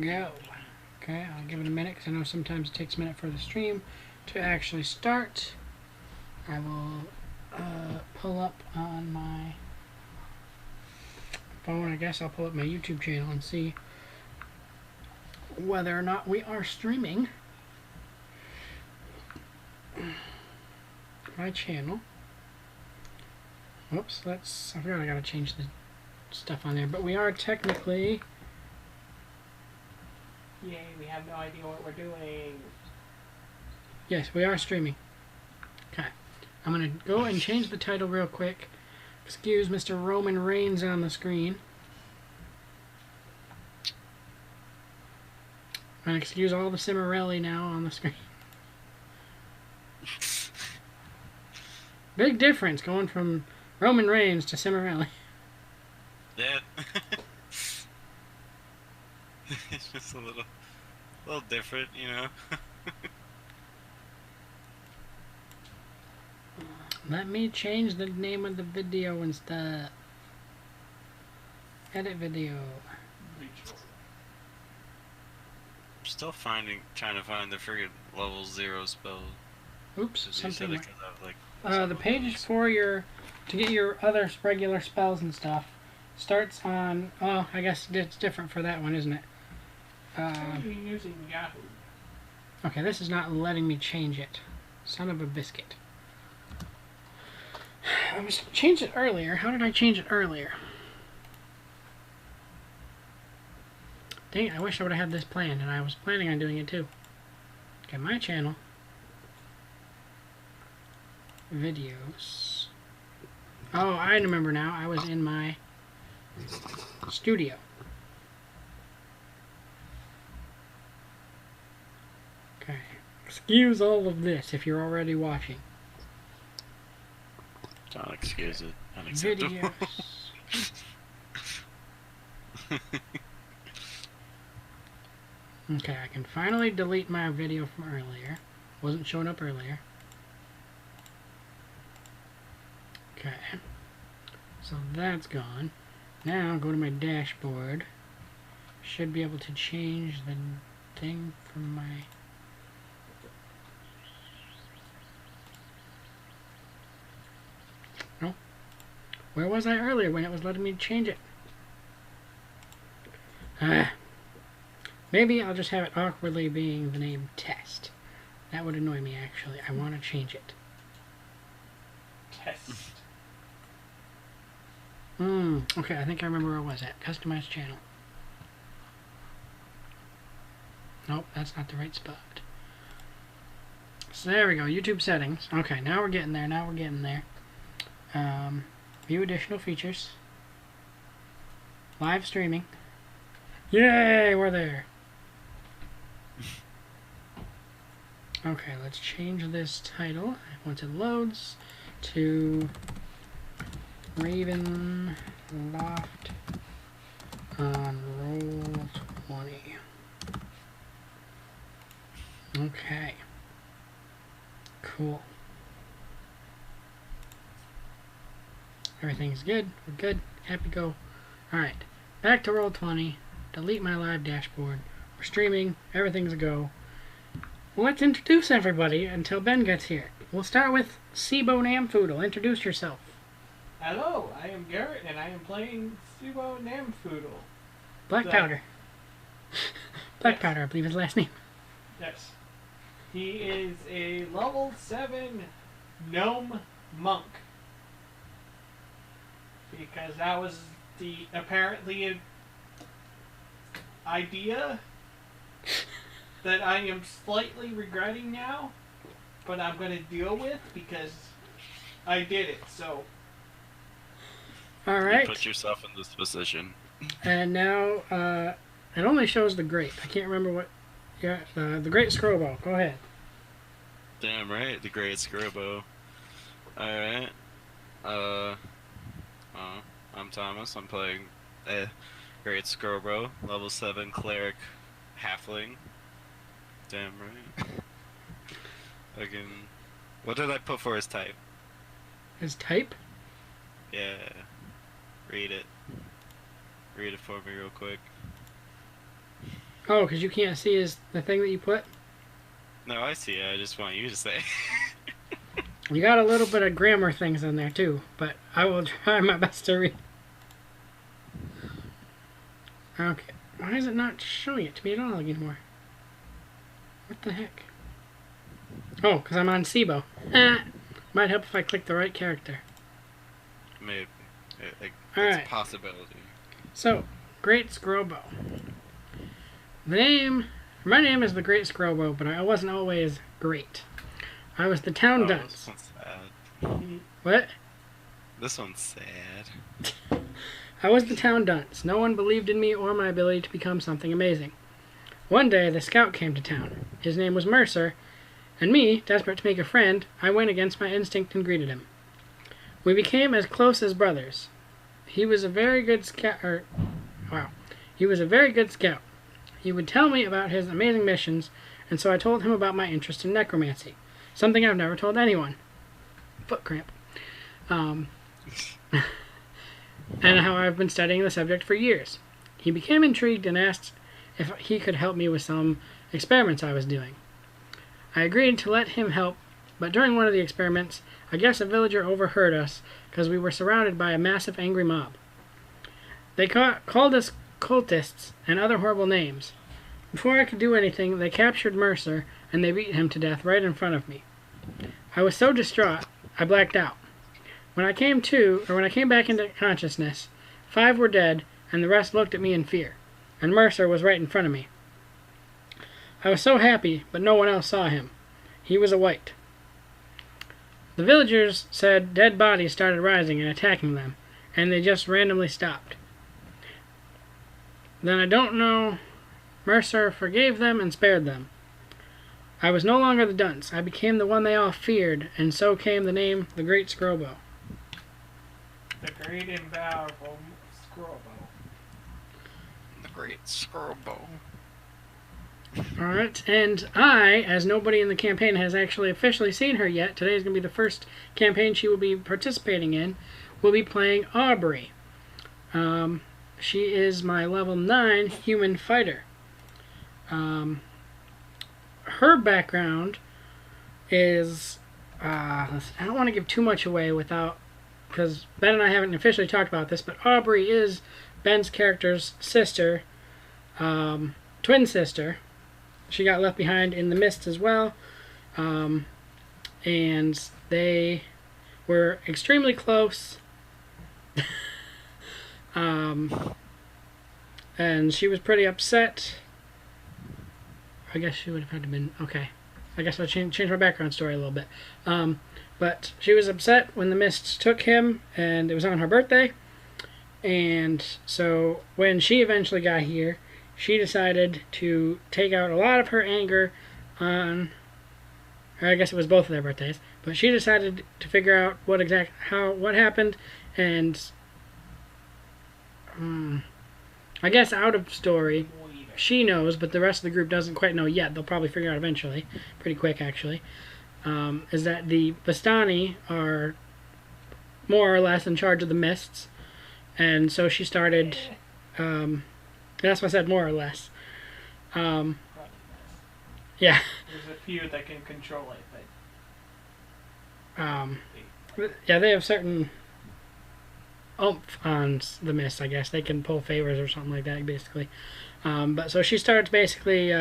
go. Okay, I'll give it a minute because I know sometimes it takes a minute for the stream to actually start. I will pull up on my phone. I guess I'll pull up my YouTube channel and see whether or not we are streaming my channel. Whoops, I forgot I gotta change the stuff on there, but we are technically... Yay, we have no idea what we're doing. Yes, we are streaming. Okay, I'm gonna go and change the title real quick. Excuse Mr. Roman Reigns on the screen. And excuse all the Cimarelli now on the screen. Big difference going from Roman Reigns to Cimarelli. Yeah. It's just a little different, you know. Let me change the name of the video and stuff. Edit video. I'm still trying to find the friggin' level 0 spell. Oops, something like the page for your, to get your other regular spells and stuff, starts on, oh, I guess it's different for that one, isn't it? You're using Yahoo. Okay, this is not letting me change it. Son of a biscuit. I was changed it earlier. How did I change it earlier? Dang it, I wish I would have had this planned, and I was planning on doing it too. Okay, my channel. Videos. Oh, I remember now. I was in my studio. Okay. Excuse all of this if you're already watching. Don't excuse it. Unacceptable. Videos. Okay, I can finally delete my video from earlier. Wasn't showing up earlier. Okay. So that's gone. Now go to my dashboard. Should be able to change the thing from my... No. Where was I earlier when it was letting me change it? Maybe I'll just have it awkwardly being the name test. That would annoy me, actually. I want to change it. Test. Okay, I think I remember where I was at. Customize channel. Nope, that's not the right spot. So there we go, YouTube settings. Okay, now we're getting there, now we're getting there. View additional features. Live streaming. Yay, we're there. Okay, let's change this title, once it loads, to Ravenloft on Roll20. Okay. Cool. Everything's good. We're good. Happy go. Alright. Back to Roll20. Delete my live dashboard. We're streaming. Everything's a go. Let's introduce everybody until Ben gets here. We'll start with Sibo Namfoodle. Introduce yourself. Hello, I am Garrett, and I am playing Sibo Namfoodle. Black Powder. Black Powder, I believe his last name. Yes. He is a level 7 gnome monk. Because that was the apparently idea that I am slightly regretting now, but I'm going to deal with because I did it, so. Alright. You put yourself in this position. And now, it only shows the grape. I can't remember what. Yeah, the Great Scrowbow. Go ahead. Damn right, the Great Scrowbow. Alright. I'm Thomas. I'm playing Great Scrowbow, level 7 cleric halfling. Damn right. Fucking. What did I put for his type? His type? Yeah. Read it. Read it for me real quick. Oh, because you can't see the thing that you put? No, I see it. I just want you to say. You got a little bit of grammar things in there too, but I will try my best to read. Okay. Why is it not showing it to me at all anymore? What the heck? Oh, because I'm on SIBO. Might help if I click the right character. Maybe. It's Alright. a possibility. So, Great Scrobo. My name is the Great Scrobo, but I wasn't always great. I was the town dunce. This one's sad. What? This one's sad. I was the town dunce. No one believed in me or my ability to become something amazing. One day, the scout came to town. His name was Mercer, and me, desperate to make a friend, I went against my instinct and greeted him. We became as close as brothers. He was a very good scout. He was a very good scout. He would tell me about his amazing missions, and so I told him about my interest in necromancy, something I've never told anyone. Foot cramp. And how I've been studying the subject for years. He became intrigued and asked if he could help me with some experiments I was doing. I agreed to let him help, but during one of the experiments, I guess a villager overheard us because we were surrounded by a massive angry mob. They called us cultists and other horrible names. Before I could do anything, they captured Mercer and they beat him to death right in front of me. I was so distraught, I blacked out. When I came back into consciousness, 5 were dead and the rest looked at me in fear, and Mercer was right in front of me. I was so happy, but no one else saw him. He was a wight. The villagers said dead bodies started rising and attacking them, and they just randomly stopped. Then I don't know, Mercer forgave them and spared them. I was no longer the dunce. I became the one they all feared, and so came the name the Great Scrobo. The great and powerful Scrobo. The Great Scrobo. Alright, and I, as nobody in the campaign has actually officially seen her yet, today is going to be the first campaign she will be participating in, will be playing Aubrey. She is my level 9 human fighter. Her background is, I don't want to give too much away because Ben and I haven't officially talked about this, but Aubrey is Ben's character's sister, twin sister. She got left behind in the mist as well, and they were extremely close. And she was pretty upset. I guess she would have had to been okay. I guess I'll change my background story a little bit. But she was upset when the mists took him, and it was on her birthday. And so when she eventually got here, she decided to take out a lot of her anger on, or I guess it was both of their birthdays, but she decided to figure out what happened, and I guess out of story, she knows, but the rest of the group doesn't quite know yet. They'll probably figure out eventually, pretty quick actually, is that the Vistani are more or less in charge of the mists, and so she started, that's why I said more or less. Yeah. There's a few that can control it, but Yeah, they have certain oomph on the mist, I guess. They can pull favors or something like that, basically. But so she starts basically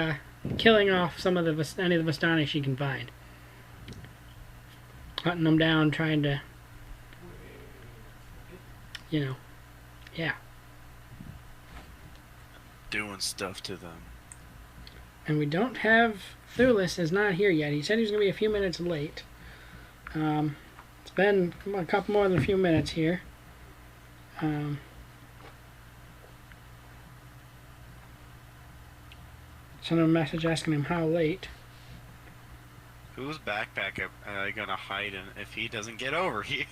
killing off any of the Vistani she can find. Hunting them down, trying to, yeah. Doing stuff to them. And we don't have... Thulis is not here yet. He said he was going to be a few minutes late. It's been a couple more than a few minutes here. Sent him a message asking him how late. Whose backpack am I gonna hide in if he doesn't get over here?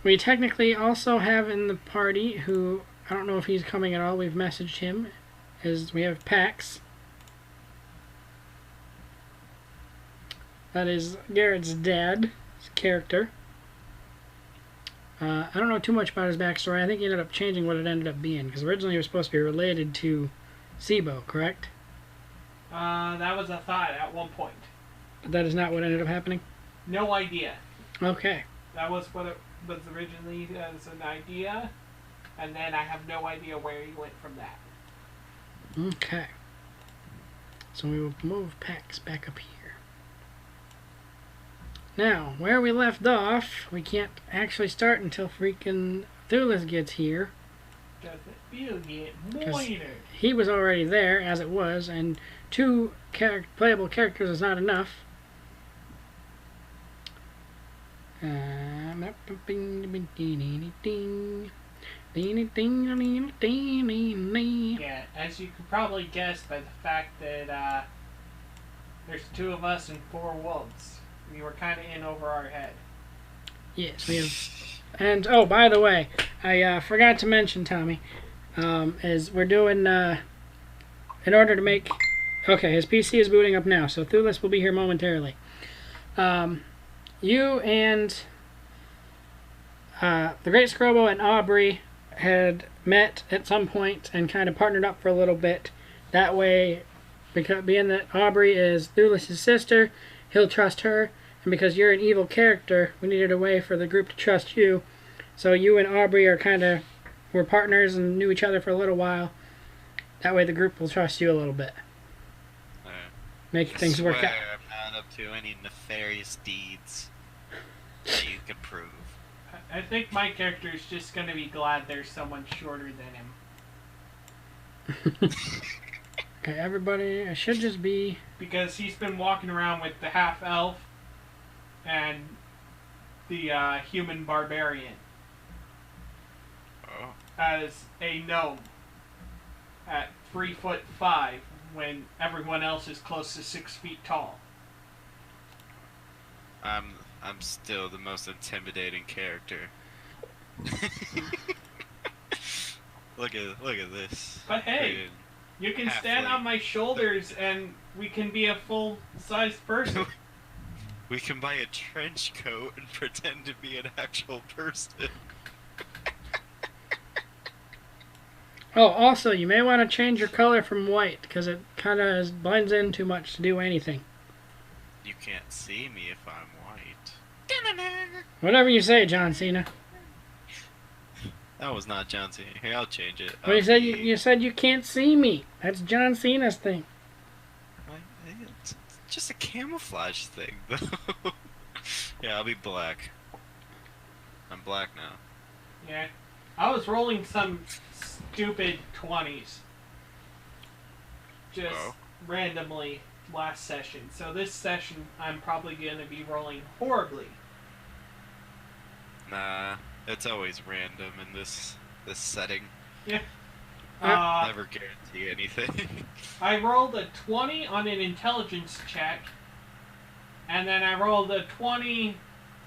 We technically also have in the party, who, I don't know if he's coming at all, we've messaged him, we have Pax. That is Garrett's dad's character. I don't know too much about his backstory. I think he ended up changing what it ended up being, because originally he was supposed to be related to Sibo, correct? That was a thought at one point. But that is not what ended up happening? No idea. Okay. That was what it was originally as an idea, and then I have no idea where he went from that. Okay. So we will move Pax back up here. Now, where we left off, we can't actually start until freaking Thulis gets here. Does it feel get 'Cause moiner? he was already there, as it was, and 2 playable characters is not enough. Yeah, as you could probably guess by the fact that there's 2 of us and 4 wolves. We were kind of in over our head. Yes, we have. And, oh, by the way, I forgot to mention, Tommy, is we're doing, in order to make... Okay, his PC is booting up now, so Thulis will be here momentarily. You and the Great Scrobo and Aubrey had met at some point and kind of partnered up for a little bit. That way, because being that Aubrey is Thulis' sister, he'll trust her, and because you're an evil character, we needed a way for the group to trust you. So you and Aubrey were partners and knew each other for a little while. That way the group will trust you a little bit. Make things work out. I'm not up to any nefarious deeds that you can prove. I think my character is just going to be glad there's someone shorter than him. Okay, everybody, it should just be... Because he's been walking around with the half-elf and the human barbarian as a gnome at 3'5" when everyone else is close to 6 feet tall. I'm still the most intimidating character. Look at this. But hey, you can stand on my shoulders and we can be a full-sized person. We can buy a trench coat and pretend to be an actual person. Oh, also, you may want to change your color from white, because it kind of blends in too much to do anything. You can't see me if I'm white. Whatever you say, John Cena. That was not John Cena. Here, I'll change it. Well, you said you can't see me. That's John Cena's thing. It's just a camouflage thing, though. Yeah, I'll be black. I'm black now. Yeah. I was rolling some stupid 20s. Just randomly last session. So this session, I'm probably going to be rolling horribly. Nah, it's always random in this setting. Yeah. Never guarantee anything. I rolled a 20 on an intelligence check, and then I rolled a 20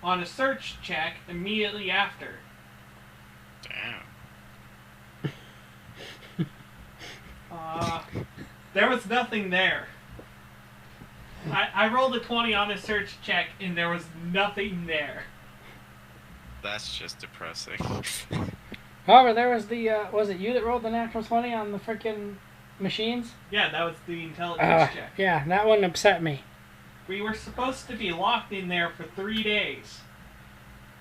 on a search check immediately after. Damn. There was nothing there. I rolled a 20 on a search check, and there was nothing there. That's just depressing. However, there was was it you that rolled the natural 20 on the frickin' machines? Yeah, that was the intelligence check. Yeah, that one upset me. We were supposed to be locked in there for 3 days.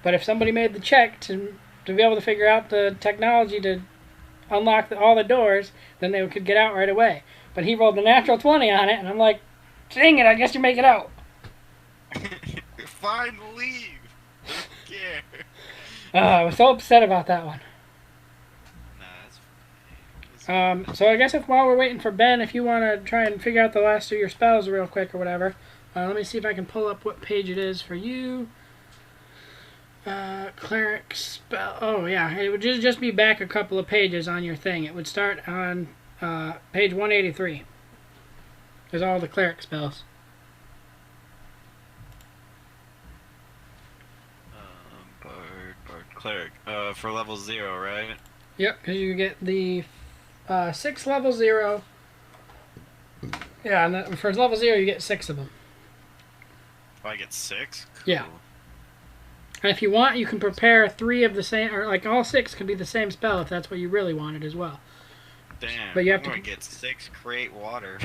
But if somebody made the check to be able to figure out the technology to unlock all the doors, then they could get out right away. But he rolled the natural 20 on it, and I'm like, dang it, I guess you make it out. Fine, leave. I don't care. I was so upset about that one. Nah, that's fine. So I guess while we're waiting for Ben, if you want to try and figure out the last of your spells real quick or whatever, let me see if I can pull up what page it is for you. Cleric spell. Oh yeah, it would just be back a couple of pages on your thing. It would start on page 183. There's all the cleric spells. Bard, cleric. For level 0, right? Yep, because you get the 6 level 0. Yeah, and for level 0 you get 6 of them. Oh, I get 6? Cool. Yeah. And if you want, you can prepare 3 of the same, or like all 6 could be the same spell if that's what you really wanted as well. Damn, But you have I'm to gonna get 6 create water.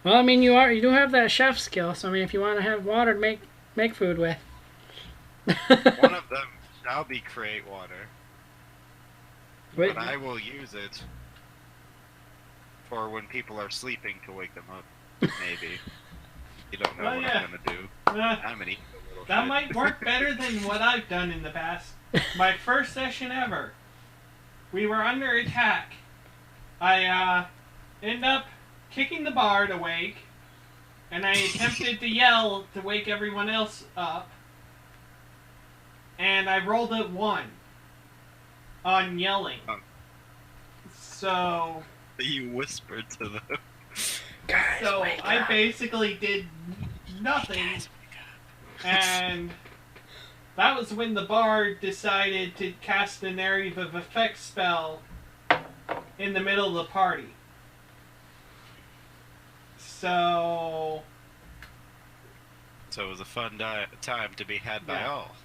Well, I mean, you do have that chef skill, so I mean, if you want to have water to make food with. One of them shall be create water. Wait. But I will use it for when people are sleeping to wake them up. Maybe. You don't know Oh, what yeah. I'm gonna do. I'm an evil little That shit. might work better than what I've done in the past. My first session ever. We were under attack. I ended up kicking the bard awake, and I attempted to yell to wake everyone else up, and I rolled a 1 on yelling. Oh. So You whispered to them. Guys, So wake I up. basically did nothing, Guys, wake up. and that was when the bard decided to cast an area of effect spell in the middle of the party. So So it was a fun time to be had by Yeah. all.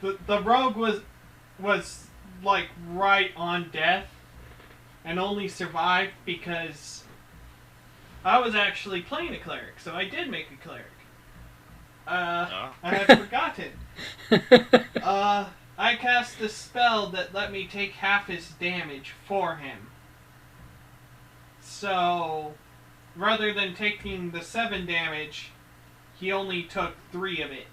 the rogue was like right on death, and only survived because I was actually playing a cleric, so I did make a cleric. Oh. I had forgotten. I cast a spell that let me take half his damage for him. So, rather than taking the 7 damage, he only took 3 of it.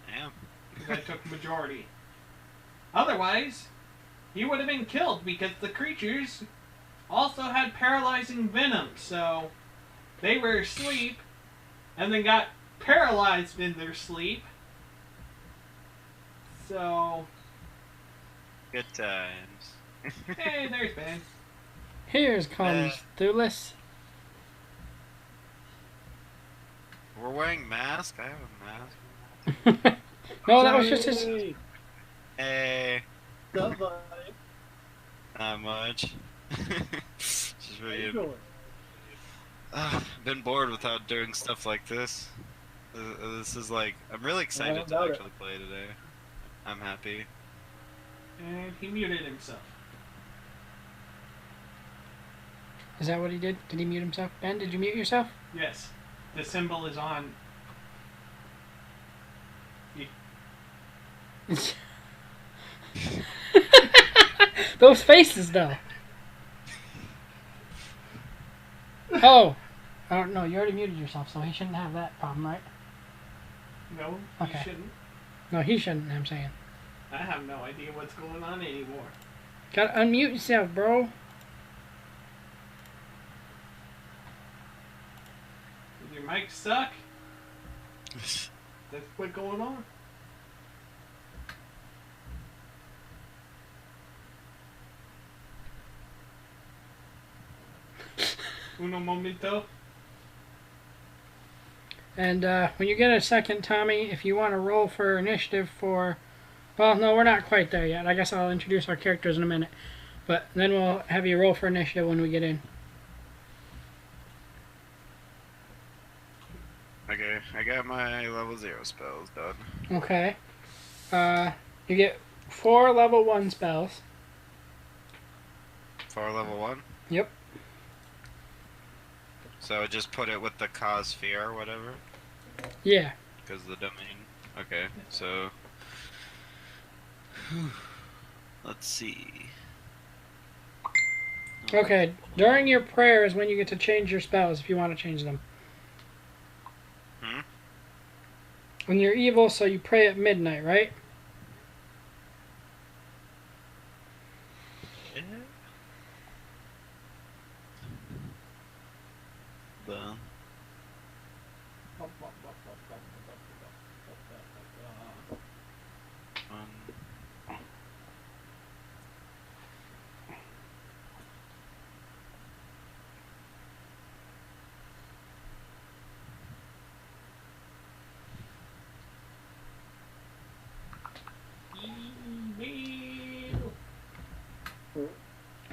Damn. Because I took majority. Otherwise, he would have been killed because the creatures also had paralyzing venom, so they were asleep and then got paralyzed in their sleep. So, Good times. hey, there's Ben. Here's comes Thulis. We're wearing masks? I have a mask. No, that was just his. Hey, Stuff like, not much. Just how you really doing? been bored without doing stuff like this. This is like, I'm really excited to doubt it. actually play today. I'm happy. And he muted himself. Is that what he did? Did he mute himself? Ben, did you mute yourself? Yes, the symbol is on. Those faces, though. Oh. Oh, no, you already muted yourself, so he shouldn't have that problem, right? No, Okay. you shouldn't. No, he shouldn't, I'm saying. I have no idea what's going on anymore. Gotta unmute yourself, bro. Does your mic suck? That's what's going on. Uno momento. And when you get a second, Tommy, if you want to roll for initiative for... Well, no, we're not quite there yet. I guess I'll introduce our characters in a minute. But then we'll have you roll for initiative when we get in. Okay, I got my level 0 spells done. Okay. You get 4 level 1 spells. For level 1? Yep. So just put it with the cause sphere or whatever? Yeah. Because the domain. Okay, so. Let's see. Okay. During your prayer is when you get to change your spells if you want to change them. Hmm? When you're evil, so you pray at midnight, right? Yeah. The.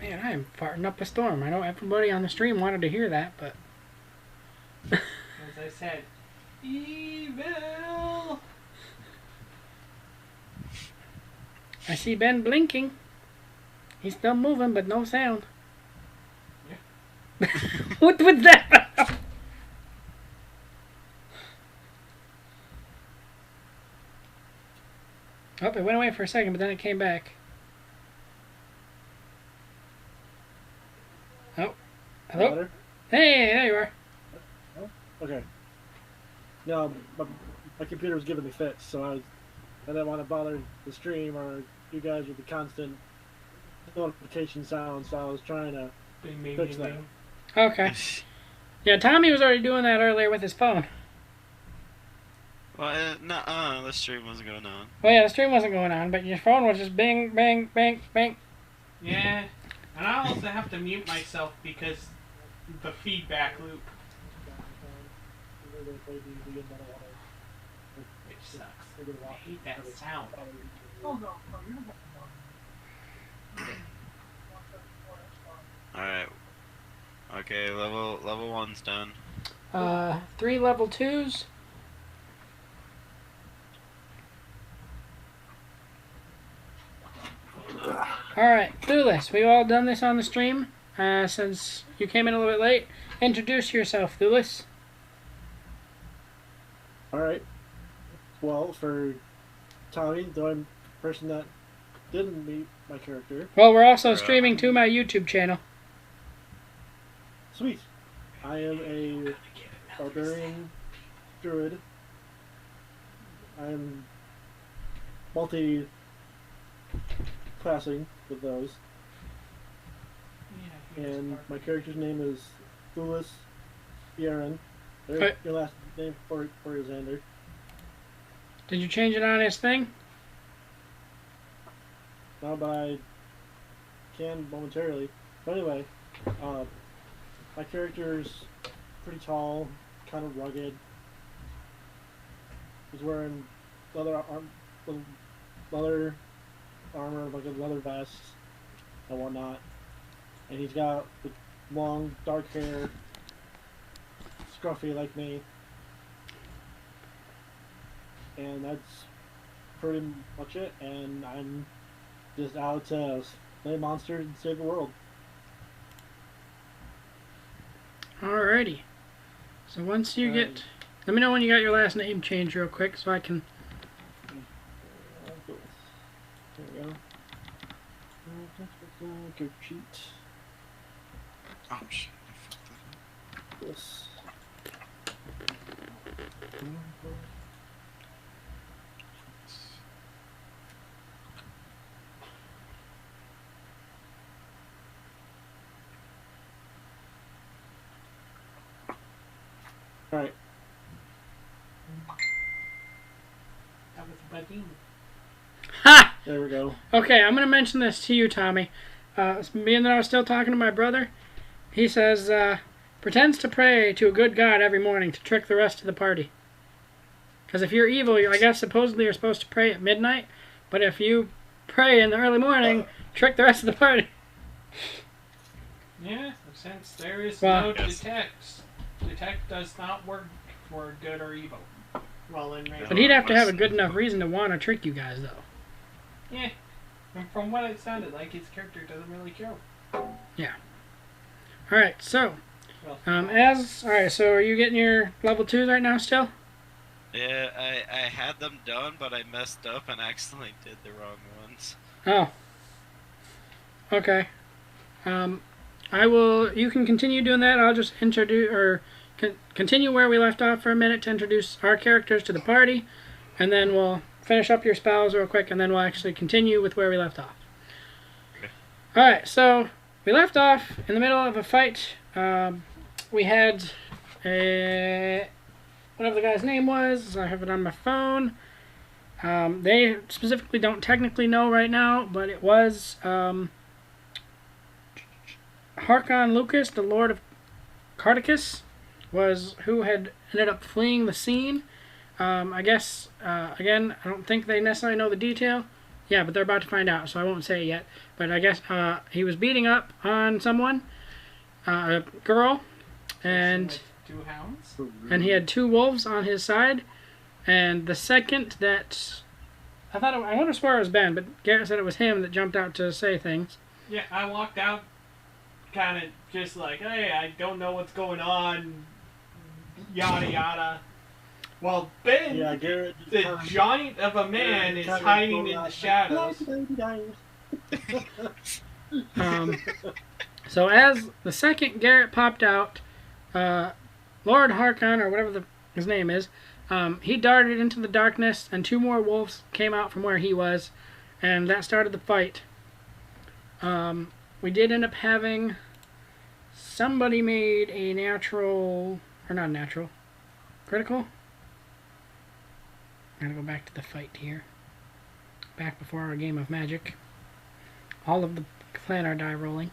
Man, I am farting up a storm. I know everybody on the stream wanted to hear that, but... As I said, evil. I see Ben blinking. He's still moving, but no sound. Yeah. What was that? Oh, it went away for a second, but then it came back. Oh. Hello? Better? Hey, there you are. Okay. No, my computer was giving me fits, so I didn't want to bother the stream or you guys with the constant notification sound, so I was trying to Bing, bing, fix bing, that. bing. Okay. Yeah, Tommy was already doing that earlier with his phone. Well, nuh-uh, the stream wasn't going on. Well, yeah, the stream wasn't going on, but your phone was just bing, bang, bang, bang. Yeah. And I also have to mute myself because the feedback loop, which sucks. I hate that sound. Alright. Okay, level 1's done. 3 level 2s. Alright, Thulis, we've all done this on the stream. Since you came in a little bit late, introduce yourself, Thulis. Alright. Well, for Tommy, the only person that didn't meet my character. Well, we're also streaming to my YouTube channel. Sweet. I am a barbarian druid. I'm multi-classing with those. And my character's name is Thulis Bjorn. There's Right. your last name for Xander. Did you change it on his thing? No, but I can momentarily. But anyway, my character's pretty tall, kind of rugged. He's wearing leather armor, like a leather vest and whatnot. And he's got the long, dark hair, scruffy like me. And that's pretty much it. And I'm just out to slay monsters and save the world. Alrighty. So once you get... Let me know when you got your last name changed real quick so I can... There we go. Good cheat. Oh, shit. This. Alright. That was Badine. Ha! There we go. Okay, I'm going to mention this to you, Tommy. Being that I was still talking to my brother, he says, pretends to pray to a good god every morning to trick the rest of the party. Because if you're evil, I guess supposedly you're supposed to pray at midnight, but if you pray in the early morning, trick the rest of the party. Yeah, since there is Well, no detect does not work for good or evil. Well, in Ravenloft. But he'd have to have a good enough reason to want to trick you guys, though. Yeah. And from what it sounded like, his character doesn't really care. Yeah. Alright, so... Well, Alright, so are you getting your level 2s right now still? Yeah, I had them done, but I messed up and accidentally did the wrong ones. Oh. Okay. You can continue doing that. I'll just introduce, or continue where we left off for a minute to introduce our characters to the party, and then we'll finish up your spells real quick, and then we'll actually continue with where we left off. Okay. Alright, so we left off in the middle of a fight. We had whatever the guy's name was, I have it on my phone. They specifically don't technically know right now, but it was Harkon Lucas, the Lord of Cardicus, was who had ended up fleeing the scene. I guess, again, I don't think they necessarily know the detail. Yeah, but they're about to find out, so I won't say it yet. But I guess he was beating up on someone, a girl, and 2 hounds. and he had 2 wolves on his side. And the second that I would have swore it was Ben, but Garrett said it was him that jumped out to say things. Yeah, I walked out, kind of just like, hey, I don't know what's going on, yada yada. Well, Ben, Yeah, Garrett. the giant of a man, is hiding in the shadows. So as the second Garrett popped out, Lord Harkon, or whatever his name is, he darted into the darkness, and 2 more wolves came out from where he was, and that started the fight. We did end up having somebody made a natural, or not natural, critical. I'm gonna go back to the fight here. Back before our game of Magic. All of the planar die rolling.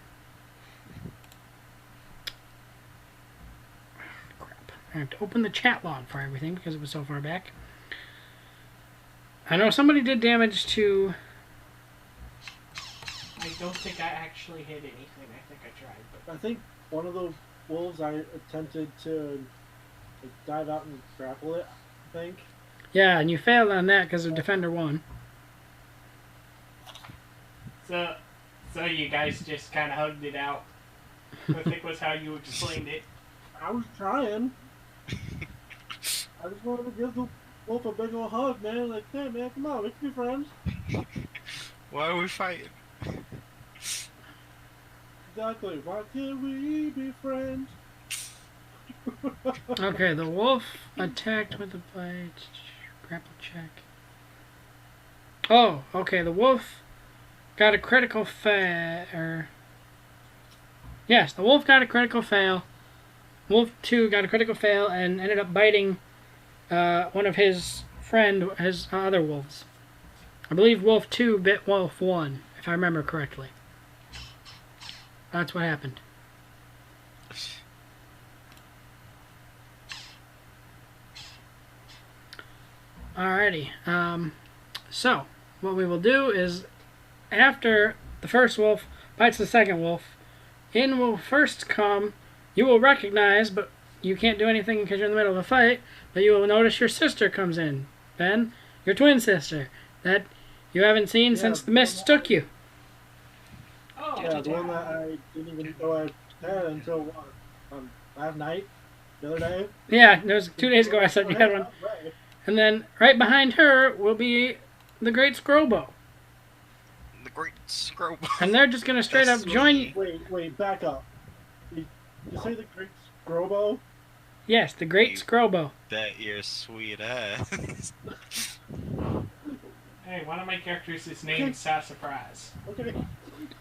Crap. I have to open the chat log for everything because it was so far back. I know somebody did damage to... I don't think I actually hit anything. I think I tried, but I think one of those wolves I attempted to dive out and grapple it, I think. Yeah, and you failed on that because of Defender 1. so you guys just kind of hugged it out. I think was how you explained it. I was trying. I just wanted to give the wolf a big old hug, man. Like, hey, man, come on, we can be friends. Why are we fighting? Exactly. Why can't we be friends? Okay, the wolf attacked with a bite. Grapple check. Oh, okay, the wolf got a critical fail. Yes, the wolf got a critical fail. Wolf 2 got a critical fail and ended up biting one of his other wolves. I believe Wolf 2 bit Wolf 1, if I remember correctly. That's what happened. Alrighty. So, what we will do is, after the first wolf bites the second wolf, in will first come, you will recognize, but you can't do anything because you're in the middle of a fight, but you will notice your sister comes in. Ben, your twin sister, that you haven't seen since the mist took you. Oh, Yeah, the one that I didn't even know I had until what, last night, the other day. Yeah, it was 2 days ago I said you had one. And then right behind her will be the Great Scrobo. The Great Scrobo. And they're just going to straight up join you. Wait, back up. Did you say the Great Scrobo? Yes, the Great Scrobo. Bet your sweet ass. hey, one of my characters is named Sassafras. Okay.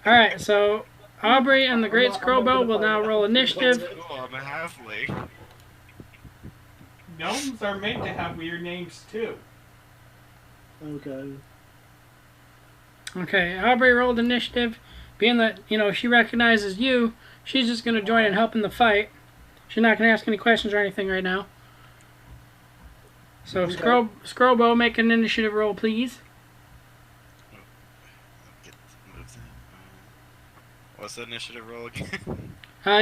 Alright, so Aubrey and the Great Scrobo will now roll initiative. Oh, I'm a halfling. Gnomes are meant to have weird names too. Okay. Okay, Aubrey rolled initiative. Being that, she recognizes you, she's just going to join and help in the fight. She's not going to ask any questions or anything right now. So, Okay. Scrobo, make an initiative roll, please. What's the initiative roll again?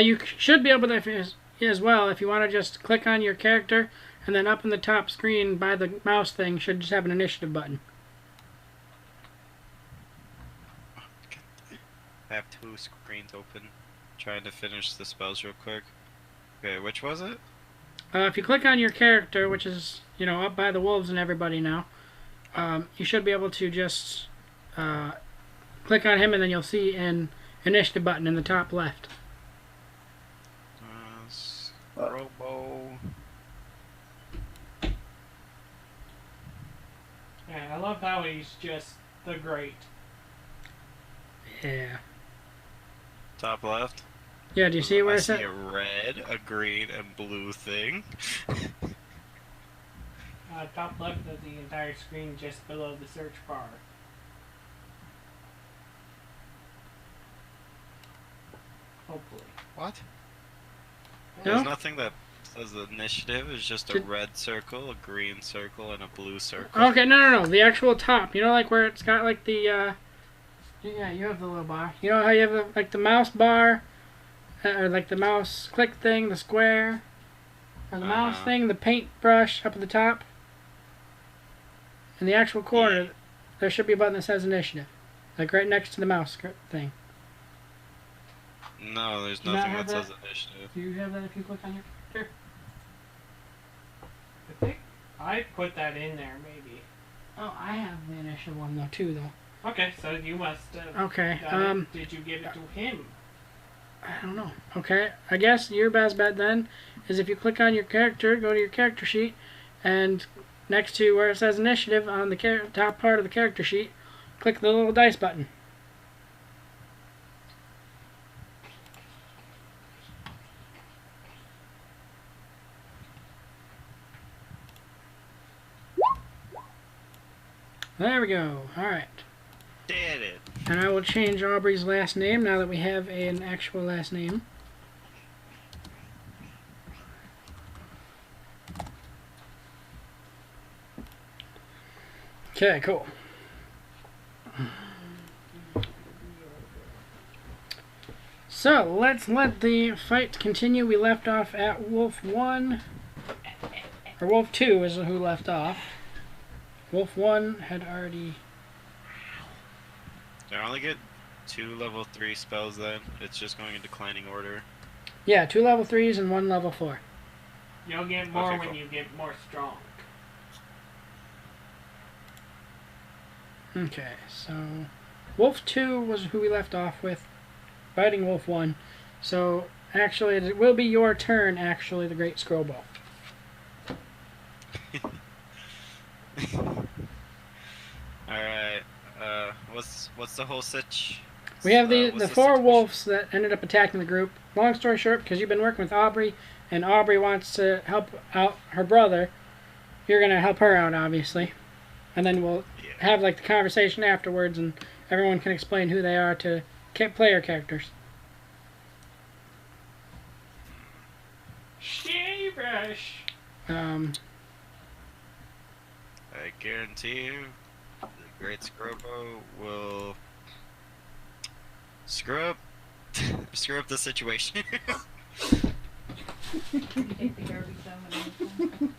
You should be able to, as well, if you want to just click on your character, and then up in the top screen by the mouse thing should just have an initiative button. I have 2 screens open. Trying to finish the spells real quick. Okay, which was it? If you click on your character, which is, up by the wolves and everybody now, you should be able to just click on him, and then you'll see an initiative button in the top left. Robo. Yeah, I love how he's just the great. Yeah. Top left. Yeah, do you see where I it's see at? a red, a green, and blue thing. Top left of the entire screen, just below the search bar. Hopefully. What? No? There's nothing that says initiative. It's just a red circle, a green circle, and a blue circle. Okay, no. The actual top. Like where it's got like the, yeah, you have the little bar. You know how you have the mouse bar? Or like the mouse click thing, the square? or the mouse thing, the paintbrush up at the top, in the actual corner, there should be a button that says initiative. Like right next to the mouse thing. No, there's Do you not nothing have that that? says initiative. Do you have that if you click on your character? I think I put that in there, maybe. Oh, I have the initiative one though too though. Okay, so you must have Okay, done it. Did you give it to him? I don't know. Okay, I guess your best bet then is if you click on your character, go to your character sheet, and next to where it says initiative on the top part of the character sheet, click the little dice button. There we go. Alright. Did it. And I will change Aubrey's last name now that we have an actual last name. Okay, cool. So, let's let the fight continue. We left off at Wolf 1. Or Wolf 2 is who left off. Wolf 1 had already... Do I only get 2 level 3 spells then? It's just going in declining order. Yeah, 2 level 3s and 1 level 4. You'll get more Okay, when cool. you get more strong. Okay, so Wolf 2 was who we left off with, fighting Wolf 1. So actually, it will be your turn, actually, the Great Scrowbow. Alright, what's the whole sitch? We have What's the 4 situation? wolves that ended up attacking the group. Long story short, because you've been working with Aubrey, and Aubrey wants to help out her brother, you're going to help her out, obviously. And then we'll Yeah. have like the conversation afterwards, and everyone can explain who they are to player characters. Sheepish! I guarantee you, the Great Scrowbow will screw up the situation. Take the garbage down.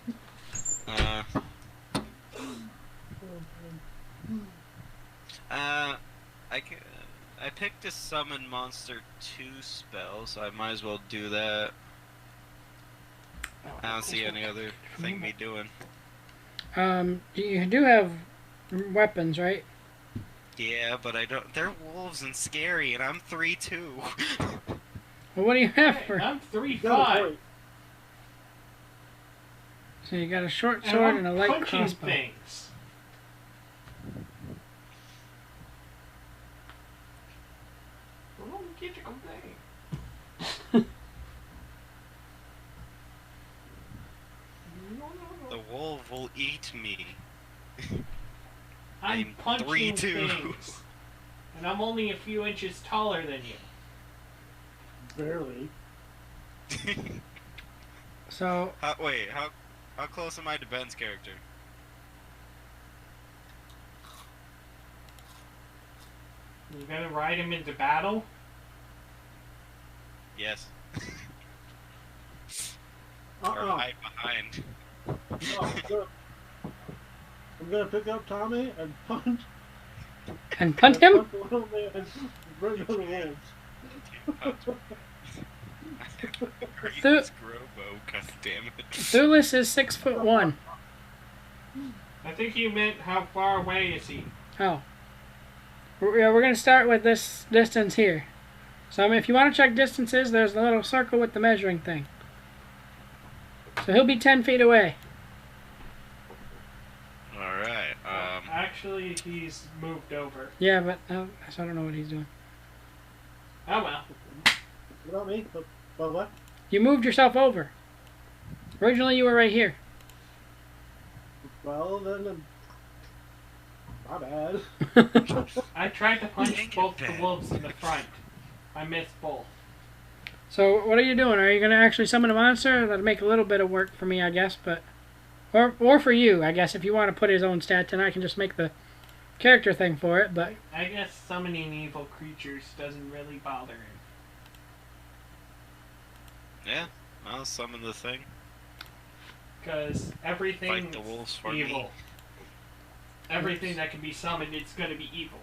I picked a summon monster 2 spell, so I might as well do that. I don't see any other thing me doing. You do have weapons, right? Yeah, but I don't. They're wolves and scary, and I'm 3-2. Well, what do you have Hey, for? I'm You got a 3-5. point. So you got a short And sword I'm and a light punching crossbow. things. Oh, get your complaint. The wolf will eat me. I'm I'm punching 3-2. things. And I'm only a few inches taller than you. Barely. So Wait, how close am I to Ben's character? You gonna ride him into battle? Yes. Or hide behind. Oh, I'm gonna pick up Tommy and punch. and punt him. Punch the little man and bring the wolves. Great Thu- Scrowbow, god damn it. Thulis is 6'1". I think you meant how far away is he? Oh. We're going to start with this distance here. So if you want to check distances, there's the little circle with the measuring thing. So he'll be 10 feet away. Alright, Actually, he's moved over. Yeah, but so I don't know what he's doing. Oh well. What about me? But what? You moved yourself over. Originally you were right here. Well, then. My bad. I tried to punch Dang it, both the Ben. wolves in the front. I missed both. So what are you doing? Are you going to actually summon a monster? That'll make a little bit of work for me, I guess, but... Or for you, I guess, if you want to put his own stats in, I can just make the character thing for it, but... I guess summoning evil creatures doesn't really bother him. yeah, I'll summon the thing. Because Fight everything the wolves is for evil. me. Everything that can be summoned, it's going to be evil.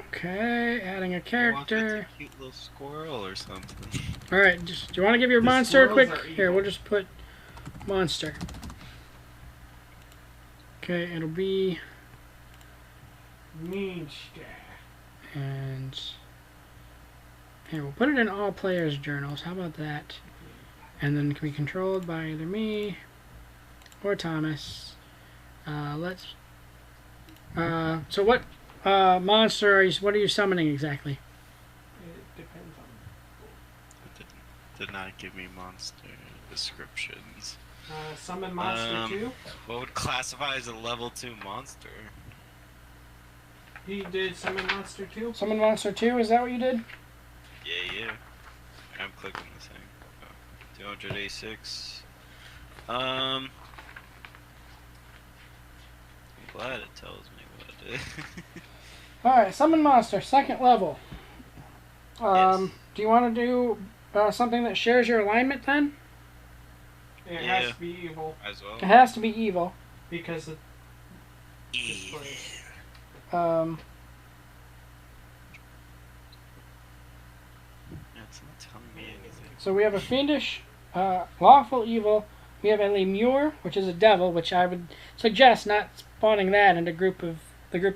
Okay, adding a Watch, it's character. a cute little squirrel or something. Alright, do you want to give your The monster a quick? squirrels are Here, evil. we'll just put monster. Okay, it'll be. Minster. And. Here, we'll put it in all players' journals. How about that? And then it can be controlled by either me or Thomas. Let's. So what monster are you? What are you summoning exactly? It depends on. It did not give me monster descriptions. Summon Monster 2. What would classify as a level 2 monster? He did Summon Monster 2. Summon monster 2. Is that what you did? Yeah. I'm clicking this thing. Oh, 286. I'm glad it tells me what it is. All right, summon monster, second level. Yes. Do you want to do something that shares your alignment then? It Yeah. has to be evil As well. It has to be evil. because of Evil. It's not telling me anything. So we have a fiendish, lawful evil. We have a lemure, which is a devil, which I would suggest not spawning that in the group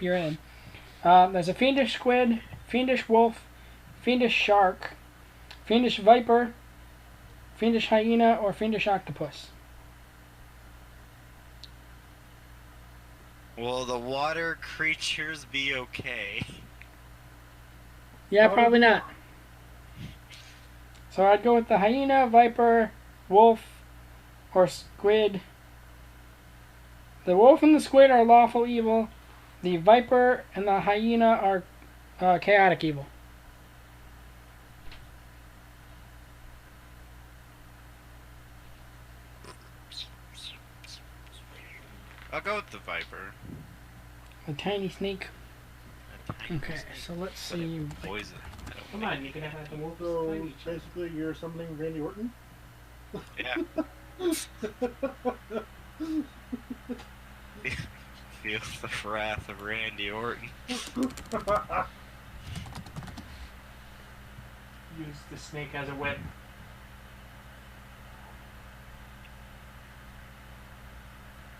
you're in. There's a fiendish squid, fiendish wolf, fiendish shark, fiendish viper, fiendish hyena, or fiendish octopus. Will the water creatures be okay? Yeah, probably not. So I'd go with the hyena, viper, wolf, or squid. The wolf and the squid are lawful evil. The viper and the hyena are chaotic evil. I'll go with the viper. The tiny snake. Okay, so let's But see. it poison. I don't Come think on, you can have the wolves So fight each other. basically, you're summoning Randy Orton. Yeah. Feel the wrath of Randy Orton. Use the snake as a whip.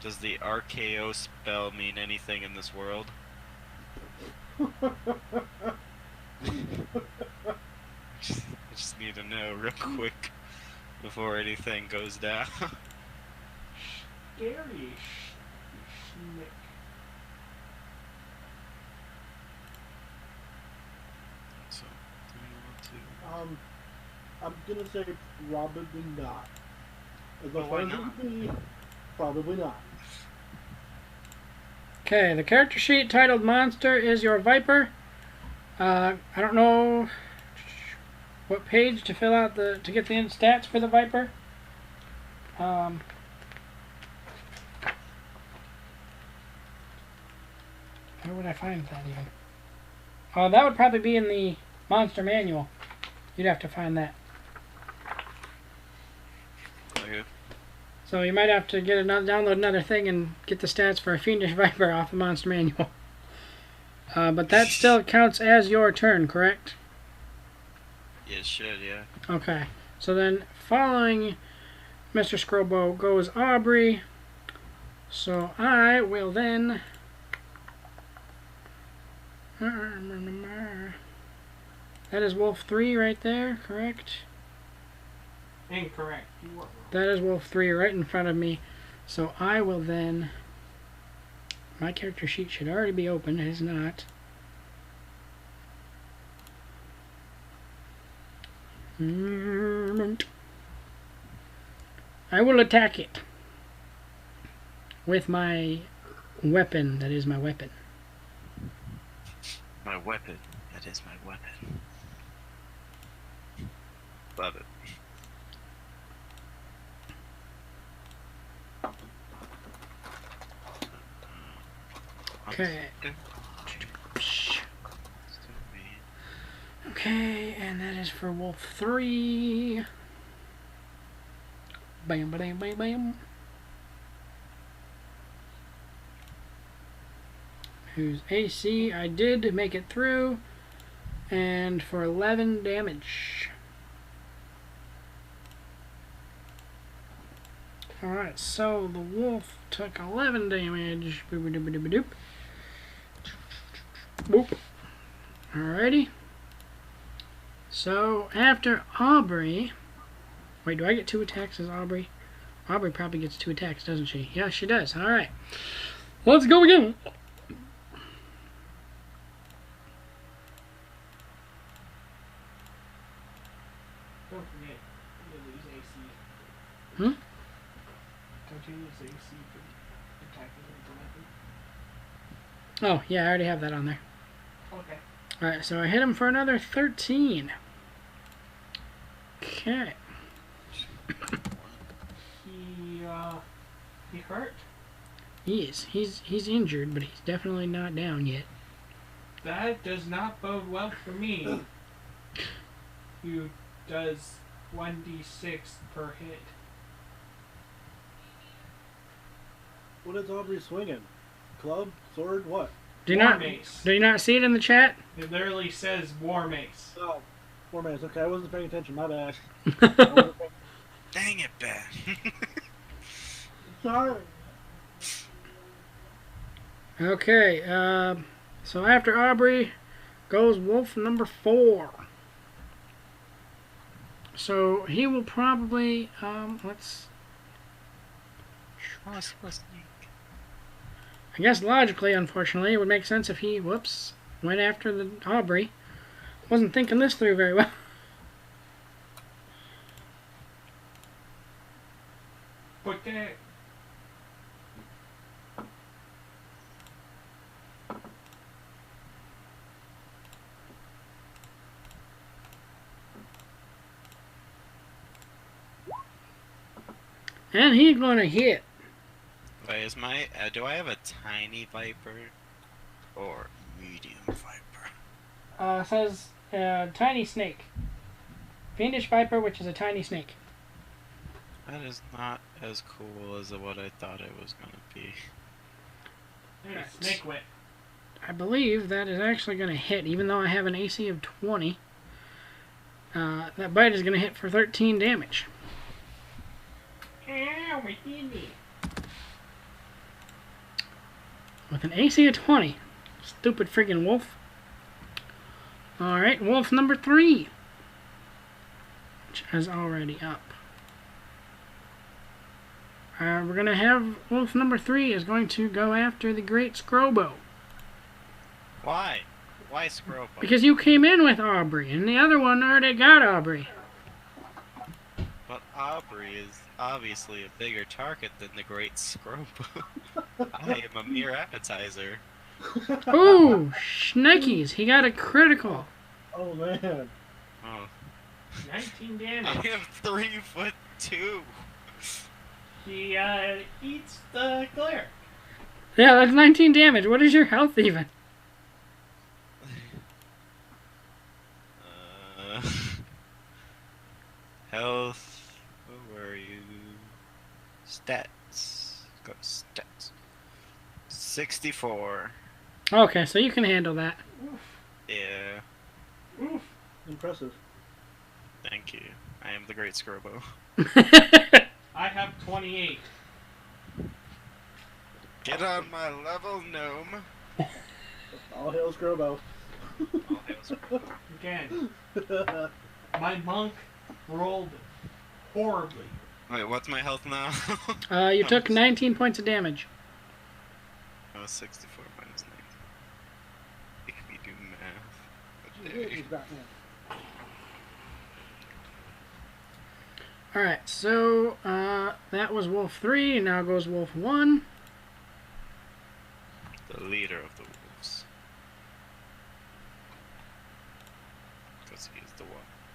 Does the RKO spell mean anything in this world? I just need to know real quick before anything goes down. Scary snake. So, do you want to? I'm gonna say probably not. As Well, why far as it not? would be, probably not. Okay, the character sheet titled Monster is your Viper. I don't know what page to fill out to get the stats for the Viper. Where would I find that even? Oh, that would probably be in the monster manual. You'd have to find that. Okay. So you might have to download another thing and get the stats for a Fiendish Viper off the monster manual. But that still counts as your turn, correct? Yeah, it should, yeah. Okay. So then, following Mr. Scrowbow goes Aubrey. So I will then... That is Wolf 3 right there, correct? Incorrect. You were wrong. That is Wolf 3 right in front of me. So I will then... My character sheet should already be open. It is not. I will attack it with my weapon. That is my weapon. My weapon. That is my weapon. Love it. Okay. Okay, and that is for Wolf 3. Bam, bam, bam, bam. whose AC I did make it through, and for 11 damage. Alright, so the wolf took 11 damage. Boop-a-doop-a-doop-a-doop. Boop. Alrighty. So, after Aubrey... Wait, do I get 2 attacks as Aubrey? Aubrey probably gets 2 attacks, doesn't she? Yeah, she does. Alright. Let's go again. Don't forget, you lose AC. Hmm? Don't you lose AC for attacking with the Oh, weapon? yeah, I already have that on there. Okay. Alright, so I hit him for another 13. Okay. He hurt? He is. He's injured, but he's definitely not down yet. That does not bode well for me. Who does 1d6 per hit. What is Aubrey swinging? Club? Sword? What? Do you War not mace. do you not see it in the chat? It literally says War Mace. Oh, 4 minutes. Okay, I wasn't paying attention. My bad. Dang it, Ben. Sorry. Okay, so after Aubrey goes wolf number 4. So he will probably, let's... I guess logically, unfortunately, it would make sense if he, whoops, went after the Aubrey. Wasn't thinking this through very well. But that... And he's gonna hit. Wait, is my do I have a tiny viper or medium viper? Says, tiny snake. Fiendish viper, which is a tiny snake. That is not as cool as what I thought it was gonna be. Alright. Snake whip. I believe that is actually gonna hit, even though I have an AC of 20. That bite is gonna hit for 13 damage. Ow, my kidney. With an AC of 20. Stupid freaking wolf. Alright, wolf number 3. Which is already up. We're going to have wolf number 3 is going to go after the great Scrobo. Why? Why Scrobo? Because you came in with Aubrey, and the other one already got Aubrey. But Aubrey is obviously a bigger target than the great Scrobo. I am a mere appetizer. Ooh, shnikes. He got a critical. Oh, man. Oh. 19 I damage. am 3'2". He eats the cleric. Yeah, that's 19 damage. What is your health even? Health. Where were you? Stats. Go to stats. 64. Okay, so you can handle that. Yeah. Oof. Impressive. Thank you. I am the great Scrobo. I have 28. Get on my level, gnome. All hail Scrobo. All hail Scrobo. Again, my monk rolled horribly. Wait, what's my health now? You took 19 points of damage. Oh, 64 minus 9. Make me do math. He's Okay. Batman. Alright, so that was Wolf 3, and now goes Wolf 1. The leader of the wolves. Because he is the one.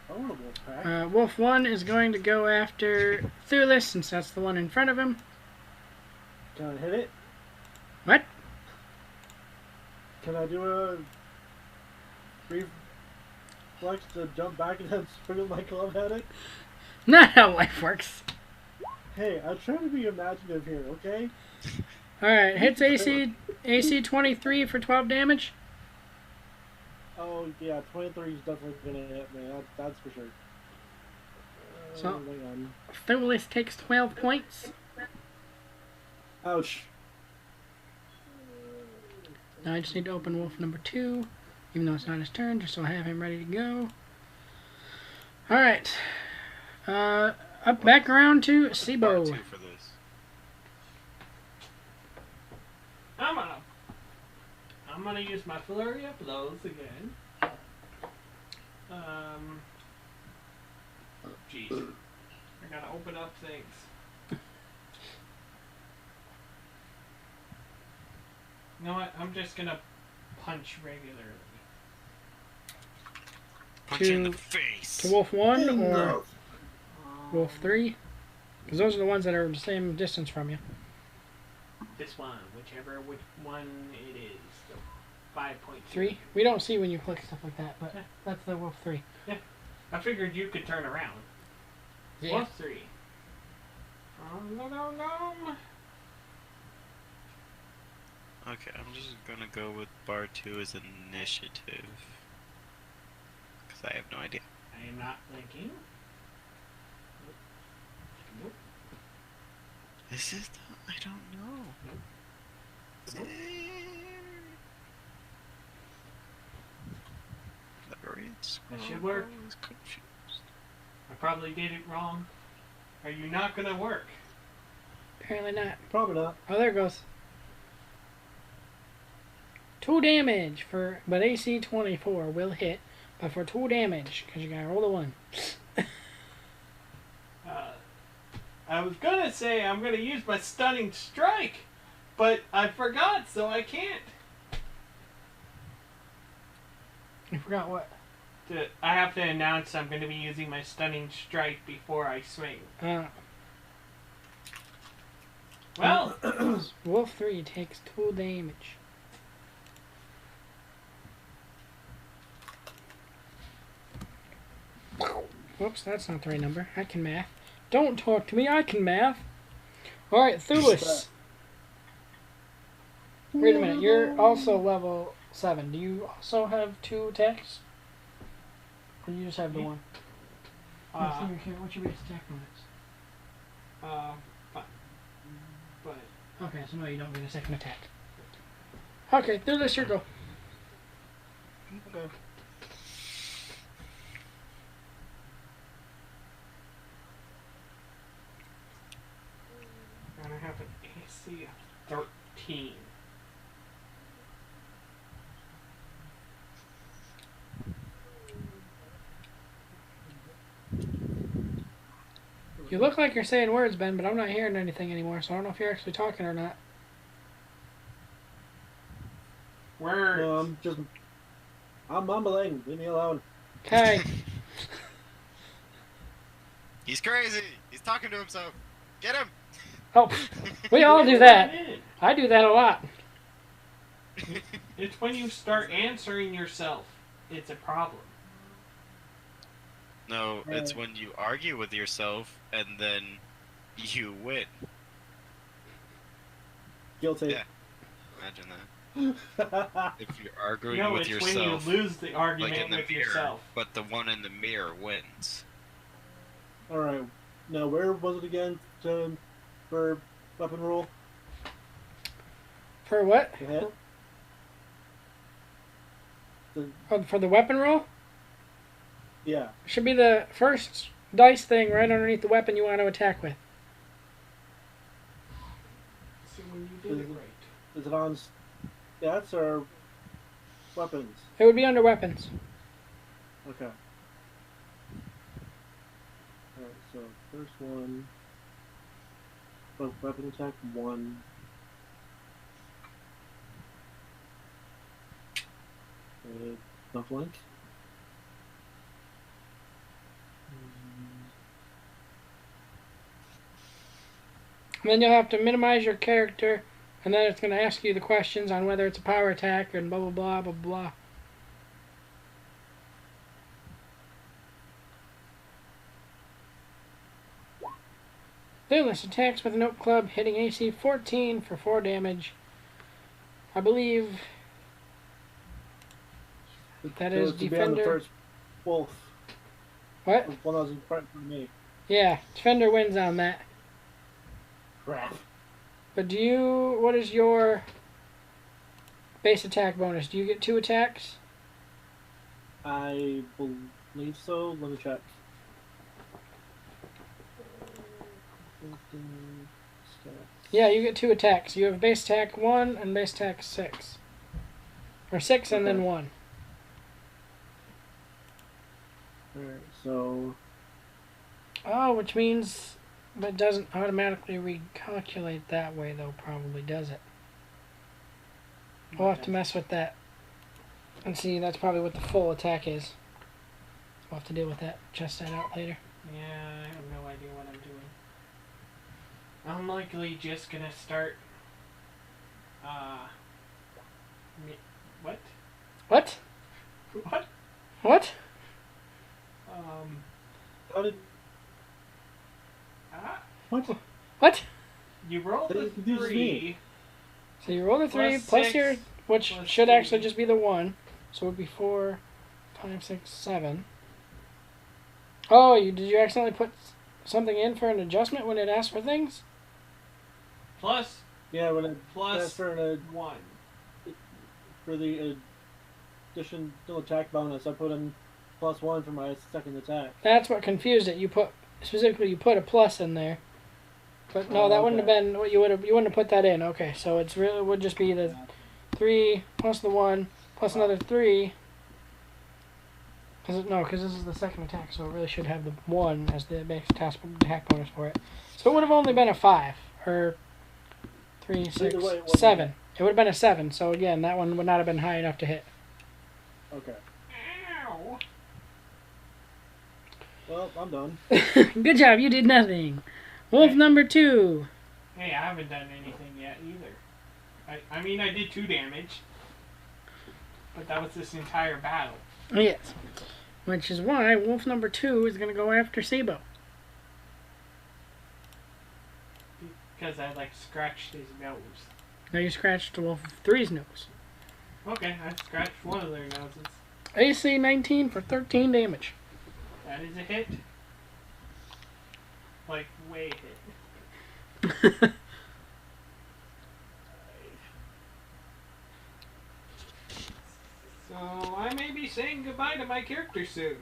I want a wolf pack. Wolf 1 is going to go after Thulis, since that's the one in front of him. Can I hit it? What? Can I do a reflex to jump back and then sprinkle my club at it? Not how life works. Hey, I'm trying to be imaginative here, okay? Alright, hits AC 23 for 12 damage. Oh yeah, 23 is definitely gonna hit me. That's for sure. So- hang on. Thulis takes 12 points. Ouch. Now I just need to open wolf number 2, even though it's not his turn, just so I have him ready to go. Alright. Up back around to Part Sibo. 2 for this. I'm gonna use my flurry of blows again. Jeez. I gotta open up things. You know what? I'm just gonna punch regularly. Punch you in the face. To wolf 1 or wolf 3? Because those are the ones that are the same distance from you. This one, whichever one it is. So 5.3. 3? We don't see when you click stuff like that, but that's the wolf 3. I figured you could turn around. Yeah. Wolf 3. No. Okay, I'm just gonna go with bar 2 as initiative. Because I have no idea. I am not blinking. Nope. Is it? I don't know. That should work. I probably did it wrong. Are you not gonna work? Apparently not. Probably not. Oh, there it goes. 2 damage but AC 24 will hit, but for 2 damage, because you gotta roll a 1. I was gonna say I'm gonna use my stunning strike, but I forgot, so I can't. You forgot what? I have to announce I'm gonna be using my stunning strike before I swing. Well, Wolf 3 takes 2 damage. Whoops, that's not the right number. I can math. Don't talk to me, I can math. Alright, Thulis. Wait a minute, you're also level 7. Do you also have 2 attacks? Or do you just have the 1? What's your base attack bonus? but Okay, so no, you don't get a second attack. Okay, Thulis, your go. Okay. and I have an AC of 13. You look like you're saying words, Ben, but I'm not hearing anything anymore, so I don't know if you're actually talking or not. Words. No, I'm mumbling. Leave me alone. Okay. He's crazy. He's talking to himself. Get him. Oh, we all do that. I do that a lot. It's when you start answering yourself, it's a problem. No, it's when you argue with yourself and then you win. Guilty. Yeah. Imagine that. If you're arguing No, with it's yourself, when you lose the like argument in the with mirror, yourself. but the one in the mirror wins. Alright. Now, where was it again for weapon roll? For what? To hit? Oh, for the weapon roll? Yeah. Should be the first dice thing right underneath the weapon you want to attack with. See when you did it right. Is it on stats or weapons? It would be under weapons. Okay. Alright, so first one. Weapon attack 1. No flank. And then you'll have to minimize your character, and then it's going to ask you the questions on whether it's a power attack and blah blah blah blah blah. Luminous attacks with an oak club, hitting AC 14 for 4 damage. I believe that is to be on the Defender. first wolf. What? One that was in front of me. Yeah, Defender wins on that. Crap. But do you... What is your base attack bonus? Do you get 2 attacks? I believe so. Let me check. Yeah, you get 2 attacks. You have base attack 1 and base attack 6. Or 6 and then 1. Alright, so... Oh, which means it doesn't automatically recalculate that way, though, probably, does it? We'll have to mess with that. And see, that's probably what the full attack is. We'll have to deal with that. Test that out later. Yeah, I have no idea what I'm doing. I'm likely just gonna start. What? What? What? What? How did... What? What? You rolled a That confuses 3. me. So you roll the 3 Plus plus 6, your, which plus should 3. actually just be the 1. So it would be 4, 5, 6, 7. Oh, did you accidentally put something in for an adjustment when it asked for things? Plus Yeah, when I Plus asked for an 1. for the additional attack bonus, I put in +1 for my second attack. That's what confused it. You put specifically you put a plus in there. But no, Oh, that wouldn't have okay. been what you wouldn't have put that in. Okay, so it's really would just be the 3 plus the 1 plus another 3. Because this is the second attack, so it really should have the 1 as the base attack bonus for it. So it would have only been a 5 or 3, 6, Either way, it wasn't 7. It would have been a 7. So again, that one would not have been high enough to hit. Okay. Ow. Well, I'm done. Good job, you did nothing. Wolf number 2. Hey, I haven't done anything yet either. I mean, I did 2 damage. But that was this entire battle. Yes. Which is why wolf number 2 is going to go after Sibo. Because I, like, scratched his nose. Now you scratched wolf 3's nose. Okay, I scratched one of their noses. AC 19 for 13 damage. That is a hit. Like, way hit. So, I may be saying goodbye to my character soon.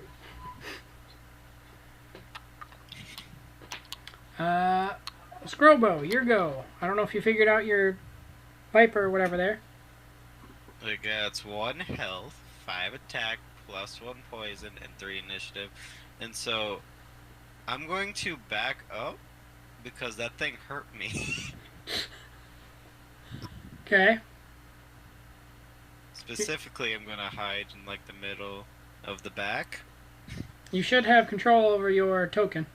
Scrobo, your go. I don't know if you figured out your Viper or whatever there. It gets 1 health, 5 attack, plus 1 poison, and 3 initiative. And so, I'm going to back up because that thing hurt me. Okay. Specifically, I'm going to hide in like the middle of the back. You should have control over your token.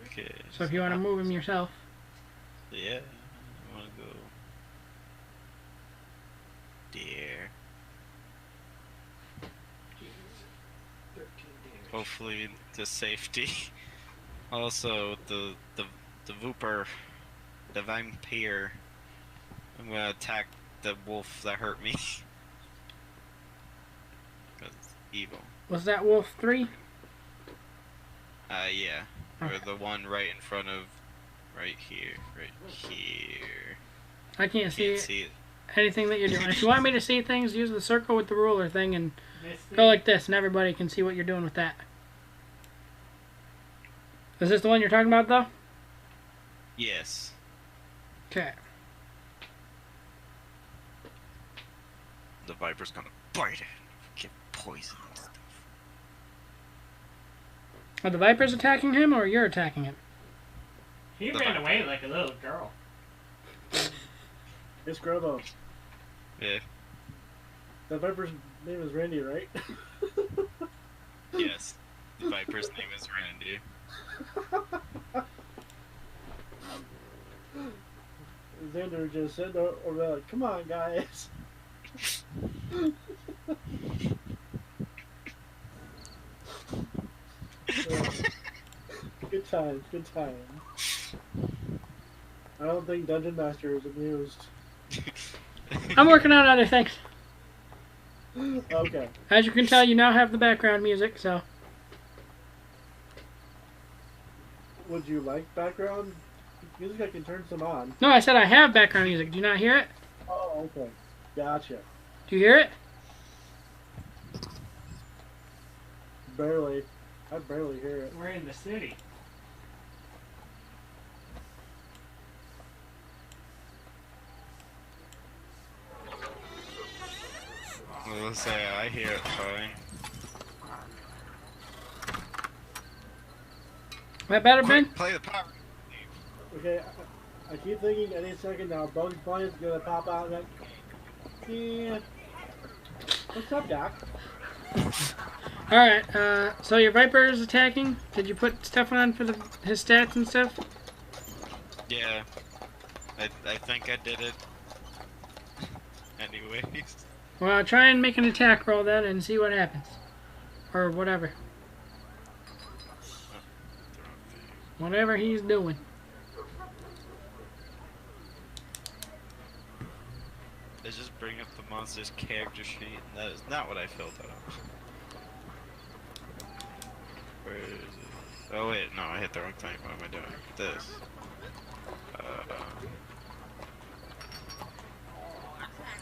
Okay. So if you want to move him yourself. Yeah, I want to go there. 13 damage. Hopefully to safety. Also, the Vooper, the Vampire, I'm gonna attack the wolf that hurt me. Because it's evil. Was that wolf 3? Yeah. Okay. Or the one right in front of, right here. I can't see, Can't see it. anything that you're doing. If you want me to see things, use the circle with the ruler thing and This go thing- like this, and everybody can see what you're doing with that. Is this the one you're talking about, though? Yes. Okay. The Viper's gonna bite it. Get poison and stuff. Are the Vipers attacking him, or you're attacking him? He The ran Viper. away like a little girl. It's Grobo. Yeah. The Viper's name is Randy, right? Yes. The Viper's name is Randy. Xander just said over there, like, come on, guys. Yeah. Good times, good times. I don't think Dungeon Master is amused. I'm working on other things. Okay. As you can tell, you now have the background music, so. Would you like background music? I can turn some on. No, I said I have background music. Do you not hear it? Oh, okay. Gotcha. Do you hear it? Barely. I barely hear it. We're in the city. Let's say I hear it fine. That better, Ben? Quick, play the power. Okay, I keep thinking any second now Bugs Bunny is gonna pop out and like, yeah. What's up, Doc? Alright, so your Viper is attacking. Did you put stuff on for his stats and stuff? Yeah. I think I did it. Anyways. Well, try and make an attack roll then and see what happens. Or whatever. Whatever he's doing. Let's just bring up the monster's character sheet, and that is not what I filled out. Where is it? Oh wait, no, I hit the wrong thing. What am I doing? This.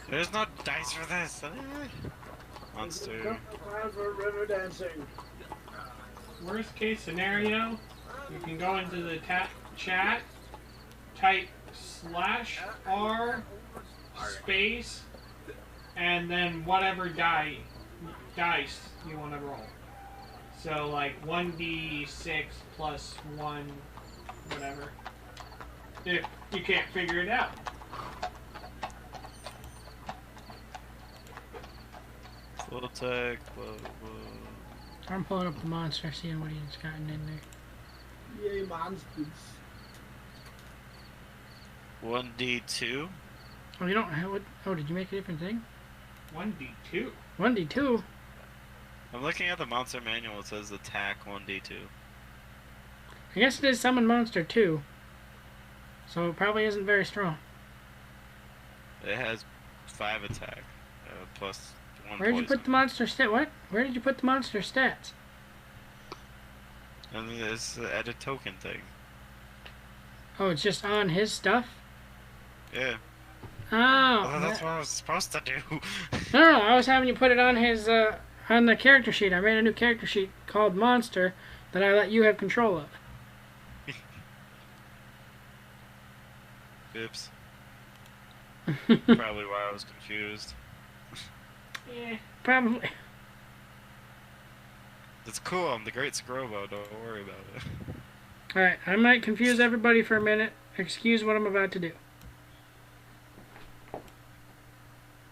There's no dice for this. Monster. Time for river dancing. Worst case scenario, you can go into the chat, type /R space, and then whatever dice you want to roll. So like 1d6 plus 1, whatever. If you can't figure it out. Full attack, blah, blah. I'm pulling up the monster, seeing what he's gotten in there. Yay, monsters. 1d2. Oh, you don't have what? Oh, did you make a different thing? 1d2. 1d2? I'm looking at the monster manual, it says attack 1d2. I guess it is summon monster too. So it probably isn't very strong. It has 5 attack, plus 1 Where did you poison. put the monster stat? What? Where did you put the monster stats? And then it's the edit token thing. Oh, it's just on his stuff? Yeah. Oh. Oh, that's what I was supposed to do. No, I was having you put it on his, on the character sheet. I made a new character sheet called Monster that I let you have control of. Oops. Probably why I was confused. Yeah. Probably. It's cool, I'm the Great Scrobo, don't worry about it. Alright, I might confuse everybody for a minute. Excuse what I'm about to do.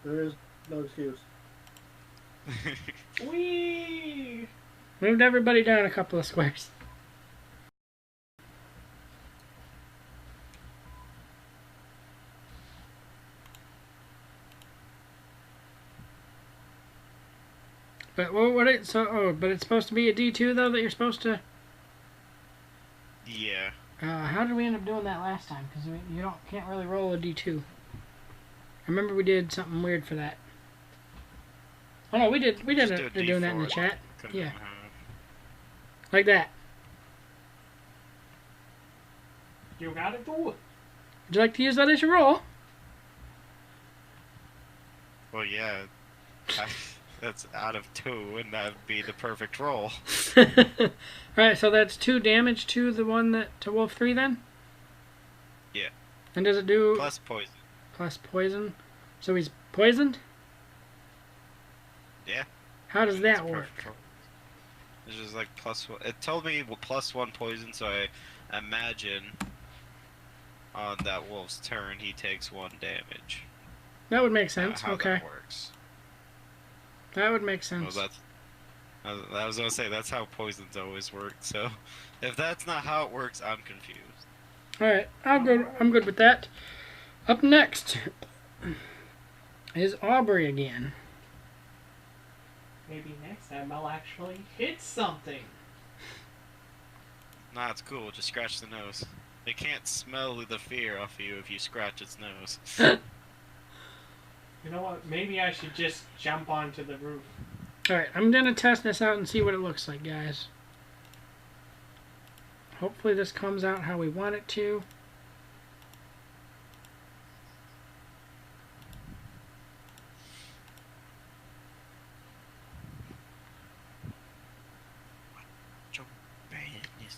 There is no excuse. Whee! Moved everybody down a couple of squares. But but it's supposed to be a D2 though that you're supposed to. Yeah. How did we end up doing that last time? Because you can't really roll a D2. I remember we did something weird for that. Oh no, we did Just it. do a They're doing that in the D4. chat. Couldn't- Yeah. Like that. You gotta do it. Would you like to use that as your roll? Well, yeah. That's out of 2, and that'd be the perfect roll. Alright, so that's 2 damage to the one to Wolf 3 then? Yeah. And does it do Plus poison. plus poison? So he's poisoned? Yeah. How does that It's work? perfect roll. It's just like +1. It told me +1 poison, so I imagine on that wolf's turn he takes 1 damage. That would make sense. How Okay. that works. That would make Well, sense. I was gonna say that's how poisons always work. So if that's not how it works, I'm confused. Alright, I'm good with that. Up next is Aubrey again. Maybe next time I'll actually hit something. Nah, it's cool. Just scratch the nose. It can't smell the fear off you if you scratch its nose. You know what? Maybe I should just jump onto the roof. Alright, I'm gonna test this out and see what it looks like, guys. Hopefully this comes out how we want it to.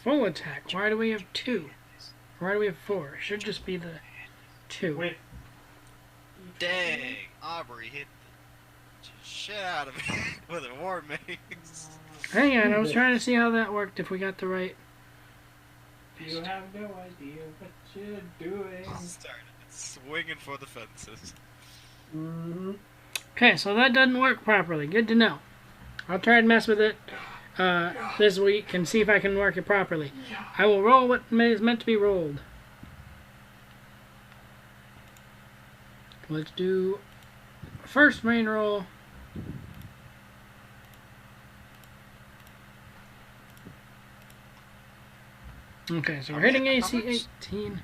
Full attack. Why do we have 2? Why do we have 4? It should just be the 2. With Dang! Aubrey hit the shit out of me with a war mace. Hang on, I was trying to see how that worked, if we got the right... You have no idea what you're doing. Started swinging for the fences. Mm-hmm. Okay, so that doesn't work properly. Good to know. I'll try and mess with it this week and see if I can work it properly. I will roll what is meant to be rolled. Let's do first main roll. Okay, so we're hitting AC 18.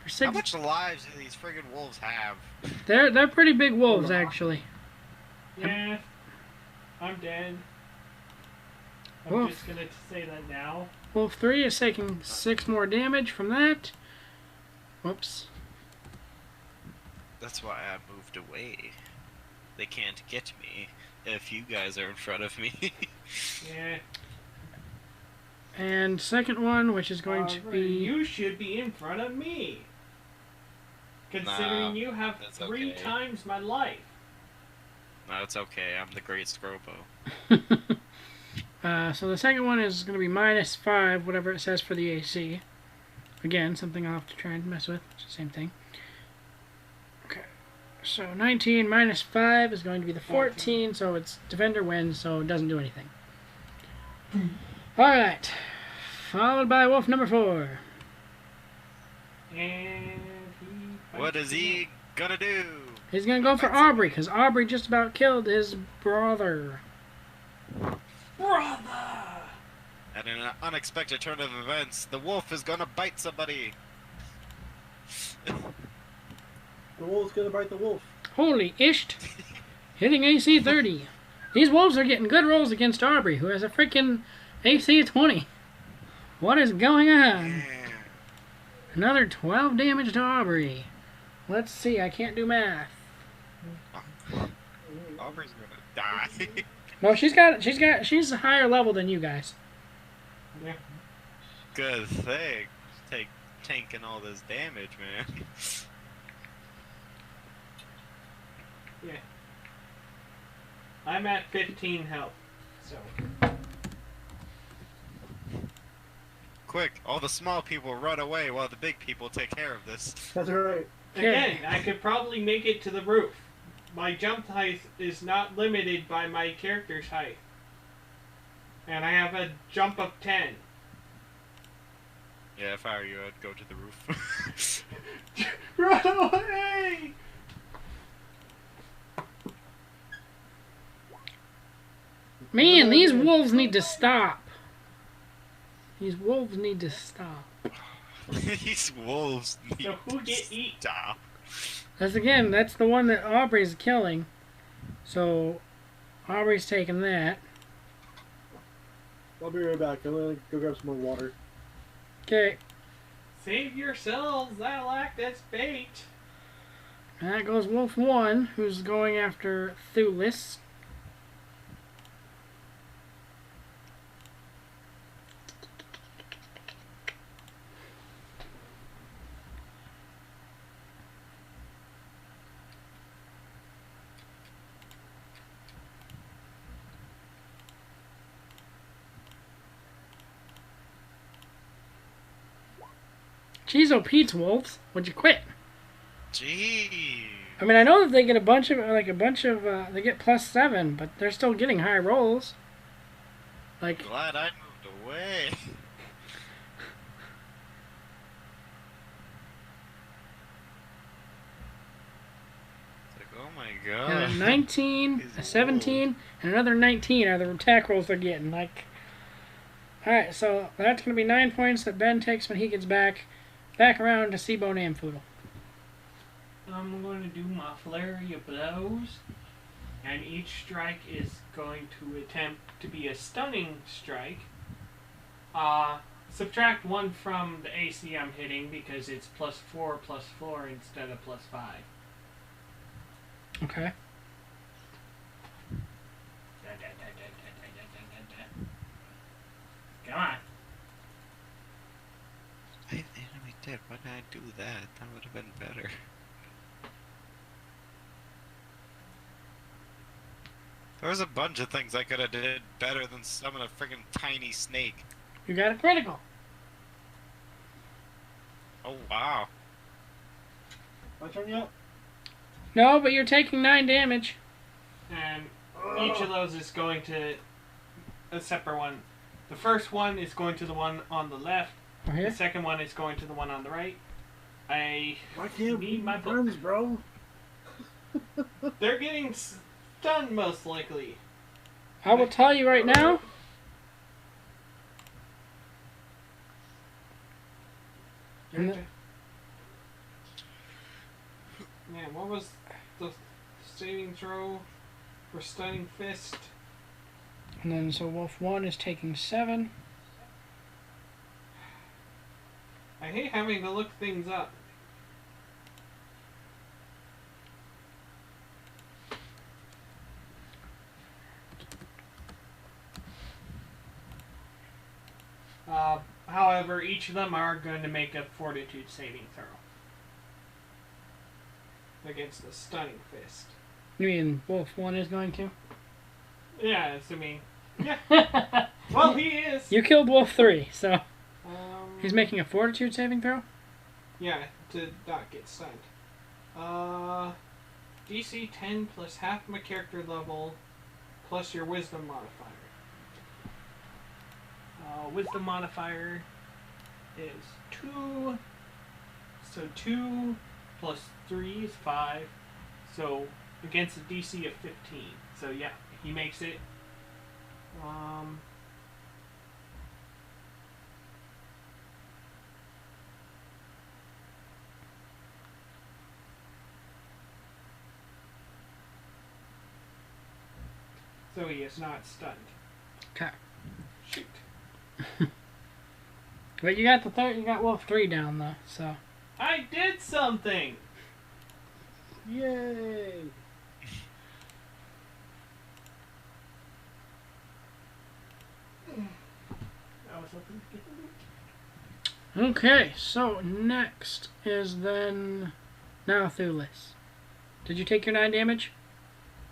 For How much lives do these friggin' wolves have? They're pretty big wolves, actually. Yeah, I'm dead. I'm Wolf. just gonna say that now. Wolf 3 is taking 6 more damage from that. Whoops. That's why I moved away. They can't get me if you guys are in front of me. Yeah. And second one, which is going to be... You should be in front of me. Considering you have that's 3 okay. times my life. No, it's okay. I'm the great Scrobo. So the second one is going to be -5, whatever it says for the AC. Again, something I'll have to try and mess with. It's the same thing. Okay. So 19 -5 is going to be the 14, so it's Defender wins, so it doesn't do anything. Alright. Followed by Wolf number 4. And he What is he gonna do? He's going to go for Aubrey, because Aubrey just about killed his brother. Brother! At an unexpected turn of events, the wolf is gonna bite somebody. The wolf's gonna bite the wolf. Holy isht. Hitting AC 30. These wolves are getting good rolls against Aubrey, who has a freaking AC 20. What is going on? Another 12 damage to Aubrey. Let's see, I can't do math. Aubrey's gonna die. No, she's a higher level than you guys. Yeah. Good thing. Tanking all this damage, man. Yeah. I'm at 15 health. So. Quick, all the small people run away while the big people take care of this. That's right. Again, I could probably make it to the roof. My jump height is not limited by my character's height. And I have a jump of 10. Yeah, if I were you, I'd go to the roof. Run away! Man, these wolves need to stop. These wolves need to stop. These wolves need So who to get eat? stop. That's the one that Aubrey's killing. So, Aubrey's taking that. I'll be right back. I'm gonna go grab some more water. Okay, Save yourselves, that'll act as bait. and that goes Wolf 1, who's going after Thulis. Jeez, oh Pete's wolves, would you quit? Gee. I mean, I know that they get a bunch of, they get +7, but they're still getting high rolls. Like, Glad I moved away. It's like, oh my god. a 19, a These 17, and another 19 are the attack rolls they're getting. Like, alright, so that's going to be 9 points that Ben takes when he gets back. back around to Seabone and Foodle. I'm going to do my flurry of blows, and each strike is going to attempt to be a stunning strike. Subtract 1 from the AC I'm hitting because it's +4 instead of +5. Okay. Come on. I we did. Why did I do that? That would have been better. There was a bunch of things I could have did better than summon a freaking tiny snake. You got a critical. Oh wow. My turn yet? No, but you're taking 9 damage. And each of those is going to a separate one. The first one is going to the one on the left. Right The here. second one is going to the one on the right. I Why can't we need my be book. friends, bro? They're getting stunned most likely. I will tell you right now. And the- Man, what was the saving throw for stunning fist? And then so Wolf 1 is taking 7. I hate having to look things up. However, each of them are going to make a fortitude saving throw against the stunning fist. You mean Wolf 1 is going to? Yeah, assuming. Yeah. Well, he is. You killed Wolf 3, so Um, he's making a fortitude saving throw? Yeah, to not get stunned. DC 10 plus half my character level plus your wisdom modifier. Wisdom modifier is 2. So 2 plus 3 is 5. So against a DC of 15. So yeah, he makes it. So he is not stunned. Okay. Shoot. But you got the third. You got Wolf 3 down though, so. I did something! Yay! I was hoping to get the loot. Okay, so next is then now Thulis. Did you take your 9 damage?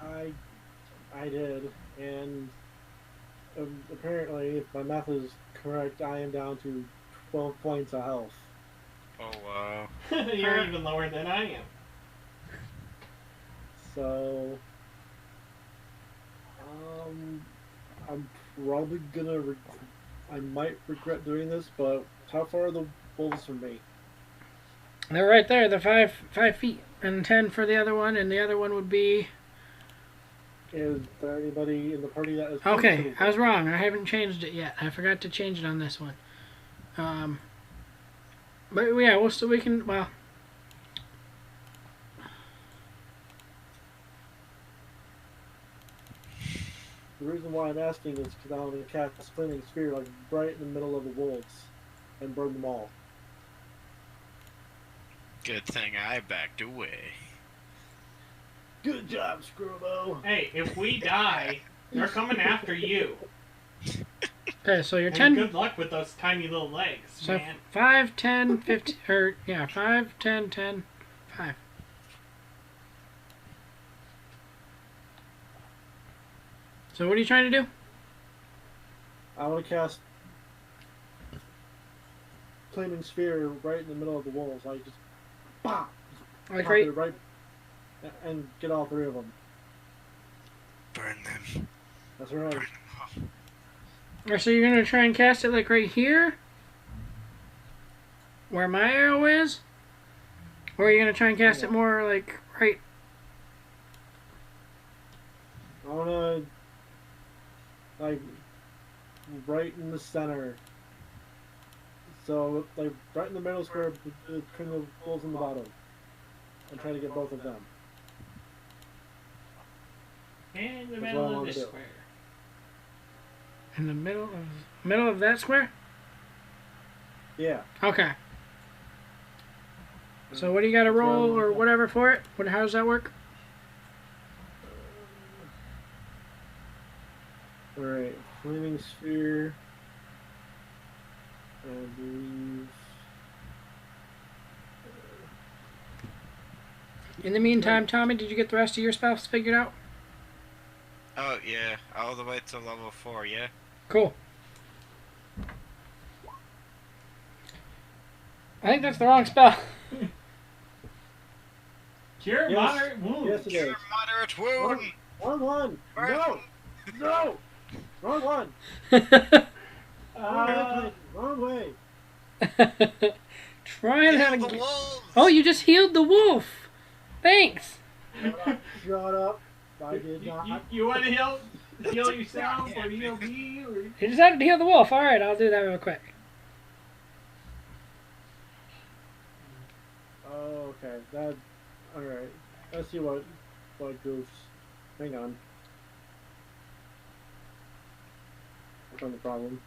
I did, and apparently, if my math is correct, I am down to 12 points of health. Oh wow. You're even lower than I am. So, I'm probably gonna. I might regret doing this, but how far are the wolves from me? They're right there. They're 5 feet and 10 for the other one, and the other one would be. Is there anybody in the party that is close to Okay, the I was wrong. I haven't changed it yet. I forgot to change it on this one. But yeah, we can. Well, The reason why I'm asking is because I'm going to cast a flaming sphere like right in the middle of the wolves and burn them all. Good thing I backed away. Good job, Screwbo. Hey, if we die, they're coming after you. okay. So you're And 10. good luck with those tiny little legs, So man. 5, 10, 15, or yeah, 5, 10, 10, 5. So what are you trying to do? I want to cast flaming sphere right in the middle of the wolves. I just pop, Like pop right. it right, and get all 3 of them. Burn them. That's right. Burn them all. Or so you're gonna try and cast it like right here, where my arrow is, or are you gonna try and cast it more like right? I want to like right in the center, So, like, right in the middle square, between the wolves in the bottom. And try to get both of them. In the That's what I middle of wanna this do. square. In the middle of that square? Yeah. Okay. So what do you got to roll or whatever for it? How does that work? Alright, flaming sphere. I believe. In the meantime, Tommy, did you get the rest of your spells figured out? Oh yeah, all the way to level 4. Yeah. Cool. I think that's the wrong spell. Cure Yes. moderate wounds. Yes, it is. Cure moderate wound. Wrong one! No! No! Wrong one! Uh, Wrong way! Try that Heal the again. wolves. Oh, you just healed the wolf. Thanks. Shut up! I did not. you want to heal yourself or heal me? Or... You decided to heal the wolf. All right, I'll do that real quick. Oh, okay. That. Alright. Let's see what goofs. Hang on. I found the problem.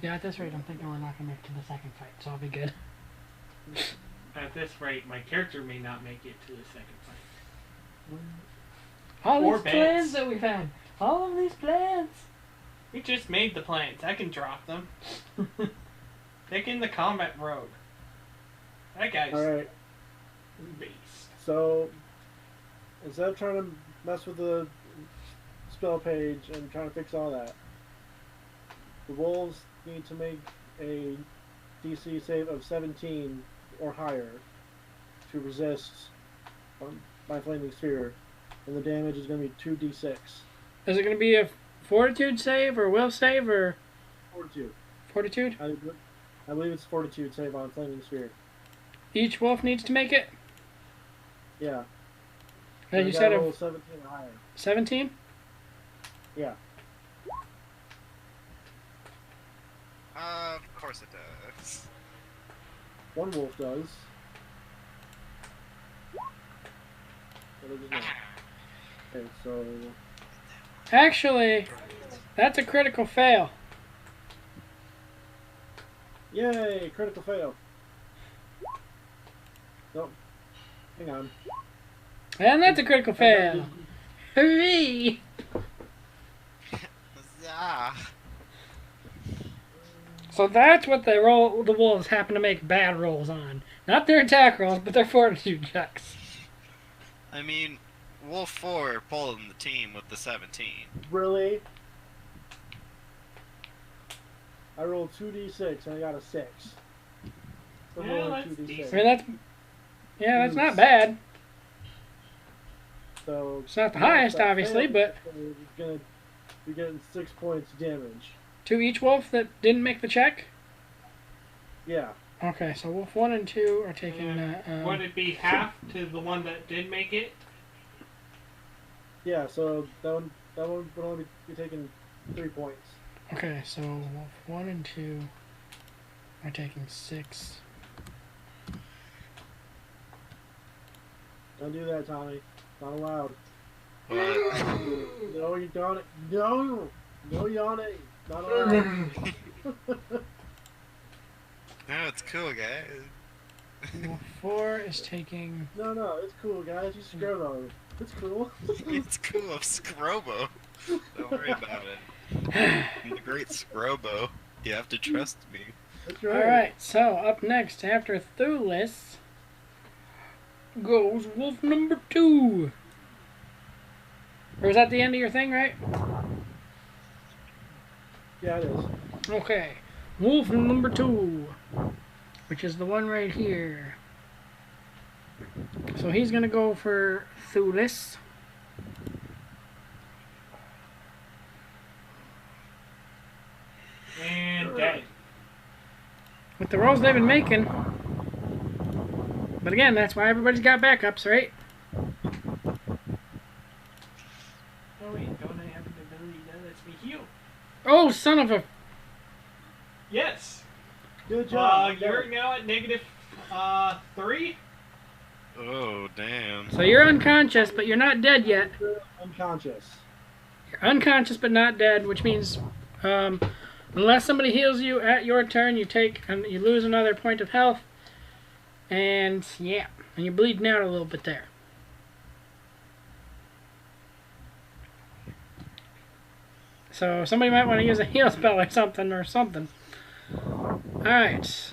Yeah, at this rate, I'm thinking we're not going to make it to the second fight, so I'll be good. At this rate, my character may not make it to the second fight. All Or these beds. plans that we've had. All of these plans. We just made the plans. I can drop them. Taking the combat rogue. That guy's Alright. beast. So, instead of trying to mess with the spell page and trying to fix all that, the wolves need to make a DC save of 17 or higher to resist my flaming sphere, and the damage is going to be 2d6. Is it going to be a fortitude save or will save or Fortitude. fortitude? I believe it's fortitude save on flaming sphere. Each wolf needs to make it? Yeah. And you gotta said roll a 17 or higher. 17? Yeah. Of course it does. One wolf does. But it does not. Okay, so Actually, that's a critical fail. yay! Critical fail. Nope. Hang on. And that's a critical fail. Hooray! Ah. So that's what the wolves happen to make bad rolls on. Not their attack rolls, but their fortitude checks. I mean, Wolf 4 pulling the team with the 17. Really? I rolled 2d6 and I got a 6. So I'm Yeah, rolling that's 2d6. decent. I mean, that's not bad. So It's not the highest, that obviously, fails, but so you're getting 6 points damage. to each wolf that didn't make the check? Yeah. Okay, so wolf 1 and 2 are taking Would it be half to the one that did make it? Yeah, so that one would only be taking 3 points. Okay, so wolf 1 and 2 are taking 6. Don't do that, Tommy. Not allowed. What? No, you don't. No! No yawning. Not allowed. No, it's cool, guys. Wolf 4 is taking... No, it's cool, guys. You scare those. It's cool. It's cool, I'm Scrobo. Don't worry about it. I'm the great Scrobo. You have to trust me. That's right. Alright, so up next, after Thulis, goes wolf number 2. Or is that the end of your thing, right? Yeah, it is. Okay. Wolf number 2, which is the one right here. So he's going to go for Thulis. And dead. With the rolls they've been making. But again, that's why everybody's got backups, right? Oh wait, don't I have an ability that lets me heal? Oh, son of a... Yes. Good job. You're now at negative 3. Oh, damn. So you're unconscious, but you're not dead yet. Unconscious. You're unconscious but not dead, which means unless somebody heals you at your turn, you lose another point of health. And yeah, and you're bleeding out a little bit there. So somebody might want to use a heal spell or something. Alright.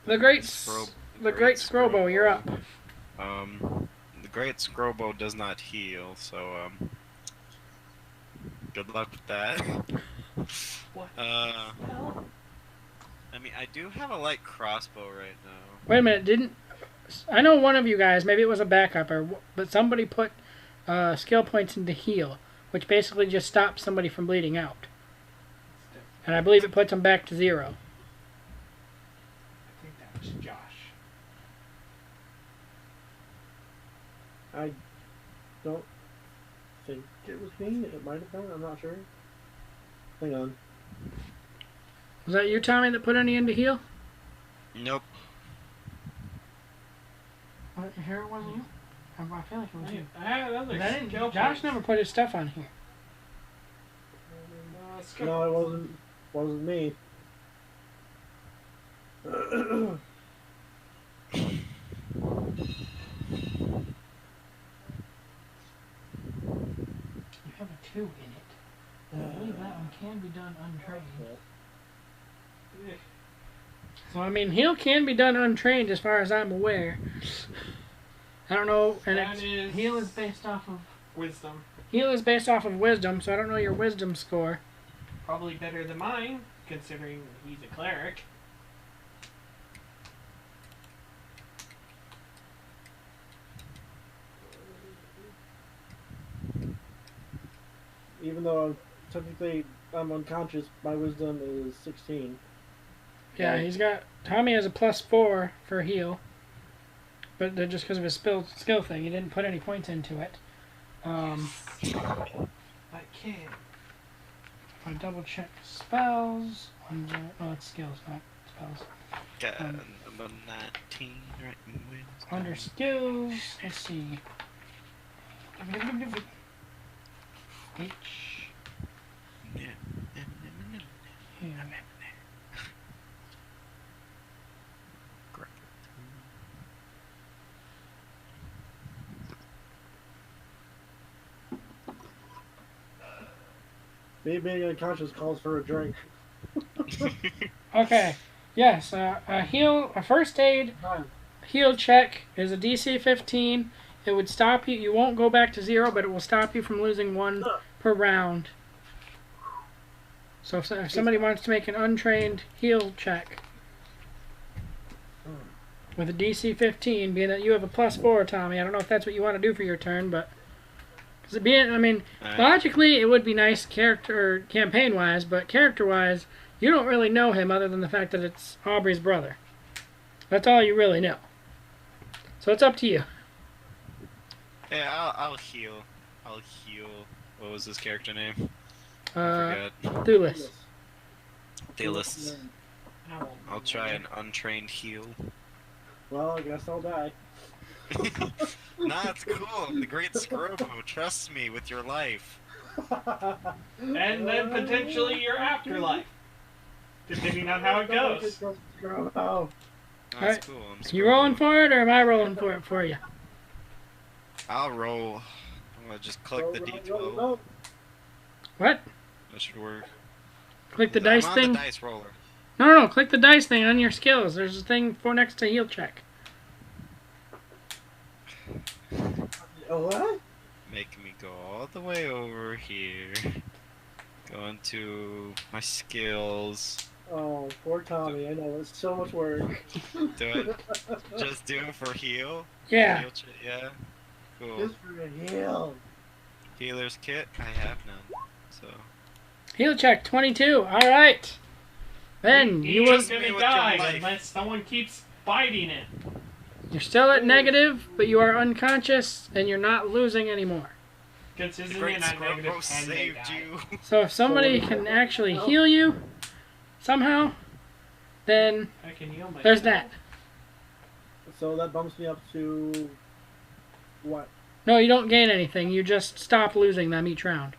The Great Scrobo, you're up. The Great Scrobo does not heal, so good luck with that. What? I mean, I do have a light crossbow right now. Wait a minute, I know one of you guys, maybe it was a backup, but somebody put skill points into heal, which basically just stops somebody from bleeding out. And I believe it puts them back to 0. I think that was Josh. I don't think it was me. It might have been. I'm not sure. Hang on. Was that you, Tommy, that put any into heal? Nope. What, here it wasn't you? I feel like it was you. I had other skill Josh points. never put his stuff on here. Skill No, it wasn't me. You have a 2 in it. And I believe that one can be done untrained. So, I mean, heal can be done untrained as far as I'm aware. I don't know, and heal is based off of... Wisdom. Heal is based off of wisdom, so I don't know your wisdom score. Probably better than mine, considering he's a cleric. Even though technically I'm unconscious, my wisdom is 16. Yeah, Tommy has a +4 for heal. But just because of his skill thing, he didn't put any points into it. I can't. If I double check spells, oh, it's skills, not spells. Got about 19 right in wins. Under skills, let's see. H. Yeah. Here. Me being unconscious calls for a drink. Okay. Yes, a first aid heal check is a DC 15. It would stop you. You won't go back to 0, but it will stop you from losing 1 per round. So if somebody wants to make an untrained heal check with a DC 15, being that you have a +4, Tommy, I don't know if that's what you want to do for your turn, but logically it would be nice campaign-wise, but character-wise, you don't really know him other than the fact that it's Aubrey's brother. That's all you really know. So it's up to you. Yeah, I'll heal. What was his character name? Uh, I forgot. Thulis. Thalis. I'll try an untrained heal. Well, I guess I'll die. Nah, it's cool. The Great Scrobo. Trust me with your life. And then potentially your afterlife. Depending on how it goes. Oh. That's cool. You rolling for it, or am I rolling for it for you? I'll roll. I'm gonna just click the D12. No. What? That should work. Click the I'm dice on thing? the dice roller. No. Click the dice thing on your skills. There's a thing next to heal check. What? Making me go all the way over here. Go into my skills. Oh, poor Tommy. I know, it's so much work. Do it. Just do it for heal. Yeah. Yeah. Cool. Just for a heal. Healer's kit. I have none. So. Heal check 22. All right. Ben, He you is was me gonna with your die life. unless someone keeps biting it. you're still at negative, but you are unconscious and you're not losing anymore. Because The isn't Great it at negative Scrubbo 10 they saved die? you. So if somebody can actually heal you somehow, then I can heal myself. there's that. So that bumps me up to what? No, you don't gain anything. You just stop losing them each round.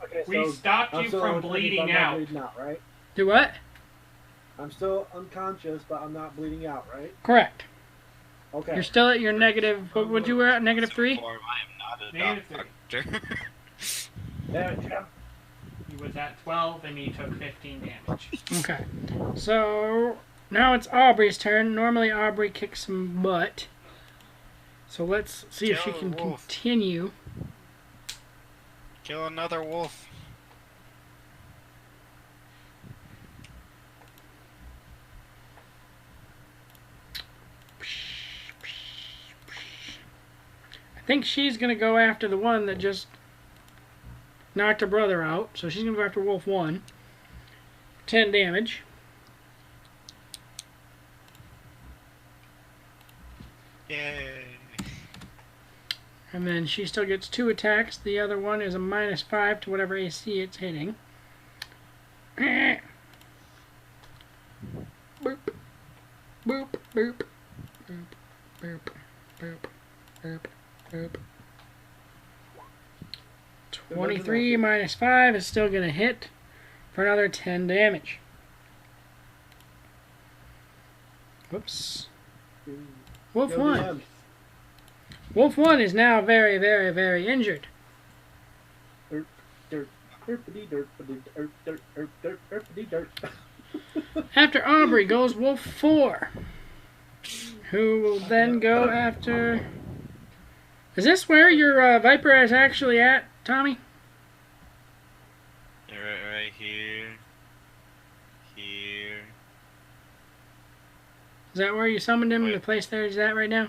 Okay, We so stopped I'm you still from unconscious, bleeding but I'm not out. bleeding out, right? Do what? I'm still unconscious, but I'm not bleeding out, right? Correct. Okay. You're still at your negative. What would you were at? Negative 3? Form, I am not a Negative doctor. Damn it, Jim. He was at 12 and he took 15 damage. Okay. So now it's Aubrey's turn. Normally Aubrey kicks some butt. So let's see if she Kill can a wolf. continue. Kill another wolf. I think she's going to go after the one that just knocked her brother out. So she's going to go after Wolf 1. 10 damage. Yay. And then she still gets 2 attacks. The other one is a -5 to whatever AC it's hitting. Boop. Boop. Boop. Boop. Boop. Boop. Boop. Boop. 23 -5 is still going to hit for another 10 damage. Whoops. Wolf Yo, 1. DM. Wolf 1 is now very, very, very injured. Dirt, derpity, derpity, dirt, dirt, dirt, dirt, derpity, dirt. After Aubrey goes Wolf 4, who will then go after... Is this where your Viper is actually at, Tommy? Right here. Here. Is that where you summoned him in the place there he's at right now?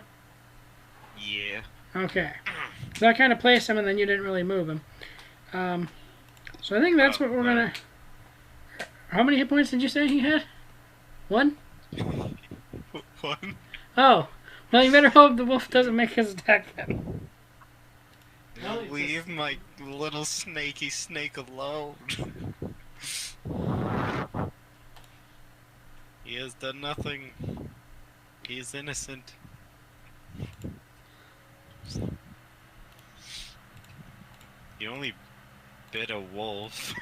Yeah. Okay. So I kind of placed him and then you didn't really move him. So I think that's what we're going to... How many hit points did you say he had? 1? One. Oh. Well, you better hope the wolf doesn't make his attack then. No, it's Leave my little snaky snake alone. He has done nothing. He is innocent. He only bit a wolf.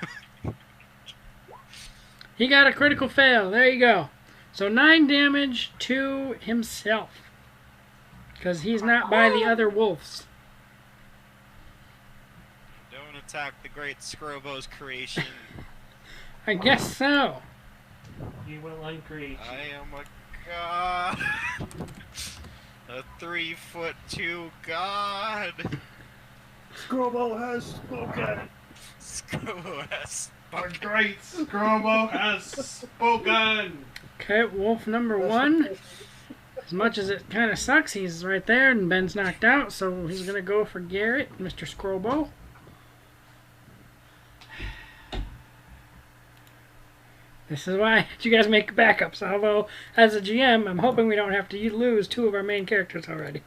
He got a critical fail. There you go. So 9 damage to himself. Because he's not by the other wolves. Don't attack the great Scrobo's creation. I guess so. He will uncreate. I am a god. A 3'2" god. Scrobo has spoken. Scrobo has Our great Scrobo has spoken! Okay, wolf number 1. As much as it kind of sucks, he's right there and Ben's knocked out, so he's going to go for Garrett, Mr. Scrobo. This is why you guys make backups, although as a GM, I'm hoping we don't have to lose 2 of our main characters already.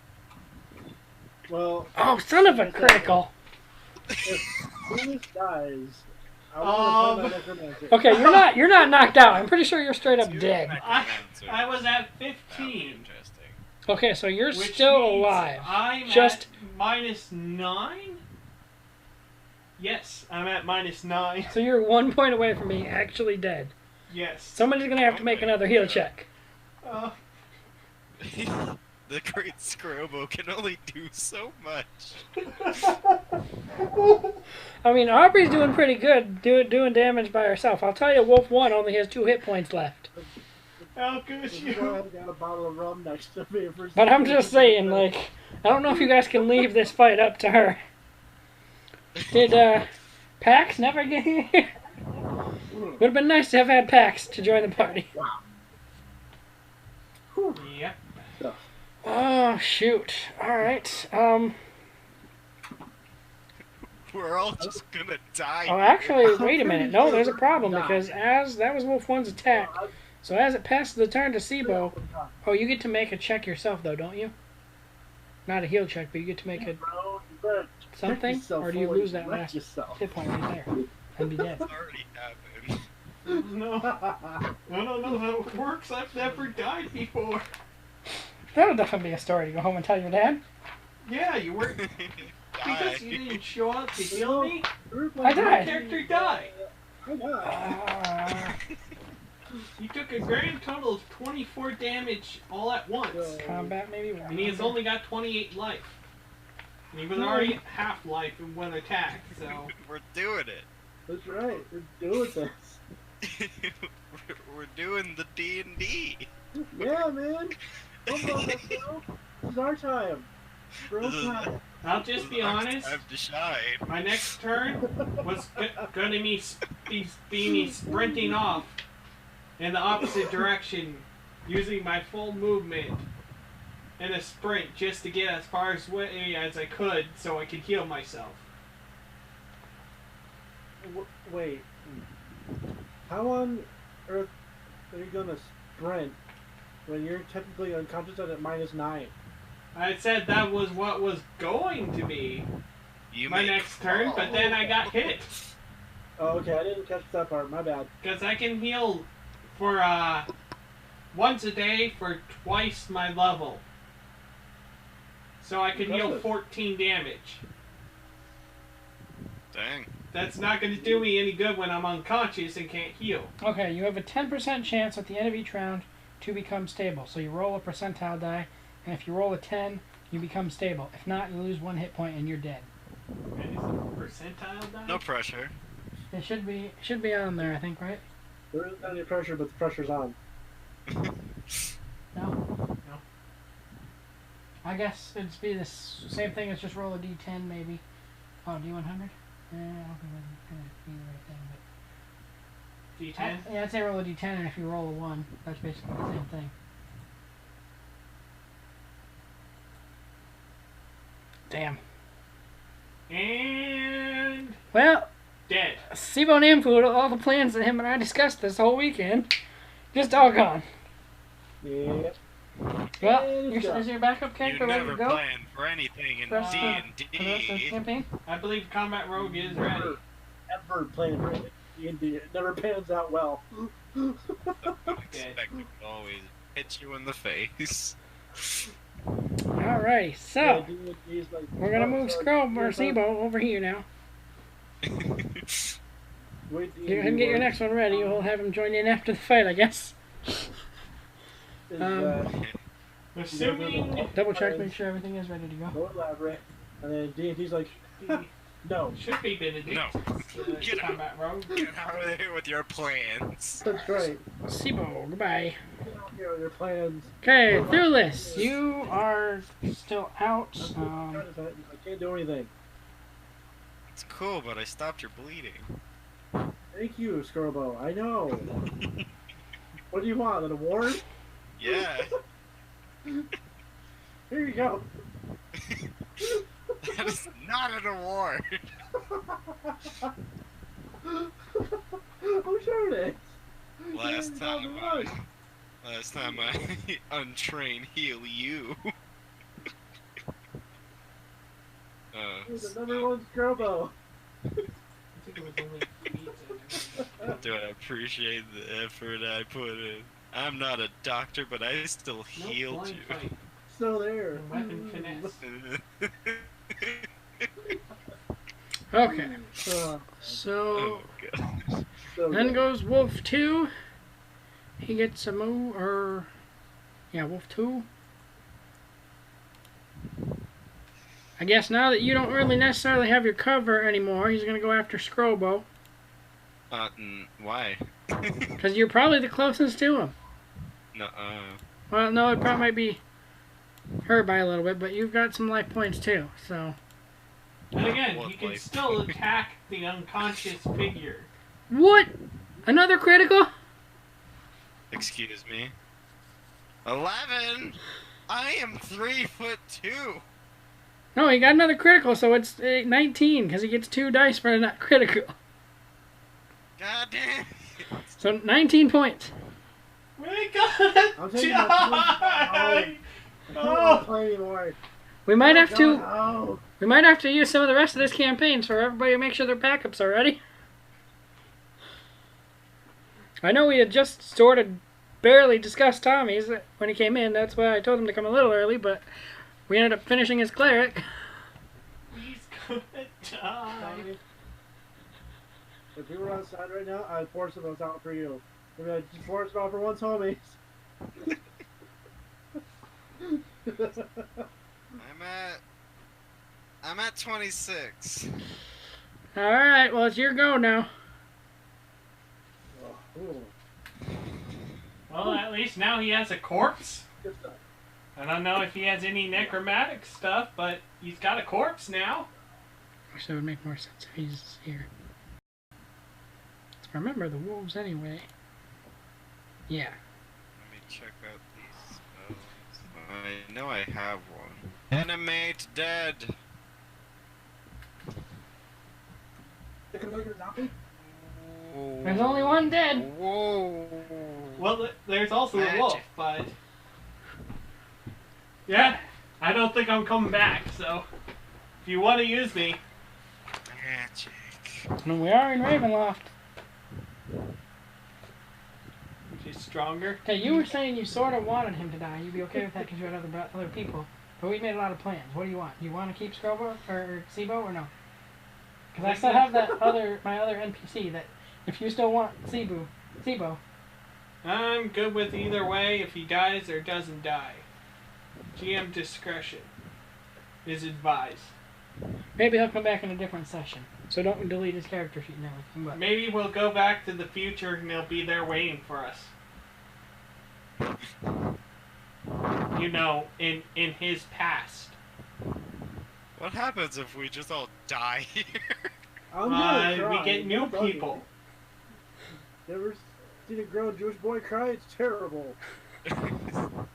Well, Oh, son of a critical! if Phoenix dies, I want to play my necromancer. Okay, you're not knocked out. I'm pretty sure you're straight up dead. I was at That would be 15. interesting. Okay, so you're Which still means alive. I'm Just- at -9? Yes, I'm at -9. So you're 1 point away from being actually dead. Yes. Somebody's going to have to make another heal check. Oh, The great Scrobo can only do so much. I mean, Aubrey's doing pretty good doing damage by herself. I'll tell you, Wolf 1 only has 2 hit points left. how good This is why you. I've got a bottle of rum next to me. For But I'm just saying, like, I don't know if you guys can leave this fight up to her. Did, Pax never get here? Would have been nice to have had Pax to join the party. Yep. Oh, shoot. Alright, We're all just gonna die. Oh, here. actually, wait a minute. No, there's a problem because as that was Wolf 1's attack, so as it passes the turn to Sibo, oh, you get to make a check yourself though, don't you? Not a heal check, but you get to make a Bro, you better check something, yourself or do you before lose that wreck last yourself. hit point right there and be dead? It's already happened. No, I don't know how it works. I've never died before. That'll definitely be a story to go home and tell your dad. Yeah, you weren't because you didn't show up to heal me. I My died. character died. I died. You took a grand total of 24 damage all at once, Combat maybe. and he has only got 28 life. And he was already at half life in one attack, so We're doing it. That's right. We're doing this. We're doing the D&D. Yeah, man. Come on, let's go. This is our time. Bro This is- time. I'll just be honest. Time to shine. My next turn was going to be me sprinting off in the opposite direction, using my full movement in a sprint just to get as far away as I could so I could heal myself. Wait. How on earth are you gonna sprint when you're technically unconscious and at -9? I said that was what was going to be You my may next turn, but then I got hit. Oh, okay. I didn't catch that part. My bad. Because I can heal for once a day for twice my level. So I can heal Impressive. 14 damage. Dang. That's not going to do me any good when I'm unconscious and can't heal. Okay, you have a 10% chance at the end of each round to become stable. So you roll a percentile die, and if you roll a 10, you become stable. If not, you lose 1 hit point and you're dead. And is it percentile die? No pressure. It should be on there, I think, right? There isn't any pressure, but the pressure's on. No. I guess it'd be the same thing as just roll a d10, maybe. Oh, d100. Yeah, I don't think that's gonna be the right thing, but D10? yeah, I'd say roll a d10, and if you roll a 1, that's basically the same thing. Damn. And Well, dead. Sibo Namfood, all the plans that him and I discussed this whole weekend, just all gone. Yeah. Well, And it's is your backup You character ready never to go? plan for anything in For the rest of the D&D. campaign? I believe Combat Rogue is ready. Ever playing for D&D. It never pans out well. Unexpected always hit you in the face. Alrighty, so Yeah, D&D is like, we're gonna oh, move sorry, Scrub or yeah, Sibo over here now. wait, You can get your next one ready. We'll have him join in after the fight, I guess. Assuming Double check, make sure everything is ready to go. Go elaborate. And then D&D's like, no. should be Benedict. No. Get out. Combat Rogue. Get out of there with your plans. That's right. Sibo, goodbye. Here are your plans. Okay, through this. You are still out. I can't do anything. It's cool, but I stopped your bleeding. Thank you, Skirbo. I know. What do you want? An award? Yeah. Here you go. That is not an award. I'm sure it is. Last time I untrained heal you. You're the #1 Skirbo. I think it was only pizza. Do I appreciate the effort I put in? I'm not a doctor, but I still Nope, healed blind you. fight. Still there. And weapon finesse. Okay, Uh, so Oh god. so then good. goes Wolf 2. He gets a move, or yeah, Wolf 2. I guess now that you don't really necessarily have your cover anymore, he's gonna go after Scrobo. Why? Because you're probably the closest to him. No, Well, no, it probably might be her by a little bit, but you've got some life points too, so. And again, What he can life? still attack the unconscious figure. What? Another critical? excuse me. 11. I am 3'2". No, he got another critical, so it's 19 because he gets 2 dice for a not critical. God damn. So 19 points. We got I'm taking my die! I don't want to play anymore. We might have to. Oh, We might have to use some of the rest of this campaign for everybody to make sure their backups are ready. I know we had just sort of barely discussed Tommy's when he came in. That's why I told him to come a little early, but we ended up finishing his cleric. He's gonna die. if you were outside right now, I'd force them out for you. I'd be like, just force them out for once, homies. I'm at 26. Alright, well, it's your go now. Oh, ooh. Well, at least now he has a corpse. Good stuff. I don't know if he has any necromantic stuff, but he's got a corpse now. Wish that would make more sense if he's here. Let's remember the wolves anyway. Yeah. Let me check out these spells. I know I have one. Animate dead. There's only one dead. Whoa. Well, there's also a Magic. wolf, but... Yeah, I don't think I'm coming back, so... If you want to use me... Magic. No, we are in Ravenloft. She's stronger. Okay, you were saying you sort of wanted him to die. You'd be okay with that because you had other people. But we made a lot of plans. What do you want? Do you want to keep Scrobo or Sibo or no? Because I still have my other NPC that if you still want Sibo. I'm good with either way if he dies or doesn't die. GM discretion is advised. Maybe he'll come back in a different session. So don't delete his character sheet and everything. But Maybe we'll go back to the future and he'll be there waiting for us. You know, in his past. What happens if we just all die here? I'm gonna cry. We get new Don't bug me. people. Never seen a grown Jewish boy cry? It's terrible. Not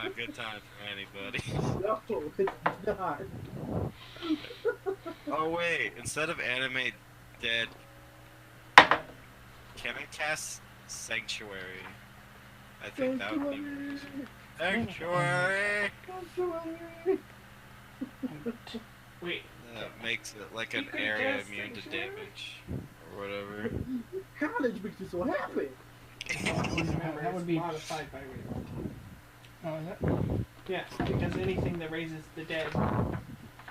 a good time for anybody. No, it's not. Oh wait, instead of animate dead, can I cast Sanctuary? I think that would be good. Sanctuary! Wait, That makes it like an You could area cast immune to Sanctuary? damage. Or whatever. College makes you so happy. remember, that would it's be- modified by Ravenloft. oh, is that? Yes, because anything that raises the dead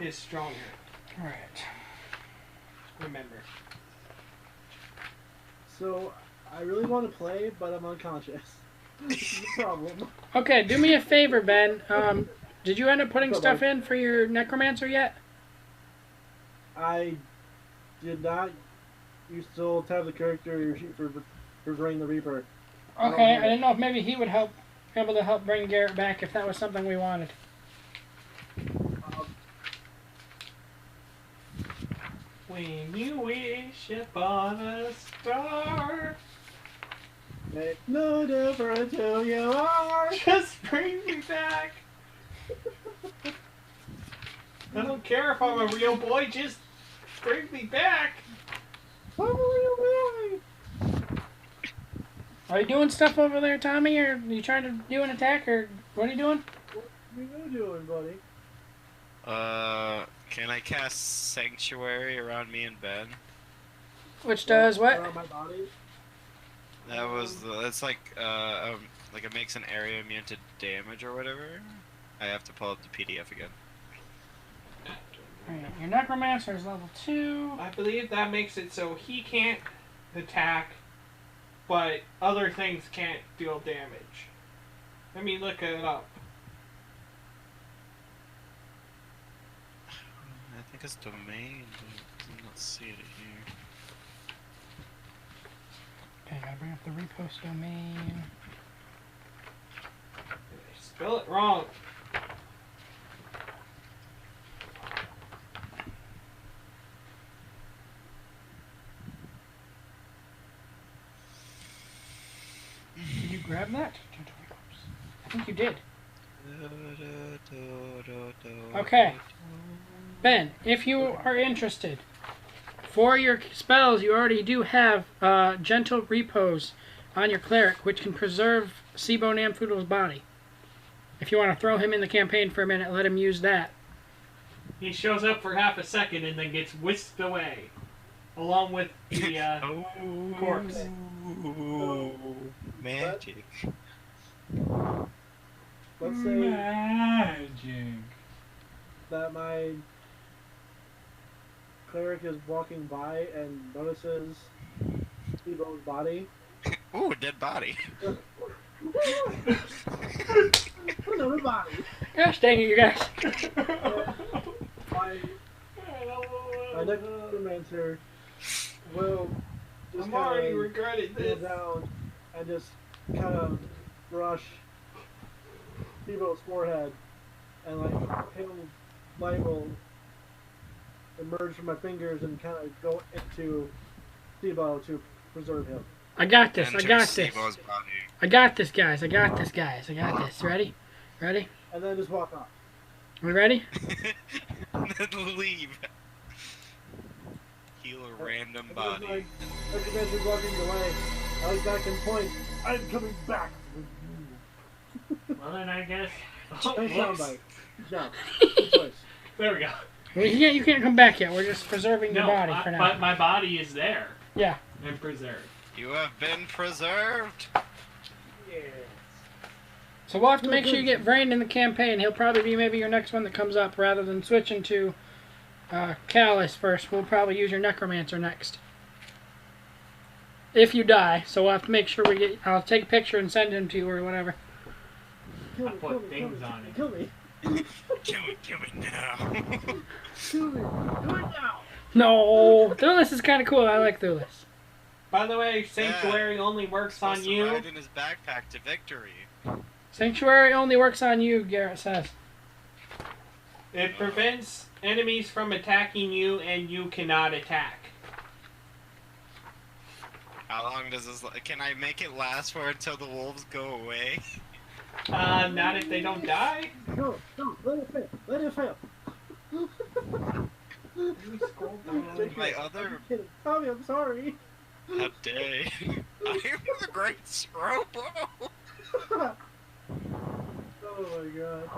is stronger. All right. Remember. So, I really want to play, but I'm unconscious. This is the problem. Okay, do me a favor, Ben. Did you end up putting What's up, stuff bud? in for your necromancer yet? I did not. You still have the character sheet for bringing the Reaper. I don't Okay, have I it. didn't know if maybe he would be able to help bring Garrett back if that was something we wanted. When you wish upon a star, Make no difference who you are. just bring me back. I don't care if I'm a real boy, just bring me back. I'm a real boy. Are you doing stuff over there, Tommy, or are you trying to do an attack, or what are you doing? What are you doing, buddy? Can I cast Sanctuary around me and Ben? Which does what? Around my body? That was it's like it makes an area immune to damage or whatever. I have to pull up the PDF again. Alright, your necromancer is level 2. I believe that makes it so he can't attack, but other things can't deal damage. Let me look it up. I think it's domain, but I'm not seeing it here. Okay, gotta bring up the repost domain. I spell it wrong. Did you grab that? I think you did. Okay. Ben, if you are interested, for your spells, you already do have Gentle Repose on your cleric, which can preserve Sibo Namfudo's body. If you want to throw him in the campaign for a minute, let him use that. He shows up for half a second and then gets whisked away, along with the corpse. Magic. Let's say Magic. that my cleric is walking by and notices Steve-O's body. Ooh, dead body. Another body. Gosh dang it, you guys. My necromancer will just I'm already kind regretting of go this. down and just kind of brush Steve-O's forehead, and like pale light will emerge from my fingers and kind of go into Steve-O to preserve him. I got this. I Enter got this. Sibo's body. I got this, guys. I got this, guys. I got this. Ready? Ready? And then just walk off. We ready? And then leave. Heal a random body. As you guys are walking away, I was back and point. I'm coming back. Well, then I guess. Nice Oh, whoops. soundbite. Good job. Good choice. There we go. Well, you can't come back yet. We're just preserving your No, body for now. but my body is there Yeah. and preserved. You have been preserved. Yes. So we'll have to make sure you get Vrain in the campaign. He'll probably be maybe your next one that comes up rather than switching to Callus first. We'll probably use your Necromancer next. If you die. So we'll have to make sure we get... I'll take a picture and send him to you or whatever. Kill I me, put kill me, things kill on me, it. kill me. Kill me now. Kill me. Do it now. No! Thulis is kind of cool. I like Thulis. By the way, Sanctuary only works on Supposed to you. ride in his backpack to victory. Sanctuary only works on you, Garrett says. It prevents enemies from attacking you, and you cannot attack. How long does this? Can I make it last for until the wolves go away? Not if they don't die. No, let it fail. Let it fail. My other Kidding. Tommy, I'm sorry. day. I'm the great Strobo. Oh my god.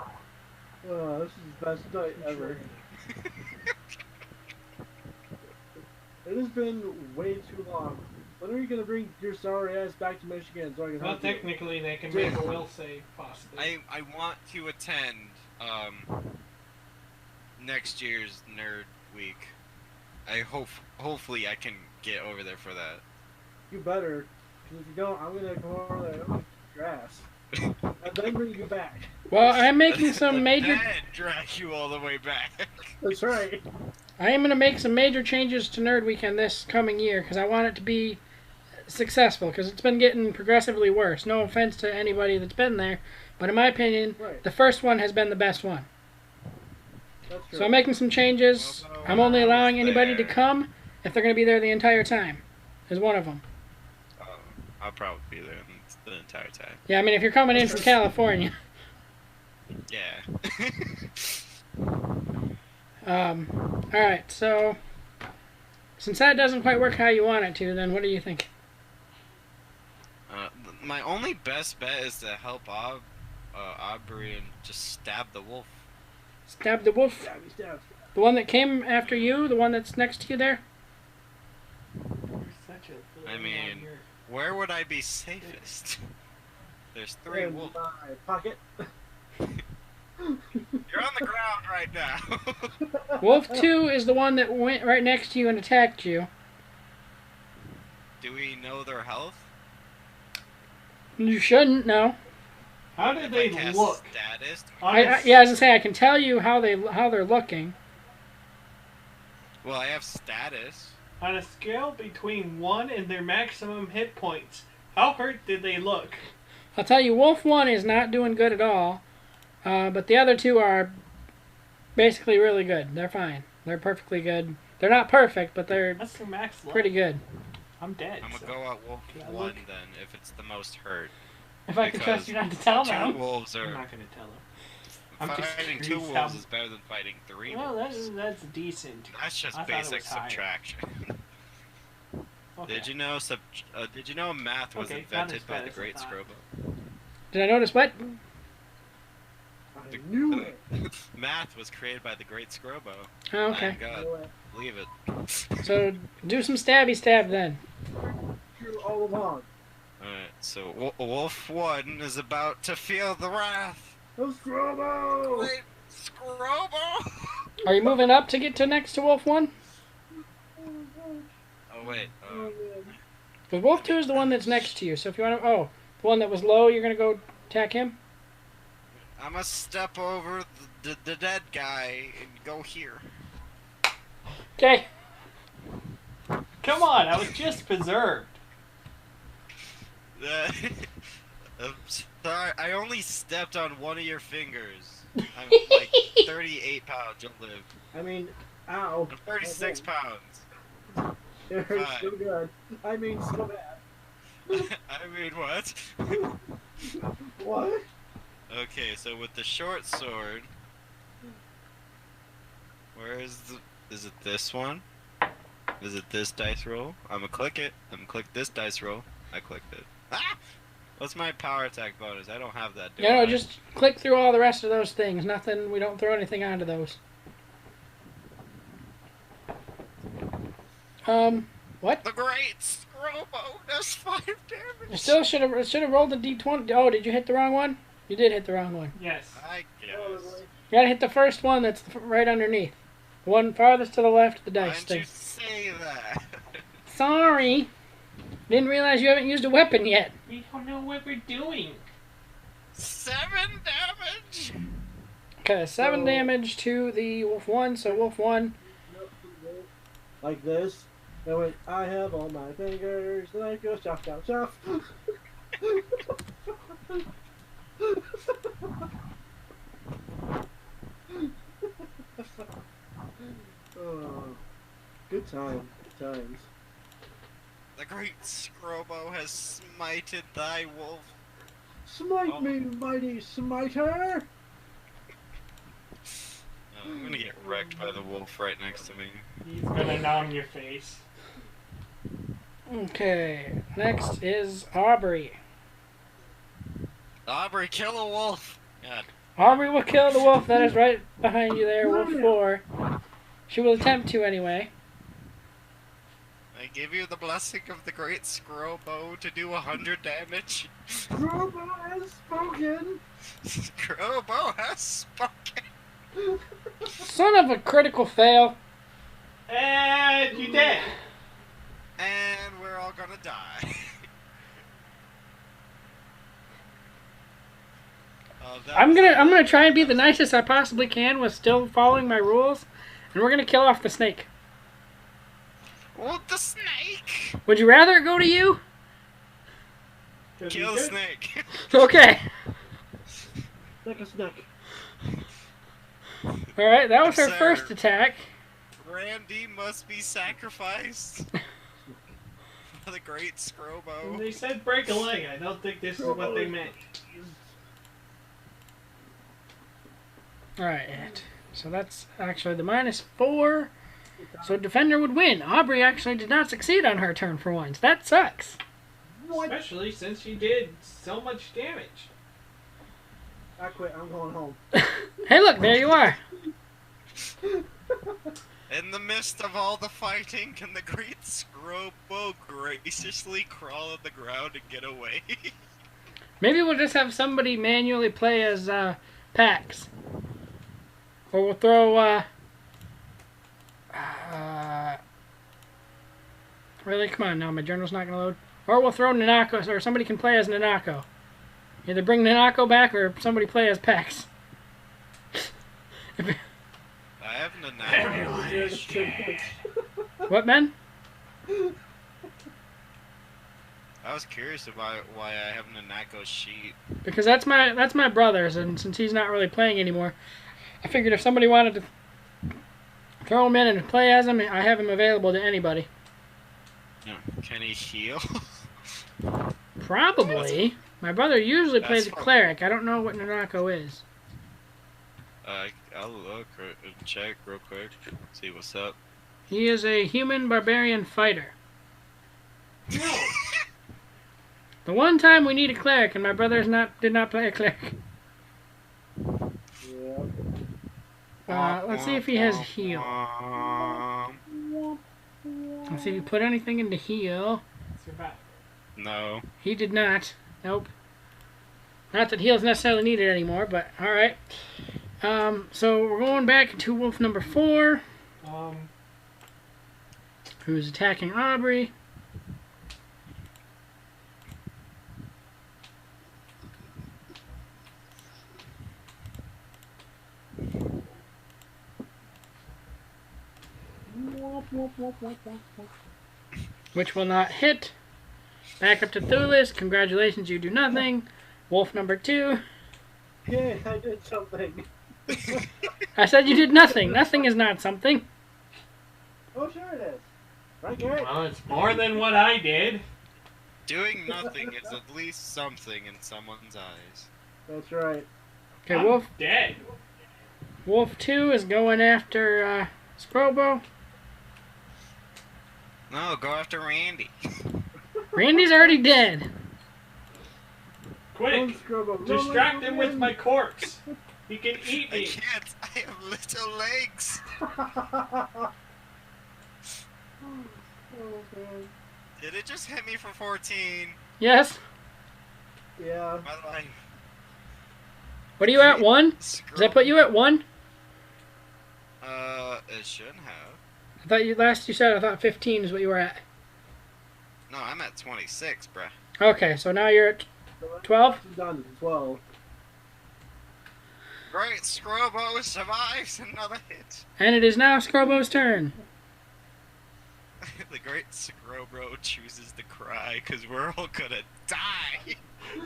Oh, this is the best night ever. It has been way too long. When are you gonna bring your sorry ass back to Michigan so I can Well, help you? technically, they can make a will save, possibly. I want to attend next year's Nerd Week. Hopefully I can get over there for that. You better, because if you don't, I'm gonna come over there and whip your ass. And then bring you back. Well, I'm making some major... Then drag you all the way back. That's right. I am going to make some major changes to Nerd Weekend this coming year because I want it to be successful because it's been getting progressively worse. No offense to anybody that's been there, but in my opinion, Right. the first one has been the best one. That's true. So I'm making some changes. I'm only allowing anybody to come if they're going to be there the entire time. Is one of them. I'll probably be there the entire time. Yeah, I mean if you're coming in from California. Yeah. All right. So since that doesn't quite work how you want it to, then what do you think? My only best bet is to help Aubrey and just stab the wolf. Stab the wolf. Stabby, stab. The one that came after you. The one that's next to you there. You're such a I mean, where would I be safest? There's three In wolves. my pocket. You're on the ground right now. Wolf 2 is the one that went right next to you and attacked you. Do we know their health? You shouldn't know. How did If they I cast look? Status? Yeah, as I say, I can tell you how they're looking. Well, I have status. On a scale between 1 and their maximum hit points, how hurt did they look? I'll tell you, Wolf 1 is not doing good at all, but the other two are basically really good. They're fine. They're perfectly good. They're not perfect, but they're That's their max level. pretty good. I'm dead. I'm gonna so. go at wolf Can I 1 look? then, if it's the most hurt. If I could trust you not to tell Two them. wolves I'm are not gonna tell him. I'm just fighting two curious wolves how- is better than fighting three Well, wolves. that's decent. That's just I thought it basic was higher. subtraction. Okay. Did you know math was Okay, not as invented by bad the as I great thought. Scrobo? Did I notice what? I knew it. Math was created by the great Scrobo. Oh, I okay. am God, believe it. So do some stabby stab then. True all along. Alright, so Wolf 1 is about to feel the wrath. Let's Scrobo! Great Scrobo! Are you moving up to get to next to Wolf 1? Oh wait, Oh, man. Because Wolf 2 is the one that's next to you. So if you want to... Oh, the one that was low, you're going to go attack him? I'm gonna step over the dead guy and go here. Okay. Come on, I was just preserved. I'm sorry, I only stepped on one of your fingers. I'm like 38 pounds, you'll live. I mean, ow. I'm 36 pounds. It hurts Fine. so good. I mean, so bad. I mean, what? What? Okay, so with the short sword, where is it this one? Is it this dice roll? I'm gonna click it. I'm gonna click this dice roll. I clicked it. Ah! What's my power attack bonus? I don't have that, do No, I? just click through all the rest of those things. Nothing, we don't throw anything onto those. What? The great Scrobo does 5 You damage! still should have rolled the d20. Oh, did you hit the wrong one? You did hit the wrong one. Yes. I guess. You gotta hit the first one that's right underneath. The one farthest to the left of the dice Why thing. didn't you say that? Sorry. Didn't realize you haven't used a weapon yet. We don't know what we're doing. 7 damage! Okay, 7 So- damage to the Wolf 1, so Wolf 1. Like this. I went, I have all my fingers, and I go chop, chop, chop. Oh, good time, good times. The great Scrobo has smited thy wolf. Smite Oh. me, mighty smiter! Oh, I'm gonna get wrecked by the wolf right next to me. He's gonna numb your face. Okay, next is Aubrey. Aubrey, kill a wolf! God. Aubrey will kill the wolf that is right behind you there, Wolf 4. She will attempt to anyway. I give you the blessing of the great Scrobo to do 100 damage. Scrobo has spoken! Scrobo has spoken! Son of a critical fail. And you did. And we're all gonna die. I'm gonna try and be the nicest I possibly can with still following my rules, and we're gonna kill off the snake. Well, the snake! Would you rather it go to you? Kill the snake! Okay. Like a snake. Alright, that was her Sir. first attack. Randy must be sacrificed for the great When Scrobo. they said break a leg, I don't think this is what they meant. Alright, so that's actually the -4. So Defender would win. Aubrey actually did not succeed on her turn for once. That sucks. Especially since she did so much damage. I quit, I'm going home. Hey look, there you are. In the midst of all the fighting, can the great Scrobo graciously crawl on the ground and get away? Maybe we'll just have somebody manually play as Pax. Or we'll throw really? Come on now, my journal's not gonna load. Or we'll throw Nanako, or somebody can play as Nanako. Either bring Nanako back or somebody play as Pax. I have Nanako. What, man? I was curious about why I have Nanako sheet. Because that's my brother's, and since he's not really playing anymore, I figured if somebody wanted to throw him in and play as him, I have him available to anybody. Can he heal? Probably. My brother usually plays a That's fine. cleric. I don't know what Nanako is. I'll look and check real quick. See what's up. He is a human barbarian fighter. No. The one time we need a cleric, and my brother did not play a cleric. Yeah. Let's see if he has heal. Let's see if he put anything into heal. Survive. No. He did not. Nope. Not that heal's necessarily needed anymore, but alright. So we're going back to wolf number 4, who's attacking Aubrey. Which will not hit. Back up to Thulis. Congratulations, you do nothing. Wolf number 2. Yeah, I did something. I said you did nothing. Nothing is not something. Oh, sure it is. Right, Gary? Well, it's more than what I did. Doing nothing is at least something in someone's eyes. That's right. Okay, I'm Wolf dead. Wolf 2 is going after Scrobo. No, go after Randy. Randy's already dead. Quick. Distract him with my corpse. He can eat I me. can't. I have little legs. Did it just hit me for 14? Yes. Yeah. My life. What are you at, 1? Does that put you at 1? It shouldn't have. I thought you said I thought 15 is what you were at. No, I'm at 26, bruh. Okay, so now you're at 12? Down to 12. Great, Scrobo survives another hit. And it is now Scrobo's turn. The great Scrobro chooses to cry because we're all gonna die.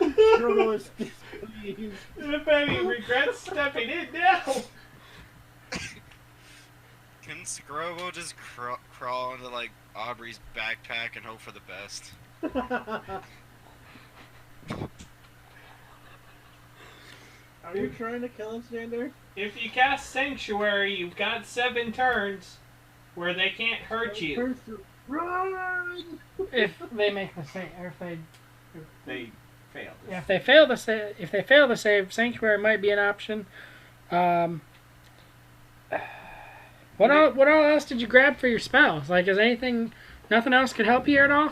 Scrobo is displeased. If any regrets stepping in now. Can Scrobo just crawl into like Aubrey's backpack and hope for the best? Are you trying to kill us, Xander? If you cast Sanctuary, you've got 7 turns where they can't hurt you. Run! If they make the save, or if they They failed. yeah, if they fail the save, Sanctuary might be an option. What all else did you grab for your spells? Like, is nothing else could help you at all?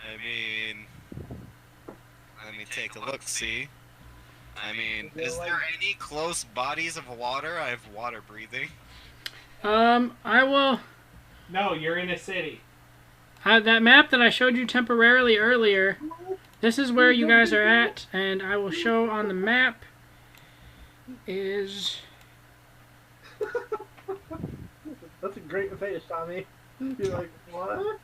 I mean, let me take a look, see. I mean, is there any close bodies of water? I have water breathing. I will. No, you're in a city. That map that I showed you temporarily earlier, this is where you guys are at, and I will show on the map is... That's a great face, Tommy. You're like, what?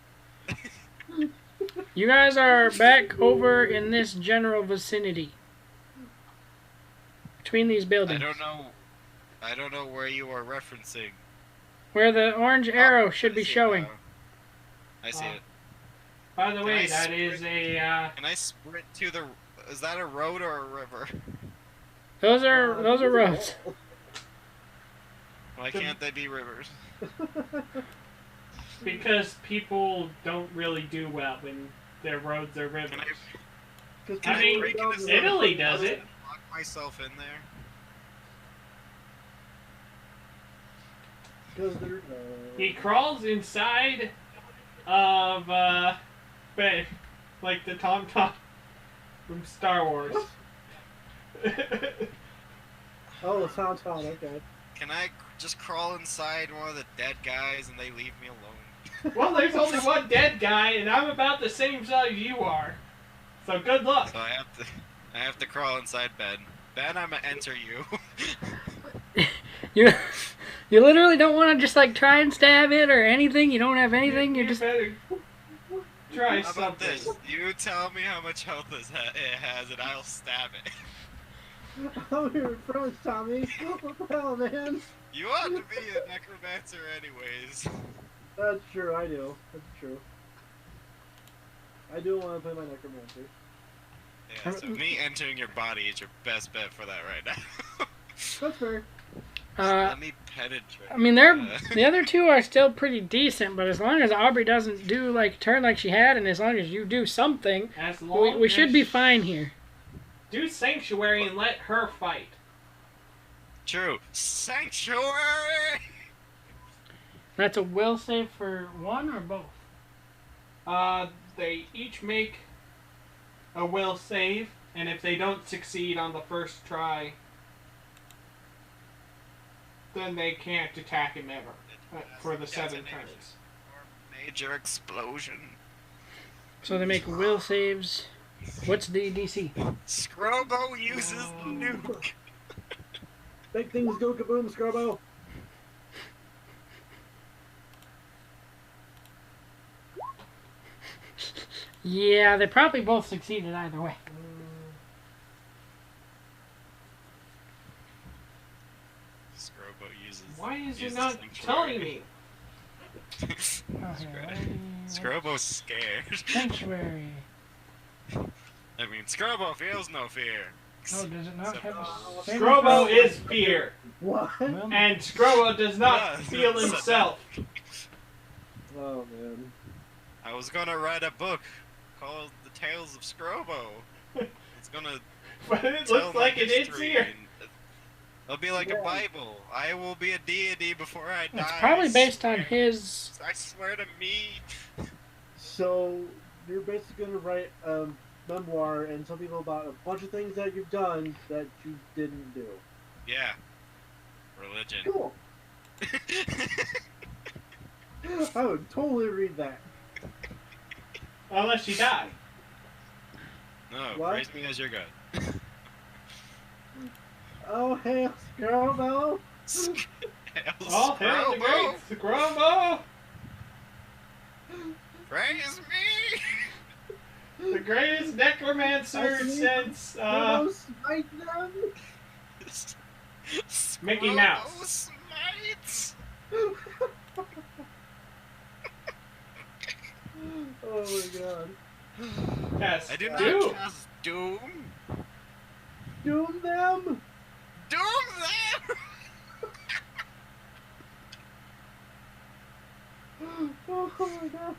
You guys are back over in this general vicinity. Between these buildings. I don't know where you are referencing. Where the orange arrow should be showing. I see it. By the way, Can I that is a, Can I sprint to the... Is that a road or a river? Those are roads. Why can't they be rivers? because people don't really do well when their roads are rivers. I mean, Italy does it. Lock myself in there. He crawls inside of, Ben, like the Tom Tom from Star Wars. Oh, the Tom Tom, okay. Can I just crawl inside one of the dead guys and they leave me alone? Well, there's only one dead guy, and I'm about the same size you are. So good luck. So I have to crawl inside Ben. Ben, I'm gonna enter you. You literally don't want to just like try and stab it or anything. You don't have anything. You're You just. better try How about something. this? You tell me how much health it has and I'll stab it. Oh, you're froze, Tommy. What the hell, man? You ought to be a necromancer anyways. That's true, I do. That's true. I do want to play my necromancer. Yeah, so me entering your body is your best bet for that right now. That's fair. Let me penetrate. I mean, the other two are still pretty decent, but as long as Aubrey doesn't do like turn like she had, and as long as you do something, As long we as should be fine here. Do Sanctuary and let her fight. True. Sanctuary! That's a will save for one or both? They each make a will save, and if they don't succeed on the first try, then they can't attack him ever for the 7 turns. Major explosion. So they make will saves. What's the DC? Scrobo uses the nuke. Big things go kaboom, Scrubbo. Yeah, they probably both succeeded either way. Scrobo uses. Why is it uses not telling me? Scrobo's scared. Sanctuary. I mean, Scrobo feels no fear. Oh, does it not have a save? Scrobo is fear, What? Well, and Scrobo does not Yeah, feel it's- himself. Oh man. I was gonna write a book called The Tales of Scrobo. It's gonna But it tell looks my like it is history fear. and it'll be like a Bible. I will be a deity before I die. it's probably based on I his. swear- I swear to me. So you're basically gonna write a memoir and tell people about a bunch of things that you've done that you didn't do. Yeah. Religion. Cool. I would totally read that. Unless you die. No, What? praise me as your God. Oh hail Scrubbo! All hail the great Scrobo! Praise me! The greatest necromancer since, Scrubbo smite them! Mickey Scrobo Mouse. Smites. Oh my god. Yes. I did not do. cast Doom. Doom them! Doom them! Oh my god.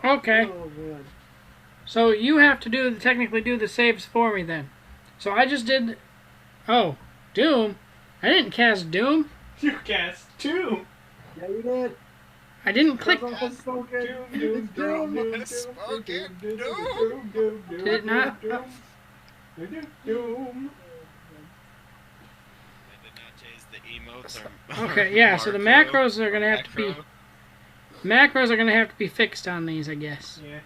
Okay, Oh man. so you have to technically do the saves for me then. So I just did. Oh, Doom. I didn't cast Doom. You cast 2. Yeah, you did. I didn't click. Scrubbo has spoken. Doom, doom, doom, It's doom, Doom. doom, doom, Did it not? Doom. I did not change the emotes or Okay, yeah. So the macro. macros are gonna have to be. Macro. Macros are gonna have to be fixed on these, I guess. Yeah.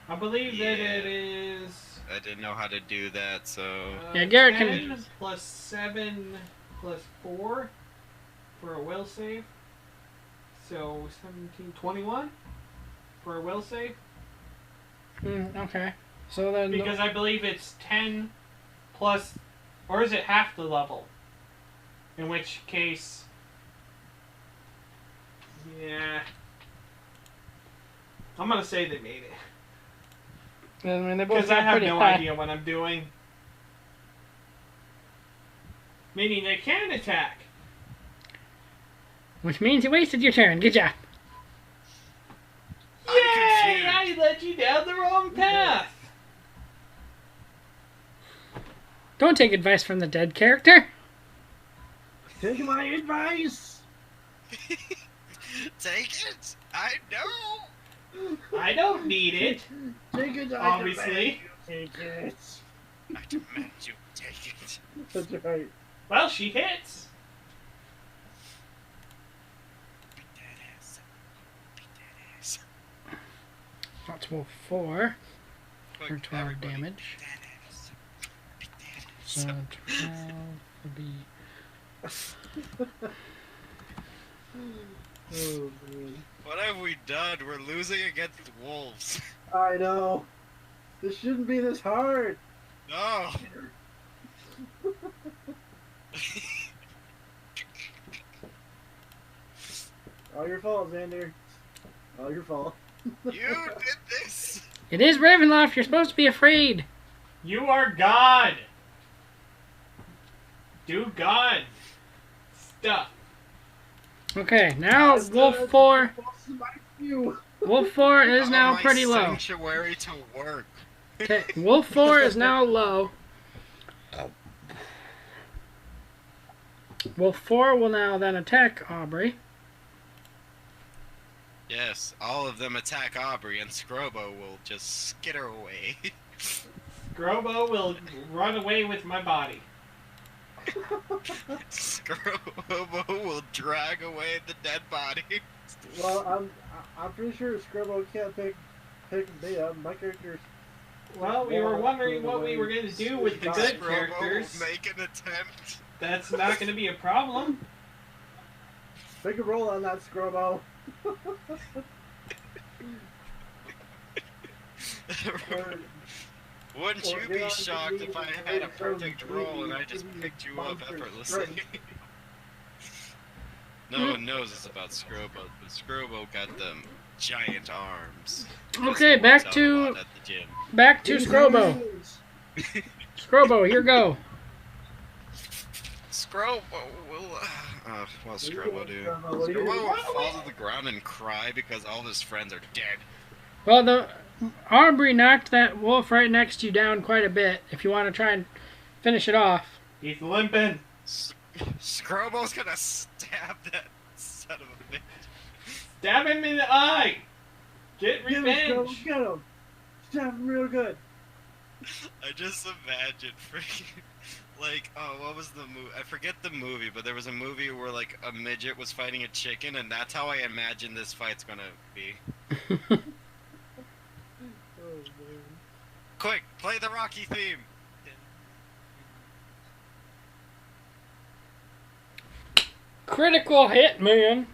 I believe that it is. I didn't know how to do that, so. Yeah, Garrett can- 10 plus 7 plus 4 for a will save. So 17, 21 for a will save. Okay. So then. Because I believe it's 10 plus. Or is it half the level? In which case. Yeah. I'm gonna say they made it. I mean, they both Because I got have pretty no high. idea what I'm doing. Meaning they can attack. Which means you wasted your turn. Good job. I'm Yay! confused. I led you down the wrong path. Don't take advice from the dead character. Take my advice! Take it! I know! I don't need it. Take it, I Obviously. demand you take it. I demand you take it. That's right. Well, she hits. Beat that ass. Beat that ass. That's roll 4 for Look, 12 everybody, damage. beat that ass. Beat that ass. So 12 would be. Oh man. What have we done? We're losing against wolves. I know. This shouldn't be this hard. No! All your fault, Xander. All your fault. You did this! It is Ravenloft. You're supposed to be afraid. You are God. Do God stuff. Okay, now Wolf 4. You. Wolf 4 is now my pretty low. sanctuary to work. Okay, Wolf 4 is now low. Wolf 4 will now then attack Aubrey. Yes, all of them attack Aubrey, and Scrobo will just skitter away. Grobo will run away with my body. Scrobo will drag away the dead body. Well, I'm pretty sure Scribble can't pick me up. My character's. Well, we were wondering what we were going to do with the good Scrobo characters. will make an attempt. That's not going to be a problem. Make a roll on that, Scrubbo. Wouldn't you be shocked if I had a perfect roll and I just picked you up effortlessly? No one knows it's about Scrobo, but Scrobo got them giant arms. Okay, He back works out a to lot at the gym. Scrobo. Scrobo, your go. Scrobo will. Well, Scrobo do. Scrobo, Scrobo will fall to the ground and cry because all of his friends are dead. Well, the Aubrey knocked that wolf right next to you down quite a bit. If you want to try and finish it off. He's limping. Scrobo's gonna stab that son of a bitch. Stab him in the eye. Get Get him, revenge. Scrubbo, get him. Stab him real good. I just imagine freaking. Like, oh, what was the movie? I forget the movie, but there was a movie where, like, a midget was fighting a chicken, and that's how I imagine this fight's gonna be. Oh, man. Quick, play the Rocky theme! Critical hit, man.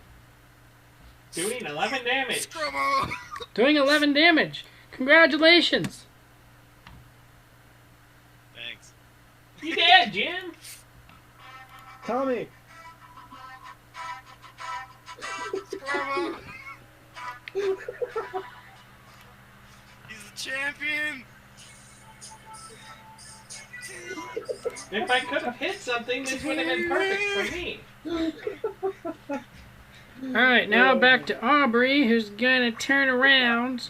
Doing 11 damage. Scrobo! Doing 11 damage. Congratulations. Thanks. You dead, Jim? Tommy. Scrobo! He's a champion! If I could have hit something, this would have been perfect for me. Alright, now back to Aubrey, who's gonna turn around.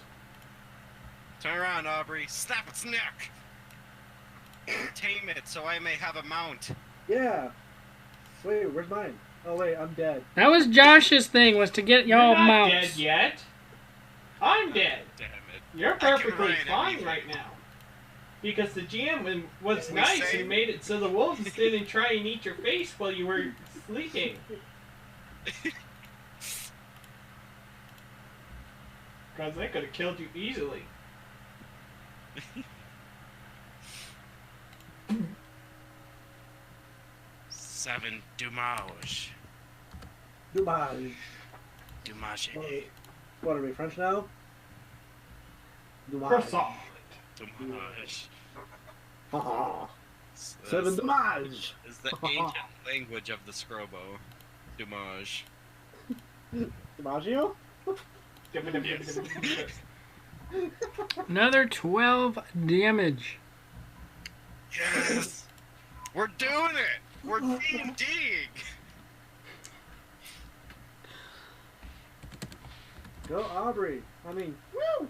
Turn around, Aubrey. Snap its neck! Tame it so I may have a mount. Yeah. Wait, where's mine? Oh wait, I'm dead. That was Josh's thing, was to get You're y'all not mounts. dead yet. I'm dead. Damn it. You're I can perfectly write fine anything. right now. Because the GM was We nice saved- and made it so the wolves didn't try and eat your face while you were sleeping. Because they could have killed you easily. Seven Dumage. Dommage. Dumage. What are we, French now? Dommage. Croissant. Dumage. Haha. It's- Seven that's- Dommage. is the ancient language of the Scrobo. Dumage. DiMaggio? Another 12 damage. Yes! We're doing it! We're D&D! Go Aubrey. I mean, woo!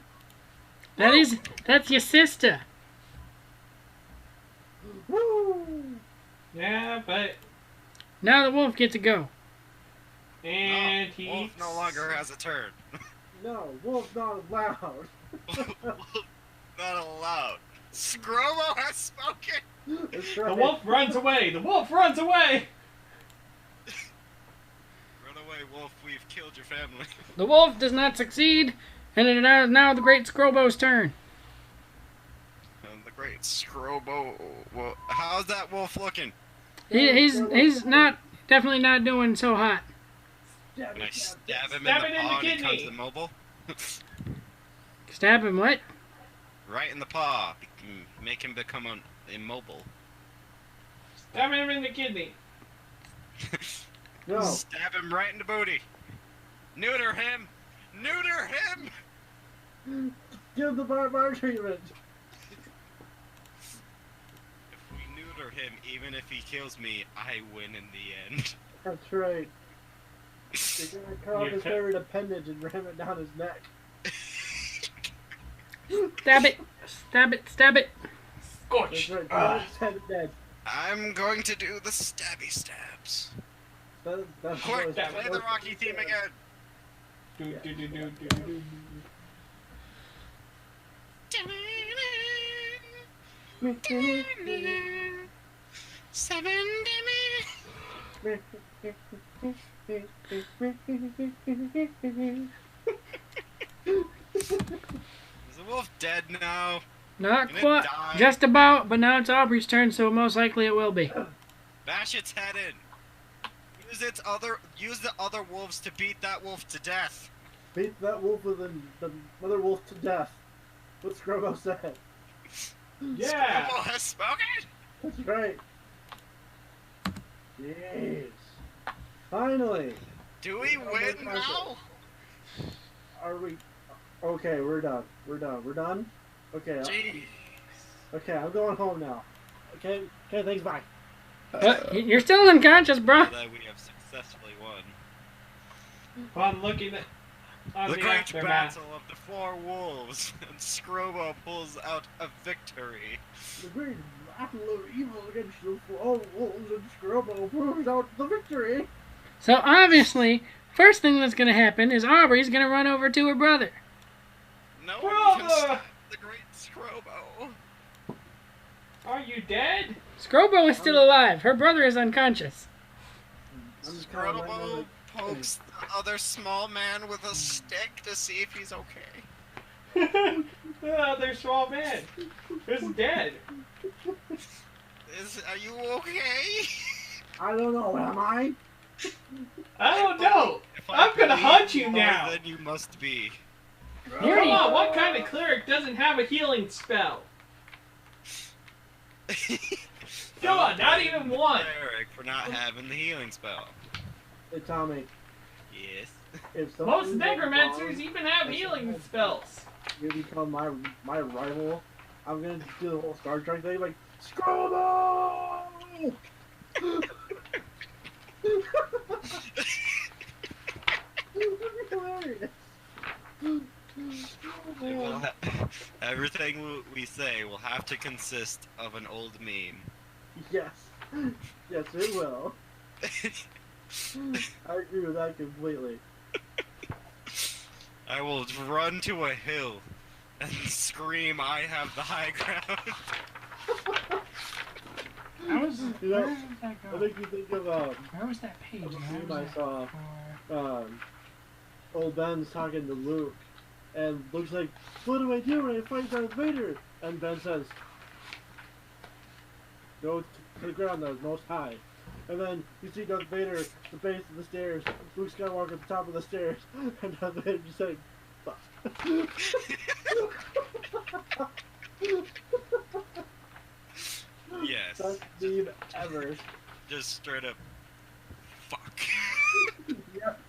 That's your sister. Woo! Yeah, but... Now the wolf gets to go. And No, he Wolf eats... no longer has a turn. No, wolf's not allowed. Not allowed. Scrobo has spoken! That's The right. wolf runs away! The wolf runs away! Run away, Wolf, we've killed your family. The wolf does not succeed, and it is now the great Scrobo's turn. And the great Scrobo. Well, how's that wolf looking? He's not definitely not doing so hot. Stab Can I it, stab him Stab in it the in the paw and he kidney. becomes immobile? Stab him what? Right in the paw. Make him become immobile. Stab him in the kidney. No. Stab him right in the booty. Neuter him! Neuter him! Give the bar treatment. If we neuter him, even if he kills me, I win in the end. That's right. You're gonna cut off his favorite appendage and ram it down his neck. Stab it! Stab it! Stab it! Scorch! That's right. Ah. Head dead. I'm going to do the stabby stabs. That's Quick, what play the Rocky theme again. Do, do, do, do, do, do. Is the wolf dead now? Not Can it quite. die? Just about, but now it's Aubrey's turn, so most likely it will be. Bash its head in. Use the other wolves to beat that wolf to death. Beat that wolf with the other wolf to death. What Scrubbo said. Yeah! Scrubbo has spoken? That's right. Jeez. Finally. Do we win now? Are we? Okay, we're done. We're done. We're done. Okay. Jeez. Okay, I'm going home now. Okay. Okay. Thanks. Bye. You're still unconscious, bro. So that we have successfully won. I'm looking at on The the great aftermath. battle of the four wolves, and Scrubbo pulls out a victory. The great battle of evil against the four wolves and Scrubbo proves out the victory. So obviously, first thing that's gonna happen is Aubrey's gonna run over to her brother. No Brother! one can stop the great Scrubbo. Are you dead? Scrobo is still alive. Her brother is unconscious. I'm just kinda letting Scrubbo her- pokes the other small man with a stick to see if he's okay. The other small man is dead. Are you okay? I don't know. Am I? I don't know. If I I'm gonna believe hunt you more, now. Then you must be. You're Come the- on, what kind of cleric doesn't have a healing spell? Come on, not even one. Eric for not having the healing spell. Hey Tommy. Yes. If Most something goes necromancers wrong, even have healing spells. you become my rival. I'm gonna do the whole Star Trek thing, like Scrubbo. That'd be hilarious. Everything we say will have to consist of an old meme. Yes. Yes, it will. I agree with that completely. I will run to a hill and scream, "I have the high ground." I was. You know, Where did that I go? think you think of Where was that page? a Where meme was I that saw. for? Old Ben's talking to Luke, and Luke's like, "What do I do when I fight Darth Vader?" And Ben says, "Go to the ground that is most high." And then you see Darth Vader at the base of the stairs, Luke Skywalker at the top of the stairs, and Darth Vader just saying, "Fuck." Yes. Best meme ever. Just straight up. Fuck. Yep.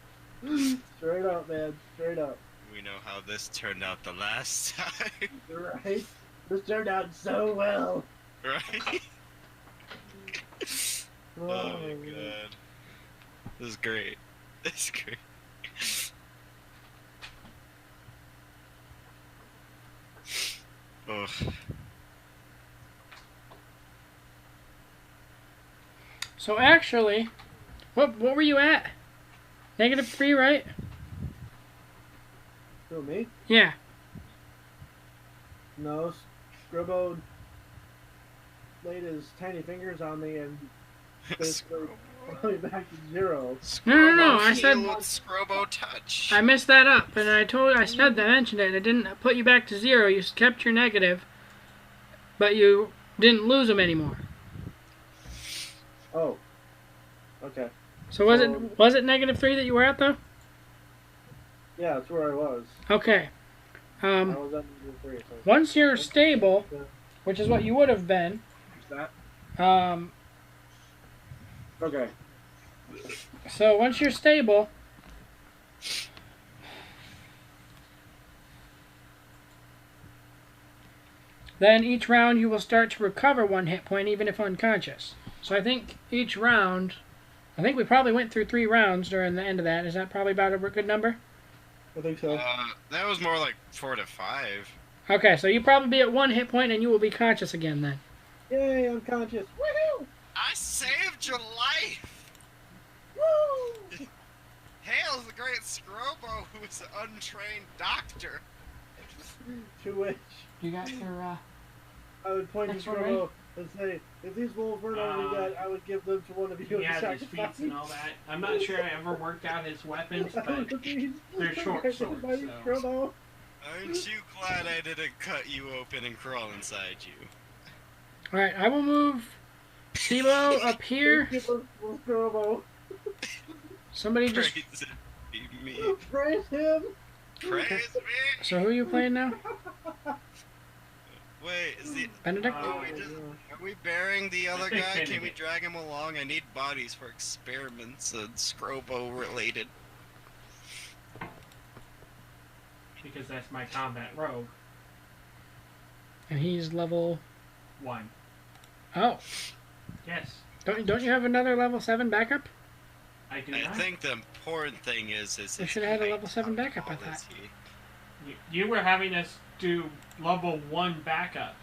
Straight up, man. Straight up. We know how this turned out the last time, Right? This turned out so well. right? Oh my man. god. This is great. This is great. Ugh. So actually, what were you at? -3, right? Who, me? Yeah. No, Scrubbo laid his tiny fingers on me and basically brought me back to 0. No, I Scrubbo said- heal with Scrubbo touch. I messed that up, and I said that I mentioned it. I didn't put you back to 0. You kept your negative, but you didn't lose them anymore. Oh. Okay. So was it -3 that you were at though? Yeah, that's where I was. Okay. I was at -3. So Once you're stable, which is what you would have been, that. Okay. so once you're stable, then each round you will start to recover 1 hit point even if unconscious. So I think each round, I think we probably went through 3 rounds during the end of that. Is that probably about a good number? I think so. That was more like 4 to 5. Okay, so you probably be at 1 hit point and you will be conscious again then. Yay, unconscious. Woohoo! I saved your life! Woo! Hail's the great Scrobo, who's an untrained doctor. To which You got your, I would point to Next one, Scrobo and say, if these wolves weren't already dead, I would give them to one of you He as has a his feats and all that. I'm not sure I ever worked out his weapons, but they're short swords, so. Scrobo. Aren't you glad I didn't cut you open and crawl inside you? Alright, I will move Silo up here. Scrobo. Somebody just... Praise it be me. Praise him. Praise me! So who are you playing now? Wait, is the... Benedict? Are we burying the other guy? Can we drag him along? I need bodies for experiments and Scrobo related. Because that's my combat rogue. And he's level... 1. Oh. Yes, Don't you have another level 7 backup? I do I not. think the important thing is We his should have had a height. level 7 How backup, I tall is thought. he? You were having us do level 1 backup.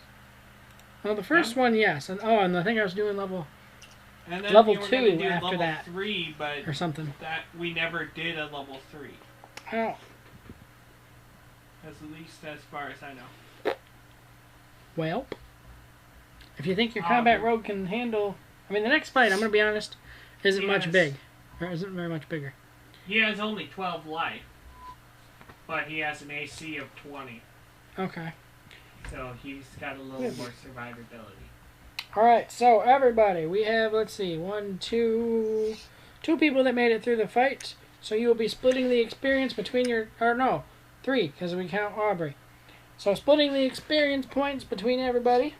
Well, the first one, yes. And and I think I was doing level... And then Level you were gonna 2 do after level that. 3, but or something. that we never did a level 3. Oh. That's at least as far as I know. Well, if you think your combat rogue can handle... I mean, the next fight, I'm going to be honest, isn't much Yes. big. Or isn't very much bigger. He has only 12 life, but he has an AC of 20, Okay. so he's got a little more survivability. Alright, so everybody, we have, let's see, 2 people that made it through the fight. So you will be splitting the experience between your... Or no, 3, because we count Aubrey. So splitting the experience points between everybody.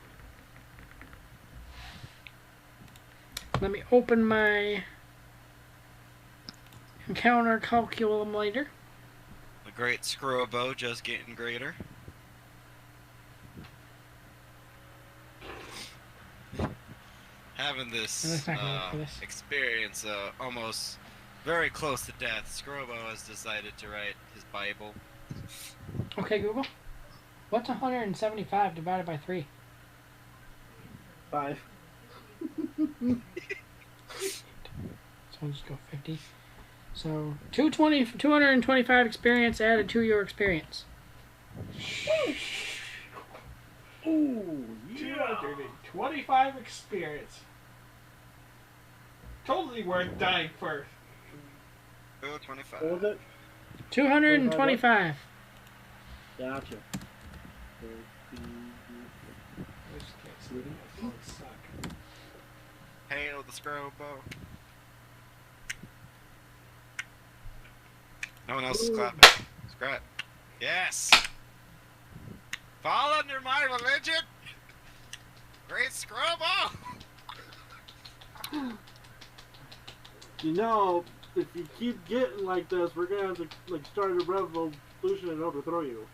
Let me open my encounter calculator. The great Scrobo just getting greater. Having this, Let's not go for this. experience almost very close to death, Scrobo has decided to write his Bible. Okay, Google. What's 175 divided by 3? 5. So we'll just go 50. So 225 experience added to your experience. Ooh, yeah. 225 experience. Totally worth dying for. Oh, 25. What was it? 225. Gotcha. Hail the Scrobo. No one else is clapping. Scrap. Yes! Fall under my religion! Great Scrobo! You know, if you keep getting like this, we're gonna have to like start a revolution and overthrow you.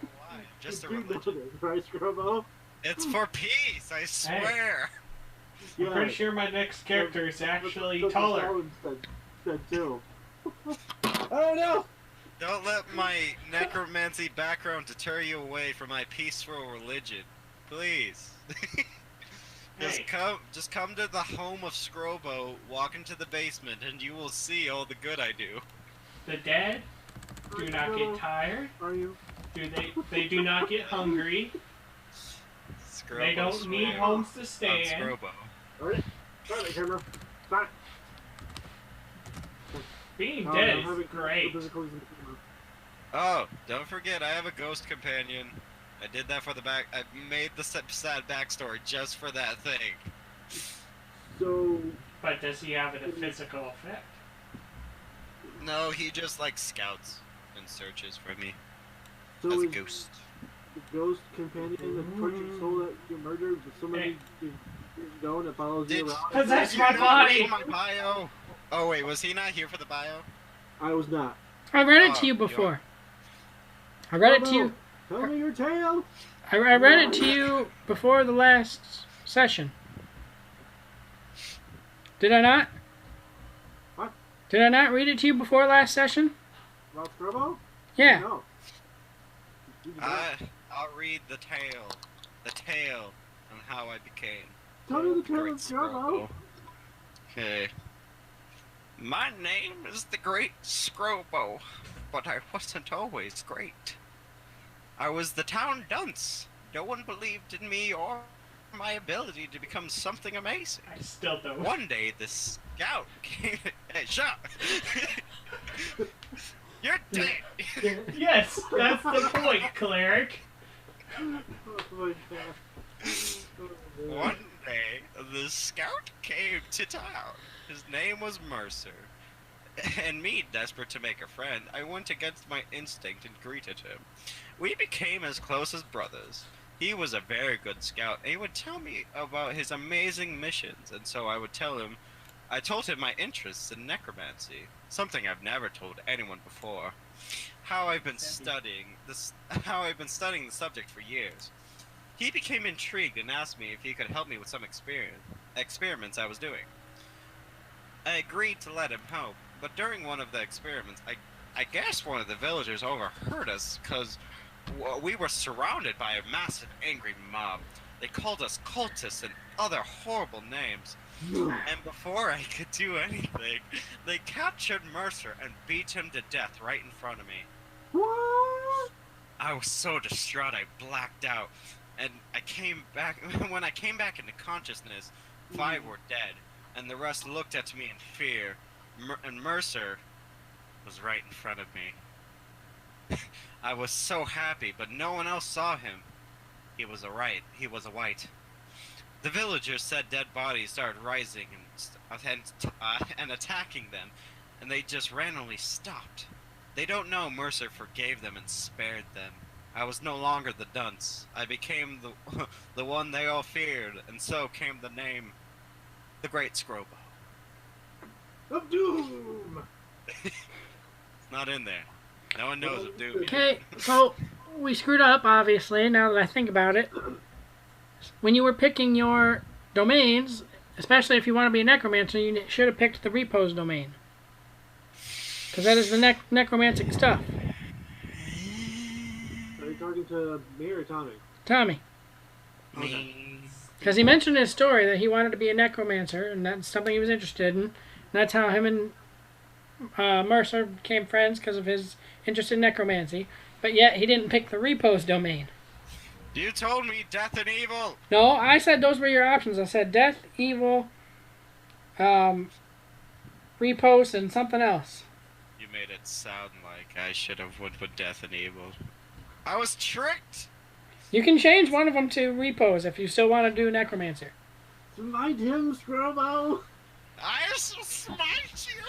Why? Just a You know religion. this, right, Scrubbo? It's for peace, I swear! I'm pretty sure my next character is actually taller. Said too. Oh no! Don't let my necromancy background deter you away from my peaceful religion. Please. Hey. Just come to the home of Scrobo, walk into the basement, and you will see all the good I do. The dead do not get tired. Are you? They do not get hungry. Scrobo They don't need swear homes to on stay in. Scrobo. Alright. Start the camera. Start. Being Oh, dead I'm is having great. difficulties in the camera. Oh, don't forget, I have a ghost companion. I did that for the back. I made the sad backstory just for that thing. So, But does he have a physical effect? No, he just like scouts and searches for me so as a is ghost. the ghost companion, the tortured soul that you murdered, with somebody years ago and it follows you around? Cause that's Did my you not body! read my bio? Oh wait, was he not here for the bio? I was not. I read it to Oh, you you before. I read it to you. Tell me your tale. I read it to you before the last session. Did I not? What? Did I not read it to you before last session? About Scrubbo? Yeah. No. You did not. I'll read the tale. The tale on how I became Tell me the tale Great of Scrubbo. Scrubbo. Okay. My name is the Great Scrubbo, but I wasn't always great. I was the town dunce. No one believed in me or my ability to become something amazing. I still don't. One day, the scout came. Hey, shut up! You're dead! Yes, that's the point, cleric. Oh my god. One day, the scout came to town. His name was Mercer. And me, desperate to make a friend, I went against my instinct and greeted him. We became as close as brothers. He was a very good scout, and he would tell me about his amazing missions, and so I told him my interests in necromancy, something I've never told anyone before. How I've been studying the subject for years. He became intrigued and asked me if he could help me with some experiments I was doing. I agreed to let him help, but during one of the experiments, I guess one of the villagers overheard us, because we were surrounded by a massive angry mob. They called us cultists and other horrible names. And before I could do anything, they captured Mercer and beat him to death right in front of me. What? I was so distraught I blacked out, and when I came back into consciousness, 5 were dead, and the rest looked at me in fear, and Mercer was right in front of me. I was so happy, but no one else saw him. He was a white. The villagers said dead bodies started rising and attacking them, and they just randomly stopped. They don't know Mercer forgave them and spared them. I was no longer the dunce. I became the one they all feared, and so came the name, the Great Scrubbo. Of Doom! It's not in there. No one knows of Doom. Okay, so we screwed up, obviously, now that I think about it. When you were picking your domains, especially if you want to be a necromancer, you should have picked the repose domain. Because that is the necromantic stuff. Are you talking to me or Tommy? Tommy. Me. Because he mentioned in his story that he wanted to be a necromancer, and that's something he was interested in. And that's how him and Mercer became friends, because of his interest in necromancy. But yet, he didn't pick the repose domain. You told me death and evil. No, I said those were your options. I said death, evil, repose, and something else. You made it sound like I should have went with death and evil. I was tricked. You can change one of them to repose if you still want to do necromancer. Smite him, Scrubbo! I shall smite you.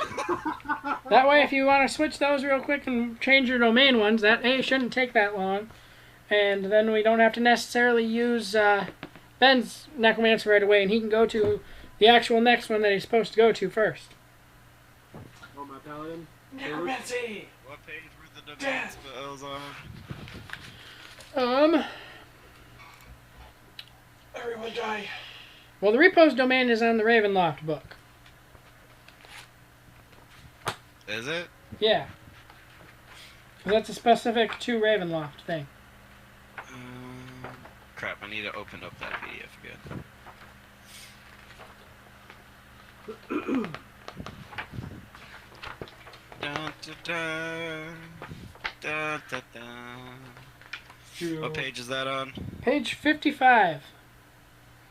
That way, if you want to switch those real quick and change your domain ones, that shouldn't take that long. And then we don't have to necessarily use Ben's necromancer right away, and he can go to the actual next one that he's supposed to go to first. Oh, my paladin. Necromancy! What page were the domain spells on? Everyone die. Well, the repose domain is on the Ravenloft book. Is it? Yeah. 'Cause that's a specific to Ravenloft thing. Crap, I need to open up that PDF again. Dun, dun, dun. Dun, dun, dun. What page is that on? Page 55.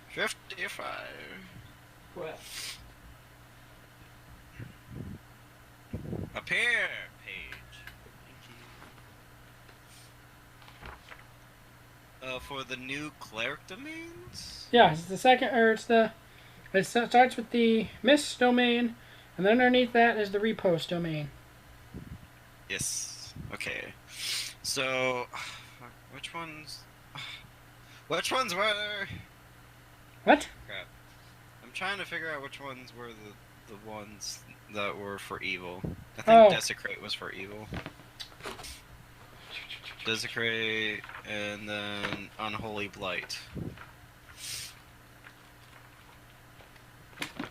55. What? Up here, page. Thank you. For the new cleric domains? Yeah, it's the second, or it starts with the Mist domain, and then underneath that is the repose domain. Yes. Okay. So, which ones were? What? Crap. I'm trying to figure out which ones were the ones that were for evil. I think Desecrate was for evil. Desecrate, and then Unholy Blight.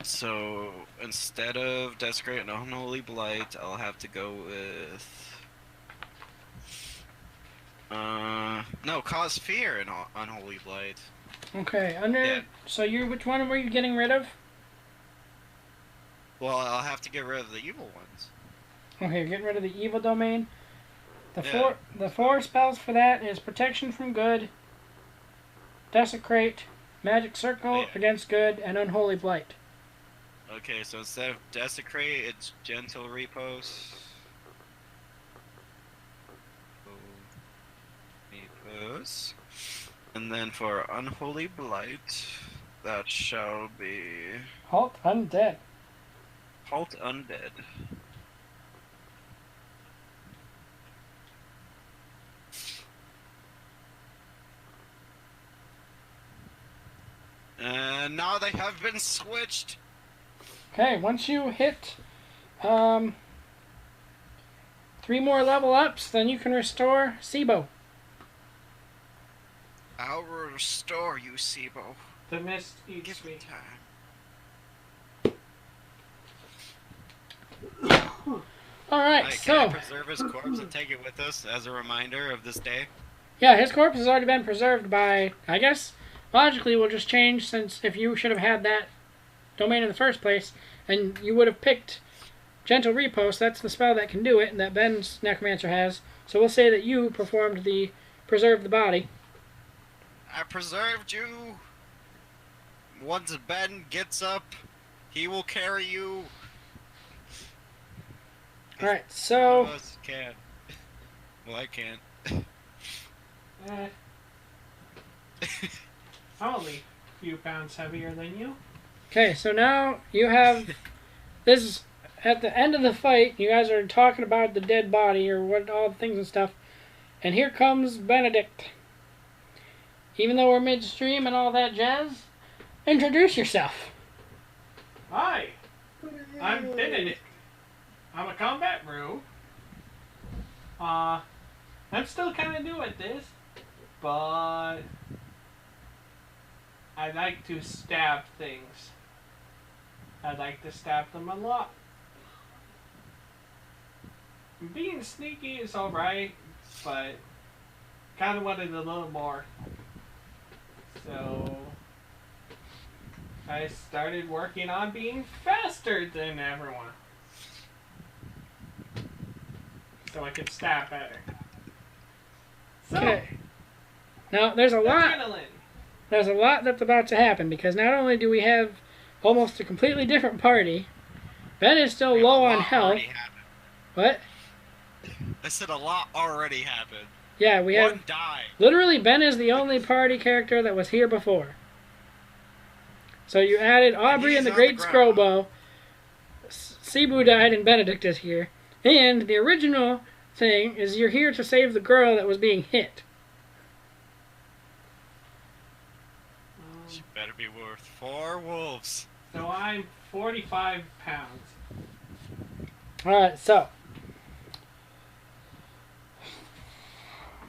So instead of Desecrate and Unholy Blight, I'll have to go with no, Cause Fear and Unholy Blight. Okay, under. Yeah. So which one were you getting rid of? Well, I'll have to get rid of the evil ones. Okay, you're getting rid of the evil domain. Yeah. The four spells for that is Protection from Good, Desecrate, Magic Circle against Good, and Unholy Blight. Okay, so instead of Desecrate, it's Gentle Repose. Repose. And then for Unholy Blight, that shall be Halt Undead. Halt Undead. And now they have been switched. Okay, once you hit 3 more level ups, then you can restore Sibo. I'll restore you, Sibo. The mist eats Give me. me time. Alright, Can I so. preserve his corpse and take it with us as a reminder of this day? Yeah, his corpse has already been preserved by, I guess, logically will just change since if you should have had that domain in the first place, and you would have picked Gentle Repose, that's the spell that can do it, and that Ben's Necromancer has. So we'll say that you performed the Preserve the Body. I preserved you. Once Ben gets up, he will carry you. Alright, None so. of us can. Well, I can't. I'm only a few pounds heavier than you. Okay, so now you have. This is at the end of the fight. You guys are talking about the dead body or what all the things and stuff. And here comes Benedict. Even though we're midstream and all that jazz, introduce yourself. Hi, I'm Benedict. I'm a combat brew. I'm still kind of new at this, but I like to stab things. I like to stab them a lot. Being sneaky is alright, but kind of wanted a little more. So I started working on being faster than everyone. So I could stab better. So, Okay. Now there's a lot. adrenaline. There's a lot that's about to happen because not only do we have almost a completely different party, Ben is still low on health. What? I said a lot already happened. Yeah, we have. One died. Literally, Ben is the only party character that was here before. So you added Aubrey and the He's on Great the ground. Scrowbow. Cebu died and Benedict is here. And the original thing is you're here to save the girl that was being hit. She better be worth 4 wolves. So I'm 45 pounds. Alright, so.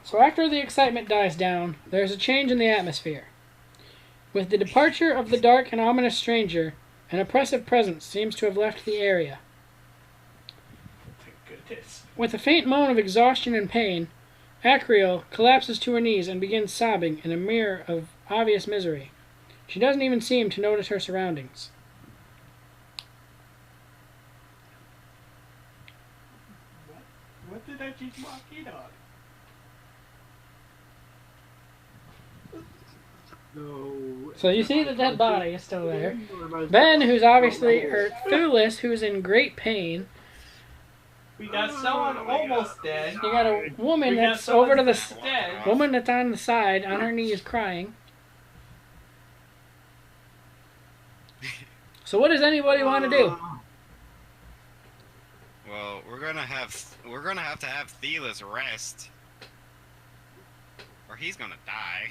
So after the excitement dies down, there's a change in the atmosphere. With the departure of the dark and ominous stranger, an oppressive presence seems to have left the area. Thank goodness. With a faint moan of exhaustion and pain, Acriel collapses to her knees and begins sobbing in a mirror of obvious misery. She doesn't even seem to notice her surroundings. What did I just walk in on? No. So you see the dead body is still there. Ben, who's obviously, or Thulis, who's in great pain. We got someone almost dead. You got a woman We got that's someone over to the that's dead. woman that's on the side, on her knees, crying. So what does anybody want to do? Well, we're gonna have to have Thelis rest, or he's gonna die.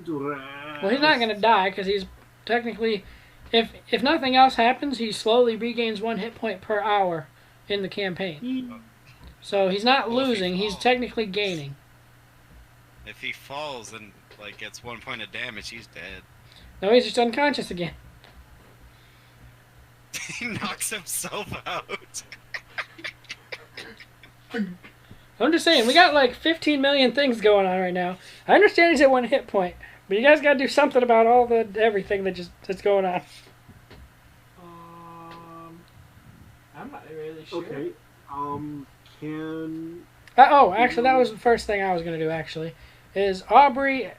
Well, he's not going to die because he's technically, if nothing else happens, he slowly regains 1 hit point per hour in the campaign. So he's not Well, if he losing; he's falls. technically gaining. If he falls and like gets 1 point of damage, he's dead. No, he's just unconscious again. He knocks himself out. I'm just saying, we got like 15 million things going on right now. I understand he's at 1 hit point, but you guys gotta do something about all the everything that's going on. I'm not really sure. Okay. Can Actually, that was the first thing I was gonna do. Actually, is Aubrey.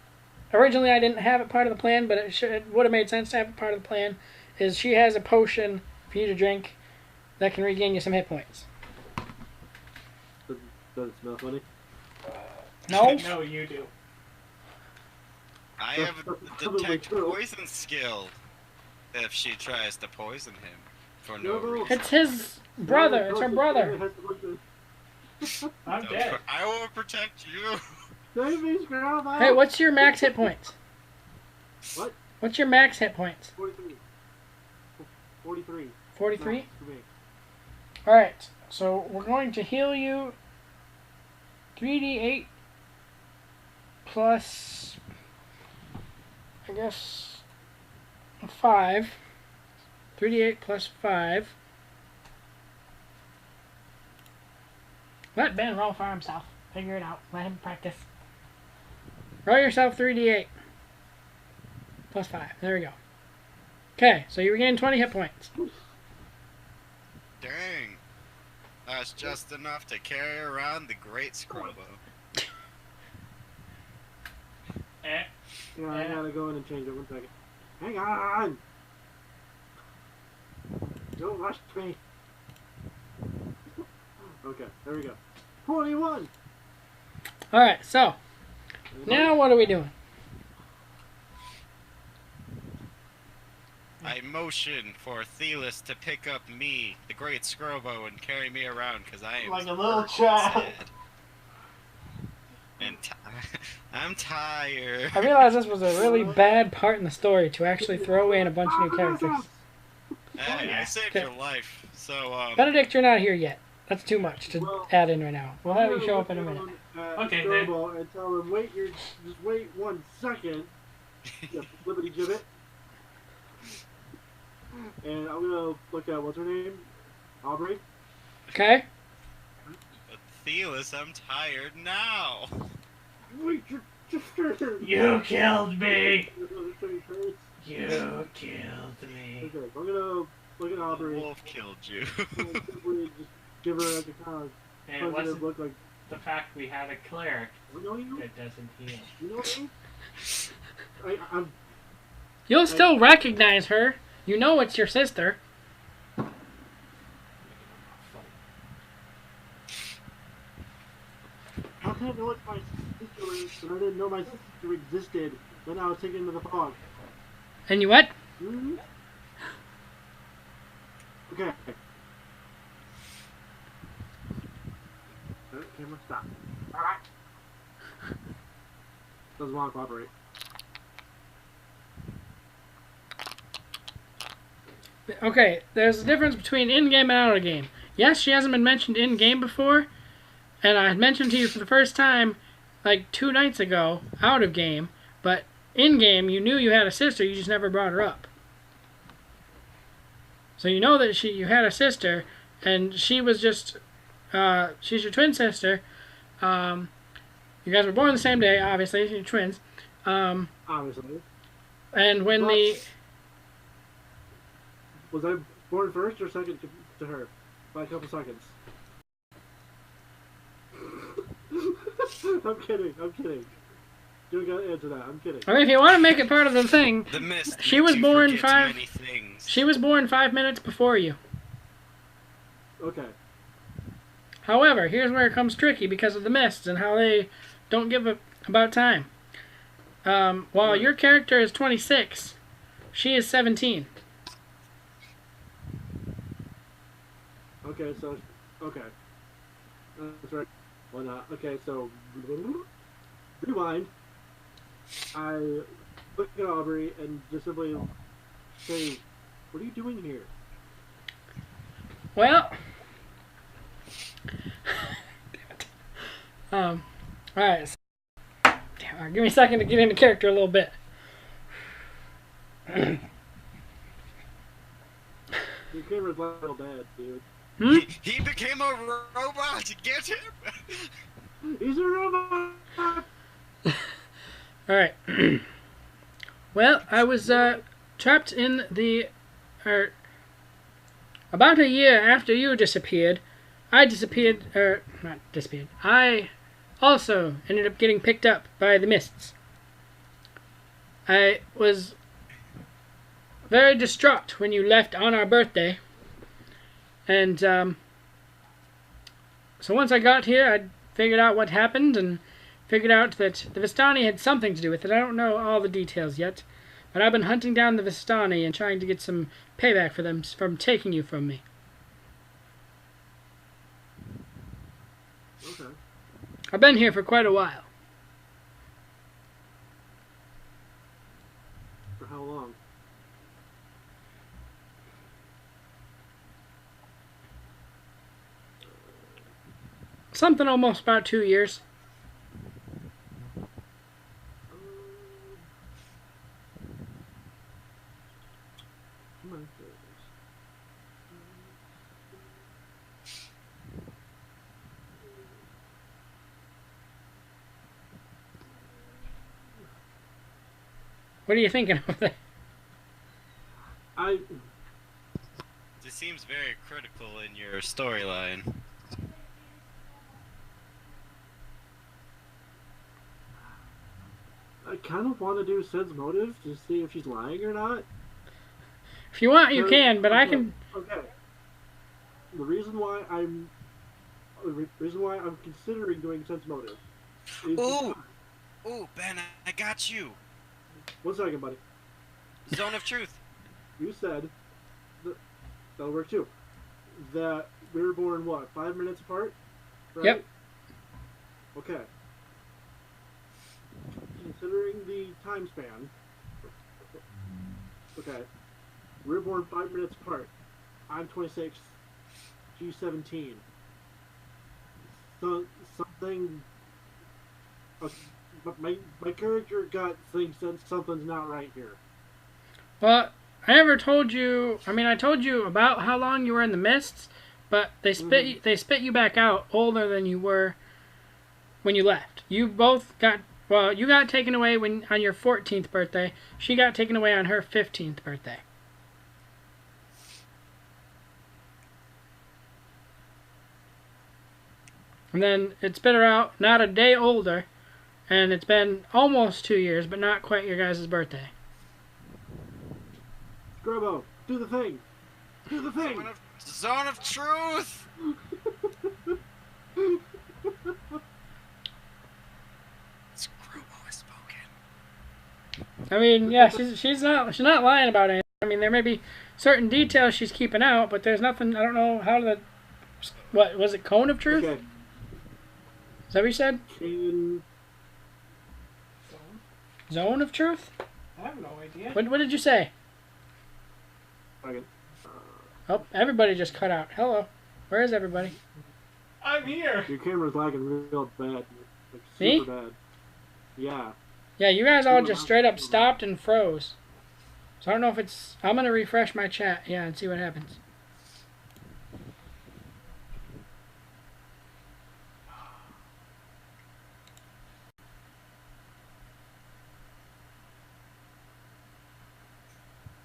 Originally, I didn't have it part of the plan, but it would have made sense to have it part of the plan. Is she has a potion for you to drink that can regain you some hit points. does it smell funny? No. No, you do. I have a detect poison skill. If she tries to poison him for no reason. It's his brother. It's her brother. I'm Don't dead. I will protect you. Hey, what's your max hit points? What? What's your max hit points? 43. 43. 43? No, for me. Alright, so we're going to heal you 3d8 plus, I guess, 5. 3d8 plus 5. Let Ben roll for himself. Figure it out. Let him practice. Roll yourself 3d8 plus 5. There we go. Okay, so you regain 20 hit points. Dang. That's just enough to carry around the great Scrubbo. Eh. Yeah, I gotta go in and change it. 1 second. Hang on! Don't rush me. Okay, there we go. 21! Alright, so, now what are we doing? I motion for Thelis to pick up me, the great Scrubbo, and carry me around because I am Like a little hurt child. and sad. And I'm tired. I realized this was a really bad part in the story to actually throw in a bunch of new characters. Hey, I saved Okay. your life. So, Benedict, you're not here yet. That's too much to add in right now. We'll have you show up in a minute. Okay, then. And tell him, just wait 1 second. Yeah, flippity gibbet. And I'm gonna look at, what's her name? Aubrey? Okay? Thelis, I'm tired now. Wait, your sister! You killed me. Okay, You killed me. I'm gonna look at The Aubrey. wolf killed you. And simply just give her like a kind of And it positive wasn't look like, the fact we had a cleric you know you? that doesn't heal. You know me? I'm You'll still recognize her. You know it's your sister. How can I know what my sister is, but I didn't know my sister existed when I was taken into the fog? And you what? Hmm? Okay. Camera, stop. Alright. Doesn't want to cooperate. Okay, there's a difference between in-game and out-of-game. Yes, she hasn't been mentioned in-game before, and I had mentioned to you for the first time like 2 nights ago, out-of-game, but in-game you knew you had a sister, you just never brought her up. So you know that you had a sister, and she was just, she's your twin sister. You guys were born the same day, obviously, you're twins. Obviously. And when Was I born first or second to her? By a couple seconds. I'm kidding. You gotta answer that. I'm kidding. I mean, if you want to make it part of the thing, The mist. She was born forgets 5 many things. She was born 5 minutes before you. Okay. However, here's where it comes tricky because of the mists and how they don't give about time. While your character is 26, she is 17. Okay, so okay. That's right. Why not? Okay, so rewind. I look at Aubrey and just simply say, "What are you doing here?" Well, alright. Damn Alright, give me a second to get into character a little bit. Your camera's like real bad, dude. He became a robot. Get him. He's a robot. Alright. Well, I was trapped in the... about a year after you disappeared, I also ended up getting picked up by the mists. I was very distraught when you left on our birthday. And so once I got here, I figured out what happened and figured out that the Vistani had something to do with it. I don't know all the details yet, but I've been hunting down the Vistani and trying to get some payback for them from taking you from me. Okay. I've been here for quite a while. For how long? Something almost about 2 years. Come on. What are you thinking of that? This seems very critical in your storyline. I kind of want to do Sid's motive to see if she's lying or not. If you want, you can, but I can... Okay. The reason why I'm considering doing Sid's motive is... Ooh! Ooh, Ben, I got you! 1 second, buddy. Zone of truth. You said... That'll work too. That we were born, what, 5 minutes apart? Right? Yep. Okay. Considering the time span... Okay. We were born 5 minutes apart. I'm 26. She's 17. So, something... my character gut thinks that something's not right here. Well, I never told you... I mean, I told you about how long you were in the mists, but they spit you back out older than you were when you left. You both got... Well, you got taken away on your 14th birthday. She got taken away on her 15th birthday. And then it spit her out not a day older, and it's been almost 2 years, but not quite your guys' birthday. Grubbo, do the thing! Do the thing! Zone of truth! Screwball has spoken. I mean, yeah, she's not lying about anything. I mean, there may be certain details she's keeping out, but there's nothing. I don't know how the... What was it? Cone of truth? Okay. Is that what you said? Zone of truth? I have no idea. What did you say? Okay. Oh, everybody just cut out. Hello. Where is everybody? I'm here. Your camera's lagging real bad. Like, Me? super bad. Yeah. Yeah, you guys all just straight up stopped and froze. So I don't know if it's... I'm going to refresh my chat, yeah, and see what happens.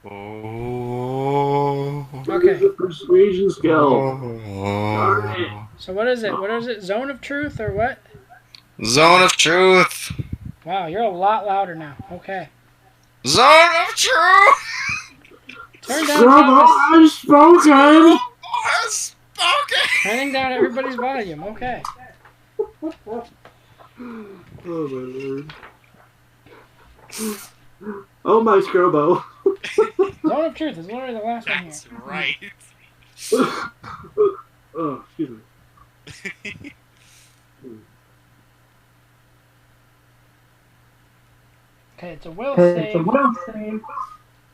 Oh. Okay. Persuasion skill. Oh. So what is it? What is it? Zone of truth or what? Zone of truth. Wow, you're a lot louder now. Okay. Zone of truth. Turn down Grubbo, I've spoken! Has spoken. turning down everybody's volume. Okay. Oh my lord. Oh my Scrubbo. Zone of truth is literally the last one here. That's right. Oh, excuse me. Okay, it's a will save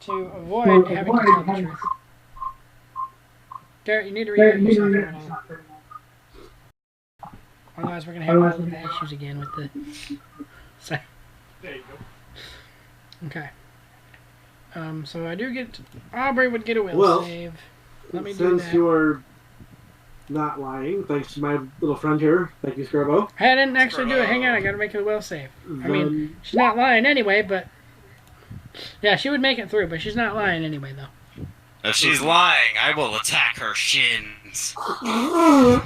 to avoid having to tell the truth. Garrett, you need to read yourself. Otherwise, we're going to have all of the issues again with the... Sorry. There you go. Okay. So I do get... Aubrey would get a will Well, save. Let me do Since that. you're not lying, thanks to my little friend here, thank you, Scarbo. I didn't actually do it. Hang on, I gotta make a will save. I mean, Then she's not lying anyway, but... Yeah, she would make it through, but she's not lying anyway, though. If she's lying, I will attack her shins. no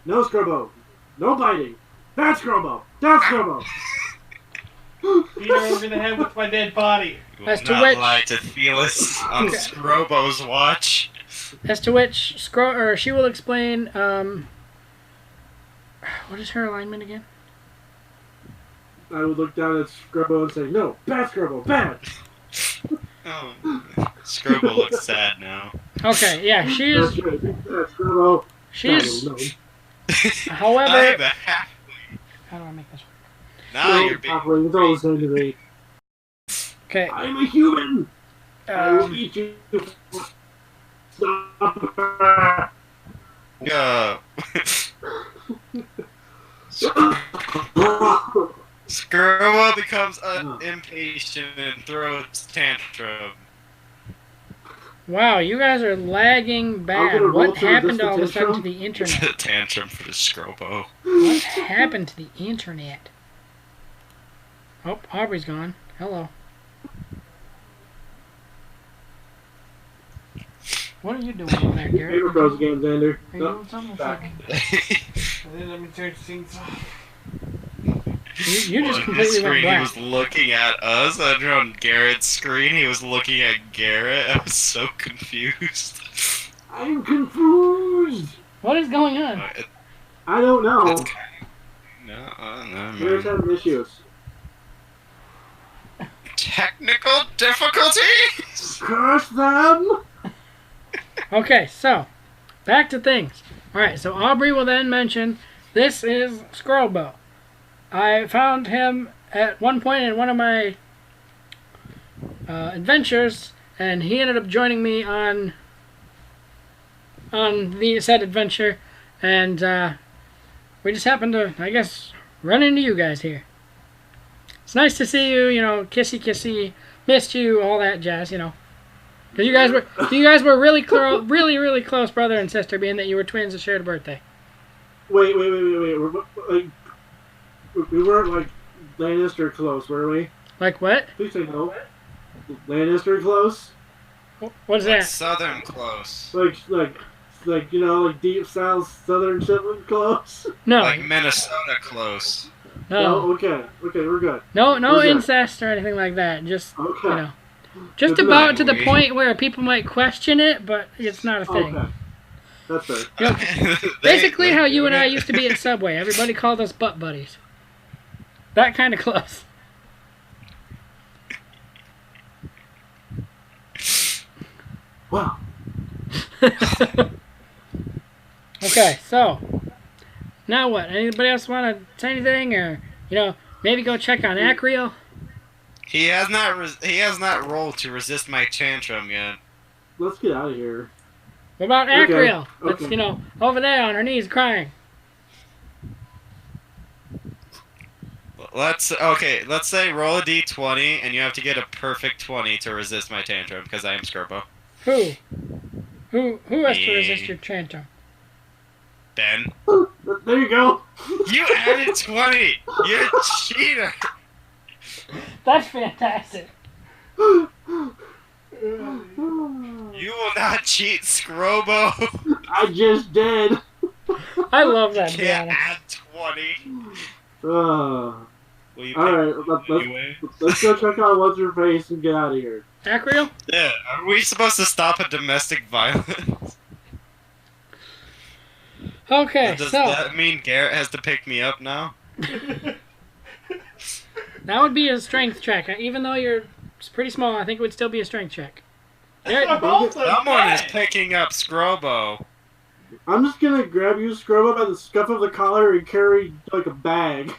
Scarbo, no biting. That's Scarbo. That's Scarbo. Beat her over the head with my dead body. You As will to not which- lie to Felis on Okay. Scrobo's watch. As to which, she will explain, what is her alignment again? I would look down at Scarbo and say, no, bad Scarbo, bad. Oh, Scrobo looks sad now. Okay, yeah, she is... That's right, bad Scarbo. She's... No. However... I'm a half. How do I make this work? Now you're being. Halfling, it's all the same to me. Okay, I'm a human. I will eat you. Stop. Go. Scrobo becomes impatient and throws tantrum. wow, you guys are lagging I'm bad. gonna roll What to happened resist all of a the sudden to tantrum. the It's a internet? tantrum for the Scrobo. What happened to the internet? Oh, Aubrey's gone. Hello. What are you doing over there, Garrett? Paper Bros game, Xander. Are you No, doing something? back. And then let me turn things off. You just On his completely went screen, he black. was looking at us, and on Garrett's screen, he was looking at Garrett. I was so confused. I'm confused. What is going on? I don't know. It's kind of, no, We're just having issues. Technical difficulties. Curse them. Okay, so back to things. Alright, so Aubrey will then mention this is Scrobo. I found him at one point in one of my adventures, and he ended up joining me on the said adventure, and we just happened to, I guess, run into you guys here. It's nice to see you, you know, kissy kissy, missed you, all that jazz, you know. Because you guys were really really close brother and sister, being that you were twins that shared a birthday. Wait. We weren't like Lannister close, were we? Like what? Please say no. Lannister close? What is Like that? Southern close. Like you know, like deep south southern shipment close? No, Like Minnesota close. no, Okay, we're good. no We're good. incest or anything like that. Just Okay. you know, just Good about enough. to the point where people might question it, but it's not a thing. Okay. That's fair. Yeah. Basically, how you and I used to be at Subway. Everybody called us butt buddies. That kind of close. Wow. Okay, so now what? Anybody else want to say anything, or you know, maybe go check on Acreal? He has not rolled to resist my tantrum yet. Let's get out of here. What about Okay, Acreal? That's okay. you know over there on her knees crying. Let's say roll a d20 and you have to get a perfect 20 to resist my tantrum because I am Scarbo. Who has to Me. resist your tantrum? Ben. There you go. You added 20! You're a cheater! That's fantastic. You will not cheat, Scrobo! I just did. I love that. To be Can't honest. add 20! All Will you pick right, anyway? let's go check out what's her face and get out of here. Acreal? Yeah, are we supposed to stop a domestic violence? Okay, Does so that mean Garrett has to pick me up now? that would be a strength check. Even though you're pretty small, I think it would still be a strength check. There, Someone is picking up Scrobo. I'm just gonna grab you, scrub up by the scuff of the collar, and carry like a bag.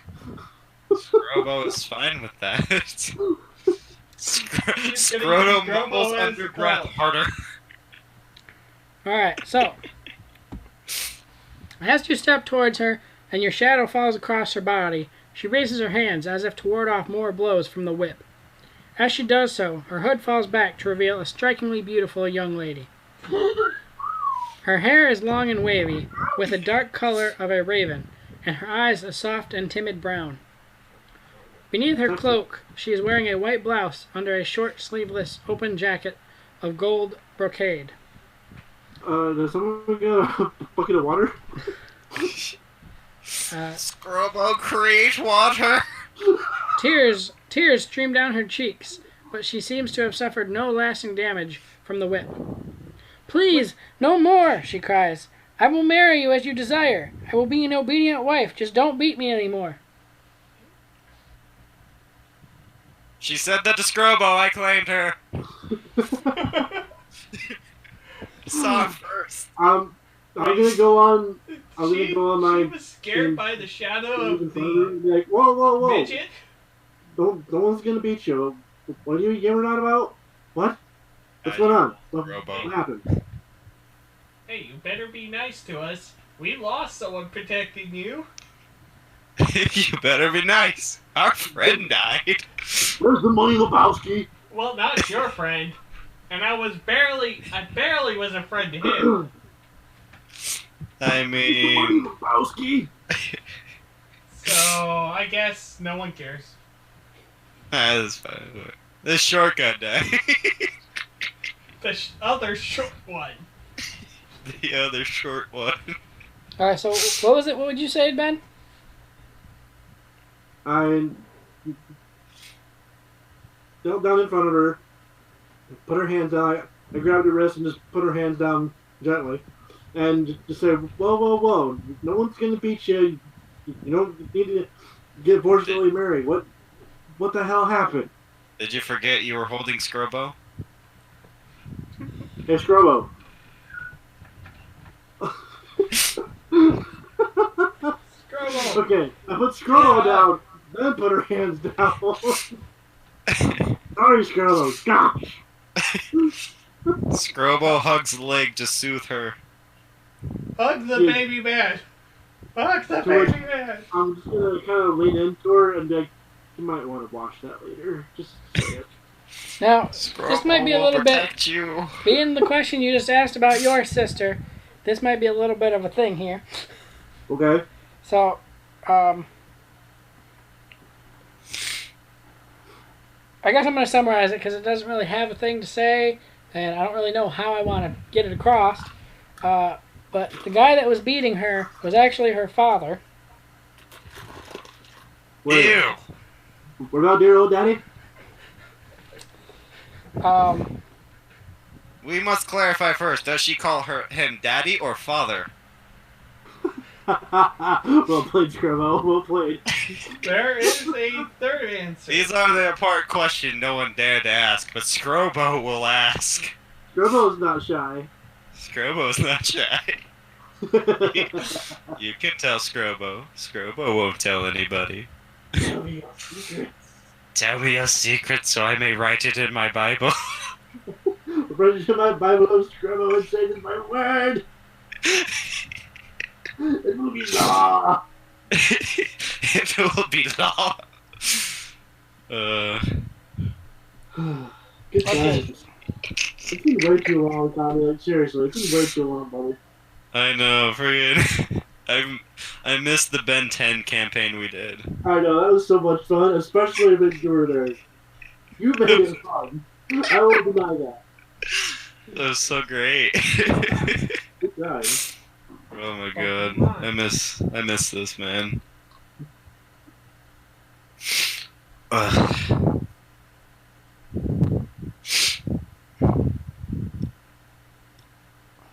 Scrobo is fine with that. Scroto Scrobo mumbles as under breath well. harder. Alright, so as you step towards her and your shadow falls across her body, She raises her hands as if to ward off more blows from the whip. As she does so, her hood falls back to reveal a strikingly beautiful young lady. Her hair is long and wavy, with a dark color of a raven, and her eyes a soft and timid brown. Beneath her cloak, she is wearing a white blouse under a short sleeveless open jacket of gold brocade. Does someone get a bucket of water? Scrubbo, create water! Tears stream down her cheeks, but she seems to have suffered no lasting damage from the whip. "Please, no more," she cries. "I will marry you as you desire. I will be an obedient wife. Just don't beat me anymore." She said that to Scrubbo, I claimed her. Saw it first. I'm gonna go on. She was scared by the shadow of the like, whoa! midget. No one's gonna beat you. What are you yelling on about? What? What's going on? What happened? Hey, you better be nice to us. We lost someone protecting you. You better be nice. Our friend died. Where's the money, Lebowski? Well, not your friend. And I barely was a friend to him. I Where's the money, mean... Lebowski? So, I guess no one cares. That's fine. This short guy died. The other short one. The other short one. Alright, so what was it? What would you say, Ben? I knelt down in front of her, put her hands out. I grabbed her wrist and just put her hands down gently, and just said, "Whoa! No one's gonna beat you. You don't need to get forcibly married. What the hell happened?" Did you forget you were holding Scrubbo? Hey, Scrubbo. Scrubbo. Okay, I put Scrubbo down, then put her hands down. Sorry, Scrubbo. Gosh. Scrubbo hugs the leg to soothe her. Hug the Yeah. baby man. Hug the So baby man. I'm just gonna kind of lean into her and be like, "You might want to watch that later." Just say it. Now, Scrubbo this might be a will little bit, protect you. being the question you just asked about your sister, this might be a little bit of a thing here. Okay. So, I guess I'm going to summarize it because it doesn't really have a thing to say, and I don't really know how I want to get it across. But the guy that was beating her was actually her father. Wait, Ew. what about dear old daddy? We must clarify first. Does she call him daddy or father? Well played, Scrubbo. Well played. There is a third answer. These are the important questions no one dared to ask, but Scrubbo will ask. Scrubbo's not shy. Scrubbo's not shy. You can tell Scrubbo. Scrubbo won't tell anybody. Tell me your secrets. Tell me your secret so I may write it in my Bible. Bring to my Bible of Scrubbo and say this is my word. It will be law. It will be law. Good times. It's been way too long, Tommy. Like, seriously, it's been way too long, buddy. I know, friggin'. I missed the Ben 10 campaign we did. I know, that was so much fun, especially when you were there. You made it fun. I won't deny that. That was so great. Good time. Oh my god. I miss this, man. Ugh.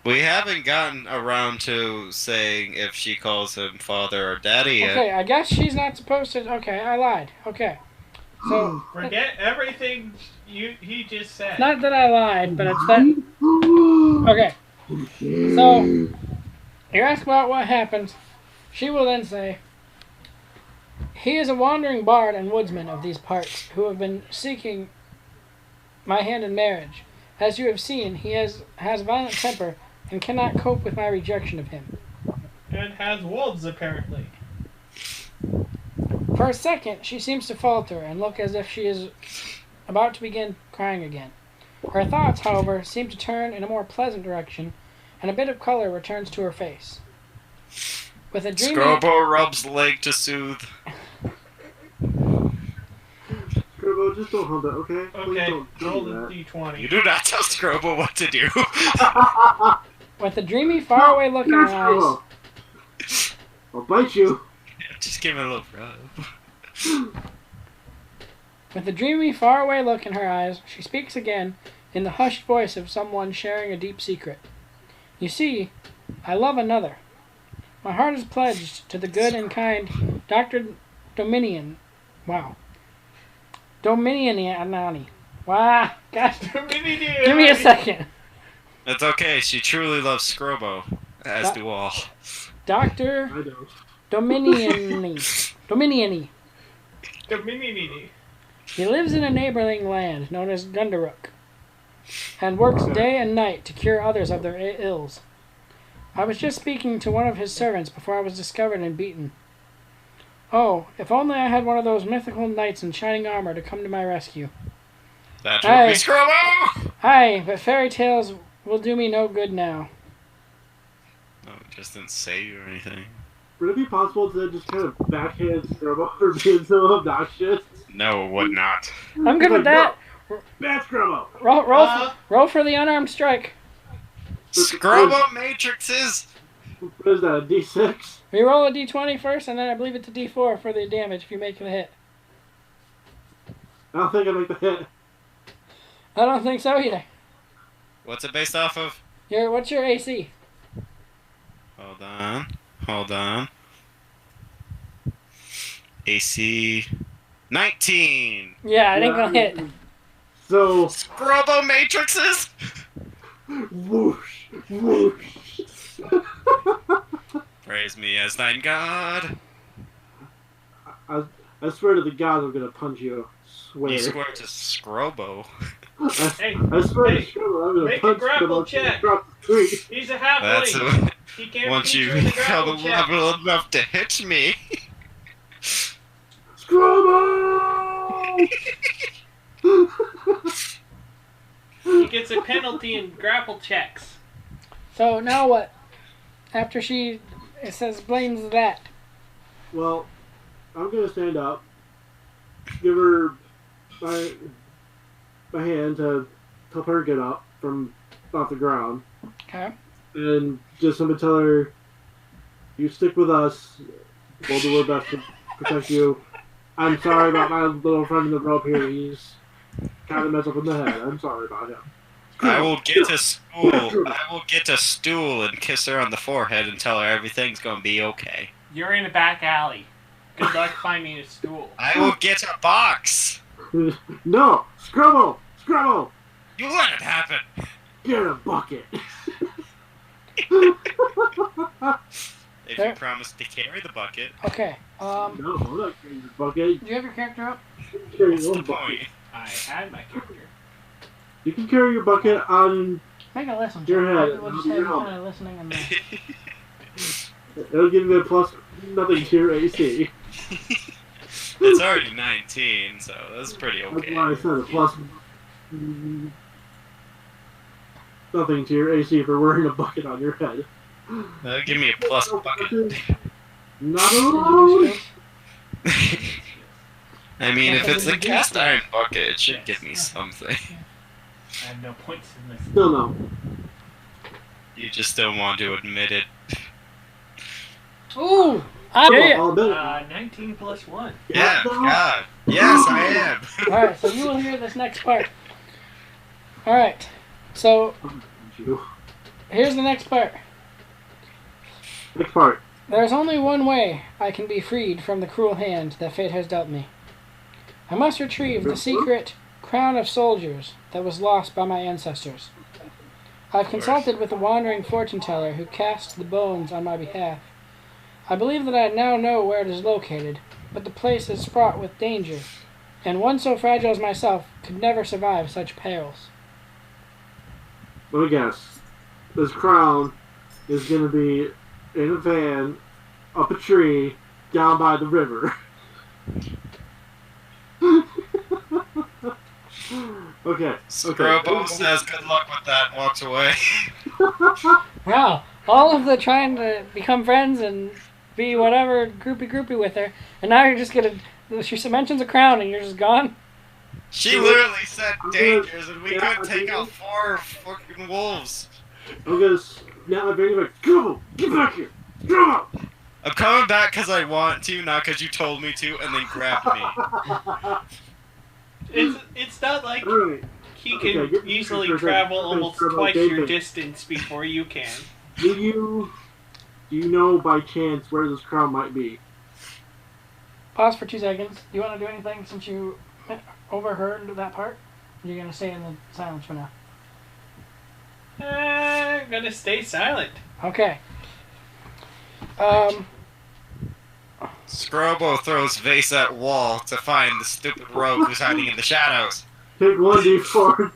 We haven't gotten around to saying if she calls him father or daddy yet. Okay, I guess she's not supposed to. Okay, I lied. Okay. So, Forget everything he just said. not that I lied, but it's that. Okay. So, you ask about what happens. She will then say, "He is a wandering bard and woodsman of these parts who have been seeking my hand in marriage. As you have seen, he has a violent temper and cannot cope with my rejection of him. And has wolves, apparently. For a second, she seems to falter and look as if she is about to begin crying again. Her thoughts, however, seem to turn in a more pleasant direction, and a bit of color returns to her face. With a dreamy... Scrobo rubs leg to soothe. Scrobo, just don't hump it, okay? Please Okay, don't do roll the that. d20. You do not tell Scrobo what to do. With a dreamy, faraway look in her Yes, eyes... Scrobo. I'll bite you. Just give it a little rub. With a dreamy, faraway look in her eyes, she speaks again in the hushed voice of someone sharing a deep secret. You see, I love another. My heart is pledged to the good and kind Dr. Dominion. Wow. Dominiani. Wow. Gosh. Give me a second. It's okay, she truly loves Scrobo. As do all. Dr. I don't. Dominiani. Dominiani. Dominion. He lives in a neighboring land known as Gundaruk, and works day and night to cure others of their ills. I was just speaking to one of his servants before I was discovered and beaten. Oh, if only I had one of those mythical knights in shining armor to come to my rescue. That would be Scrobo! Aye, but fairy tales will do me no good now. No, it just didn't say you or anything. Would it be possible to just kind of backhand Scrobo for being so obnoxious? No, it would not. I'm good with that. Bad Scrobo! Roll for the unarmed strike. Scrobo matrices! What is that, a D6? We roll a d20 first, and then I believe it's a d4 for the damage if you make the hit. I don't think I make the hit. I don't think so either. What's it based off of? What's your AC? Hold on. AC 19! Yeah, it ain't gonna hit. So, Scrobo matrices! whoosh, whoosh. Praise me as thine God. I swear to the gods I'm gonna punch you. Swear. You swear to Scrobo. Hey, I swear hey, to Scrobo I'm gonna make a punch grapple Scrobo check. across the street. He's a That's halfling. He can't once beat you you in the become grapple check. level enough to hit me. Scrobo! He gets a penalty in grapple checks. So now what? After it says blames that. Well, I'm gonna stand up, give her my hand to help her get up from off the ground, Okay. and just I'm gonna tell her, you stick with us. We'll do our best to protect you. I'm sorry about my little friend in the rope here. He's kind of messed up in the head. I'm sorry about him. I will get a stool. I will get a stool and kiss her on the forehead and tell her everything's gonna be okay. You're in a back alley. Good luck finding a stool. I will get a box. No! Scrubble! Scrubble! You let it happen. Get a bucket! If you promise to carry the bucket. Okay. No, I'm not carrying the bucket. Do you have your character up? Carry What's your the own bucket. point? I had my character. You can carry your bucket on. Make a listen. Your check. head. We'll just Your have you helmet. kind of listening and It'll give you a plus nothing to your AC. It's already 19, so that's pretty That's okay. why I said a plus nothing to your AC for wearing a bucket on your head. Give me a plus bucket. Not alone. I mean, if it's a cast iron bucket, it should give me something. I have no points in this. Still no. You just don't want to admit it. Ooh! I'll bet it. 19 plus 1. Yeah, God. Yes, I am. Alright, so you will hear this next part. Alright, so You. here's the next part. Next part. There's only one way I can be freed from the cruel hand that fate has dealt me. I must retrieve the secret crown of soldiers that was lost by my ancestors. I've consulted with a wandering fortune teller who cast the bones on my behalf. I believe that I now know where it is located, but the place is fraught with danger, and one so fragile as myself could never survive such perils. Let me guess. This crown is gonna be in a van, up a tree, down by the river. Okay. Scrubbo says good luck with that and walks away. Wow, all of the trying to become friends and be whatever groupie with her, and now you're just gonna. She mentions a crown and you're just gone. She literally said dangers, and we couldn't take out 4 fucking wolves. I'm gonna snap my finger like, Scrubbo, get back here! Scrubbo! I'm coming back because I want to, not because you told me to, and then grabbed me. It's not like Alright. he can easily travel almost twice your distance before you can. Do you know by chance where this crown might be? Pause for 2 seconds. Do you want to do anything since you overheard that part? You're gonna stay in the silence for now. I'm gonna stay silent. Okay. Scrubbo throws vase at wall to find the stupid rogue who's hiding in the shadows. Take 1d4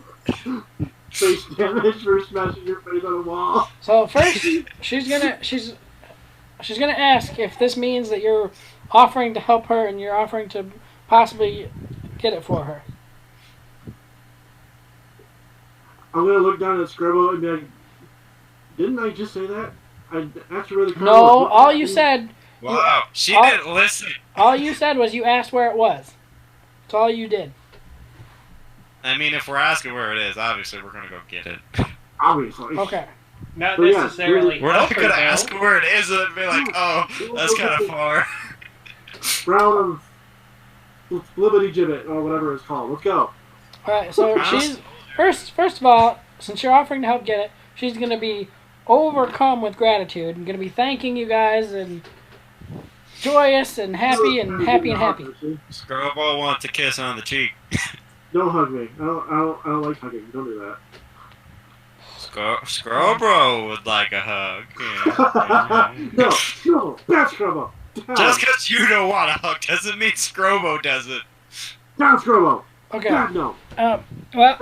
face damage for smashing your face on a wall. So first, she's gonna ask if this means that you're offering to help her and you're offering to possibly get it for her. I'm gonna look down at Scrubbo and be like, didn't I just say that? I asked her where the crown No, was. all you said. Wow, she didn't listen. All you said was you asked where it was. That's all you did. I mean, if we're asking where it is, obviously we're gonna go get it. Obviously. Okay. Not But yeah, necessarily. We're not help her, gonna though. ask where it is and be like, oh, that's kind of far. Round of Flibbity Gibbet, or whatever it's called. Let's go. Alright, so she's first of all, since you're offering to help get it, she's gonna be overcome with gratitude and gonna be thanking you guys and joyous and happy and happy and happy. Scrubbo wants a kiss on the cheek. Don't hug me. I don't like hugging. Don't do that. Scrubbo would like a hug. Yeah. No, Scrubbo. Bad Scrubbo. Just because you don't want a hug doesn't mean Scrubbo doesn't. Down Scrubbo. Okay. God, no. Well,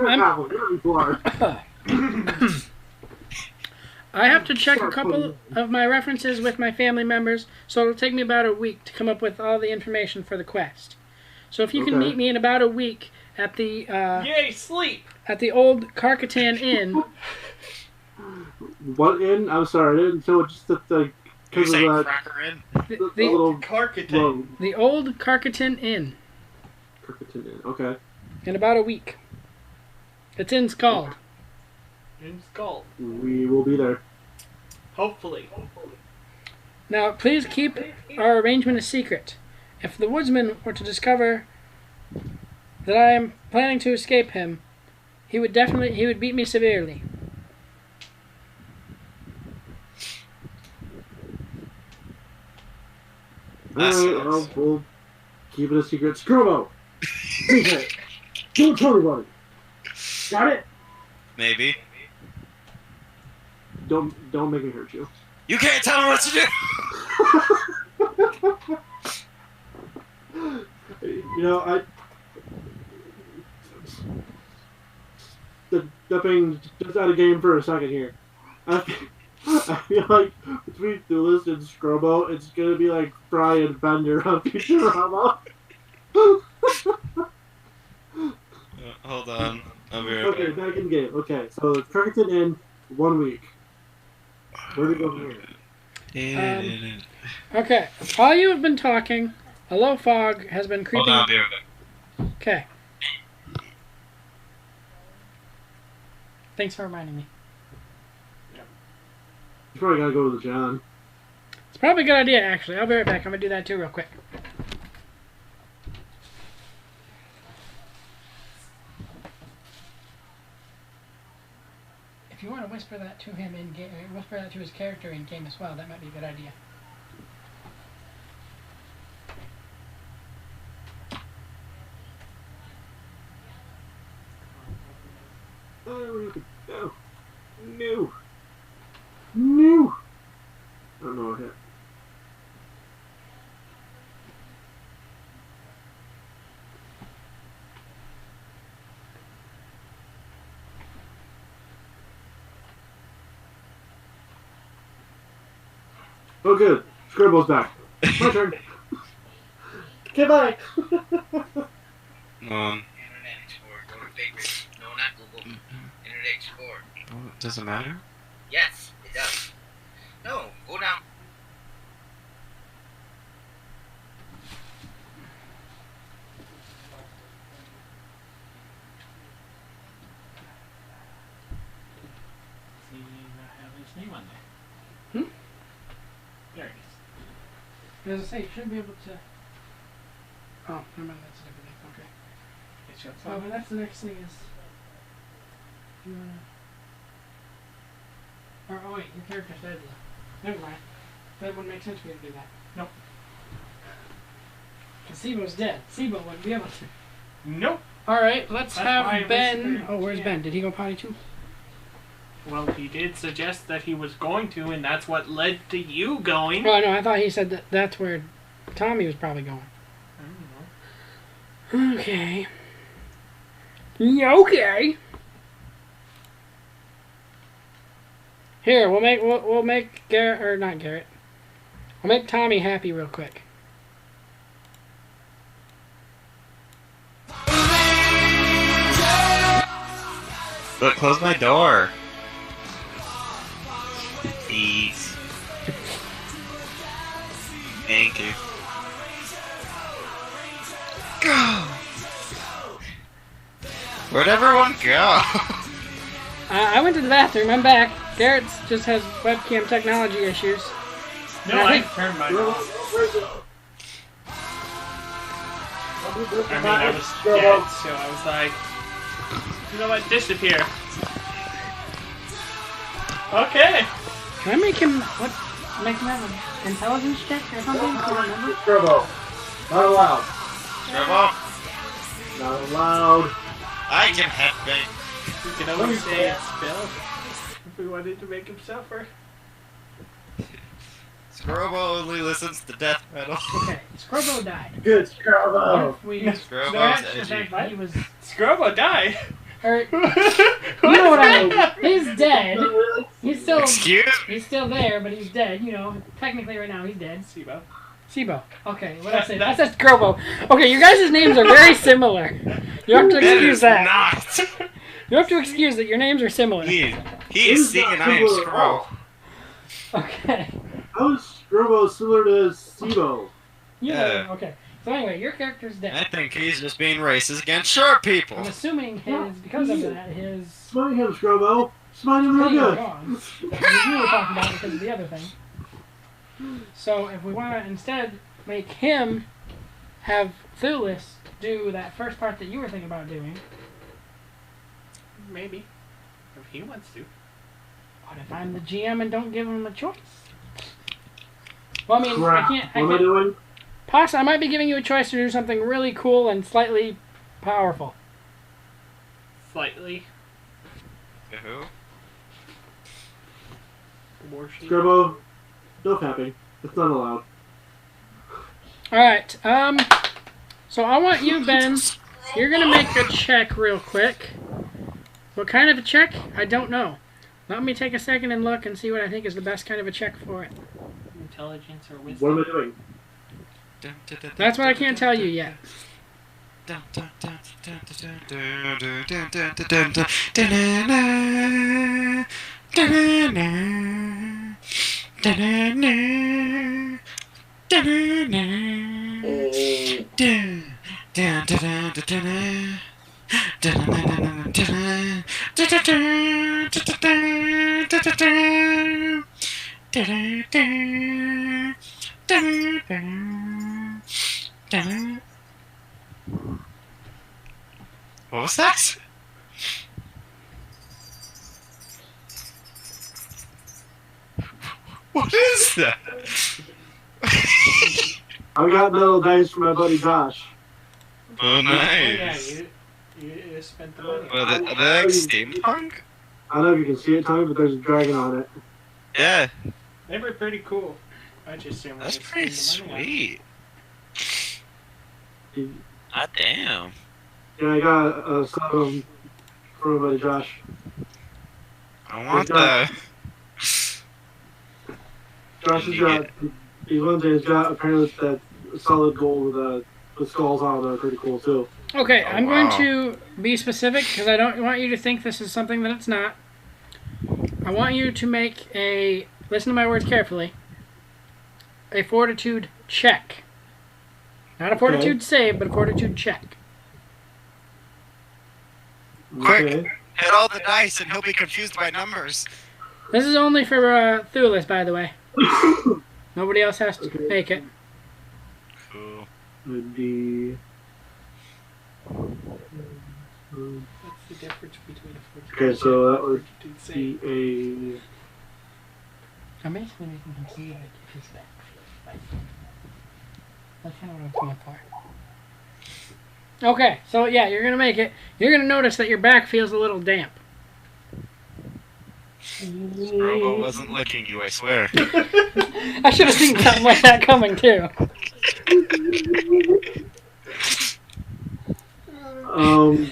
I have to check a couple of my references with my family members, so it'll take me about a week to come up with all the information for the quest. So if you can meet me in about a week at the Yay, sleep! at the old Carcatan Inn. What inn? I'm sorry, I didn't know it just that the You because say of that cracker in? the The, little Carcatan. road. the old Carcatan Inn Crickleton Inn. Okay. in about a week. It's in Scald. In Skull. We will be there. Hopefully. Now, please keep our arrangement a secret. If the woodsman were to discover that I am planning to escape him, he would beat me severely. Alright, we'll keep it a secret. Scrubbo! Secret! Don't tell anybody! Got it? Maybe. Don't make me hurt you. You can't tell him what to do! You know, stepping just out of game for a second here. I feel like between Thulis and Scrubbo, it's gonna be like Fry and Bender on Futurama. Hold on. I'll be right Okay, back. back in game. Okay, so Crickleton in 1 week. Where do we go from here? Okay, while you have been talking, a low fog has been Hold creeping. on, I'll be right back. Okay. Thanks for reminding me. You probably gotta go to the John. It's probably a good idea, actually. I'll be right back. I'm gonna do that too, real quick. If you want to whisper that to him in game, whisper that to his character in game as well, that might be a good idea. Oh, you could go. No. No. I don't know what hit. Oh, good. Scribble's back. My turn. Okay, bye. Internet Explorer. Go to favorites. No, not Google. Internet Explorer. Does it matter? Yes, it does. No, go down. See, not have his name on there. Hmm? There it is. As I say, you should be able to. Oh, never mind. That's everything. Okay. It shows Oh, up. but that's the next thing is. You wanna. Or, oh wait, your character's dead. Never mind. That wouldn't make sense for you to do that. Nope. Because Sibo's dead. Sibo wouldn't be able to. Nope. Alright, let's That's why have it Ben. was- Oh, where's yeah. Ben? Did he go potty too? Well, he did suggest that he was going to, and that's what led to you going. Oh, no, I thought he said that that's where Tommy was probably going. I don't know. Okay. Yeah, okay. Here, we'll make Garrett, or not Garrett. We'll make Tommy happy real quick. Look, close my door. Please. Thank you. Go! Where'd everyone go? I went to the bathroom. I'm back. Garrett just has webcam technology issues. No, And I I think- turned mine Where- off. where's it? I mean, I was dead, so I was like, you know what, disappear. Okay. Can I make him make him have an intelligence check or something? I don't remember. Turbo. Not allowed. Trevor, Not allowed. I can headbang. We can only say it's Bill if we wanted to make him suffer. Scrobo only listens to death metal. Okay, Scrobo died. Good Turbo. If we Scrobo's scratch the edgy. fact that he was, Scrobo died. or you know what I mean? He's dead. He's still Excuse me? he's still there, but he's dead. You know, technically right now he's dead. Sibo. Sibo. Okay, what did I say? That- That's Scrobo. Okay, you guys' names are very similar. You have to excuse that. Not. You have to excuse that your names are similar. He is He's seeing not I am similar at all. Scrobo. Okay. How is Turbo similar to Sibo? Yeah. Okay. So anyway, your character's I dead. think he's just being racist against short people. I'm assuming because of that, his Smite him, Scrobo. Smite him real thing is good. gone. That we were talking about because of the other thing. So if we want to instead make him have Thulis do that first part that you were thinking about doing, Maybe. If he wants to. what if I'm the GM and don't give him a choice? Well, I mean, Crap. I What am I can't. doing? Possibly, I might be giving you a choice to do something really cool and slightly powerful. Slightly. Who? Worship. Scrobo, no fapping. It's not allowed. Alright, so I want you, Ben, you're gonna make a check real quick. What kind of a check? I don't know. Let me take a second and look and see what I think is the best kind of a check for it. Intelligence or What wisdom. am I doing? That's what I can't tell you yet. What was that? What is that? I got metal dice from my buddy Josh. Oh, Oh, yeah, nice. you spent the money. Are they like steampunk? I don't know if you can see it, Tommy, but there's a dragon on it. Yeah, They were pretty cool. I just didn't want that's to pretty spend the money on it. sweet. Ah, damn. And I got some of them from my buddy Josh. I want the. Josh has got, he's one day has got apparently that solid gold with a the skulls on them are pretty cool too. Okay, Oh, I'm wow. going to be specific because I don't want you to think this is something that it's not. I want you to make a, listen to my words carefully, a fortitude check. Not a fortitude save, but a fortitude check. Quick. Okay. Hit all the dice and he'll be confused by numbers. This is only for Thulis, by the way. Nobody else has to make it. Cool. Would be. What's the difference between a fortitude Okay, so that would fortitude save? be a. I'm basically making him see like his back. That's kind of what I'm going for. Okay, so yeah, you're gonna make it. You're gonna notice that your back feels a little damp. Robo wasn't licking you, I swear. I should have seen something like that coming too.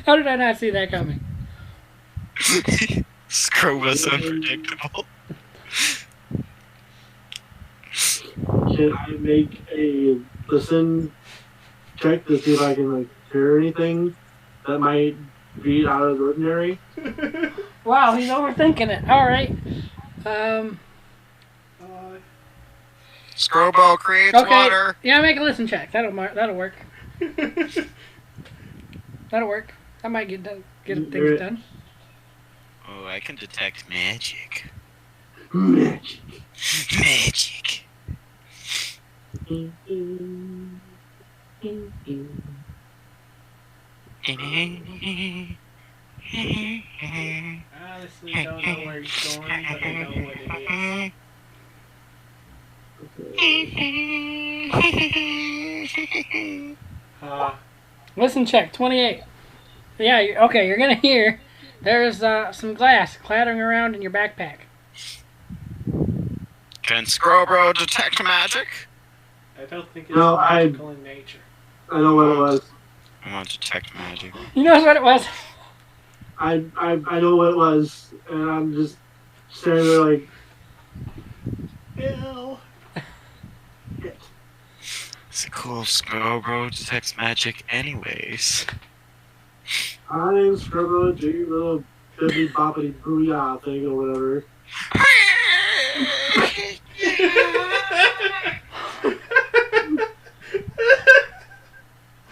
How did I not see that coming? Scroll was unpredictable. Can I make a listen check to see if I can like hear anything that might be out of the ordinary? Wow, he's overthinking it. All right. Scrobo creates Okay. water. Yeah, make a listen check. That'll work. That'll work. That might get things done. Oh, I can detect magic. Magic. Magic. Honestly, don't know where he's going, but I know what it is. Listen check. 28. Yeah. Okay. You're gonna hear. There's some glass clattering around in your backpack. Can Scrobro detect magic? I don't think it's No, magical in nature. I know what it was. I want to detect magic. You know what it was? I know what it was, and I'm just staring there like. Ew. It's cool if Scrobro detects magic anyways. I'm struggling to you little bibbly boppity booyah thing or whatever.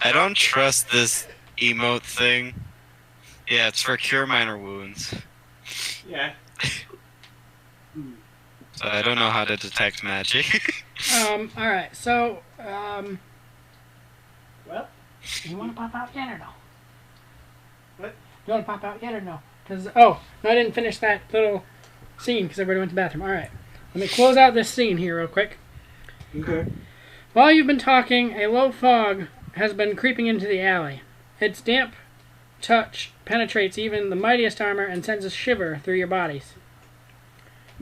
I don't trust this emote thing. Yeah, it's for cure minor wounds. Yeah. So I don't know how to detect magic. All right. So, Well, you want to pop out yet or no? What? You want to pop out yet or no? Because no, I didn't finish that little scene because everybody went to the bathroom. All right. Let me close out this scene here real quick. Okay. While you've been talking, a low fog has been creeping into the alley. Its damp touch penetrates even the mightiest armor and sends a shiver through your bodies.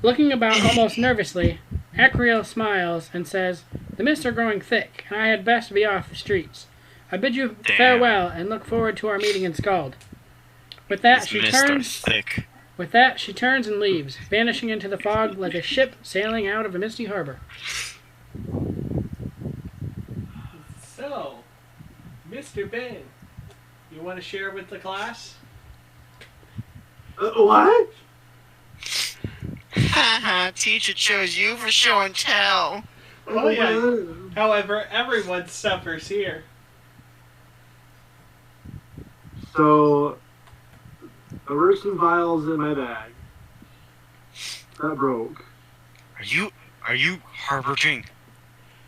Looking about almost nervously, Acriel smiles and says, "The mists are growing thick, and I had best be off the streets. I bid you Damn. farewell and look forward to our meeting in Skald." With that, These she mists are turns. thick. With that, she turns and leaves, vanishing into the fog like a ship sailing out of a misty harbor. so, Mr. Ben, you want to share with the class? What? Haha, teacher chose you for show and tell. Oh, yeah. However, everyone suffers here. So, there were some vials in my bag that broke. Are you harboring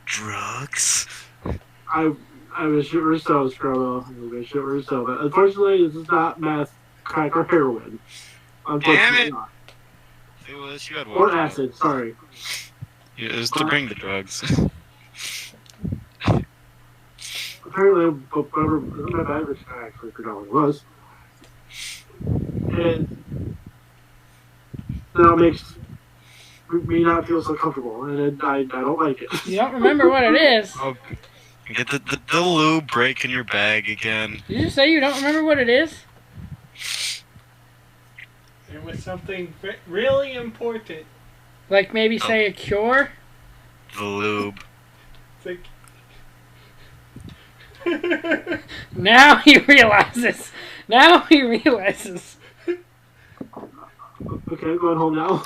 drugs? I was shit or so, Scrubbo. I was shit or so, but unfortunately, this is not meth, crack, or heroin. Unfortunately, it. not. It was you had Or water. acid. Sorry. It was to bring the drugs. Apparently, whatever my bag was, I actually forgot what it was. And that makes me not feel so comfortable, and I don't like it. You don't remember what it is. Oh, get the lube break in your bag again. Did you say you don't remember what it is? It was something really important. Like maybe say a cure? The lube. It's like, Now he realizes. Now he realizes. Okay, I'm going home now.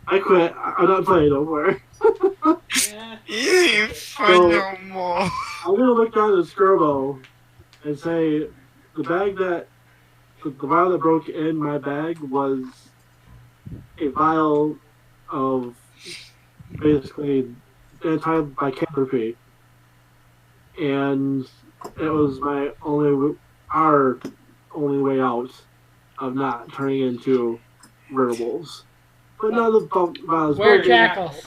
I quit. I'm not playing no more. Yeah. You ain't fun So- no more. I'm gonna look down at Skirbo and say the bag that the vial that broke in my bag was a vial of basically anti-lycanthropy, and it was our only way out of not turning into werewolves. But none of the vials Werejackals.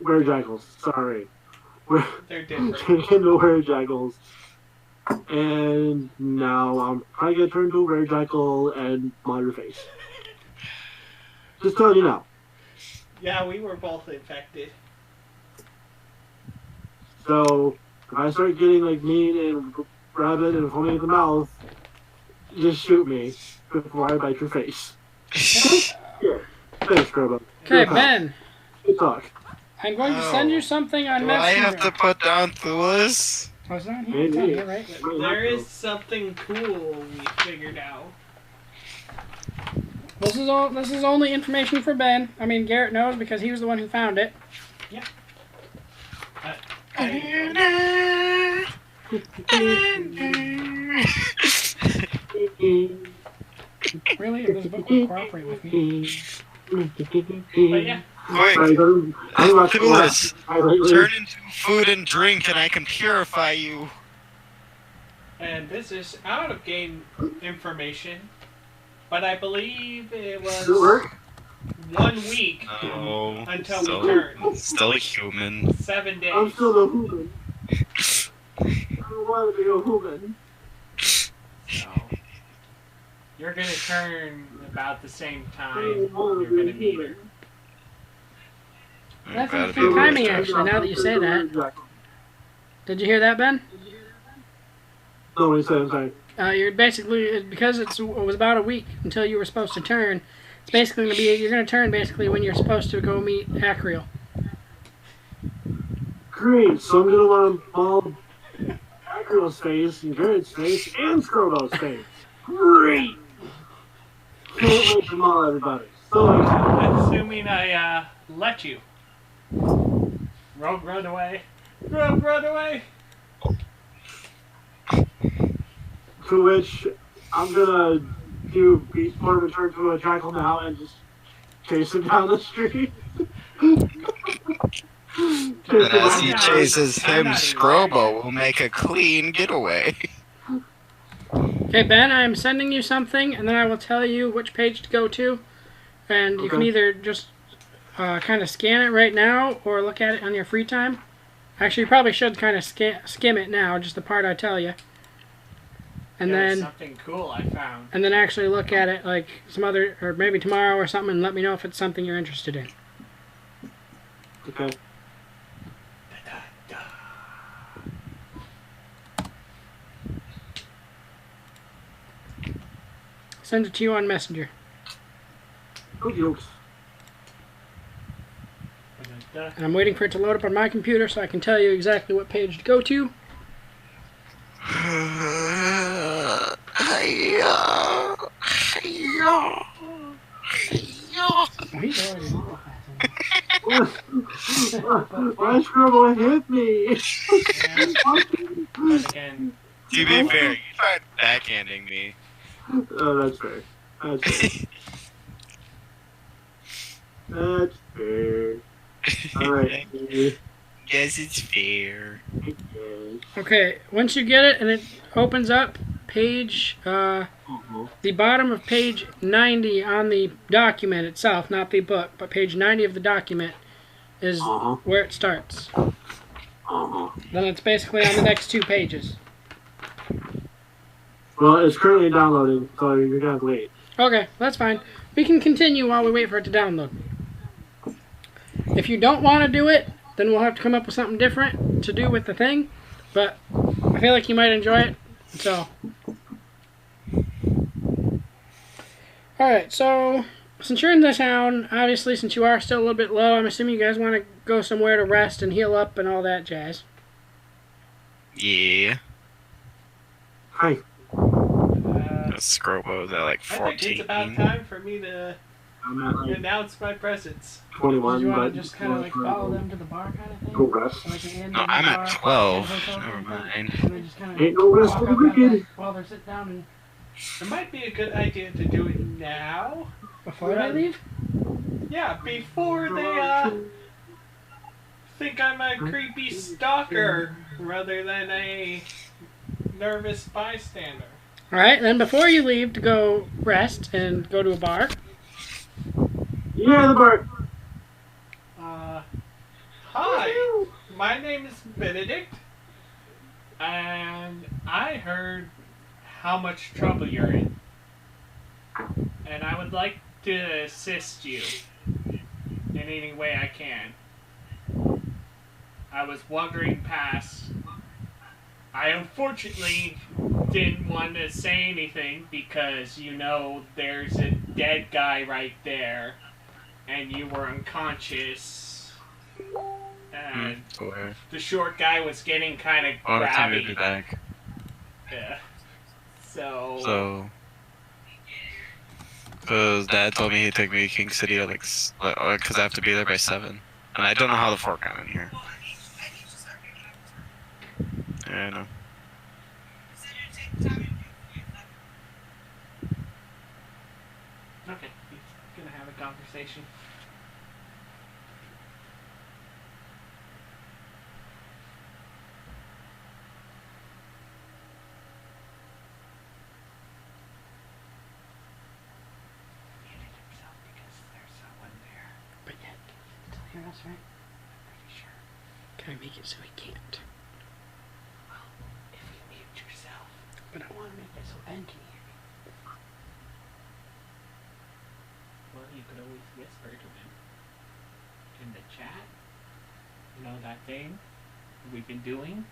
Werejackals. Sorry, we're They're different. turning into werejackals. And now I'm probably gonna turn into a werejackal and monitor your face. Just telling you now. Yeah, we were both infected. So if I start getting like mean and rabid and foaming at the mouth, just shoot me before I bite your face. Yeah. Thanks, Grobo. Okay, Ben. Good talk. I'm going to send you something on Do I Messenger. have to put down Thulis? Oh, it's not here. It's on here, right? There is something cool we figured out. This is only information for Ben. I mean, Garrett knows because he was the one who found it. Really? This book will cooperate with me. But yeah, Quick, I'm not Thulis, lately. turn into food and drink and I can purify you. and this is out of game information, but I believe it Does it was work? 1 week No, until still, we turn. still human. 7 days. I'm still the human. I don't want to be a human. So, you're gonna turn about the same I time don't want you're to be gonna a meet her. human. That's Gotta interesting be timing, rich. actually, now that you say that. Did you hear that, Ben? No, what you said, I'm sorry. You're basically, because it was about a week until you were supposed to turn, it's basically going to be, you're going to turn basically when you're supposed to go meet Acreal. Great, so I'm gonna want to maul Acro's face, and Garrett's face, and Scrobo's face. Great! Can't wait to maul everybody. So excited. Assuming I let you. Rogue, run away. Rogue, run away. To which I'm gonna do Beast Mode return to a jackal now and just chase him down the street. And as he I'm not- chases I'm him, not Scrobo will make a clean getaway. Okay, Ben, I'm sending you something, and then I will tell you which page to go to. And you can Okay. either just kind of scan it right now, or look at it on your free time. Actually, you probably should kind of skim it now, just the part I tell you. And There was then... something cool I found. And then actually look at it like some other, or maybe tomorrow or something, and let me know if it's something you're interested in. Okay. Send it to you on Messenger. Good jokes. And I'm waiting for it to load up on my computer so I can tell you exactly what page to go to. Oh, he's already Why Scrobo hit me? But again, To be fair, you tried backhanding me. Oh, that's fair. That's fair. That's fair. Alright. Guess it's fair. Okay, once you get it and it opens up, page, the bottom of page 90 on the document itself, not the book, but page 90 of the document is where it starts. Then it's basically on the next 2 pages. Well, it's currently downloading, so you're gonna have to wait. Okay, that's fine. We can continue while we wait for it to download. If you don't want to do it, then we'll have to come up with something different to do with the thing. But I feel like you might enjoy it, so. Alright, so since you're in the town, obviously since you are still a little bit low, I'm assuming you guys want to go somewhere to rest and heal up and all that jazz. Yeah. Hi. Scrobo's at like I think it's 14. about time for me to I'm at like announce my presence. 21, Did you want but to just kind of like follow them to the bar kind of thing? Go rest. So like the inn No, and I'm the at bar, 12. and hotel Never kind of thing? mind. And then just kind Ain't of no rest walk for the up at wicked. the, while they're sitting down and It might be a good idea to do it now. before they leave? Yeah, before they think I'm a creepy stalker rather than a nervous bystander. Alright, then before you leave to go rest and go to a bar, Yeah, the bar. Hi, my name is Benedict, and I heard how much trouble you're in, and I would like to assist you in any way I can. I was wandering past. I unfortunately didn't want to say anything because, you know, there's a dead guy right there, and you were unconscious, and Where? the short guy was getting kind of Oh, time to be grabby. back. Yeah. So So, because Dad told me he'd take me to King City at like, because I have to be there by 7. And I don't know how the fork got in here. Yeah, I know. okay, he's gonna have a conversation. Muted himself because there's someone there. but yet, still hear us, right? Pretty sure. Can I make it so he can't? If you mute yourself. But I want to make it so Ben can hear me. Well, you could always whisper to him. In the chat. You know that thing we've been doing?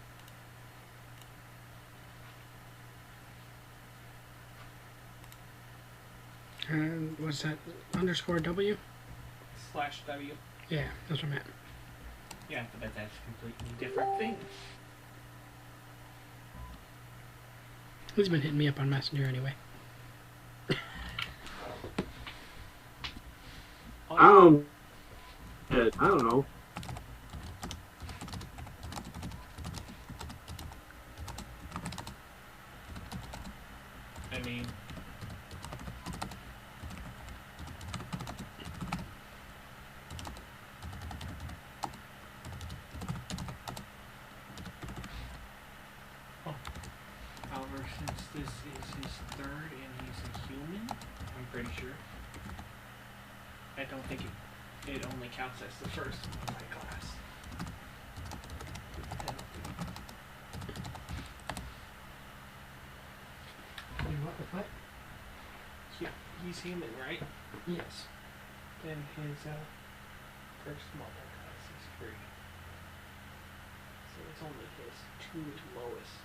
What's that? Underscore W? /W. Yeah, that's what I meant. Yeah, but that's a completely different thing. He's been hitting me up on Messenger anyway. I don't know. I mean, however, since this is his third and he's a human, I'm pretty sure. I don't think it only counts as the first in my class. What? Yeah, he's human, right? Yes. Then his first multi-class is free. So it's only his two lowest.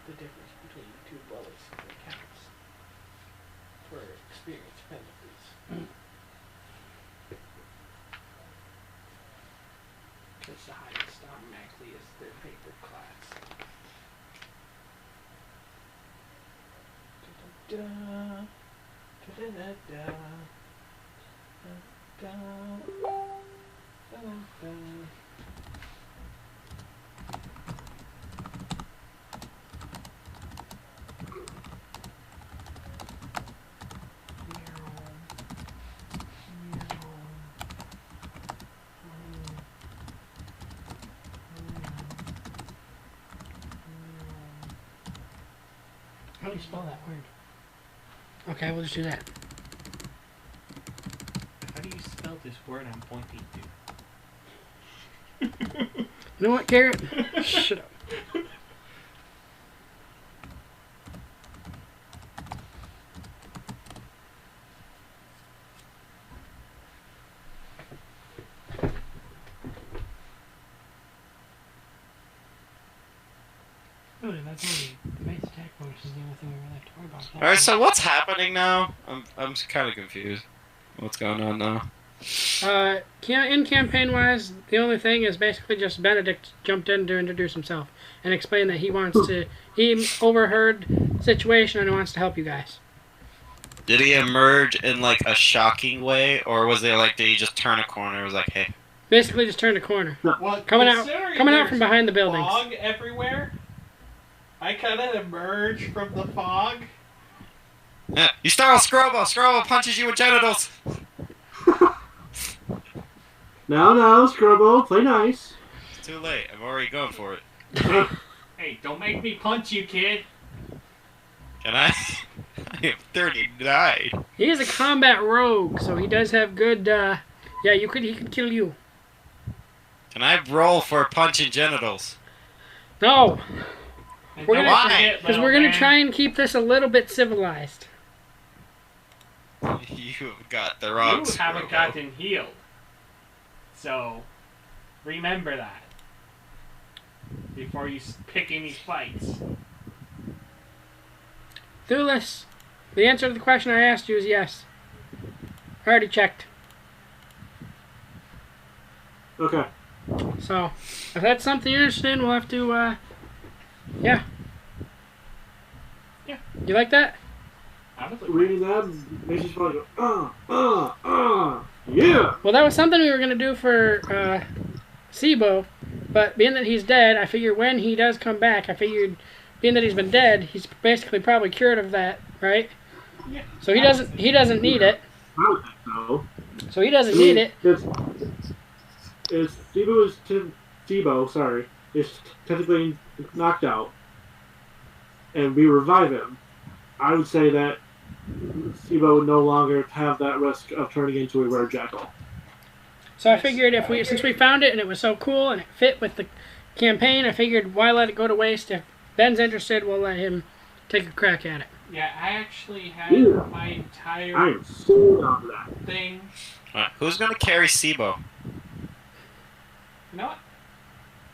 The difference between the two lowest that counts for experience penalties. Because the highest automatically is their favorite class. Da-da-da. Da-da-da-da. Da-da. Da-da-da. How do you spell that word? Okay, we'll just do that. How do you spell this word I'm pointing to? You know what, Garrett? Shut up. Really, that's only the base attack bonus is the only thing we really have to worry about. Alright, so what's happening now? I'm kind of confused. What's going on now? In campaign wise, the only thing is basically just Benedict jumped in to introduce himself and explain that he wants to. He overheard the situation and wants to help you guys. Did he emerge in like a shocking way, or was it like did he just turn a corner? It was like, hey. Basically, just turned a corner. Well, Coming out there's from behind the buildings. fog everywhere. I kind of emerge from the fog. Yeah, you startle Scrobo! Scrobo punches you with genitals! Now, Scrubbo, play nice. It's too late. I'm already going for it. Hey, don't make me punch you, kid. Can I? I am 39. He is a combat rogue, so he does have good. Yeah, he could kill you. Can I roll for punching genitals? No, And We're don't gonna- forget, because we're little gonna man, try and keep this a little bit civilized. You've got the wrong You haven't Scrobo. gotten healed. So, remember that. Before you pick any fights. Thulis, the answer to the question I asked you is yes. I already checked. Okay. So, if that's something you're interested in, we'll have to, yeah. Yeah. You like that? Honestly, Reading that makes you probably go, yeah! Well, that was something we were going to do for, Sibo, but being that he's dead, I figured when he does come back, being that he's been dead, he's basically probably cured of that, right? Yeah. So he doesn't need it. I don't think so. So he doesn't need it. It's Sibo, sorry, is technically knocked out, and we revive him. I would say that Sibo would no longer have that risk of turning into a rare jackal. So I figured since we found it and it was so cool and it fit with the campaign, I figured why let it go to waste? If Ben's interested, we'll let him take a crack at it. yeah, I actually had Yeah. my I entire am so down for that. thing. Alright, who's gonna carry Sibo? You know what?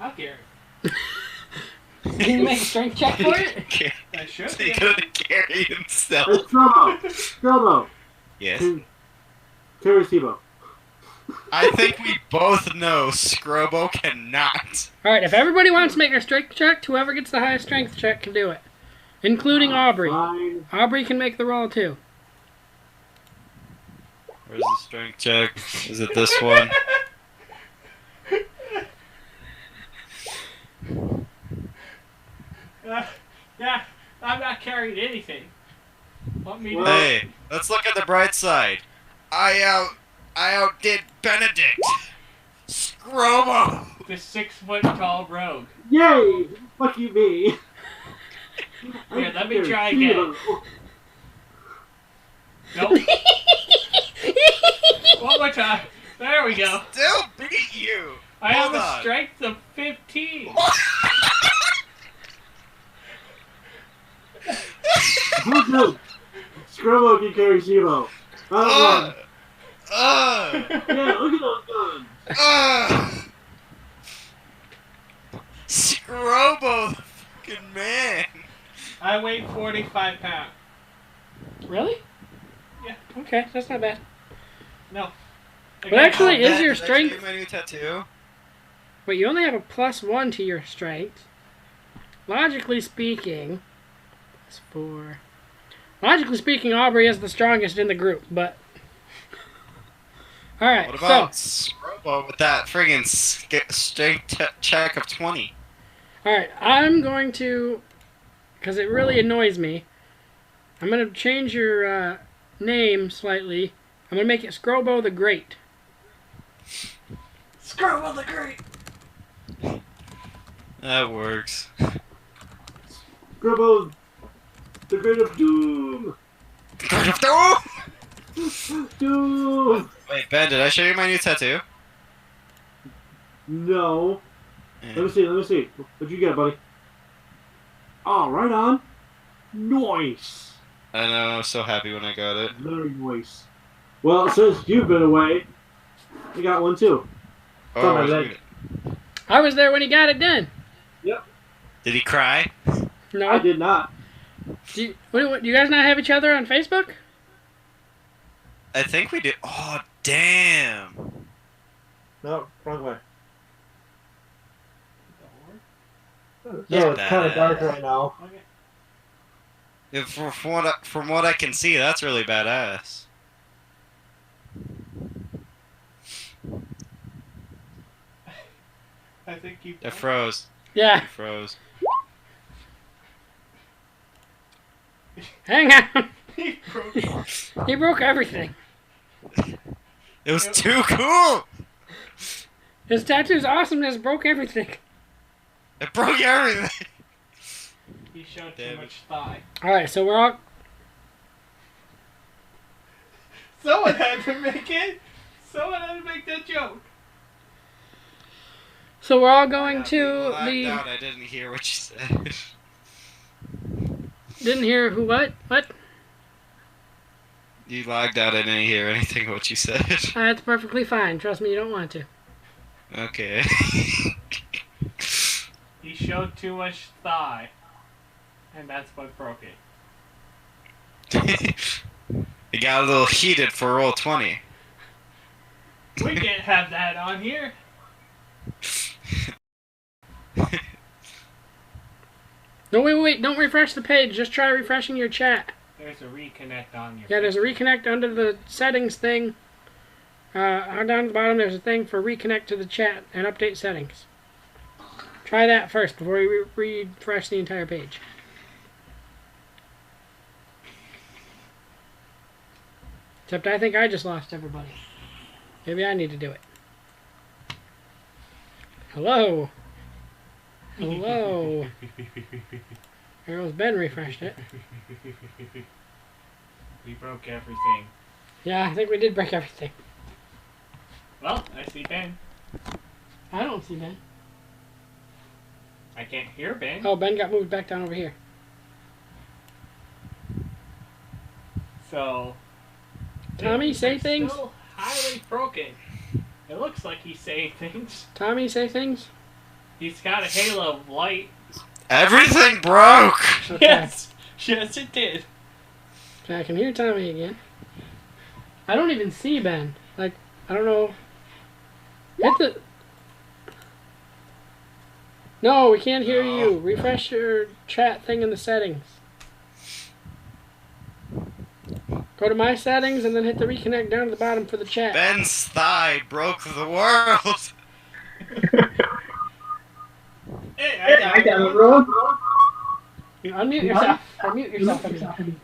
I'll carry it. Can you make a strength check for it? I should. He's gonna carry himself. Hey, Scrubbo, Yes. carry Sibo. I think we both know Scrobo cannot. Alright, if everybody wants to make a strength check, whoever gets the highest strength check can do it. Including Aubrey. Fine. Aubrey can make the roll too. Where's the strength check? Is it this one? Yeah, I'm not carrying anything. Want me to? Hey, let's look at the bright side. I outdid Benedict. Scrobo. The 6-foot-tall rogue. Yay! Lucky me. Here, let me Carry try again. Sibo. Nope. One more time. There we go. Still beat you. I have Hold a on. strength of 15. Who's good? Scrubbo can carry Sibo. Uh, Yeah, look at those guns. Scrobo, the fucking man. I weigh 45 pounds. Really? Yeah. Okay, that's not bad. No. But actually, Ben, is your did I show you strength... my new tattoo? Wait, you only have a +1 to your strength. Logically speaking... +4... Logically speaking, Aubrey is the strongest in the group, but... Alright, What about Scrobo with that friggin' strength check of 20? Alright, I'm going to... Because it really annoys me. I'm going to change your name slightly. I'm going to make it Scrobo the Great. Scrobo the Great. That works. Scrubbo, the Great of Doom. Doom. Wait, Ben, did I show you my new tattoo? No. Yeah. Let me see. What'd you get, buddy? Oh, right on. Nice. I know, I was so happy when I got it. Very nice. Well, since you've been away, I got one too. Oh, on my where's leg. it? I was there when he got it done. Did he cry? No? I did not. Do you guys not have each other on Facebook? I think we did. Oh, damn. No, wrong way. Door? No, it's kind of badass. dark right now. Okay. From what I can see, that's really badass. I think you. It froze. Yeah. It froze. Hang on. He broke it. He broke everything. It was too cool. His tattoo's awesomeness broke everything. It broke everything. He showed Damn too it. much thigh. Alright, so we're all... Someone had to make it. Someone had to make that joke. So we're all going to Lagged the... out, I didn't hear what you said. Didn't hear who what? What? You lagged out, I didn't hear anything what you said. That's perfectly fine. Trust me, you don't want to. Okay. He showed too much thigh. And that's what broke it. It got a little heated for Roll20. We can't have that on here. No, wait. Don't refresh the page. Just try refreshing your chat. There's a reconnect on your. Yeah, there's a reconnect under the settings thing. Down at the bottom, there's a thing for reconnect to the chat and update settings. Try that first before you refresh the entire page. Except I think I just lost everybody. Maybe I need to do it. Hello. Hello. There was Ben refreshed it. We broke everything. Yeah, I think we did break everything. Well, I see Ben. I don't see Ben. I can't hear Ben. Oh, Ben got moved back down over here. So. Tommy, say it's things. Still highly broken. It looks like he's saying things. Tommy, say things. He's got a halo of light. Everything broke! Okay. Yes. Yes, it did. Okay, I can hear Tommy again. I don't even see Ben. Like, I don't know. Hit the... No, we can't hear you. Refresh your chat thing in the settings. Go to my settings and then hit the reconnect down to the bottom for the chat. Ben's thigh broke the world! Hey, I got it wrong. You unmute yourself. Or mute yourself. I mean.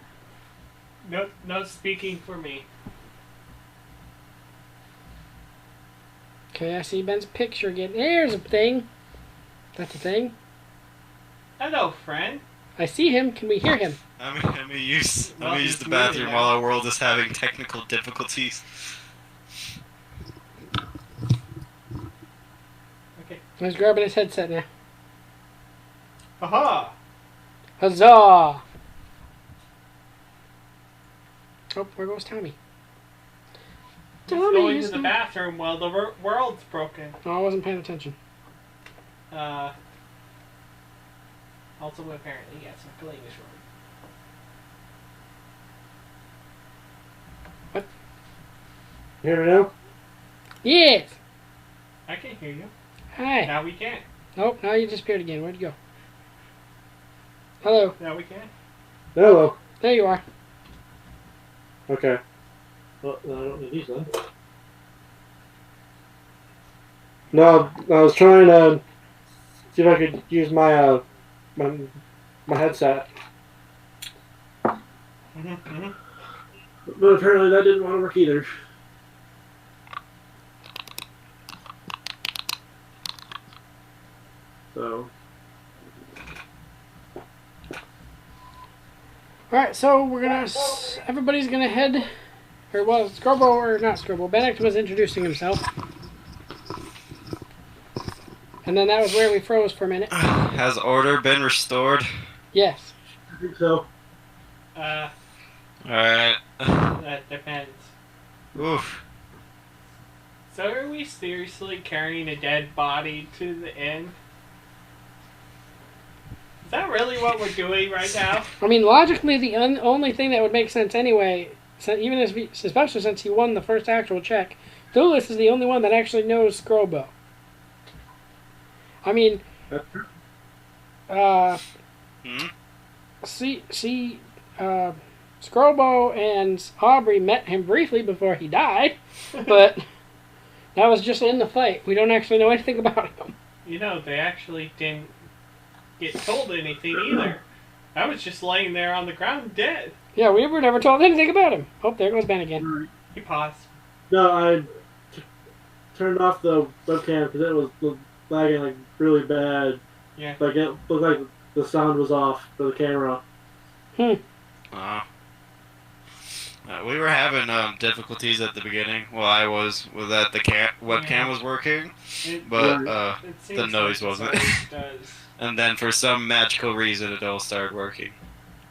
No speaking for me. Okay, I see Ben's picture again. There's a thing. That's a thing. Hello, friend. I see him. Can we hear him? I'm gonna use Well, the he's bathroom muted while now. our world is having technical difficulties. Okay. He's grabbing his headset now. Haha. Huzzah! Oh, where goes Tommy? He's Tommy going is to the the- bathroom while the world's broken. Oh, I wasn't paying attention. Also, apparently, yes, McLean is wrong. Hear me now? Yes! I can hear you. Hi. Now we can't. Nope, now you disappeared again. Where'd you go? Hello. Now we can't. Hello. There you are. Okay. Well, no, I don't need these then. No, I was trying to see if I could use my my headset, Mm-hmm. but apparently that didn't want to work either. So Alright, so we're gonna... Everybody's gonna head... Or, well, Scrubbo, or not Scrubbo, Benedict was introducing himself. And then that was where we froze for a minute. Has order been restored? Yes. I think so. Alright. That depends. Oof. So are we seriously carrying a dead body to the inn? Is that really what we're doing right now? I mean, logically, the only thing that would make sense anyway So even especially since he won the first actual check, Thulis is the only one that actually knows Scrowbow. I mean, That's true. Hmm? Scrowbow and Aubrey met him briefly before he died, but that was just in the fight. We don't actually know anything about him. You know, they actually didn't get told anything either. I was just laying there on the ground dead. Yeah, we were never told anything about him. Oh, there goes Ben again. He paused. No, I turned off the webcam because it was lagging like really bad. Yeah. Like it looked like the sound was off for the camera. We were having difficulties at the beginning. Well, I was with that the webcam was working, but It seems the noise like wasn't. it always does. And then for some magical reason, it all started working.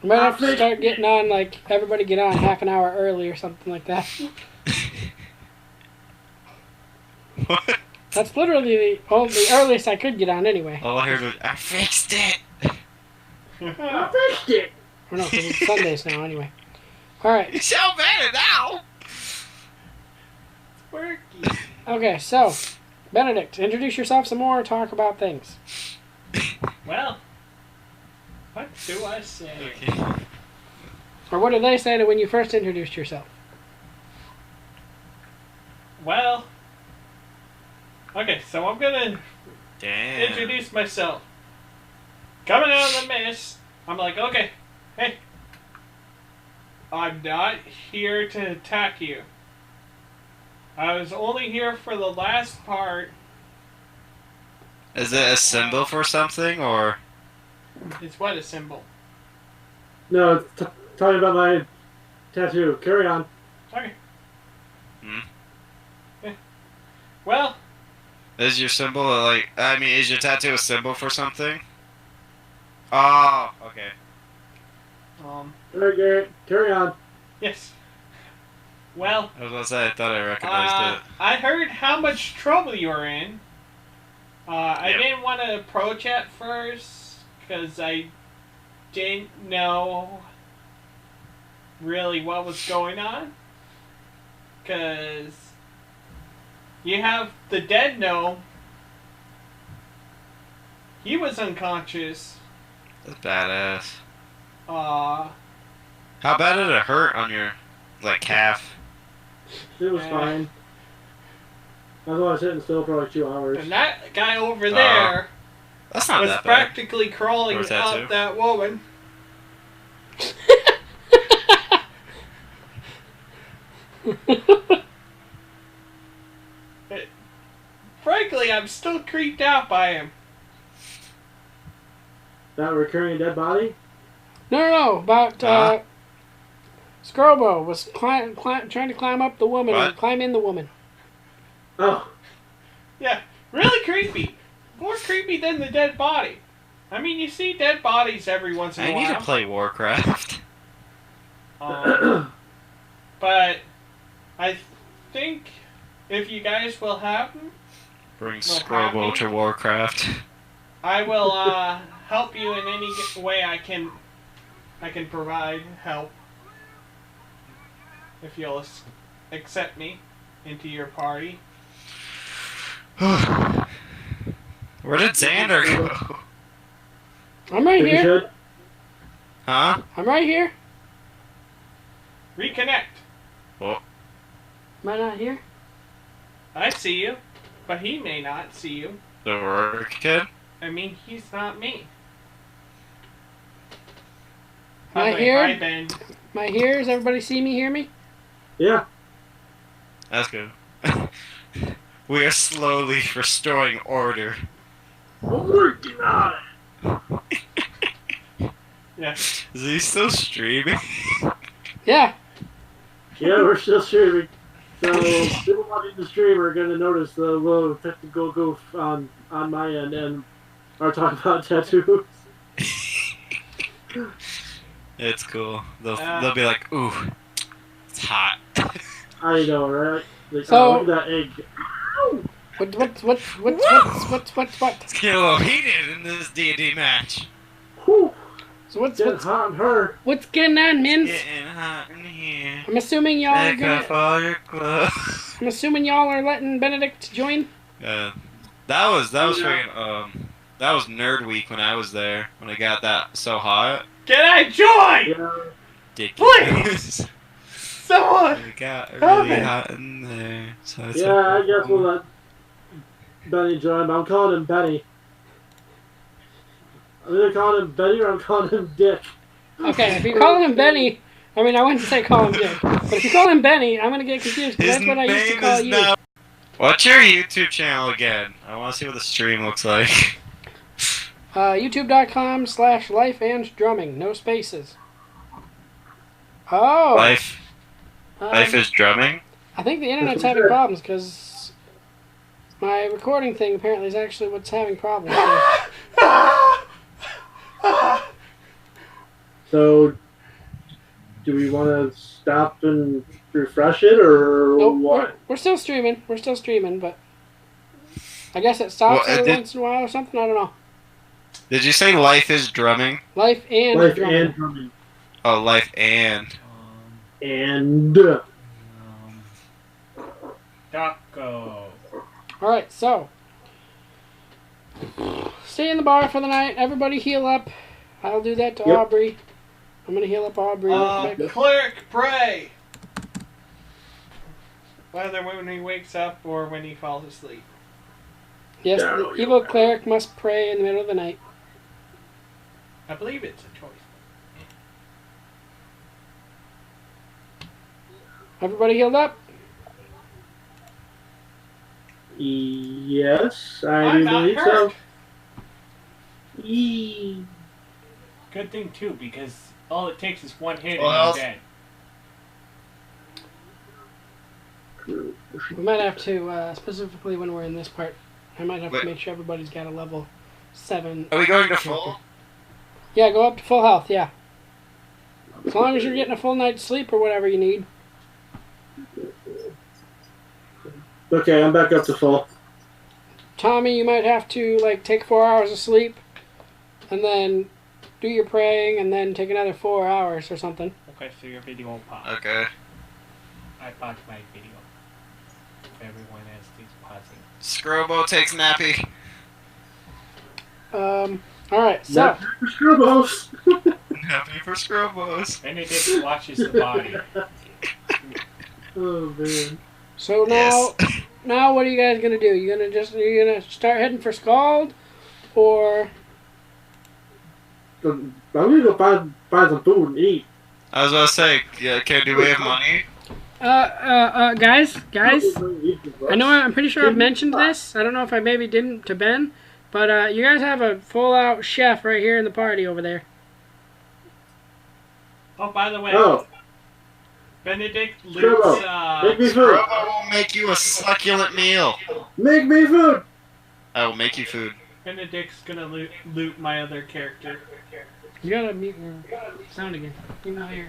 We might have to start getting on, like, everybody get on half an hour early or something like that. What? That's literally the earliest I could get on anyway. All I heard was, "I fixed it." I fixed it! Or no, 'cause it's Sundays now anyway. Alright, You sound better now. Quirky. okay, so, Benedict, introduce yourself some more and talk about things. Well, what do I say? Okay. Or what did they say to when you first introduced yourself? Well, okay, so I'm gonna Damn. introduce myself. Coming out of the mist, I'm like, okay, hey, I'm not here to attack you. I was only here for the last part. Is it a symbol for something, or? It's what a symbol. No, tell me about my tattoo. Carry on. Okay. Hmm? Well, Is your symbol like? I mean, is your tattoo a symbol for something? Oh, okay. Alright, Garrett, carry on. yes. Well, I was gonna say I thought I recognized it. I heard how much trouble you were in. I Yep. didn't want to approach at first because I didn't know really what was going on. Because you have the dead gnome. He was unconscious. That's badass. Uh, How bad did it hurt on your like calf? It was fine. I was only sitting still for like 2 hours. and that guy over there That's not was that bad. practically crawling Or a tattoo. up that woman. Frankly, I'm still creeped out by him. That recurring dead body? No, about, Scrowbow was trying to climb up the woman and What? climb in the woman. Oh, Yeah, really creepy. More creepy than the dead body. I mean, you see dead bodies every once in a I need while. to play Warcraft. But I think if you guys will have them, Bring Well, Scrobbo happy. to Warcraft. I will help you in any way I can. I can provide help if you'll accept me into your party. Where did Xander go? I'm right if you here. should. Huh? I'm right here. Reconnect. Oh, Am I not here? I see you, but he may not see you. the work kid? I mean, he's not me. Am I Hi, here? Hi, Ben. Am I here? Does everybody see me, hear me? Yeah. That's good. We are slowly restoring order. I'm working on it. Yeah. Is he still streaming? Yeah. Yeah, we're still streaming. So, people watching the stream are going to notice the little technical goof on my end and are talking about tattoos. It's cool. They'll be like, ooh, it's hot. I know, right? Like, So- oh, look at that egg. What? It's getting a little heated in this D&D match. Whew. So what's Getting hot on her. what's going on, Mins? Getting hot in here. I'm assuming y'all are Take off gonna. all your clothes. I'm assuming y'all are letting Benedict join. Yeah, that was freaking that was Nerd Week when I was there when it got that so hot. Can I join? Yeah. Ridiculous. Someone! It got Help really me. hot in there. So I Yeah, I guess we'll let Benny join, but I'm calling him Benny. I'm either calling him Benny or I'm calling him Dick. Okay, if you call him Benny, I mean I wouldn't say call him Dick, but if you call him Benny, I'm gonna get confused because His that's what I used to name call is you. now. What's your YouTube channel again? I want to see what the stream looks like. YouTube.com/lifeanddrumming, no spaces. Oh. Life is drumming. I think the internet's having problems because my recording thing apparently is actually what's having problems. So, do we want to stop and refresh it, or Nope, what? we're still streaming. We're still streaming, but I guess it stops Well, every once in a while or something. I don't know. Did you say life is drumming? Life and Life drumming. and drumming. Oh, life and. And Taco. All right, so stay in the bar for the night. Everybody heal up. I'll do that to Yep. Aubrey. I'm gonna heal up Aubrey. real quick. Cleric, pray! Whether when he wakes up or when he falls asleep. Yes, Yeah, the you're evil right. cleric must pray in the middle of the night. I believe it's a choice. Everybody healed up? yes, I I'm do not believe hurt. so. Yee. Good thing, too, because all it takes is one hit Well, and I'm dead. We might have to, specifically when we're in this part, I might have Wait. to make sure everybody's got a level 7. Are we going to full? Yeah, go up to full health, yeah. As long as you're getting a full night's sleep or whatever you need. Okay, I'm back up to full. Tommy, you might have to, like, take 4 hours of sleep, and then do your praying, and then take another 4 hours or something. Okay, so your video won't pop. Okay. I paused my video. If everyone else is pausing. Scrobo takes nappy. Alright, so, Not for Scrubos. Nappy for Scrobos. Benedict watches the body. Oh man. so now what are you guys gonna do? You're gonna start heading for Scald, or I'm gonna go find some food and eat. I was about to say, yeah, do we have money? guys, I know I'm pretty sure I've mentioned this. I don't know if I maybe didn't to Ben, but you guys have a full-out chef right here in the party over there. Oh, by the way, Oh, Benedict Scrubbo, loots, make me food. Scrobo will make you a succulent meal. Make me food. I will make you food. Benedict's gonna loot my other character. You gotta mute your sound again. Even though your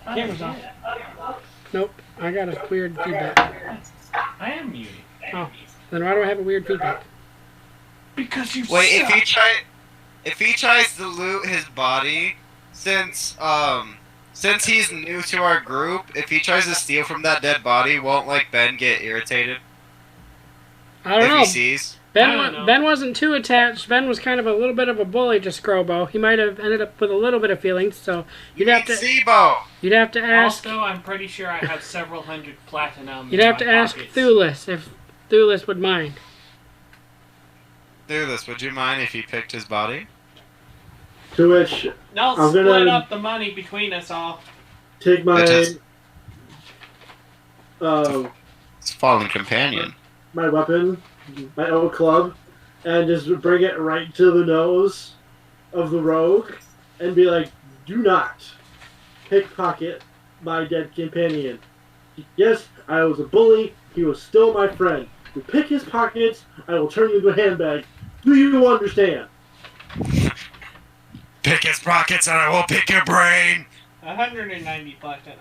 camera's off. Nope, I got a weird feedback. I am muted. Oh, then why do I have a weird feedback? Because you Wait, suck. if he tries to loot his body, since he's new to our group, if he tries to steal from that dead body, won't like Ben get irritated I don't if know. he sees? I don't know. Ben wasn't too attached. Ben was kind of a little bit of a bully to Scrobo. He might have ended up with a little bit of feelings, so you'd have to ask. Also, I'm pretty sure I have several hundred platinum. You'd have to ask Thulis if Thulis would mind. Do this. Would you mind if he picked his body? To which I'll I'm split gonna- up the money between us all. take my It's fallen companion. my weapon, my old club, and just bring it right to the nose of the rogue, and be like, "Do not pickpocket my dead companion. Yes, I was a bully. He was still my friend. You pick his pockets, I will turn you into a handbag. Do you understand?" Pick his pockets and I will pick your brain. 190 platinum.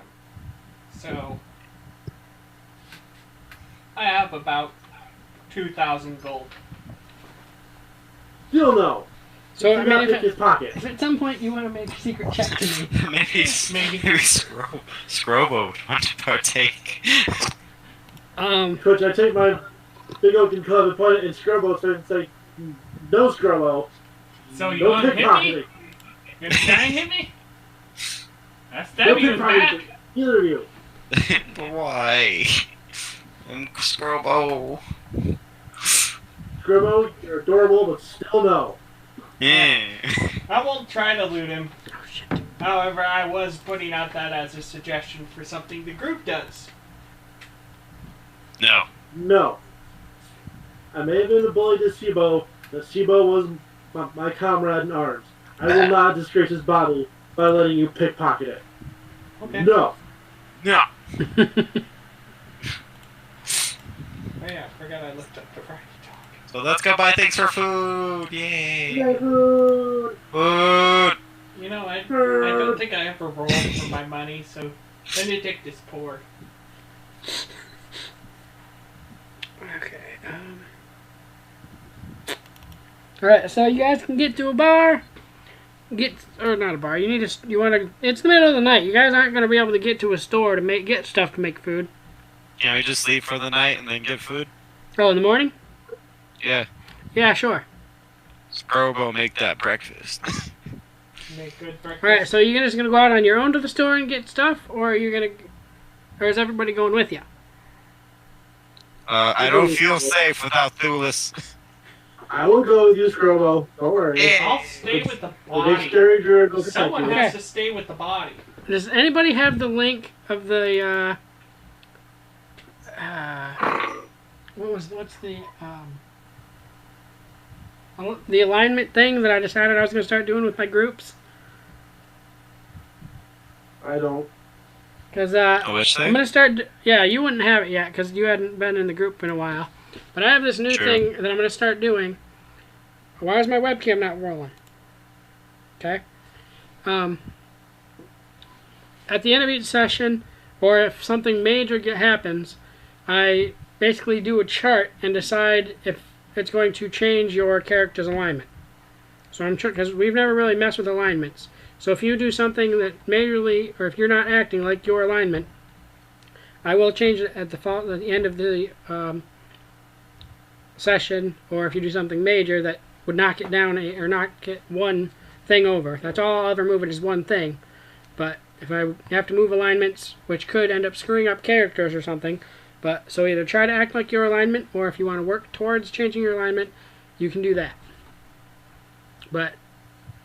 So I have about 2,000 gold. Still no. So, You I gotta mean, pick his pocket. if at some point you want to make a secret check to me, maybe Scrobo want to partake. Coach, I take my big oaken club and point it in Scrubbo's face and say, no, Scrubbo. So you No want to hit me? pickpocketing. You gonna try and hit me? I No stab you in the back. pickpocketing. Either of you. Why? I'm Scrobo. Scrubbo, you're adorable, but still no. Yeah. I won't try to loot him. oh shit. However, I was putting out that as a suggestion for something the group does. No. No. I may have been a bully to Sibo, but Sibo was my comrade in arms. I will not disgrace his body by letting you pickpocket it. Okay. No. No. Oh yeah, I forgot I looked up the Friday talk. So let's go buy things for food. Yay. Yay, food. Food. You know, I don't think I ever rolled for my money, so Benedict is poor. Okay. Alright, so you guys can get to a bar. Or not a bar. You need to. You want to. It's the middle of the night. You guys aren't going to be able to get to a store to get stuff to make food. Can we just leave for the night and then get food? Oh, in the morning? Yeah. Yeah, sure. Scrobo make that breakfast. Make good breakfast. Alright, so you're just going to go out on your own to the store and get stuff, or are you going to. Or is everybody going with you? I don't feel safe without Thulis. I will go with you, Scrubbo. Don't worry. Yeah. I'll stay with the The big body. scary druid will protect Someone you. has to stay with the body. Does anybody have the link of the, what's the alignment thing that I decided I was going to start doing with my groups? I don't. Because, Which I'm thing? going to start, yeah, you wouldn't have it yet because you hadn't been in the group in a while. But I have this new True. thing that I'm going to start doing. Why is my webcam not rolling? Okay. At the end of each session, or if something major happens, I basically do a chart and decide if it's going to change your character's alignment. So I'm because we've never really messed with alignments. So if you do something that majorly, or if you're not acting like your alignment, I will change it at the end of the session, or if you do something major that would knock it down or knock it one thing over. That's all I'll ever move it is one thing. But if I have to move alignments, which could end up screwing up characters or something, but so either try to act like your alignment, or if you want to work towards changing your alignment, you can do that. But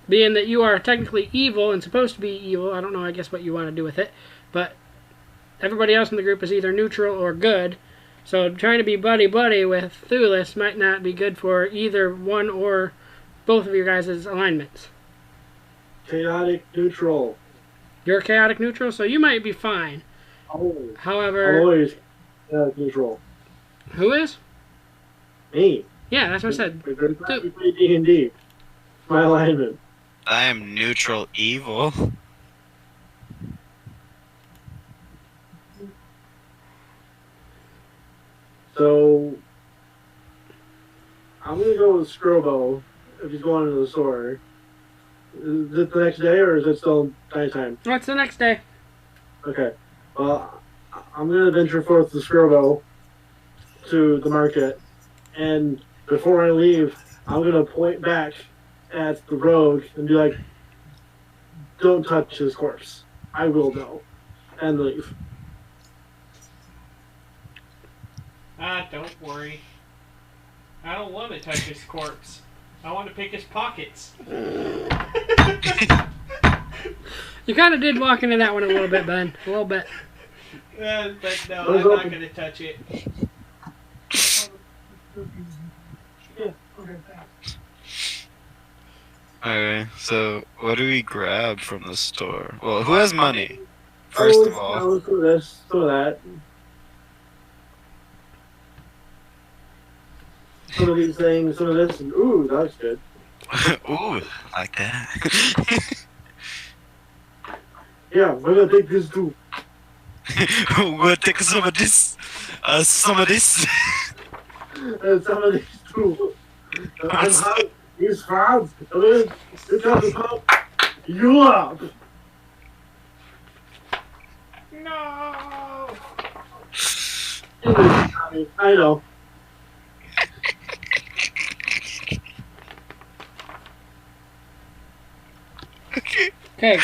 being that you are technically evil and supposed to be evil, I don't know, I guess what you want to do with it, but everybody else in the group is either neutral or good. So trying to be buddy-buddy with Thulis might not be good for either one or both of your guys' alignments. Chaotic neutral. You're chaotic neutral, so you might be fine. Always. However, Always chaotic neutral. who is? Me. Yeah, that's what I said. We play D&D. My alignment. I am neutral evil. So, I'm gonna go with Scrobo if he's going into the store. Is it the next day or is it still nighttime? What's the next day? Okay. Well, I'm gonna venture forth with Scrobo to the market, and before I leave, I'm gonna point back at the rogue and be like, "Don't touch his corpse. I will know," and leave. Don't worry. I don't want to touch his corpse. I want to pick his pockets. You kind of did walk into that one a little bit, Ben. A little bit. But no, I'm not going to touch it. Okay, so what do we grab from the store? Well, who has money? First of all. Let's do this, do that. Some of these things, some of this, and ooh, that's good. Ooh, like that. Yeah, we're gonna take this too. We'll take some of this. Some of this. And some of these too. He's fine. It doesn't help you up. No. I know. Okay.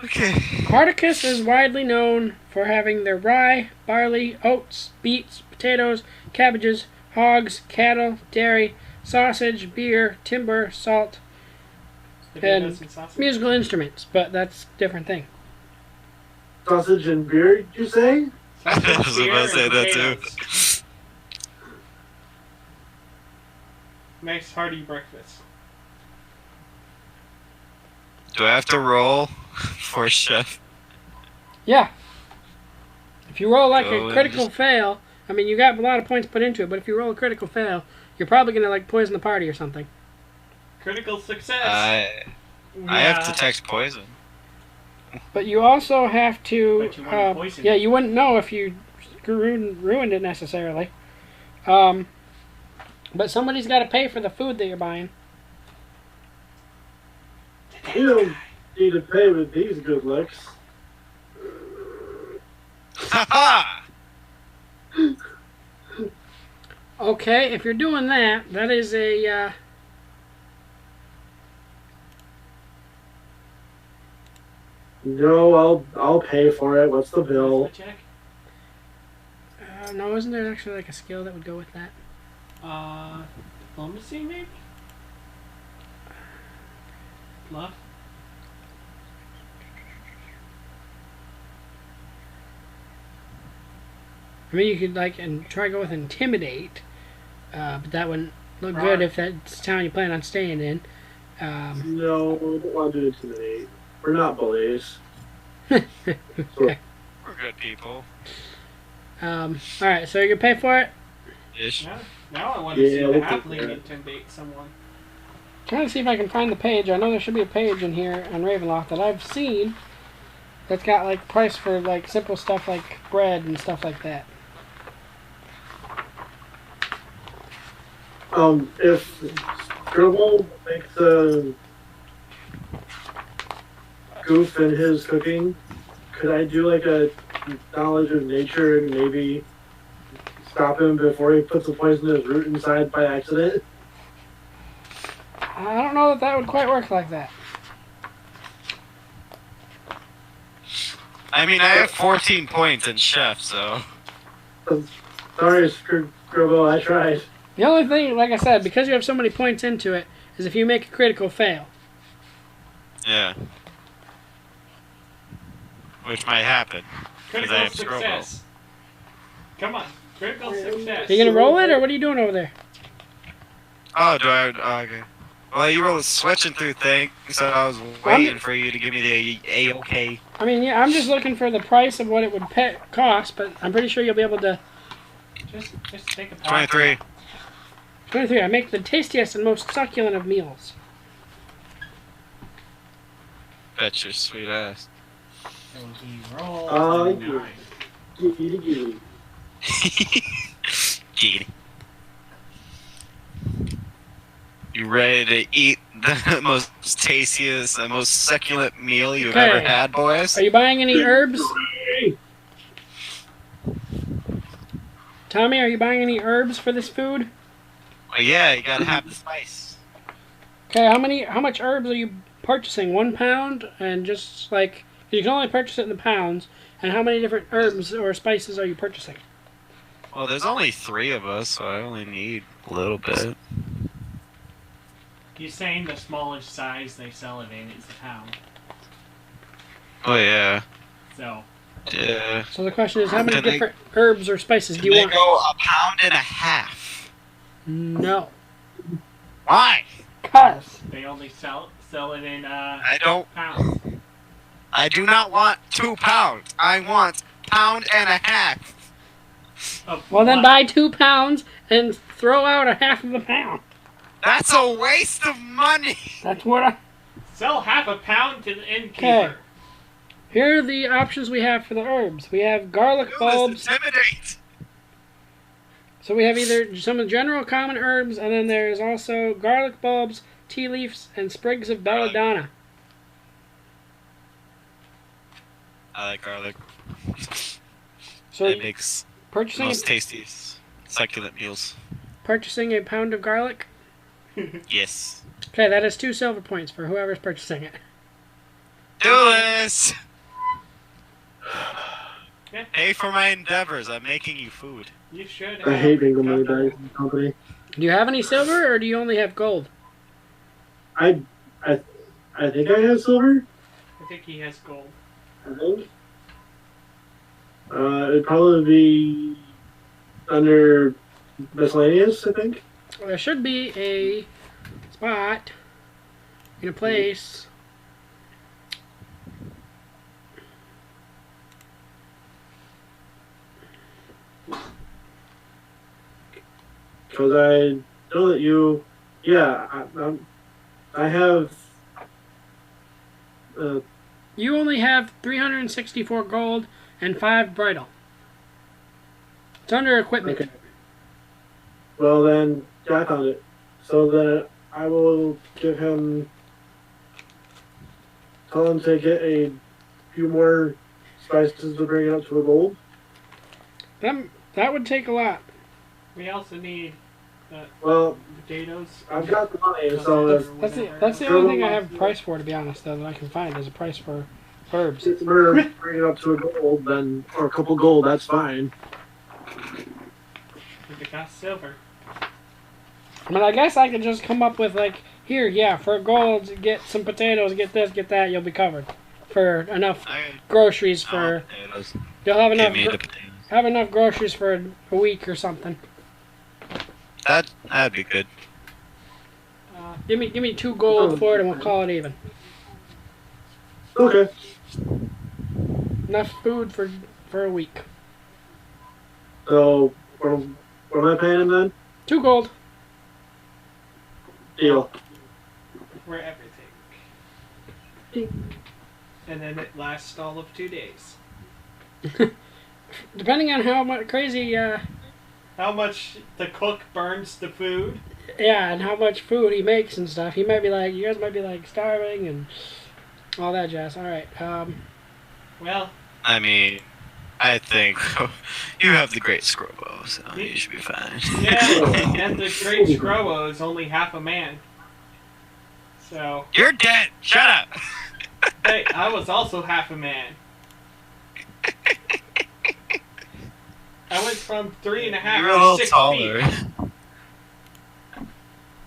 Okay. Hardicus is widely known for having their rye, barley, oats, beets, potatoes, cabbages, hogs, cattle, dairy, sausage, beer, timber, salt, Potatoes and sausage. musical instruments, but that's a different thing. Sausage and beer, did you say? I Sausage, was beer, about to say and that potatoes. too. Nice hearty breakfast. Do I have to roll for chef? Yeah. If you roll like Go a and critical just- fail, I mean, you got a lot of points put into it, but if you roll a critical fail, you're probably going to, like, poison the party or something. Critical success. I have detect poison. But you also have to... But you wouldn't poison yeah, it. you wouldn't know if you ruined it necessarily. But somebody's got to pay for the food that you're buying. You don't need to pay with these good licks. Ha Okay, if you're doing that, that is a... No, I'll pay for it. What's the bill? What's the check? no, isn't there actually like a skill that would go with that? Diplomacy maybe? Bluff? I mean, you could like and try to go with intimidate, but that wouldn't look Right. good if that's the town you plan on staying in. No, we don't want to do intimidate. We're not bullies. Okay. We're good people. All right, so you can pay for it. Ish. Now I want to see Yeah, the we'll take halfling that. intimidate someone. Trying to see if I can find the page. I know there should be a page in here on Ravenloft that I've seen that's got like price for like simple stuff like bread and stuff like that. If Scribble makes a goof in his cooking, could I do like a knowledge of nature and maybe stop him before he puts the poisonous root inside by accident? I don't know that that would quite work like that. I mean, I have 14 points in chef, so. Sorry, Scribble, I tried. The only thing, like I said, because you have so many points into it, is if you make a critical fail. Yeah. Which might happen. Critical I have Scrobo. success. Come on. Critical success. Are you gonna roll it, or what are you doing over there? Oh, do I? Oh, okay. Well, you were switching through things, so I was waiting for you to give me the A-OK. I mean, yeah, I'm just looking for the price of what it would cost, but I'm pretty sure you'll be able to. Just take a pass. 23. 23. I make the tastiest and most succulent of meals. Bet your sweet ass. So he rolls Oh, a yeah. 9. Giggity. Giggity. You ready to eat the most tastiest and most succulent meal you've Okay. ever had, boys? Are you buying any herbs? Tommy, are you buying any herbs for this food? Well, yeah, you gotta have the spice. Okay, how much herbs are you purchasing? 1 pound? And just like, you can only purchase it in the pounds. And how many different herbs or spices are you purchasing? Well, there's only 3 of us, so I only need a little bit. He's saying the smallest size they sell it in is a pound. Oh, yeah. So, Yeah. So the question is, how many Can they- different herbs or spices do Can you they want? go a pound and a half? No. Why? Cuz. they only sell it in I don't. pounds. I do not want 2 pounds. I want pound and a half. Of Well, then what? buy 2 pounds and throw out a half of a pound. That's a waste of money. That's what I... Sell half a pound to the innkeeper. Okay. Here are the options we have for the herbs. We have garlic Do bulbs, this, intimidate. So we have either some general common herbs, and then there's also garlic bulbs, tea leaves, and sprigs of belladonna. I like garlic. So It makes the purchasing most tasty succulent meals. purchasing a pound of garlic. Yes. Okay, that is 2 silver points for whoever's purchasing it. Do this! Yeah. Pay for my endeavors. I'm making you food. You should. I hate being the money bags in the company. Do you have any silver, or do you only have gold? I think I have silver. I think he has gold. I think. It'd probably be under miscellaneous, I think. Well, there should be a spot in a place. Because I know that you, I have. You only have 364 gold and 5 bridle. It's under equipment. Okay. Well then, yeah, I found it. So then I will give him. Tell him to get a few more spices to bring it up to the gold. That would take a lot. We also need Well, potatoes. I've got the money, so That's the only thing I have a price for, to be honest, though, that I can find is a price for herbs. if we're bring it up to a gold, then or a couple gold, that's fine. If it costs silver. I mean, I guess I could just come up with, like, here, yeah, for gold, get some potatoes, get this, get that, you'll be covered. For enough groceries for... Potatoes. You'll have Give enough, me the potatoes. have enough groceries for a week or something. That'd be good. Give me 2 gold for it and we'll call it even. Okay. Enough food for a week. So, what am I paying him then? 2 gold. Deal. For everything. And then it lasts all of 2 days. Depending on how much crazy, How much the cook burns the food. yeah, and how much food he makes and stuff, he might be like, you guys might be like starving and all that jazz. Alright, Well, I mean, I think you have the great Scrobo, so you should be fine. yeah, and the great Scrobo is only half a man. So, You're dead! Shut up! hey, I was also half a man. I went from 3.5 You're a to little 6 taller. feet.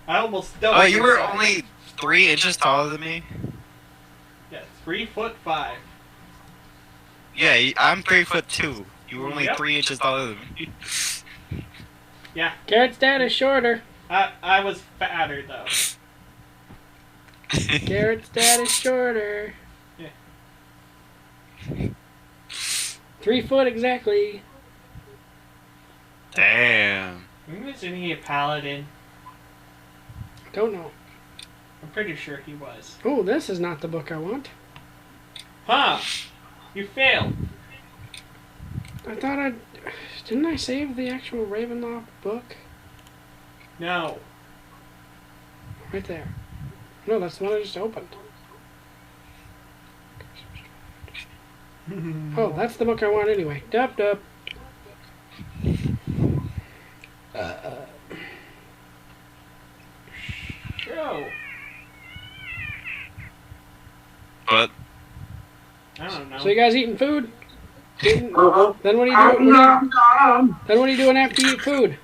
I almost doubled. Oh, you were myself. only 3 inches taller than me? Yeah, 3'5". Yeah, I'm 3'2". You were only Yep. 3 inches taller than me. Yeah, Garrett's dad is shorter. I was fatter though. Garrett's dad is shorter. Yeah. 3 foot exactly. Damn. Isn't he a paladin? Don't know. I'm pretty sure he was. Oh, this is not the book I want. Huh? You failed. I thought didn't I save the actual Ravenloft book? No. Right there. No, that's the one I just opened. Oh, that's the book I want anyway. Dup dup. Show. But I don't know. So you guys eating food? Eating- Uh-huh. Then what do you do? Then what are you doing after you eat food?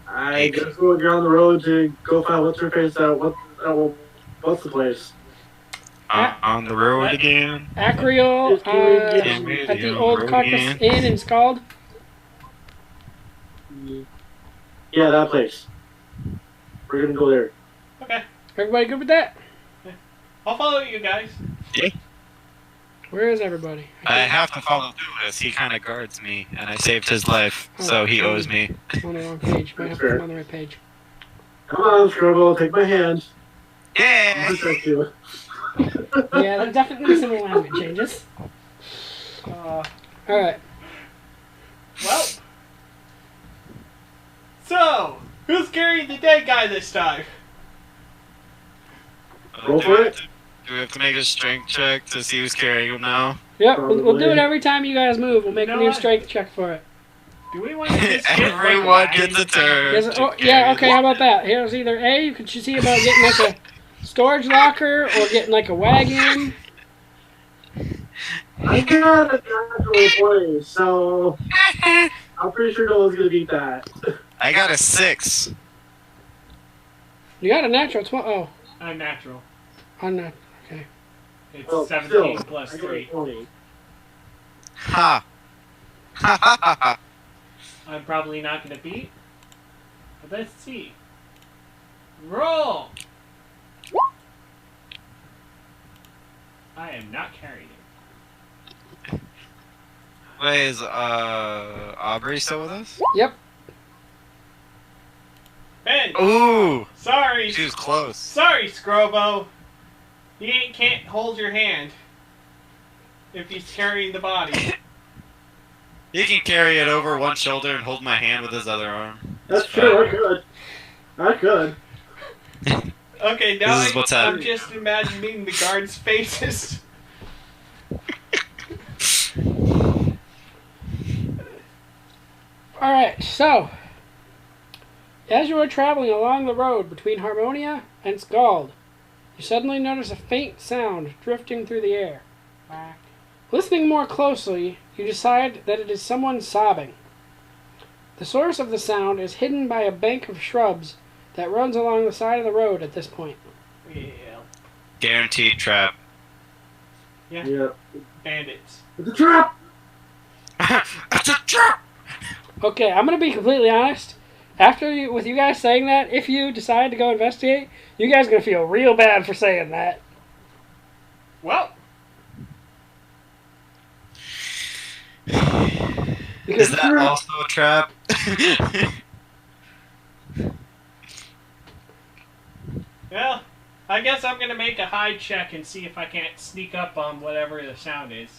I guess we'll go on the road to go find what's her face out. What's the place? on the road What? again. Acreol at the old Carcass Inn in Scald. Yeah, that place. We're gonna go there. Okay. Everybody good with that? I'll follow you guys. Where is everybody? I have to follow through this. He kind of guards me, and I saved his life, so he owes me. I'm on the wrong page. Might have to come on the right page. Come on, Scrubble, take my hand. I'll Yeah. protect you. Yeah, there definitely some alignment changes. Uh, Alright. well, So, who's carrying the dead guy this time? Roll for it. Do we have to make a strength check to see who's carrying him now? Yep, we'll do it Probably. every time you guys move. We'll make You a know new what? strength check for it. Do we want to just get Everyone like, gets a turn. Yes, to oh, carry yeah, okay, this- how about that? Here's either A, you could see about getting like a storage locker or getting like a wagon. I got a natural 20, so I'm pretty sure no one's gonna beat that. I got a 6. You got a natural 20. Oh, unnatural. unnatural. Okay. It's Well, 17 still, plus I got a 3. 20. Ha! Ha ha ha ha! I'm probably not going to beat. But let's see. Roll! I am not carrying it. Wait, is Aubrey still with us? Yep. Ben! Ooh! Sorry! She was close. Sorry, Scrobo. Can't hold your hand. If he's carrying the body. He can carry it over one shoulder and hold my hand with his other arm. That's It's true, I fine. could. I could. Okay, now This is what's I'm happening. just imagining the guards' faces. Alright, so. As you are traveling along the road between Harmonia and Scald, you suddenly notice a faint sound drifting through the air. Listening more closely, you decide that it is someone sobbing. The source of the sound is hidden by a bank of shrubs that runs along the side of the road at this point. Yeah. Guaranteed trap. Yeah. Bandits. It's a trap! It's a trap! Okay, I'm gonna be completely honest. With you guys saying that, if you decide to go investigate, you guys are gonna feel real bad for saying that. Well, Because Is that also a trap? well, I guess I'm gonna make a hide check and see if I can't sneak up on whatever the sound is.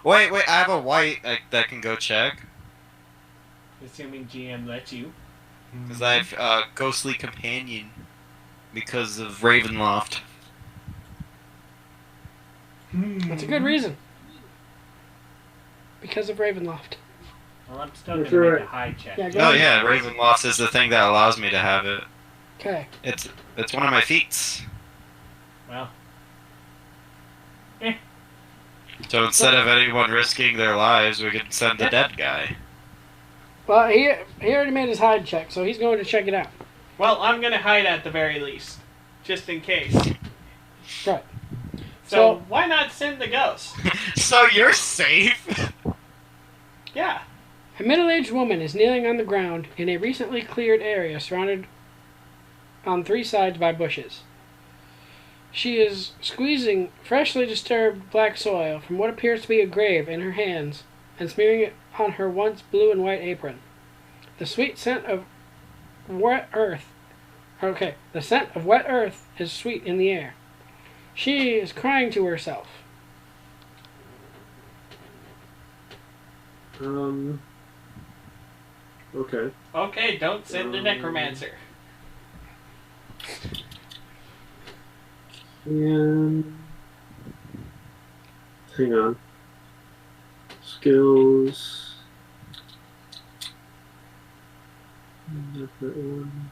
Wait, I have a white that can go check. Assuming GM lets you. Because I have Ghostly Companion. Because of Ravenloft. that's a good reason. Because of Ravenloft. Well, I'm still That's gonna make right. a hide check. Yeah, go Oh ahead. yeah, Ravenloft is the thing that allows me to have it. Okay. It's one of my feats. Well, So instead of anyone risking their lives, we can send the dead guy. Well, he already made his hide check, so he's going to check it out. well, I'm gonna hide at the very least, just in case. Right. So So- why not send the ghost? So you're safe? Yeah. A middle-aged woman is kneeling on the ground in a recently cleared area surrounded on three sides by bushes. She is squeezing freshly disturbed black soil from what appears to be a grave in her hands and smearing it on her once blue and white apron. The sweet scent of wet earth. The scent of wet earth is sweet in the air. She is crying to herself. Okay. Okay, don't send the necromancer. And hang on. Skills. Not that one.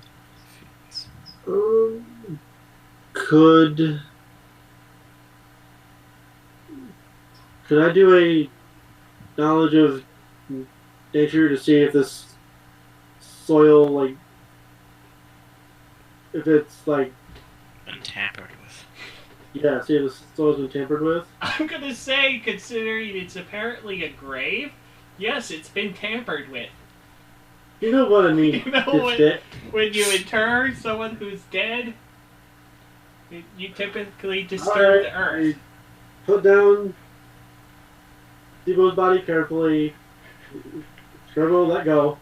Could I do a knowledge of nature to see if this soil, like, if it's like, And tampered with. yeah, see if the soil's been tampered with? I'm gonna say, considering it's apparently a grave, yes, it's been tampered with. You know what I mean? You know what? dipstick. When you inter someone who's dead, you typically disturb Alright, the earth. Put down Debo's body carefully. Scribble, let go,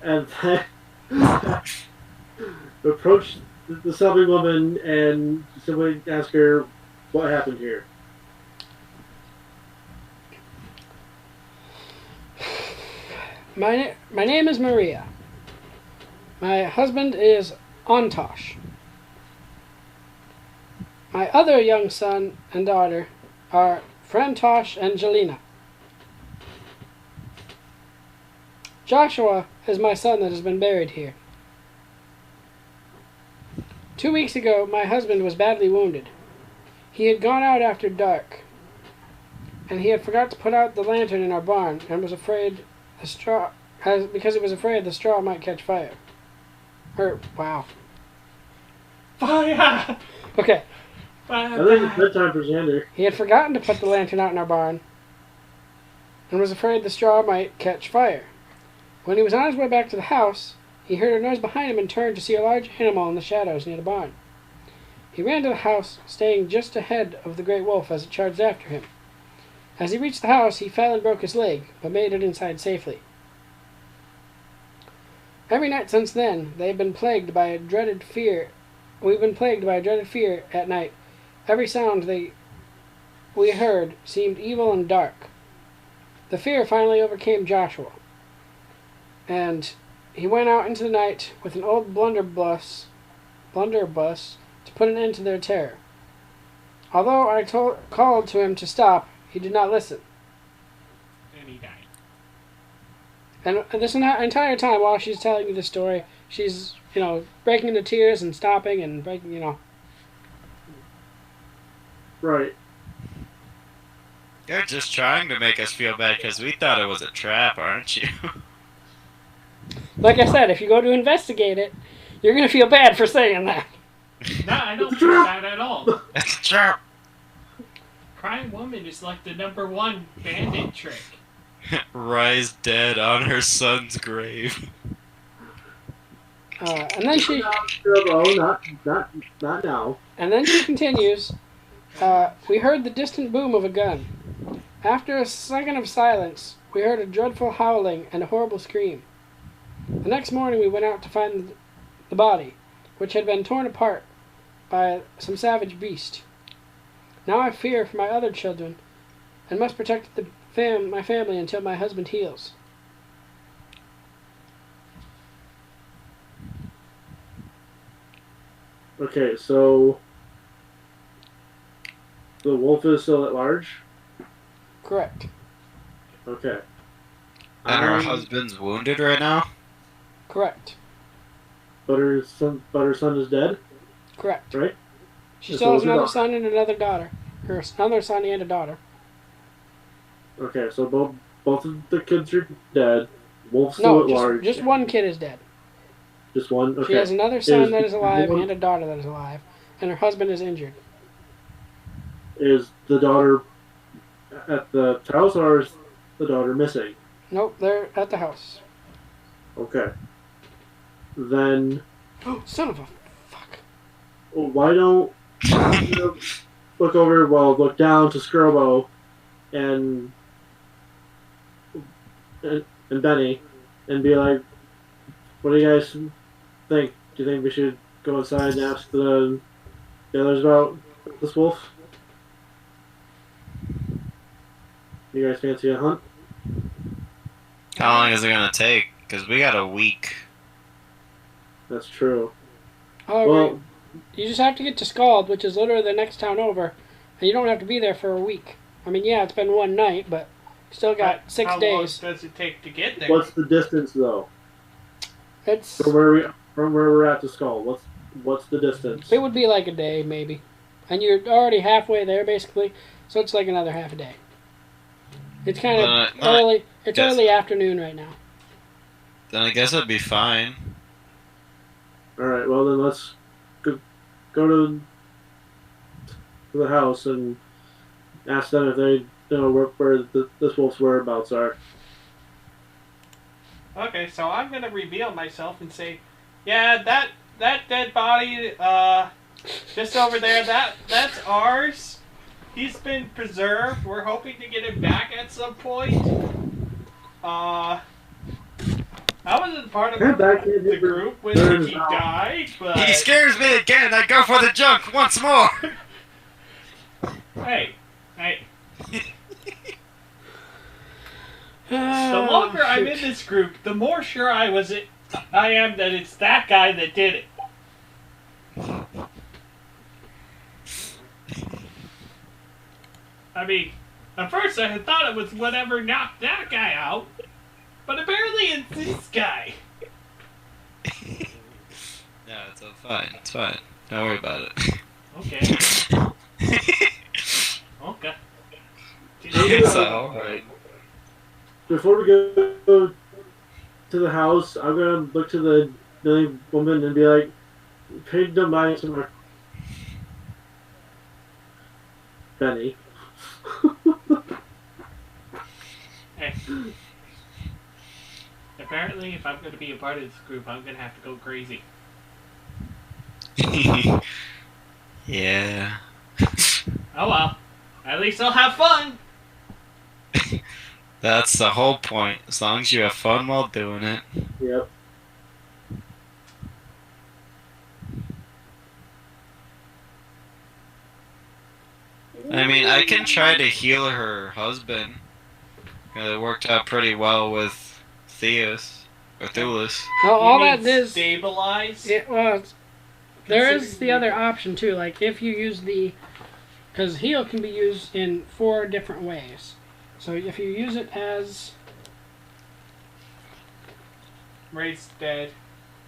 and then approach the sobbing woman and simply ask her what happened here. My name is Maria. My husband is Antosh. My other young son and daughter are Frantosh and Jelena. Joshua is my son that has been buried here. 2 weeks ago, my husband was badly wounded. He had gone out after dark, and he had forgot to put out the lantern in our barn, and was afraid because he was afraid the straw might catch fire. Wow. Fire! Okay. I think it's bedtime for Xander. He had forgotten to put the lantern out in our barn, and was afraid the straw might catch fire. When he was on his way back to the house, he heard a noise behind him and turned to see a large animal in the shadows near the barn. He ran to the house, staying just ahead of the great wolf as it charged after him. As he reached the house, he fell and broke his leg, but made it inside safely. Every night since then, they've been plagued by a dreaded fear. We've been plagued by a dreaded fear at night. Every sound we heard seemed evil and dark. The fear finally overcame Joshua, and he went out into the night with an old blunderbuss to put an end to their terror. Although I called to him to stop, he did not listen. And he died. And this entire time while she's telling you the story, she's, breaking into tears and stopping and breaking, Right. You're just trying to make us feel bad because we thought it was a trap, aren't you? Like I said, if you go to investigate it, you're going to feel bad for saying that. No, I don't feel that at all. That's a trap. Crying woman is like the #1 bandit trick. Rise dead on her son's grave. And then she... Oh, not now. And then she continues, we heard the distant boom of a gun. After a second of silence, we heard a dreadful howling and a horrible scream. The next morning we went out to find the body, which had been torn apart by some savage beast. Now I fear for my other children, and must protect my family until my husband heals. Okay, so the wolf is still at large? Correct. Okay. And her husband's wounded right now? Correct. But her son is dead? Correct. Right? She And still so has is her another daughter. son and another daughter. Another son and a daughter. Okay, so both of the kids are dead. Wolf's still No, at large. just one kid is dead. Just one? Okay. She has another son that is alive one- and a daughter that is alive, and her husband is injured. Is the daughter at the house, or is the daughter missing? Nope, they're at the house. Okay. Then Oh, son of a fuck. why don't you look down to Skirbo and Benny and be like, what do you guys think? Do you think we should go inside and ask the others about this wolf? You guys fancy a hunt? How long is it gonna take? Because we got a week. That's true. Oh, Well, you just have to get to Scald, which is literally the next town over, and you don't have to be there for a week. I mean, yeah, it's been one night, but still got 6 How days. long does it take to get there? what's the distance though? It's From where we're at to Skull? What's the distance? it would be like a day maybe, and you're already halfway there basically, so it's like another half a day. It's kind of early. It's guess- early afternoon right now. Then I guess it'd be fine. All right. Well, then let's go to the house and ask them if they know where this wolf's whereabouts are. Okay, so I'm gonna reveal myself and say, yeah, that dead body, just over there, that's ours. He's been preserved. We're hoping to get him back at some point. I wasn't part of the group when he died, but He scares me again. I go for the junk once more. hey. The longer I'm in this group, the more sure I was I am that it's that guy that did it. I mean, at first I had thought it was whatever knocked that guy out, but apparently it's this guy. No, it's all fine. It's fine. Don't worry about it. Okay. Okay. It's alright. Before we go to the house, I'm gonna look to the Billy woman and be like, "Pay the money to my Benny." Hey. Apparently, if I'm going to be a part of this group, I'm going to have to go crazy. Yeah. Oh well. At least I'll have fun. That's the whole point. As long as you have fun while doing it. Yep. I mean, I can try to heal her husband. It worked out pretty well with Theus. Or Thulis. Well, all that is... Stabilize? It was... There is the other option, too. Like, if you use the... Because heal can be used in 4 different ways. So if you use it as... Ray's dead.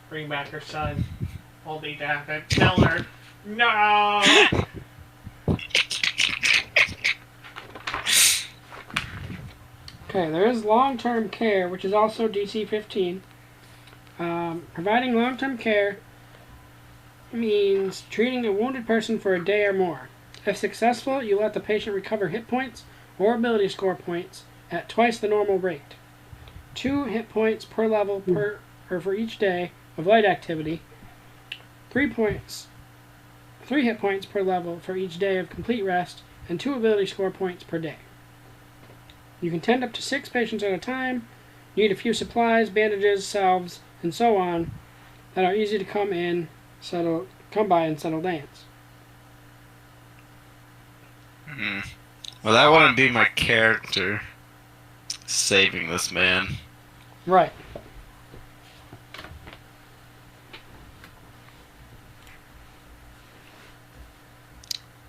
Bring back her son. Only to have to tell her, no! Okay, there is long-term care, which is also DC 15. Providing long-term care means treating a wounded person for a day or more. If successful, you let the patient recover hit points or ability score points at twice the normal rate. 2 hit points per level for each day of light activity. 3 hit points per level for each day of complete rest, and 2 ability score points per day. You can tend up to 6 patients at a time. Need a few supplies, bandages, salves, and so on that are easy to come by and settle dance. Well, that wouldn't be my character saving this man. Right.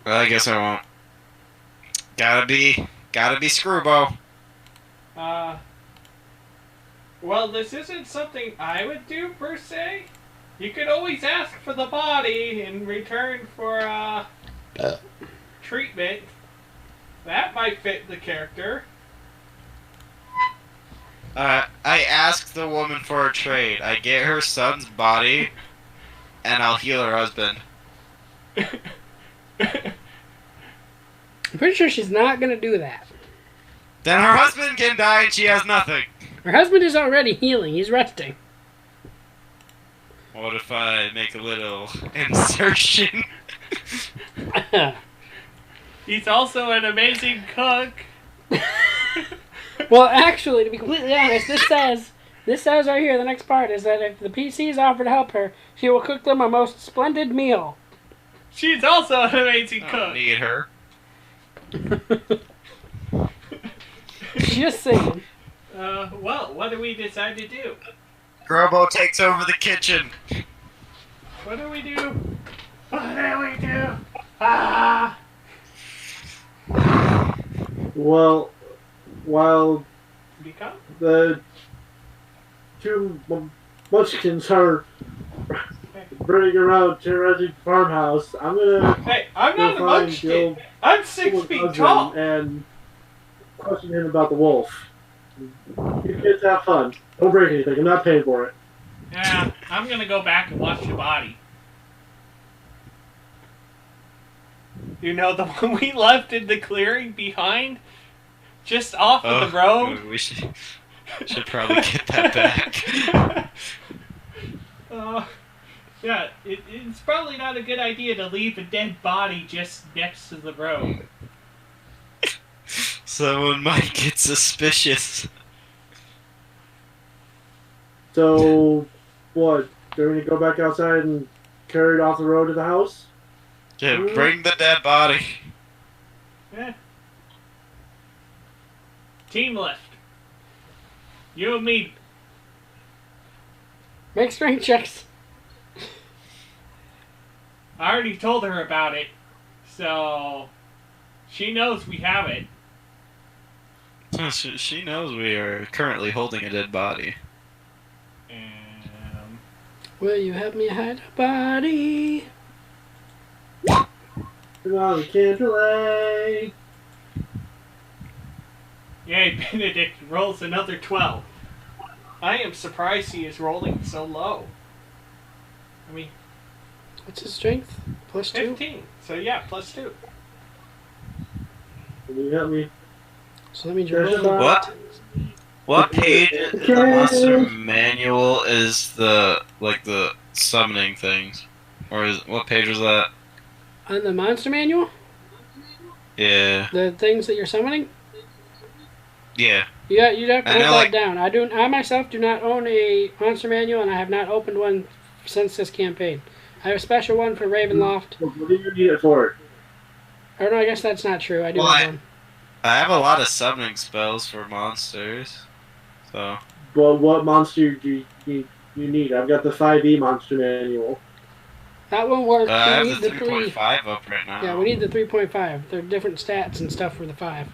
Well, I guess I won't. Gotta be Screwbo. Well, this isn't something I would do, per se. You could always ask for the body in return for, treatment. That might fit the character. I ask the woman for a trade. I get her son's body, and I'll heal her husband. I'm pretty sure she's not going to do that. Then her husband can die and she has nothing. Her husband is already healing. He's resting. What if I make a little insertion? He's also an amazing cook. Well, actually, to be completely honest, this says right here, the next part is that if the PCs offer to help her, she will cook them a most splendid meal. She's also an amazing I cook. don't need her. Just saying. Well, what do we decide to do? Grobo takes over the kitchen. What do we do? What do we do? Ah! Well, while Become? the 2 munchkins are running around terrorizing farmhouse, I'm gonna Hey, I'm go not a find munchkin. Bill I'm 6 feet tall. and question him about the wolf. You kids have fun. Don't break anything. I'm not paying for it. Yeah, I'm gonna go back and watch the body. You know, the one we left in the clearing behind? Just off of the road? We should probably get that back. Yeah, it's probably not a good idea to leave a dead body just next to the road. Someone might get suspicious. So, what? Do we go back outside and carry it off the road to the house? Yeah, bring the dead body. Yeah. Team left. You and me. Make strength checks. I already told her about it, so she knows we have it. She knows we are currently holding a dead body. And Will you help me hide a body? Come on, we can't delay. yay, Benedict rolls another 12. I am surprised he is rolling so low. I mean, What's his strength? +2? 15. So yeah, +2. Can you help me? So that means There's you're a rolling. What? What page in the monster manual is the summoning things? Or what page was that? On the monster manual? Yeah. The things that you're summoning? Yeah. Yeah, you'd have to I hold know, that like- down. I myself do not own a monster manual, and I have not opened one since this campaign. I have a special one for Ravenloft. What do you need it for? Or no, I guess that's not true. I do Well, have one. I have a lot of summoning spells for monsters. So. Well, what monster do you need? I've got the 5e monster manual. That won't work. I have We need the the 3. 3.5 up right now. Yeah, we need the 3.5. There are different stats and stuff for the 5.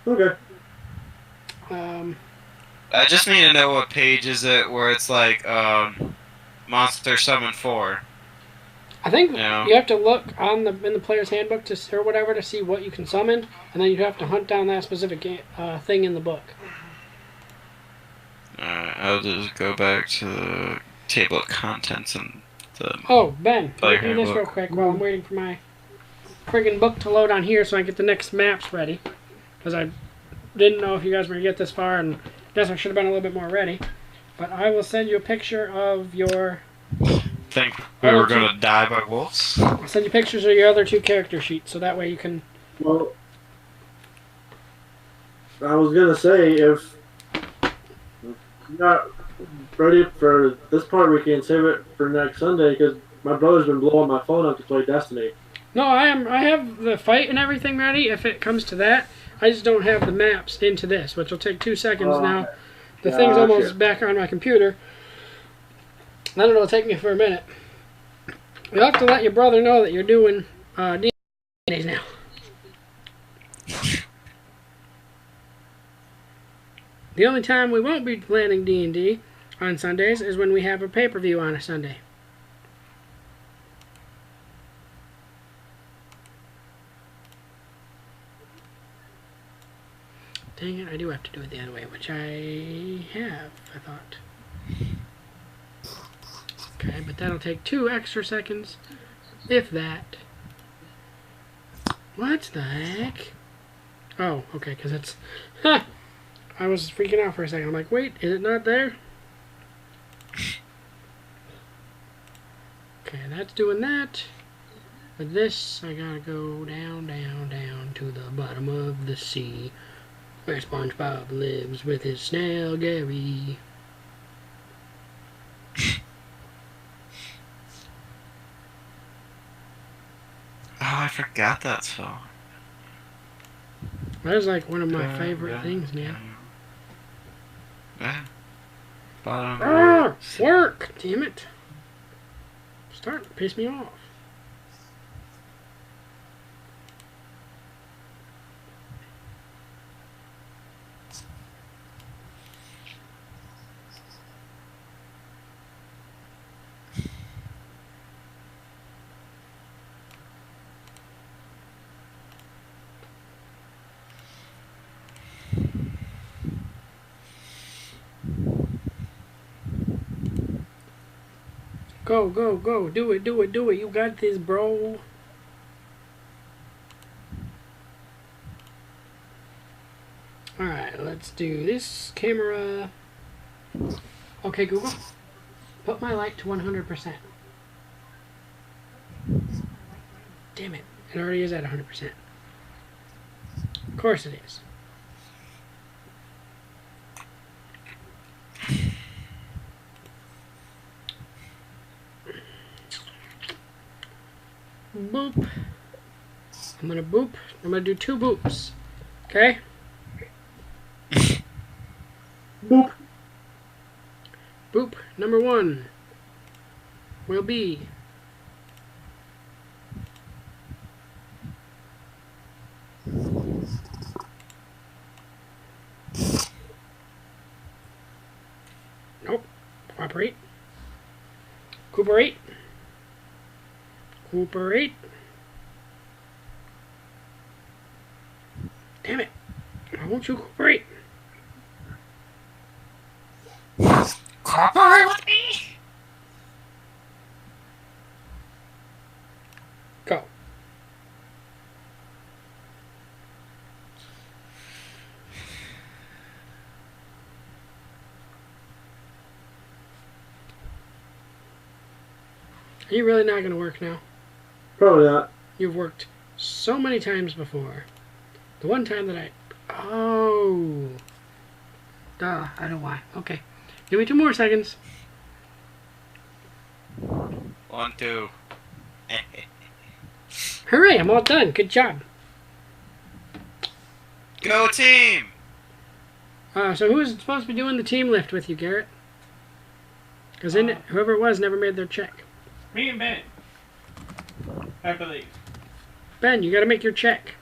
Okay. I just need to know what page is it where it's like, Monster Summon 4. I think Yeah. you have to look in the player's handbook or whatever to see what you can summon, and then you have to hunt down that specific thing in the book. Alright, I'll just go back to the table of contents and the... Oh, Ben, Player can you do this real handbook. quick while I'm waiting for my friggin' book to load on here so I can get the next maps ready? Because I didn't know if you guys were going to get this far, and guess I should have been a little bit more ready. But I will send you a picture of your... Think we were gonna die by wolves? I'll send you pictures of your other 2 character sheets, so that way you can... Well, I was gonna say if you're not ready for this part, we can save it for next Sunday because my brother's been blowing my phone up to play Destiny. No, I have the fight and everything ready if it comes to that. I just don't have the maps into this, which will take 2 seconds now. The thing's Gotcha. almost back on my computer. Then it'll take me for a minute. You'll have to let your brother know that you're doing D days now. The only time we won't be planning D&D on Sundays is when we have a pay-per-view on a Sunday. Dang it, I do have to do it the other way, which I have, I thought. Okay, but that'll take 2 extra seconds, if that. What the heck? Oh, okay, because it's... Ha! I was freaking out for a second. I'm like, wait, is it not there? Okay, that's doing that. But this, I gotta go down, down, down to the bottom of the sea, where SpongeBob lives with his snail Gary. Oh, I forgot that song. That is like one of my favorite things, man. Yeah. Bottom. Ah, work! Damn it. Starting to piss me off. Go, go, go. Do it, do it, do it. You got this, bro. Alright, let's do this camera. Okay, Google. Put my light to 100%. Damn it. It already is at 100%. Of course it is. Boop. I'm gonna boop. I'm gonna do 2 boops. Okay? Boop. Boop, Oop, number 1 will be nope. Cooperate. Cooperate. Cooperate. Damn it. Why won't you cooperate? Cooperate with me? Go. Are you really not going to work now? Probably not. You've worked so many times before. The one time that I... Oh. Duh. I know why. Okay. Give me 2 more seconds. 1, 2. Hooray, I'm all done. Good job. Go team! So who is supposed to be doing the team lift with you, Garrett? Because whoever it was never made their check. Me and Ben, I believe. Ben, you got to make your check.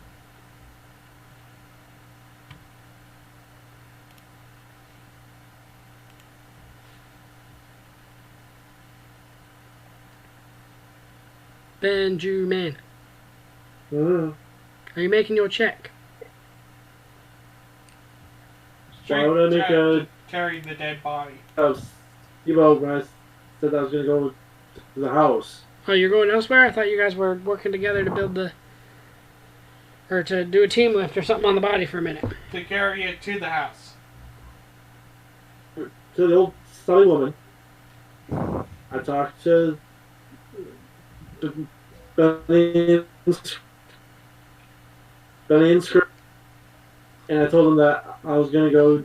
Benjamin, Mm. are you making your check? Why would I make a carry the dead body? house? You know, when I said I was going to go to the house. Oh, you're going elsewhere? I thought you guys were working together to build the... Or to do a team lift or something on the body for a minute. To carry it to the house. To the old Sully woman. I talked to Benny and Scrooge, and I told them that I was going to go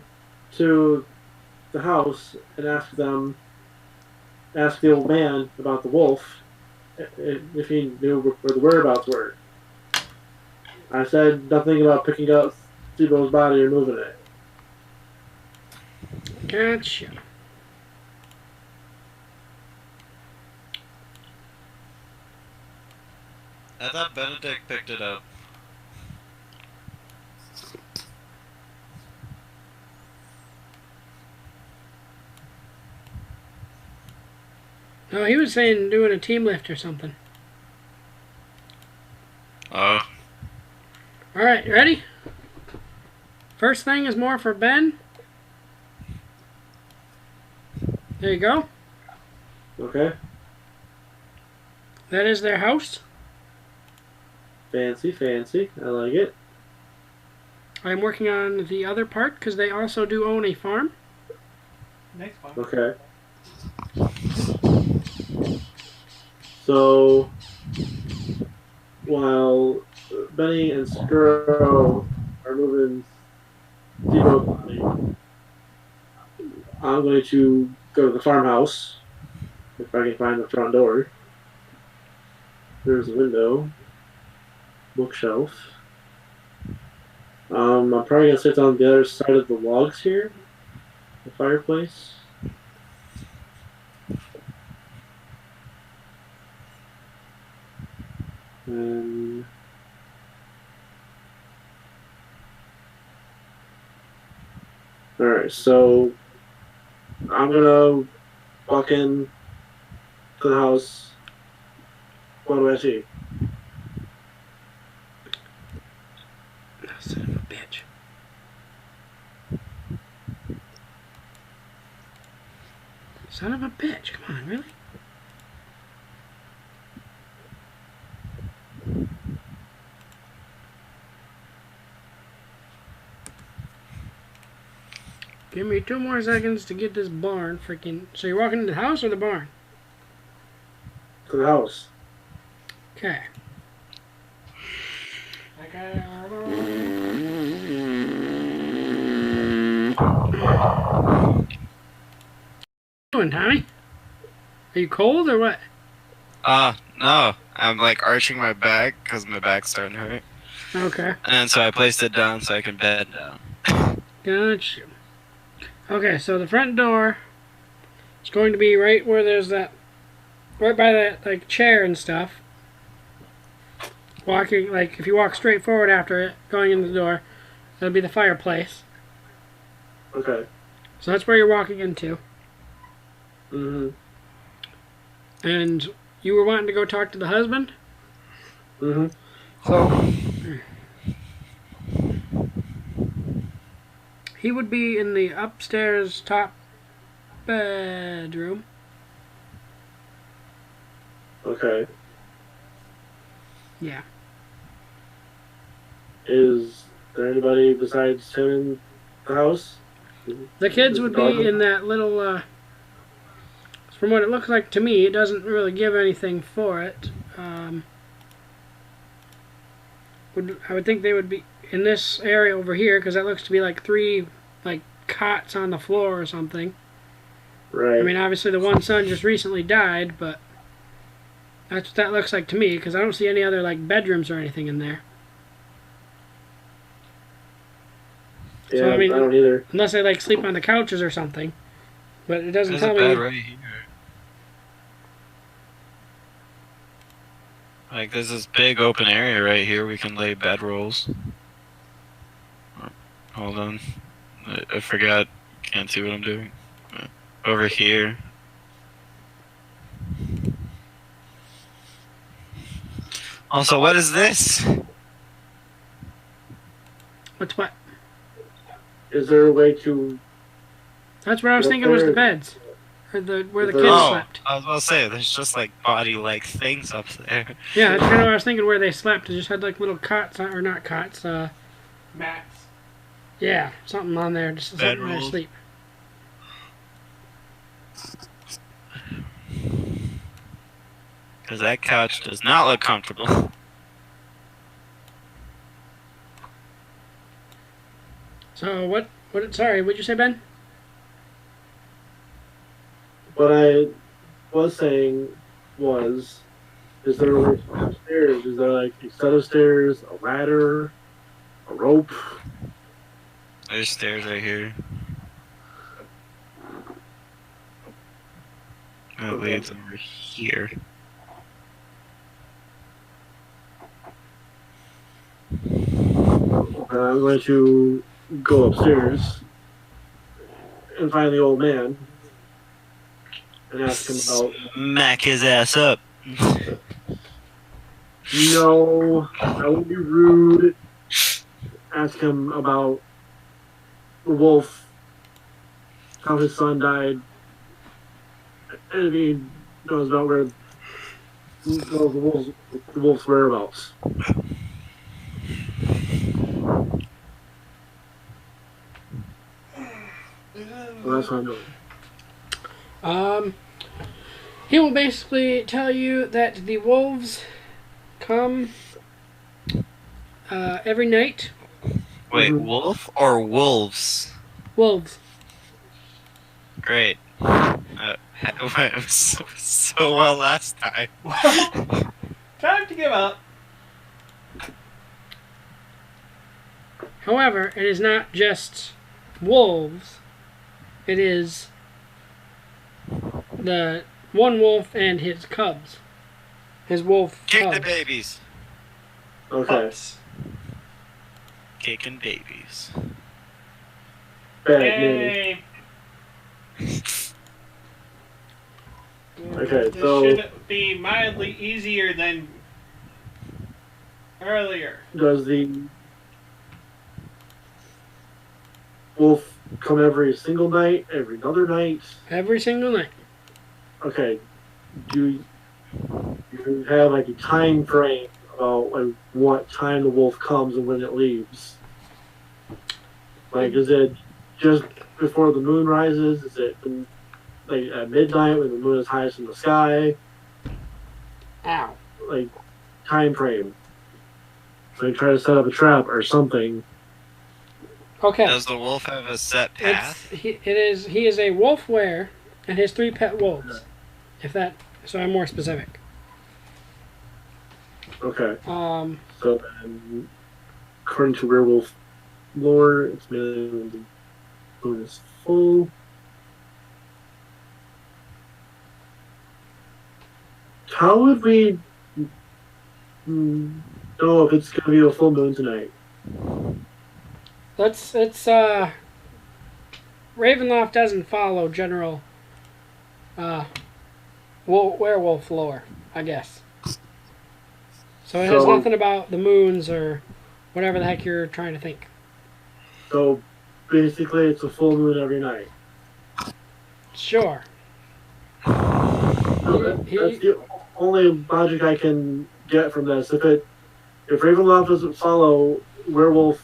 to the house and ask the old man about the wolf, if he knew where the whereabouts were. I said nothing about picking up Steve-O's body or moving it. Gotcha. I thought Benedict picked it up. No, he was saying doing a team lift or something. Oh. Alright, you ready? First thing is more for Ben. There you go. Okay? That is their house. Fancy, fancy. I like it. I'm working on the other part because they also do own a farm. Next one. Okay. So, while Benny and Skuro are moving Steve-O's body, I'm going to go to the farmhouse, if I can find the front door. There's a window, bookshelf. I'm probably going to sit on the other side of the logs here, the fireplace. And alright, so I'm gonna walk in to the house. What do I see? Son of a bitch. Son of a bitch. Come on, really? Give me 2 more seconds to get this barn freaking... So you're walking into the house or the barn? To the house. Okay. Okay. What are you doing, Tommy? Are you cold or what? No. I'm like arching my back because my back's starting to hurt. Okay. And so I placed it down so I can bed down. Gotcha. Okay, so the front door It's going to be right where there's that, right by that like chair and stuff. Walking, like if you walk straight forward after it, going in the door, that'll be the fireplace. Okay. So that's where you're walking into. Mm-hmm. And you were wanting to go talk to the husband? Mm-hmm. So he would be in the upstairs top bedroom. Okay. Yeah. Is there anybody besides him in the house? The kids Is would the dog be in that little, from what it looks like to me, it doesn't really give anything for it. I would think they would be in this area over here, because that looks to be like 3, like, cots on the floor or something. Right. I mean, obviously the one son just recently died, but that's what that looks like to me, because I don't see any other, like, bedrooms or anything in there. Yeah, So, I mean, don't either. unless they, like, sleep on the couches or something. But it doesn't There's a tell bed me. right here. Like, there's this big open area right here we can lay bedrolls. Hold on. I forgot. Can't see what I'm doing. Over here. Also, what is this? What's what? Is there a way to... That's what I was What thinking was the there- beds. Or where the Is kids there- slept. I was about to say, there's just like body-like things up there. Yeah, that's kind of what I was thinking where they slept. They just had like little cots, or not cots, Mats. yeah, something on there, just something to Bedrolls. sleep. Because that couch does not look comfortable. So sorry, what'd you say, Ben? What I was saying was, is there a way upstairs? Is there like a set of stairs, a ladder, a rope? There's stairs right here. It leads over here. I'm going to go upstairs and find the old man and ask him about... Smack his ass up. No, I won't be rude. Ask him about the wolf, how his son died, and if he knows about where the wolf's whereabouts. So that's what I'm doing. He will basically tell you that the wolves come every night. Wait, Mhm. wolf or wolves? Wolves. Great. It was so well last time. Well, time to give up. However, it is not just wolves. It is the one wolf and his cubs. His wolf Kick the cubs. babies. Okay. Pups. Kicking babies. Bad news. Yay. Okay, This so- should be mildly easier than earlier. Does the wolf come every single night, every other night? Every single night. Okay. Do you have like a time frame about like what time the wolf comes and when it leaves? Like, is it just before the moon rises? Is it like at midnight when the moon is highest in the sky? Ow. Like, time frame. So you try to set up a trap or something. Okay. Does the wolf have a set path? He is a wolf wearer and his 3 pet wolves. If that, so I'm more specific. Okay. Um, So then, according to werewolf lore, it's mainly when the moon is full. how would we know if it's going to be a full moon tonight? It's Ravenloft doesn't follow general werewolf lore, I guess. So it has nothing about the moons or whatever the heck you're trying to think. So basically, it's a full moon every night. Sure. So that's the only logic I can get from this. If Ravenloft doesn't follow werewolf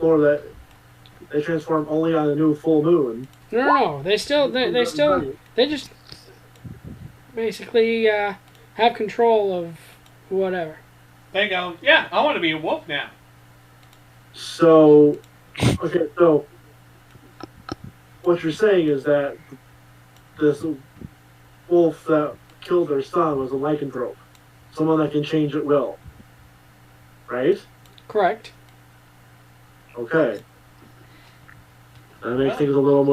lore, that they transform only on a new full moon. No. They just basically have control of whatever. They go, yeah, I want to be a wolf now. So, okay, so what you're saying is that this wolf that killed their son was a lycanthrope, someone that can change at will, right? Correct. Okay. That makes things a little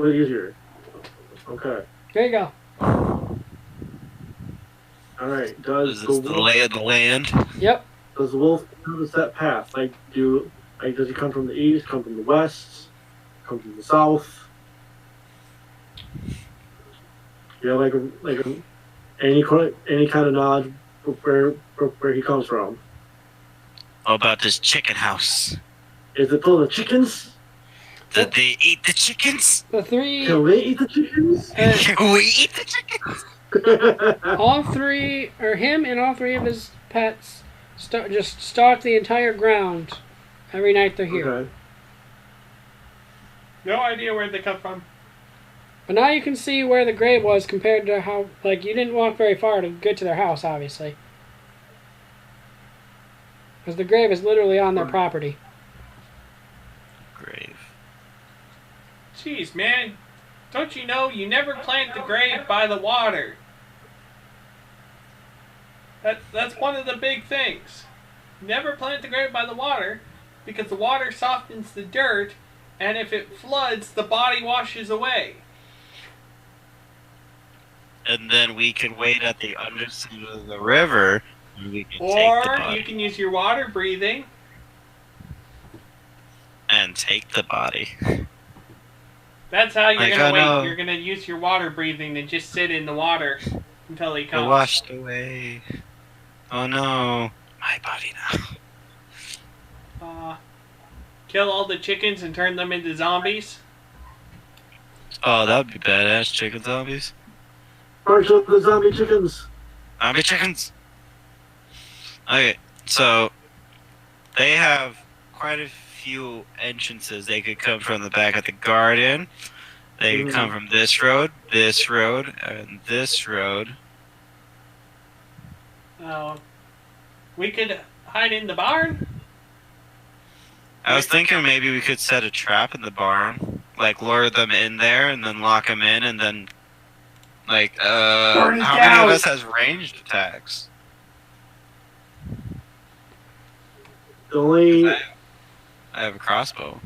bit easier. Okay. There you go. All right. Is this the lay of the land? Yep. Does the wolf have a set path? Does he come from the east? Come from the west? Come from the south? Any kind of knowledge where he comes from? How about this chicken house? Is it full of chickens? Did they eat the chickens? The three. Can we eat the chickens? Can we eat the chickens? All three, or him and all three of his pets, just stalk the entire ground every night they're here. Okay. No idea where they come from. But now you can see where the grave was compared to how, you didn't walk very far to get to their house, obviously. Because the grave is literally on their property. Grave. Jeez, man. Don't you know you never plant the grave by the water? That's one of the big things. Never plant the grave by the water because the water softens the dirt, and if it floods, the body washes away. And then we can wait at the underside of the river, and we can take the Or body. you can use your water breathing. And take the body. That's how you're Like, gonna I wait. know. You're gonna use your water breathing and just sit in the water until he They're comes. washed away. Oh no. My body now. Kill all the chickens and turn them into zombies. Oh, that would be badass. Chicken zombies. March of the zombie chickens. Zombie chickens. Okay, so they have quite a few entrances. They could come from the back of the garden. They could come from this road, and this road. We could hide in the barn. I was thinking maybe we could set a trap in the barn, like lure them in there and then lock them in, and then how Burn it many down. of us has ranged attacks? The only I have a crossbow.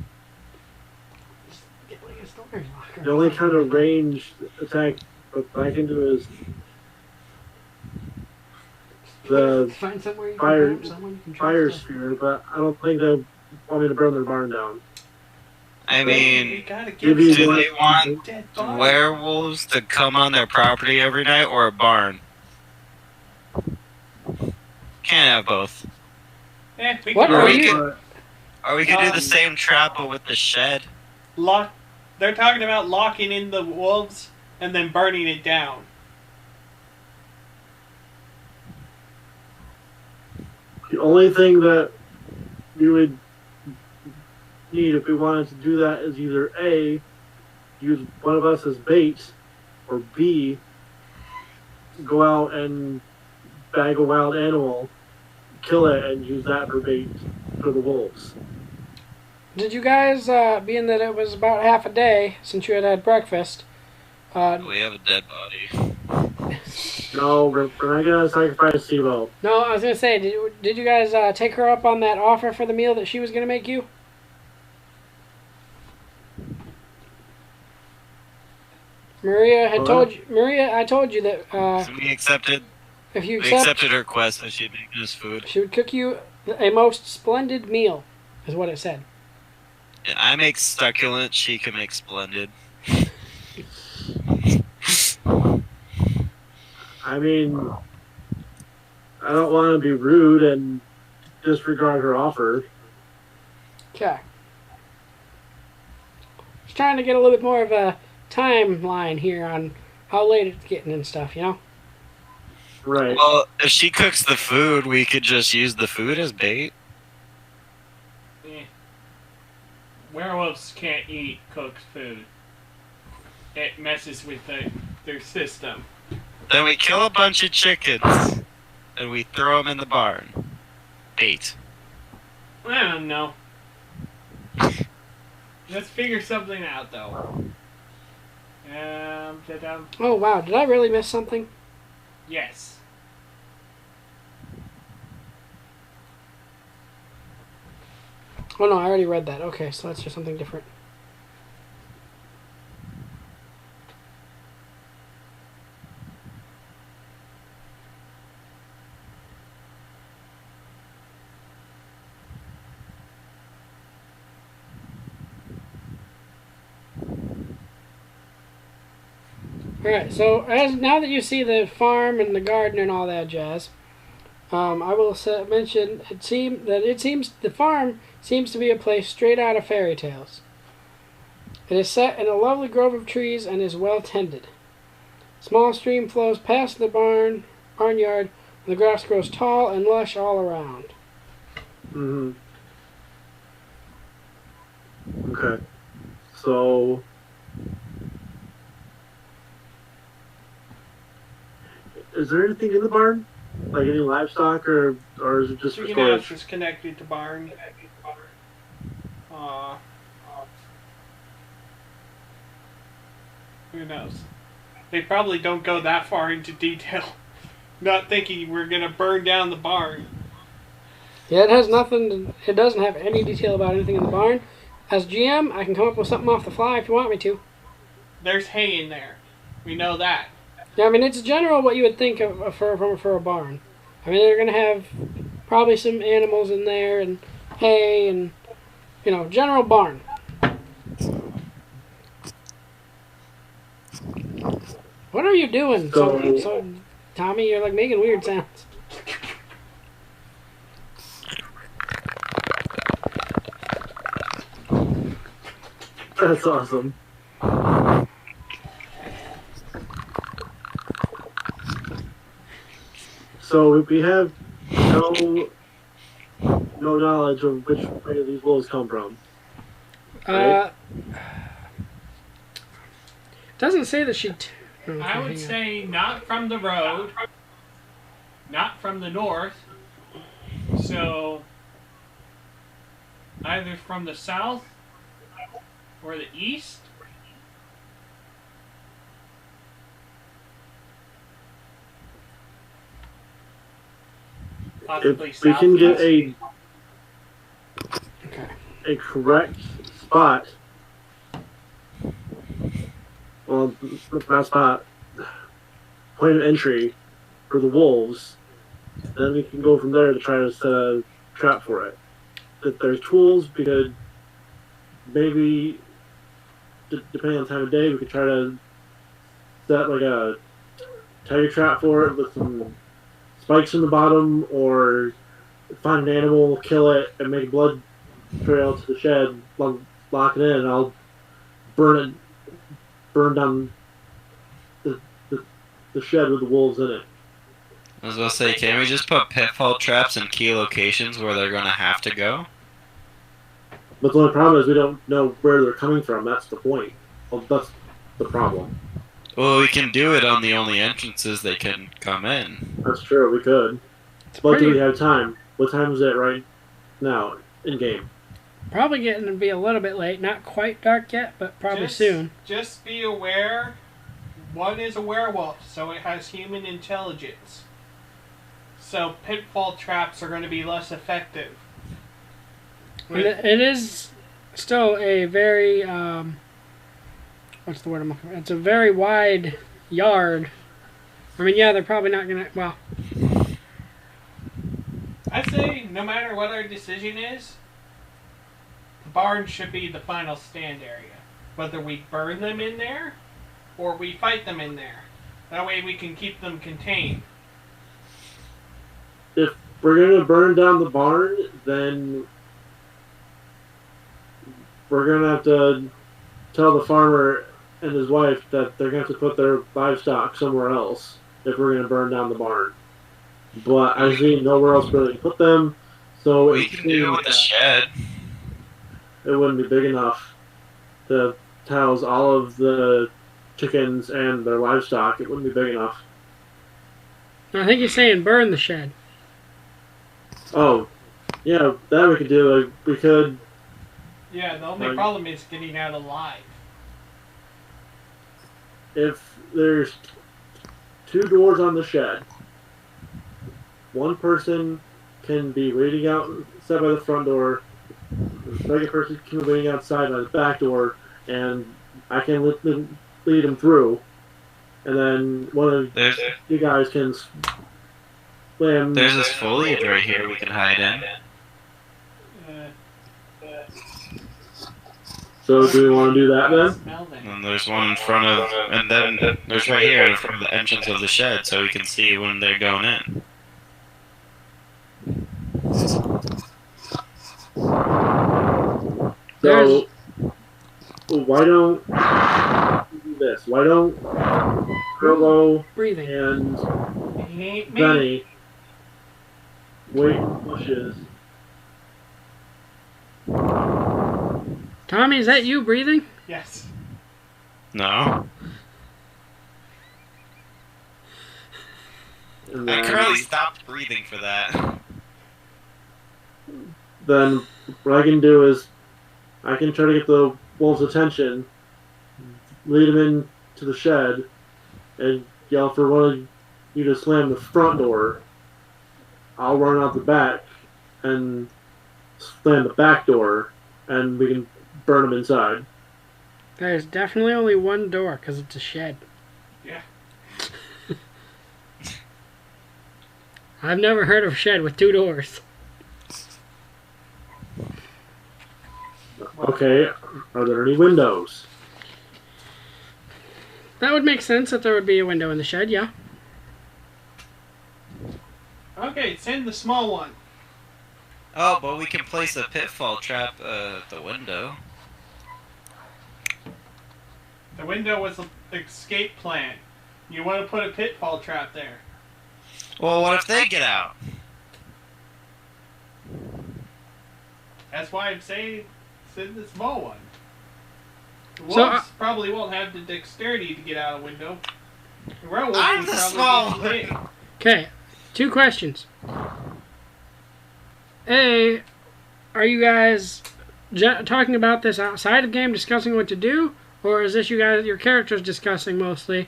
The only kind of ranged attack I can do is the Find somewhere you can fire camp, someone you can fire trust. sphere, but I don't think they want me to burn their barn down. I We mean, gotta Give get you do one- they want dead body. werewolves to come on their property every night or a barn? Can't have both. We What can are Or we you- could, or we could do Um, the same trap but with the shed. lock. They're talking about locking in the wolves and then burning it down. The only thing that we would need if we wanted to do that is either A, use one of us as bait, or B, go out and bag a wild animal, kill it, and use that for bait for the wolves. Did you guys, being that it was about half a day since you had had breakfast, We have a dead body. No, we're not gonna sacrifice SIBO. no, I was gonna say, did you guys take her up on that offer for the meal that she was gonna make you? Maria had Oh, told you. Maria, I told you that So we accepted. if you We accept, accepted her quest that she'd make us food. she would cook you a most splendid meal, is what it said. I make succulent. She can make splendid. I mean, I don't want to be rude and disregard her offer. Okay. Just trying to get a little bit more of a timeline here on how late it's getting and stuff, you know? Right. Well, if she cooks the food, we could just use the food as bait. Eh. Werewolves can't eat cooked food. It messes with their system. Then we kill a bunch of chickens, and we throw them in the barn. Bait. I don't know. Let's figure something out, though. Ta-dum. Oh, wow. Did I really miss something? Yes. Oh, no, I already read that. Okay, so that's just something different. Alright, so now that you see the farm and the garden and all that jazz, I will mention it seems the farm seems to be a place straight out of fairy tales. It is set in a lovely grove of trees and is well tended. Small stream flows past the barnyard, and the grass grows tall and lush all around. Mm-hmm. Okay. So, is there anything in the barn? Like any livestock, or is it just for Chicken house storage? is connected to barn. Who knows? They probably don't go that far into detail. Not thinking we're gonna burn down the barn. Yeah, it has nothing. It doesn't have any detail about anything in the barn. As GM, I can come up with something off the fly if you want me to. There's hay in there. We know that. Yeah, I mean it's general what you would think of for a barn. I mean they're gonna have probably some animals in there and hay and general barn. What are you doing? So Tommy, you're like making weird sounds. That's awesome. So we have no knowledge of which way these wolves come from. Right? Doesn't say that she. I would say not from the road, not from the north. So either from the south or the east. Possibly If we can get southwest. a correct spot, well, not spot, point of entry for the wolves, then we can go from there to try to set a trap for it. If there's tools, we could maybe, depending on the time of day, we could try to set like a tiger trap for it with some spikes in the bottom, or find an animal, kill it, and make a blood trail to the shed, lock it in, and I'll burn down the shed with the wolves in it. I was gonna say, can we just put pitfall traps in key locations where they're gonna have to go? But the only problem is we don't know where they're coming from. That's the point. Well, that's the problem. Well, we can do it on the only entrances they can come in. That's true, we could. But do we have time? What time is it right now in game? Probably getting to be a little bit late. Not quite dark yet, but probably soon. Just be aware, one is a werewolf, so it has human intelligence. So pitfall traps are going to be less effective. And it is still a very, what's the word I'm looking for? It's a very wide yard. I mean, yeah, they're probably not gonna. Well, I say no matter what our decision is, the barn should be the final stand area. Whether we burn them in there or we fight them in there. That way we can keep them contained. If we're gonna burn down the barn, then we're gonna have to tell the farmer and his wife that they're gonna have to put their livestock somewhere else if we're gonna burn down the barn. But I see nowhere else really to put them, so We can do it with the shed. it wouldn't be big enough to house all of the chickens and their livestock. It wouldn't be big enough. I think he's saying burn the shed. Oh, yeah, that we could do. Like, we could. Yeah, the only Right. problem is getting out alive. If there's 2 doors on the shed, one person can be waiting outside by the front door, the second person can be waiting outside by the back door, and I can lead them through. And then one of you guys can slam. There's this foliage right here we can hide in. So do we want to do that then? Smell that. And there's one in front of, and then there's right here in front of the entrance of the shed, so we can see when they're going in. So why don't we do this? Why don't Curlo Breathing. and It ain't me. Benny wait in the bushes? Tommy, is that you breathing? Yes. No? And I then, currently stopped breathing for that. then what I can do is I can try to get the wolves' attention, lead them into the shed, and yell for one of you to slam the front door. I'll run out the back and slam the back door, and we can burn them inside. There's definitely only one door because it's a shed. Yeah. I've never heard of a shed with 2 doors. Okay, are there any windows? That would make sense that there would be a window in the shed, yeah. Okay, send the small one. Oh, but we can place a pitfall trap at the window. The window was an escape plan. You want to put a pitfall trap there. Well, what if they get out? That's why I'm saying send the small one. The So, wolves probably won't have the dexterity to get out a window. The werewolves I'm would the probably small be one. big. Okay, 2 questions. A, are you guys talking about this outside of game, discussing what to do? Or is this your characters discussing mostly?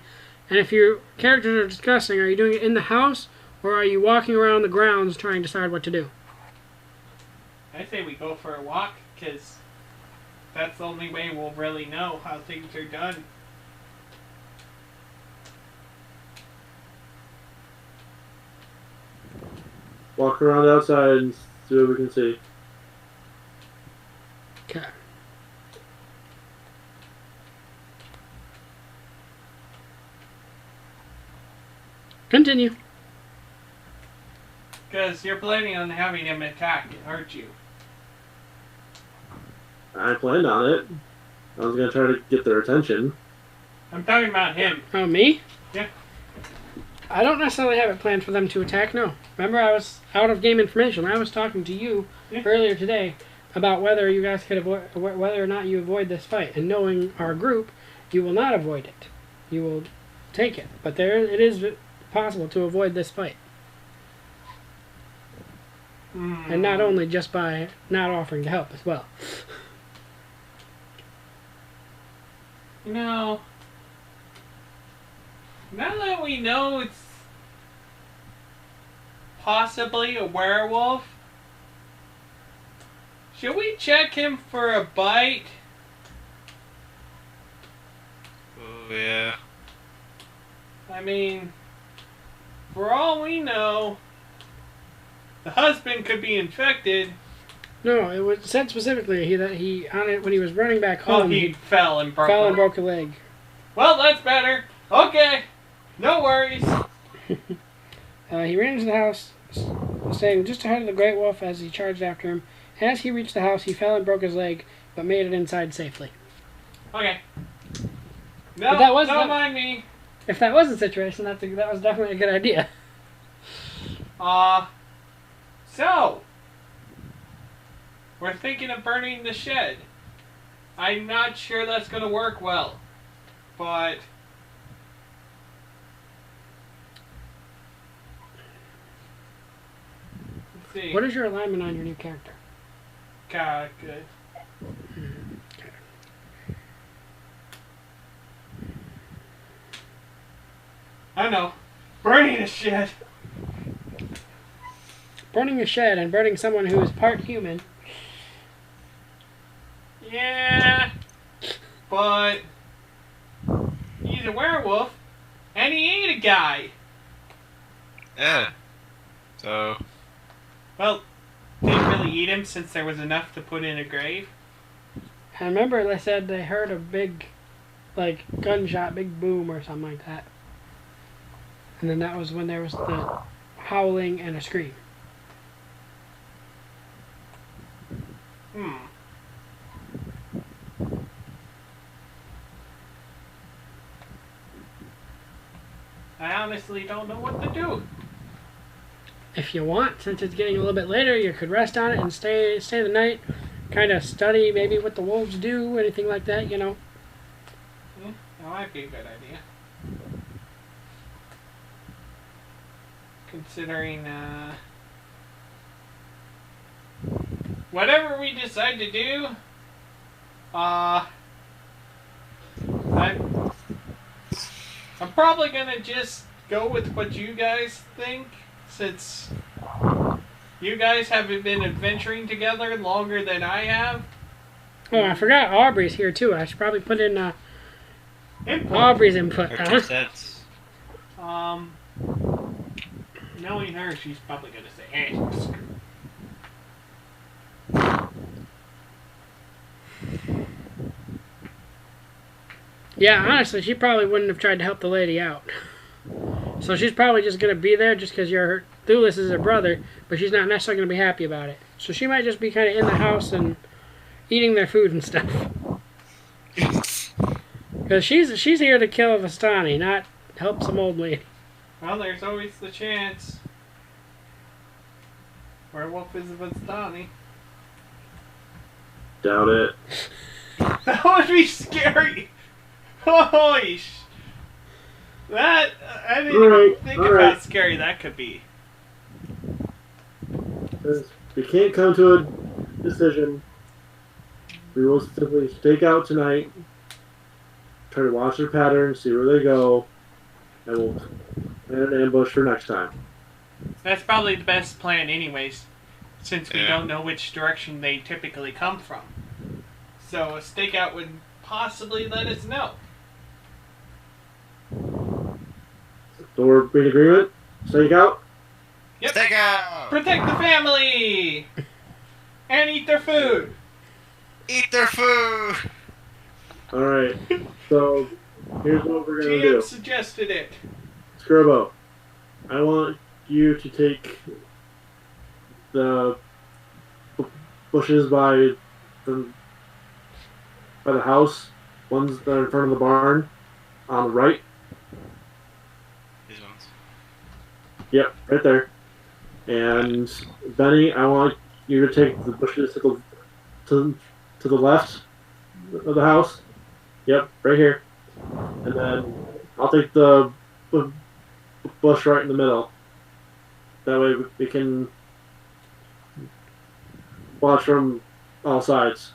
And if your characters are discussing, are you doing it in the house? Or are you walking around the grounds trying to decide what to do? I say we go for a walk, because that's the only way we'll really know how things are done. Walk around outside and see what we can see. Okay. Continue. Because you're planning on having him attack, aren't you? I planned on it. I was gonna try to get their attention. I'm talking about him. Oh, me? Yeah. I don't necessarily have it planned for them to attack, no. Remember, I was out of game information. I was talking to you earlier today about whether you guys could avoid, whether or not you avoid this fight. And knowing our group, you will not avoid it. You will take it. But it is possible to avoid this fight. And not only just by not offering to help as well. You know, now that we know it's possibly a werewolf, should we check him for a bite? Oh, yeah. I mean, for all we know, the husband could be infected. No, it was said specifically that he on it when he was running back Oh, home. he fell and broke. Fell and broke a leg. Well, that's better. Okay, no worries. He ran into the house, staying just ahead of the Great Wolf as he charged after him. As he reached the house, he fell and broke his leg, but made it inside safely. Okay. No, But that was don't mind me. If that was the situation, that was definitely a good idea. So we're thinking of burning the shed. I'm not sure that's going to work well, but let's see. What is your alignment on your new character? God, good. I know. Burning a shed. Burning a shed and burning someone who is part human. Yeah, but he's a werewolf, and he ate a guy. Yeah. So, Well, didn't really eat him since there was enough to put in a grave. I remember they said they heard a big, like, gunshot, big boom or something like that. And then that was when there was the howling and a scream. I honestly don't know what to do. If you want, since it's getting a little bit later, you could rest on it and stay the night. Kind of study maybe what the wolves do, anything like that, you know. That might be a good idea. Considering, whatever we decide to do, I'm probably gonna just go with what you guys think, since you guys haven't been adventuring together longer than I have. Oh, I forgot Aubrey's here too. I should probably put in Input. Aubrey's input. her 2 cents. Knowing her, she's probably gonna say, "Hey, screw." Yeah, honestly, she probably wouldn't have tried to help the lady out. So she's probably just going to be there just because Thulis is her brother, but she's not necessarily going to be happy about it. So she might just be kind of in the house and eating their food and stuff. Because she's here to kill Vistani, not help some old lady. Well, there's always the chance. Werewolf is a Vistani. Doubt it. That would be scary. Holy That, I didn't even think of how scary that could be. If we can't come to a decision, we will simply stake out tonight, try to watch their patterns, see where they go, and we'll plan an ambush for next time. That's probably the best plan anyways, since we Yeah. don't know which direction they typically come from. So a stakeout would possibly let us know. So we're in agreement? Stake out? Yep. Stake out! Protect the family! And eat their food! Eat their food! Alright, so here's what we're gonna GM do. suggested it. Skirbo, I want you to take the bushes by the house, ones that are in front of the barn, on the right. These ones. Yep, right there. And Benny, I want you to take the bushes to the left of the house. Yep, right here. And then I'll take the bush right in the middle. That way we can watch from all sides.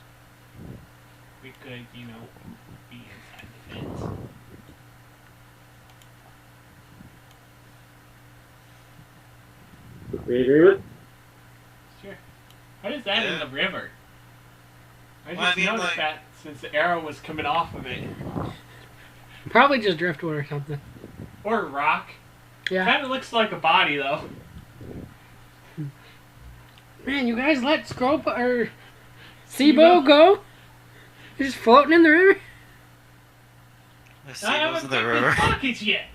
We could, be inside the fence. We agreement? Sure. What is that in Yeah. the river? I Well, I just mean, noticed like- that since the arrow was coming off of it. Probably just driftwood or something. Or rock. Yeah. Kind of looks like a body, though. Man, you guys let Scropa or Seabo go? You're just floating in the river? The I sea goes haven't in the picked river. his pockets yet.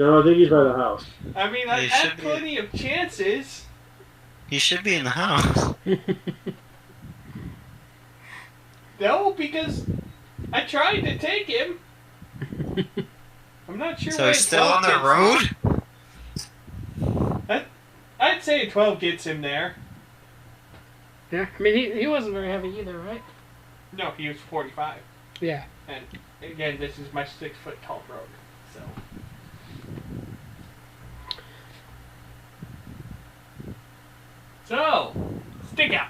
No, I think he's by the house. I mean, He I've had should be. plenty of chances. He should be in the house. No, because I tried to take him. I'm not sure So where he's his still on the pockets- road? I'd say a 12 gets him there. Yeah, I mean, he wasn't very heavy either, right? No, he was 45. Yeah. And again, this is my 6 foot tall rogue. So. So, stick out.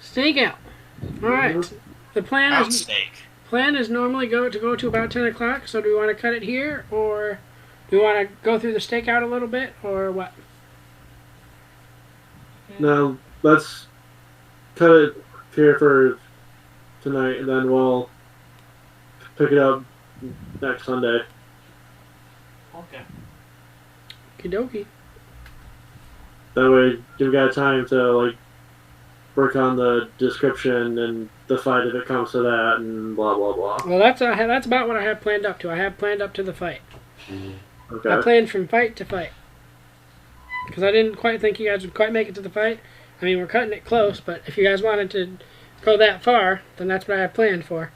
Sneak out. Alright. The plan is Outstake. normally go to about 10 o'clock, so do we want to cut it here, or do we want to go through the stakeout a little bit, or what? Now, let's cut it here for tonight, and then we'll pick it up next Sunday. Okay. Okie dokie. That way, you've got time to, like, work on the description and the fight if it comes to that, and blah, blah, blah. Well, that's about what I have planned up to. I have planned up to the fight. I Okay. planned from fight to fight. Because I didn't quite think you guys would quite make it to the fight. I mean, we're cutting it close, but if you guys wanted to go that far, then that's what I have planned for.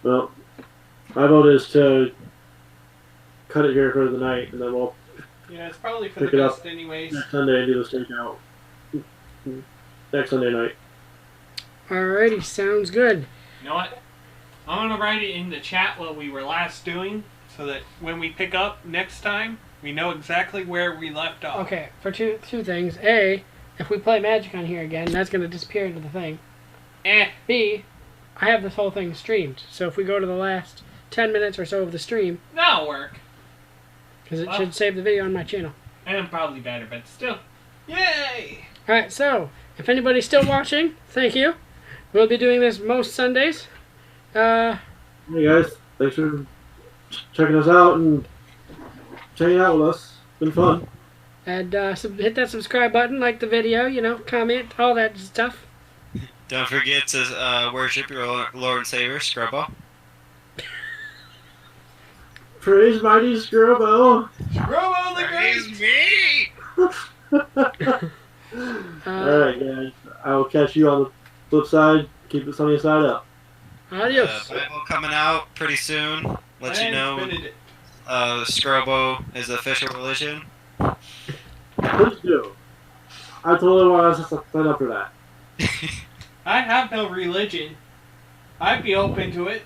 Well, my vote is to cut it here for the night, and then we'll Yeah, it's probably for Pick the it up. best anyways. next Sunday and do the stakeout. Next Sunday night. Alrighty, sounds good. You know what? I'm gonna write it in the chat what we were last doing, so that when we pick up next time, we know exactly where we left off. Okay, for two things. A, if we play Magic on here again, that's going to disappear into the thing. B, I have this whole thing streamed, so if we go to the last 10 minutes or so of the stream, That'll work. because it Well. should save the video on my channel. And probably better, but still. Yay! Alright, so, if anybody's still watching, thank you. We'll be doing this most Sundays. Hey guys, thanks for checking us out and hanging out with us. It's been fun. And hit that subscribe button, like the video, comment, all that stuff. Don't forget to worship your Lord and Savior, Scrubbo. Praise mighty Scrubbo. Robo the Praise Great! me! Alright guys, I will catch you on the flip side. Keep it sunny side up. Adios. Bible coming out pretty soon. Let you And know. Benedict. Scrubbo is the official religion. Please do. I totally want us to sign up for that. I have no religion. I'd be open to it.